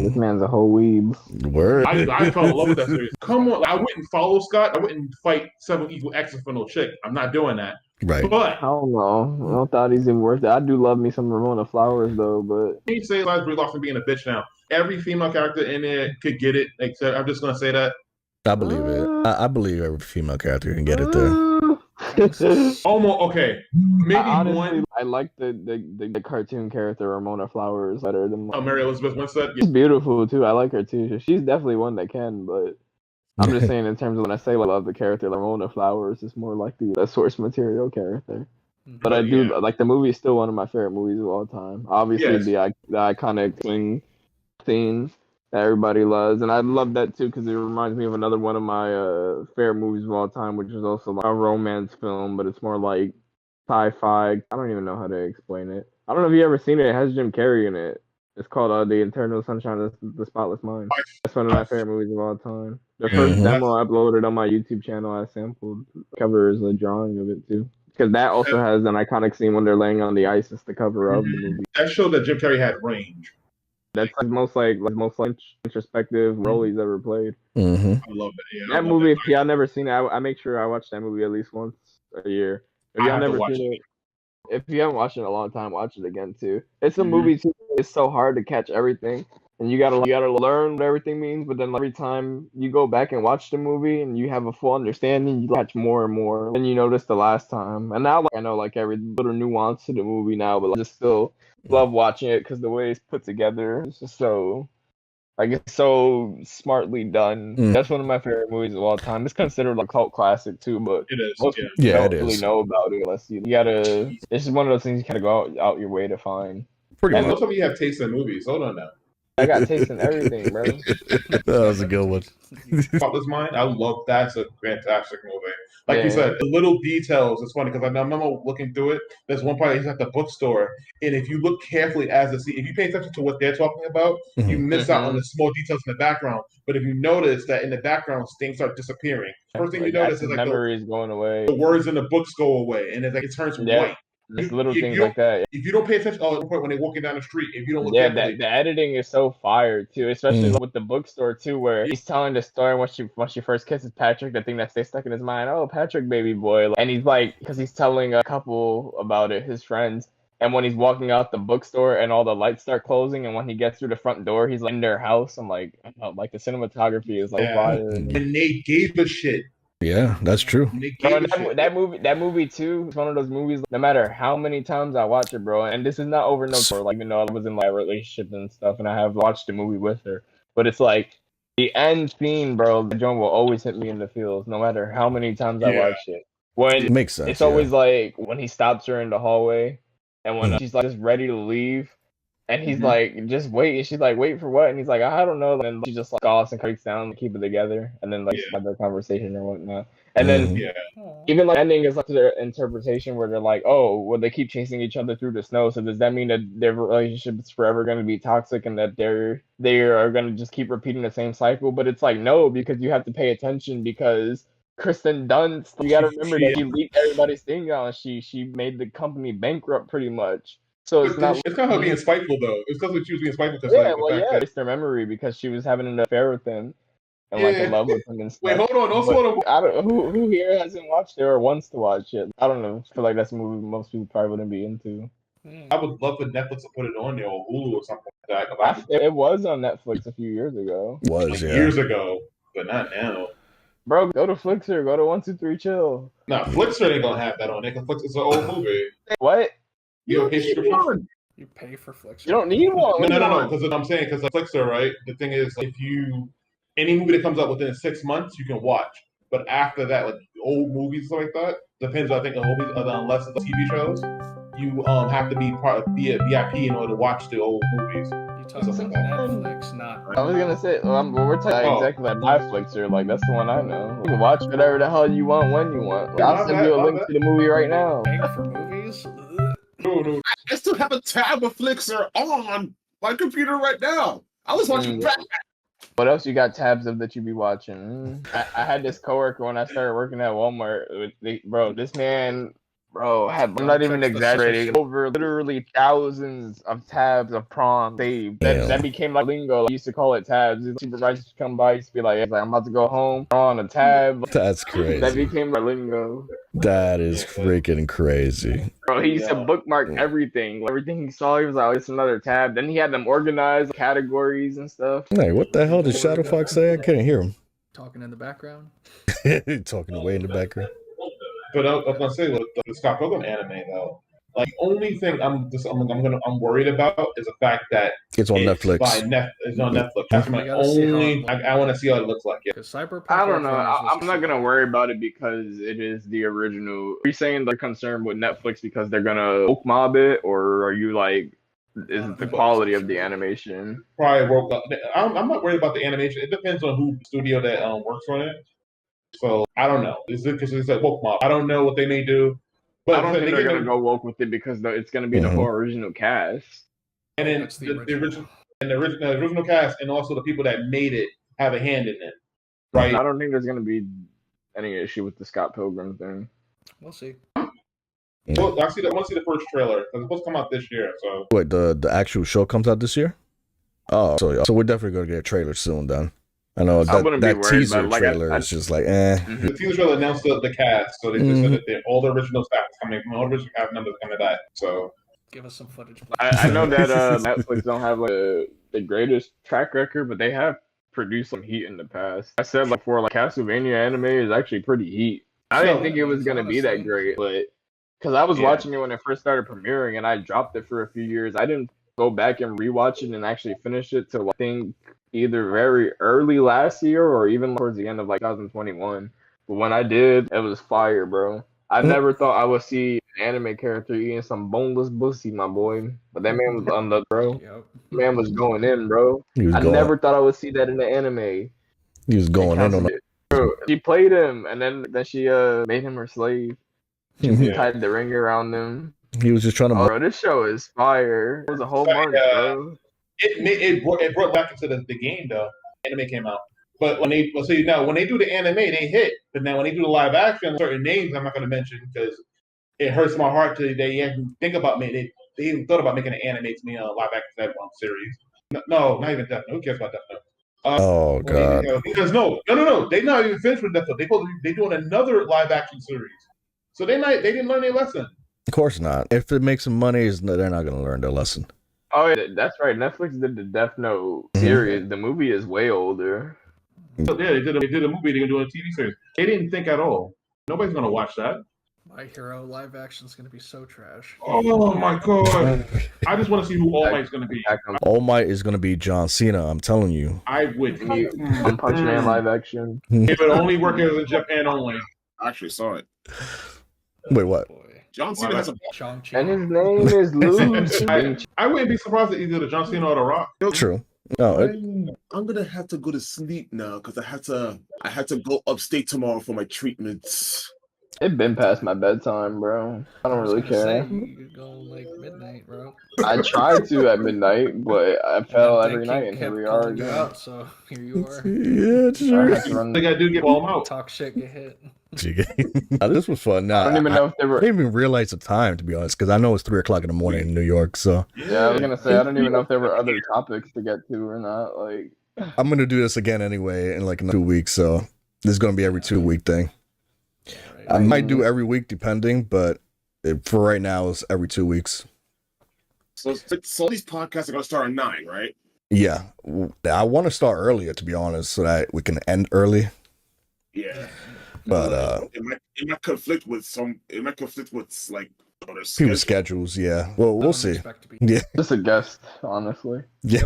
This man's a whole weeb. Word. I fell in love with that series. Come on, I wouldn't follow Scott. I wouldn't fight 7 equal X's for no chick. I'm not doing that. Right. But I don't know. I don't thought he's even worth it. I do love me some Ramona Flowers though, but can you say Brie Larson being a bitch now? Every female character in there could get it. Except I'm just gonna say that. I believe it. I believe every female character can get it there. Almost okay. Maybe honestly, one. I like the cartoon character Ramona Flowers better than Mary Elizabeth Winstead. she's beautiful too. I like her too. She's definitely one that can, but I'm just saying in terms of when I say I love the character Ramona Flowers, it's more like the source material character. But I do like the movie is still one of my favorite movies of all time. Obviously, Yes. the iconic swing theme that everybody loves, and I love that too because it reminds me of another one of my favorite movies of all time, which is also like a romance film, but it's more like sci-fi. I don't even know how to explain it. I don't know if you ever seen it. It has Jim Carrey in it. It's called The Eternal Sunshine of the Spotless Mind. That's one of my favorite movies of all time. The first demo I uploaded on my YouTube channel, I sampled cover is a drawing of it too. Because that also has an iconic scene when they're laying on the ice. It's the cover of the movie. That showed that Jim Carrey had range. That's like most introspective role he's ever played. Mm-hmm. I love it. Yeah, That movie, if y'all never seen it, I make sure I watch that movie at least once a year. If y'all never seen it, if you haven't watched it in a long time, watch it again too. It's a movie too. It's so hard to catch everything, and you gotta learn what everything means. But then every time you go back and watch the movie, and you have a full understanding, you catch more and more than you noticed the last time. And now I know like every little nuance to the movie now, but I just still love watching it because the way it's put together is just so. Like it's so smartly done. That's one of my favorite movies of all time. It's considered like a cult classic too, but it is. most people don't really know about it unless you gotta. It's just one of those things you gotta go out your way to find. Pretty much. Most of you have taste in movies. Hold on now. I got taste in everything, bro. That was a good one. Spotless Mind, I love that's a fantastic movie. Like you said, the little details. It's funny because I remember looking through it. There's one part he's at the bookstore, and if you look carefully if you pay attention to what they're talking about, you miss out on the small details in the background. But if you notice that in the background things start disappearing, first thing you notice is like memory is going away. The words in the books go away, and it's like it turns white. Just little things like that. If you don't pay attention, when they're walking down the street, if you don't look carefully, the editing is so fire too, especially with the bookstore too, where he's telling the story when she first kisses Patrick, the thing that stays stuck in his mind. Oh, Patrick, baby boy, and he's like, because he's telling a couple about it, his friends. And when he's walking out the bookstore and all the lights start closing, and when he gets through the front door, he's like in their house. I'm like the cinematography is like fire. And they gave a shit. Yeah, that's true. Bro, that movie too is one of those movies. No matter how many times I watch it, bro, and this is not over no for like even though I was in my relationship and stuff, and I have watched the movie with her, but it's like the end scene, bro. The joint will always hit me in the feels, no matter how many times I watch it. When it makes sense, it's always like when he stops her in the hallway, and when she's like just ready to leave. And he's like, just wait. And she's like, wait for what? And he's like, I don't know. And then she just like coughs and creaks down to keep it together. And then like have their conversation or whatnot. And then even like ending is up to their interpretation where they're like, oh, well, they keep chasing each other through the snow. So does that mean that their relationship is forever going to be toxic and that they are going to just keep repeating the same cycle? But it's like, no, because you have to pay attention because Kristen Dunst, you got to remember that she leaked everybody's thing out. She made the company bankrupt pretty much. So it's not her being spiteful though. It's because she was being spiteful. It's their memory because she was having an affair with him and like in love with him and stuff. Wait, hold on. I don't. Who here hasn't watched it or wants to watch it? I don't know. I feel like that's a movie most people probably wouldn't be into. I would love for Netflix to put it on there or Hulu or something like that. It was on Netflix a few years ago. Years ago, but not now. Bro, go to Flixer. Go to 123 Chill. Nah, Flixer ain't gonna have that on there. Flixer is an old movie. What? You don't pay subscription. You pay for Flixer. You don't need one. No. Because I'm saying, because Flixer, right? The thing is, if any movie that comes out within 6 months, you can watch. But after that, like old movies like that, depends. I think on movies, unless it's TV shows, you have to be a VIP in order to watch the old movies. You talking about Netflix, not. I was gonna say, we're talking exactly like my Flixer. Like that's the one I know. You can watch whatever the hell you want when you want. I'll send you a link to the movie right now. Paying for movies. No. I still have a tab of Flixer on my computer right now. I was watching Batman. What else you got tabs of that you be watching? I had this coworker when I started working at Walmart. Bro, this man Bro, I'm not even Checks the exaggerating. censorship. Over literally thousands of tabs of prawn saved. Damn. That became like lingo. I used to call it tabs. Supervisors come by, used to be like, I'm about to go home. On a tab. That's That crazy. became my lingo. That is freaking crazy. Bro, he used to bookmark everything. Everything he saw, he was like, oh, it's another tab. Then he had them organized categories and stuff. Hey, what the hell did Shadow Fox say? I couldn't hear him. Talking in the background. Talking away in the background. But I was gonna say with the Scott Pilgrim anime though, like only thing I'm worried about is the fact that It's on Netflix. It's on Netflix. That's my We gotta see how only. it looks. I want to see how it looks like. Yeah. Because Cyberpunk. I don't know. Edge Runners was I'm not just gonna worry about it because it is the original. Are you saying they're concerned with Netflix because they're gonna woke mob it, or are you like, is it the quality of the animation? Probably woke up. I'm not worried about the animation. It depends on who studio that works on it. So I don't know. Is it because it's a woke mob? I don't know what they may do. But I don't think they're get gonna go woke with it because it's gonna be the whole original cast. And then That's the the original cast, and also the people that made it have a hand in it, I right? don't think there's gonna be any issue with the Scott Pilgrim thing. We'll see. Well, I want to see the first trailer because it's supposed to come out this year. So Wait, the actual show comes out this year? Oh, so we're definitely gonna get a trailer soon then. I know I wouldn't be that worried, teaser but, like, trailer is just like, eh. the teaser trailer announced the cast, so they just said that all the original staff is coming, all the original cast members coming back. So Give us some footage. Please. I know that Netflix don't have like the greatest track record, but they have produced some heat in the past. I said like before, like Castlevania anime is actually pretty heat. I didn't think it was gonna be that great, but because I was watching it when it first started premiering, and I dropped it for a few years. I didn't go back and rewatch it and actually finish it till I think either very early last year or even towards the end of like 2021. But when I did, it was fire, bro. I never thought I would see an anime character eating some boneless pussy, my boy. But that man was on the bro. Yep. Man was going in, bro. I never thought I would see that in the anime. He was going in on it. Bro, she played him, and then she made him her slave. She tied the ring around him. He was just trying to. Bro, this show is fire. It was a whole month, bro. It brought back into the game though. Anime came out, but when they when they do the anime, they hit. But now when they do the live action, certain names I'm not going to mention because it hurts my heart to they even think about me. They even thought about making an anime to me live action that series. No, not even Death Note. Who cares about Death Note? Oh god! Because no, they're not even finished with Death Note. They're doing another live action series, so they didn't learn their lesson. Of course not. If it makes them money, they're not going to learn their lesson. Oh, yeah, that's right. Netflix did the Death Note series. The movie is way older. So, yeah, they did a movie. They're doing a TV series. They didn't think at all. Nobody's gonna watch that. My Hero live action is gonna be so trash. Oh my god! I just want to see who All Might's gonna be. All Might is going to be John Cena. I'm telling you. I would. One Punch Man live action. If it only worked in Japan only. I actually saw it. Wait, what? John Cena has a Shang-Chi. And his name is Luke. I wouldn't be surprised if either the John Cena or the Rock. True. No, I'm gonna have to go to sleep now because I had to go upstate tomorrow for my treatments. It been past my bedtime, bro. I don't really care. You could go like midnight, bro. I tried to at midnight, but I fell every night, and here kept we are calling you again. out, so here you are. yeah, I sure. had to run. They gotta do get ball out. Talk shit, get hit. This was fun. Nah, I don't even know if they I were. didn't even realize the time, to be honest, because I know it's 3:00 in the morning in New York. So Yeah, I was gonna say I don't even know if there were other topics to get to or not. Like, I'm gonna do this again anyway in like 2 weeks. So this is gonna be every 2-week thing. I might do every week depending, but for right now it's every 2 weeks. So these podcasts are gonna start at 9, right? Yeah, I want to start earlier, to be honest, so that we can end early. Yeah. But it might conflict with like people's schedules. Yeah, well, we'll see. Yeah, just a guest, honestly. Yeah,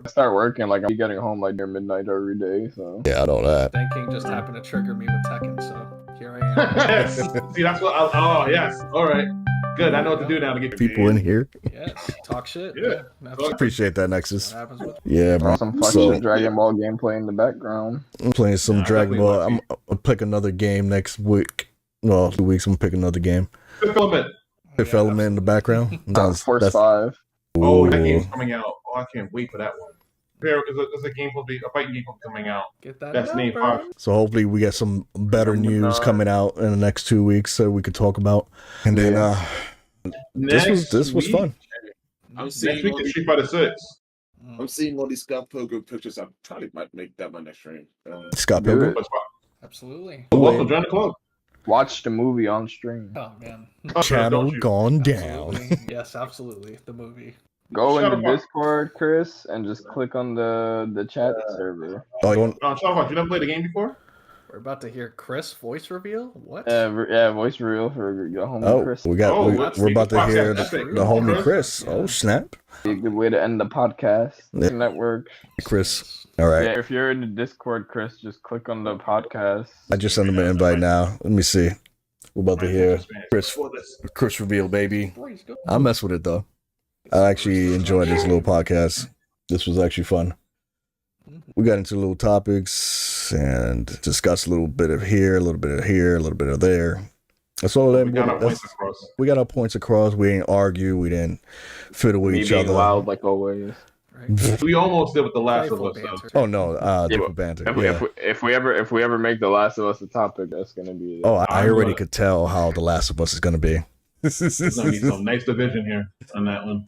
start working like I'm getting home like near midnight every day. So yeah, I know that. Thinking just happened to trigger me with Tekken, so here I am. See, that's what. Oh, yes. All right. Good. I know what to do now to get people in here. Yeah, talk shit. Yeah. Appreciate that, Nexus. What happens with Yeah, bro. Some fucking Dragon Ball gameplay in the background. I'm playing some Dragon Ball. I'll pick another game next week. Well, 2 weeks. I'm gonna pick another game. Fifth Element. Fifth Element in the background. Force 5. Oh, that game's coming out. Oh, I can't wait for that one. There's a game a fighting game coming out. Get that That's named number. Fox. So hopefully we get some better Number news 9. coming out in the next 2 weeks so we could talk about. And then this was week- fun. I'm Next seeing week all is these, Street Fighter 6. I'm seeing all these Scott Pilgrim pictures. I probably might make that my next stream. Scott Do Pilgrim. it. Absolutely. Welcome, join the club. Watch the movie on stream. Oh man. Channel Don't you? gone down. Absolutely. Yes, absolutely. The movie. Go Shut into up. Discord, Chris, and just click on the chat server. Oh, you want, Shut you never played the game before? We're about to hear Chris voice reveal. What? Yeah, voice reveal for your homie oh, Chris. we're about to hear the Chris. homie Chris. Yeah. Oh, snap. A good way to end the podcast. Yeah. Network. Chris. All right. Yeah, if you're in the Discord, Chris, just click on the podcast. I just sent him an invite now. Let me see. We're about to hear Chris For this. Chris reveal, baby. Boys, go. I mess with it though. I actually enjoyed this little podcast. This was actually fun. We got into little topics and discussed a little bit of here, a little bit of here, a little bit of there. That's all that We got our points across. we got our points across. We didn't argue. We didn't fiddle with Me each being other. wild like always. Right. We almost did with the Last of Playful Us. Though. banter. Oh no, Yeah, different banter. If, Yeah. if we ever make The Last of Us a topic, that's gonna be it. Oh, I already I'm could tell how The Last of Us is gonna be. There's gonna be some nice division here on that one.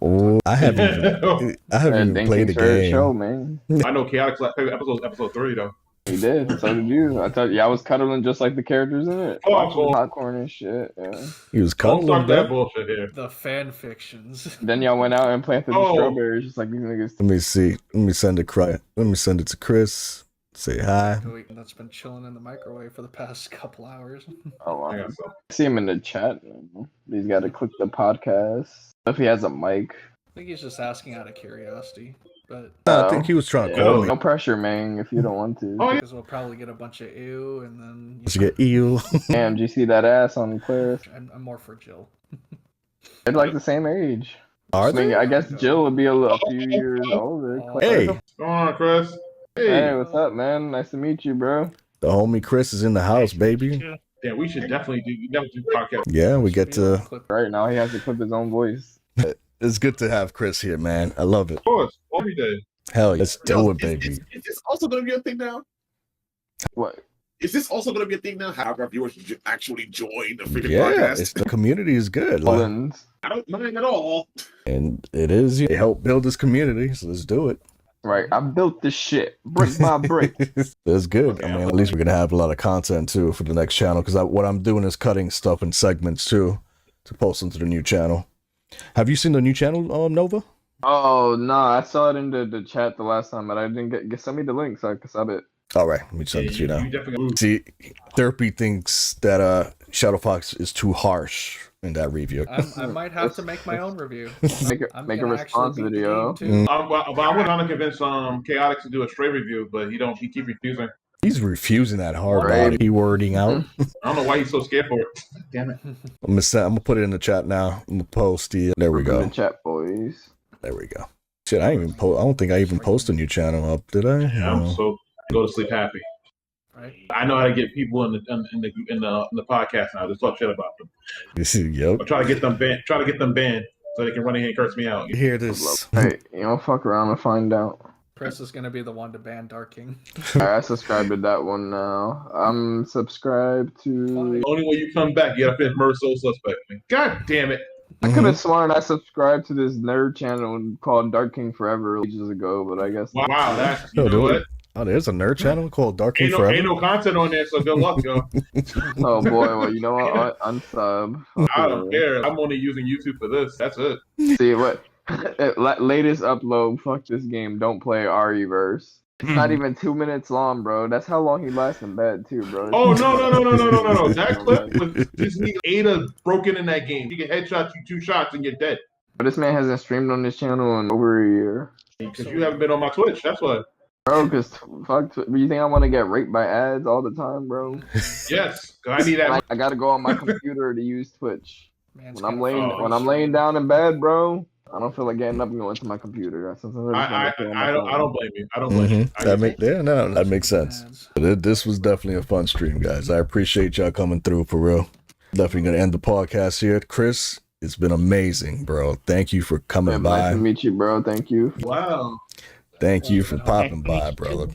Oh, I haven't even Thank played the you for the game. show, man. I know Chaotic's last episode 3 though. You did. So did you. I thought I was cuddling just like the characters in it. Oh, Watching cool. popcorn and shit. Yeah. He was Don't cuddling, start that bro. bullshit here. The fan fictions. Then y'all went out and planted the Oh. strawberries just like these niggas. Let me see. Let me send it to Chris. Say hi. That's been chilling in the microwave for the past couple hours. Oh, I wow. got some. I see him in the chat. He's got to click the podcast. If he has a mic. I think he's just asking out of curiosity, but I think he was trying to Yeah, call me. no pressure, man, if you don't want to. Oh, yeah. because we'll probably get a bunch of ew, and then Did you get eel? Damn, did you see that ass on Claire? I'm more for Jill. They're like the same age. Are I mean, they? I guess Jill would be a few years older. Hey, Come on, Chris. Hey, Hey. what's up, man? Nice to meet you, bro. the homie Chris is in the house, baby. Yeah, we should definitely do podcast. Yeah, we get to. Right now, he has to clip his own voice. It's good to have Chris here, man. I love it. Of course, every day. Hell, let's do it, Is- baby. Is this also going to be a thing now? What? Is this also going to be a thing now? Have our viewers actually join the freaking Yeah, podcast? the community is good, like, Mullins. I don't mind at all. and it is. They help build this community, so let's do it. Right, I built this shit brick by brick. That's good. I mean, at least we're gonna have a lot of content too for the next channel. Because what I'm doing is cutting stuff in segments too to post into the new channel. Have you seen the new channel, Nova? Oh no, I saw it in the chat the last time, but I didn't get. Send me the link so I can sub it. All right, let me send it to you now. You definitely See, Therapy thinks that Shadow Fox is too harsh in that review. I might have to make my own review. Make I'm a gonna response actually beat the video. game, too. I'm trying to convince Chaotix to do a stray review, but he keep refusing. He's refusing that hard Right. body wording out. I don't know why he's so scared for it. Damn it. I'm gonna put it in the chat now. I'm gonna post the. There we In go. the chat, boys. There we go. Shit, I don't think I even posted a new channel up, did I? Yeah, No. so go to sleep happy. Right? I know how to get people in the podcast now. Just talk shit about them. Yep. Or try to get them banned so they can run in here and curse me out. You hear this? Hey, you know, fuck around and find out. Chris is gonna be the one to ban Dark King. Alright, I subscribe to that one now. I'm subscribed to. The only way you come back, you gotta finish Murder Soul Suspect. God damn it. I could have sworn I subscribed to this nerd channel called Dark King Forever ages ago, but I guess. Wow, that's you Oh, know do what? it. Oh, there's a nerd channel called Dark King Ain't Forever. no content on there, so good luck, yo. Oh boy, well you know what? Unsub. I don't care. I'm only using YouTube for this. That's it. See what? Latest upload. Fuck this game. Don't play RE-verse. It's not even 2 minutes long, bro. That's how long he lasts in bed too, bro. Oh no! That clip was this nigga Ada broken in that game. He can headshot you 2 shots and you're dead. But this man hasn't streamed on this channel in over a year. Because you haven't been on my Twitch. That's why. Bro, cause fuck, you think I want to get raped by ads all the time, bro? Yes, because I need that. I gotta go on my computer to use Twitch. Man's When I'm got a laying Oh, when I'm laying down in bed, bro, I don't feel like getting up and going to my computer. Sometimes I just wanna play on my phone. I don't blame you. I don't blame you. I That makes sense. ads. But this was definitely a fun stream, guys. I appreciate y'all coming through for real. Definitely gonna end the podcast here. Chris, it's been amazing, bro. Thank you for coming Nice by. to meet you, bro. Thank you. Wow. Thank you for Thank popping by, you. brother.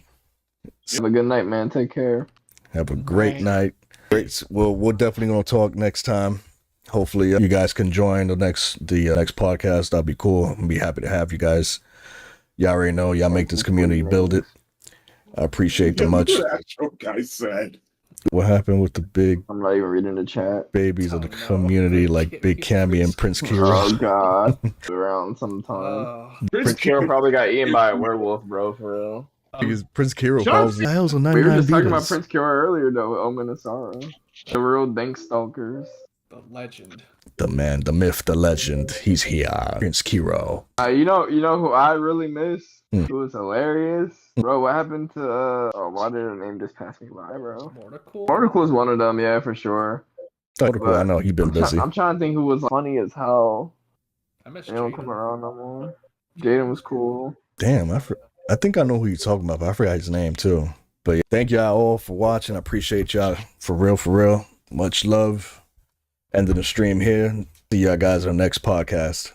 Have a good night, man. Take care. Have a great Right. night. Great. We're definitely gonna talk next time. Hopefully, you guys can join the next podcast. That'll be cool. I'll be happy to have you guys. Y'all already know. Y'all make this community build it. I appreciate the Yeah, much. look what that Astro guy said. What happened with the big I'm not even reading the chat. babies of the Oh, no. community, like Big Big Cammy and Prince Kiro? Oh god. Around sometime. Oh, Prince Kiro probably got eaten by a werewolf, bro, for real. Because Prince Kiro Shut follows the hell's a We 99 were just talking about Vitas. Prince Kiro earlier though with Omen and Sarah. The real dank stalkers. the legend. The man, the myth, the legend. He's here. Prince Kiro. You know who I really miss? Hmm. Who was hilarious? Bro, what happened to why did her name just pass me by, bro? Mortical. Morticle's one of them, yeah, for sure. Protocol, I know he's been busy. I'm trying to think who was funny as hell. I miss They don't come Jaden. around no more. Jaden was cool. Damn, I think I know who you're talking about, but I forgot his name too. But yeah, thank y'all all for watching. I appreciate y'all for real, for real. Much love. Ending the stream here. See y'all guys on the next podcast.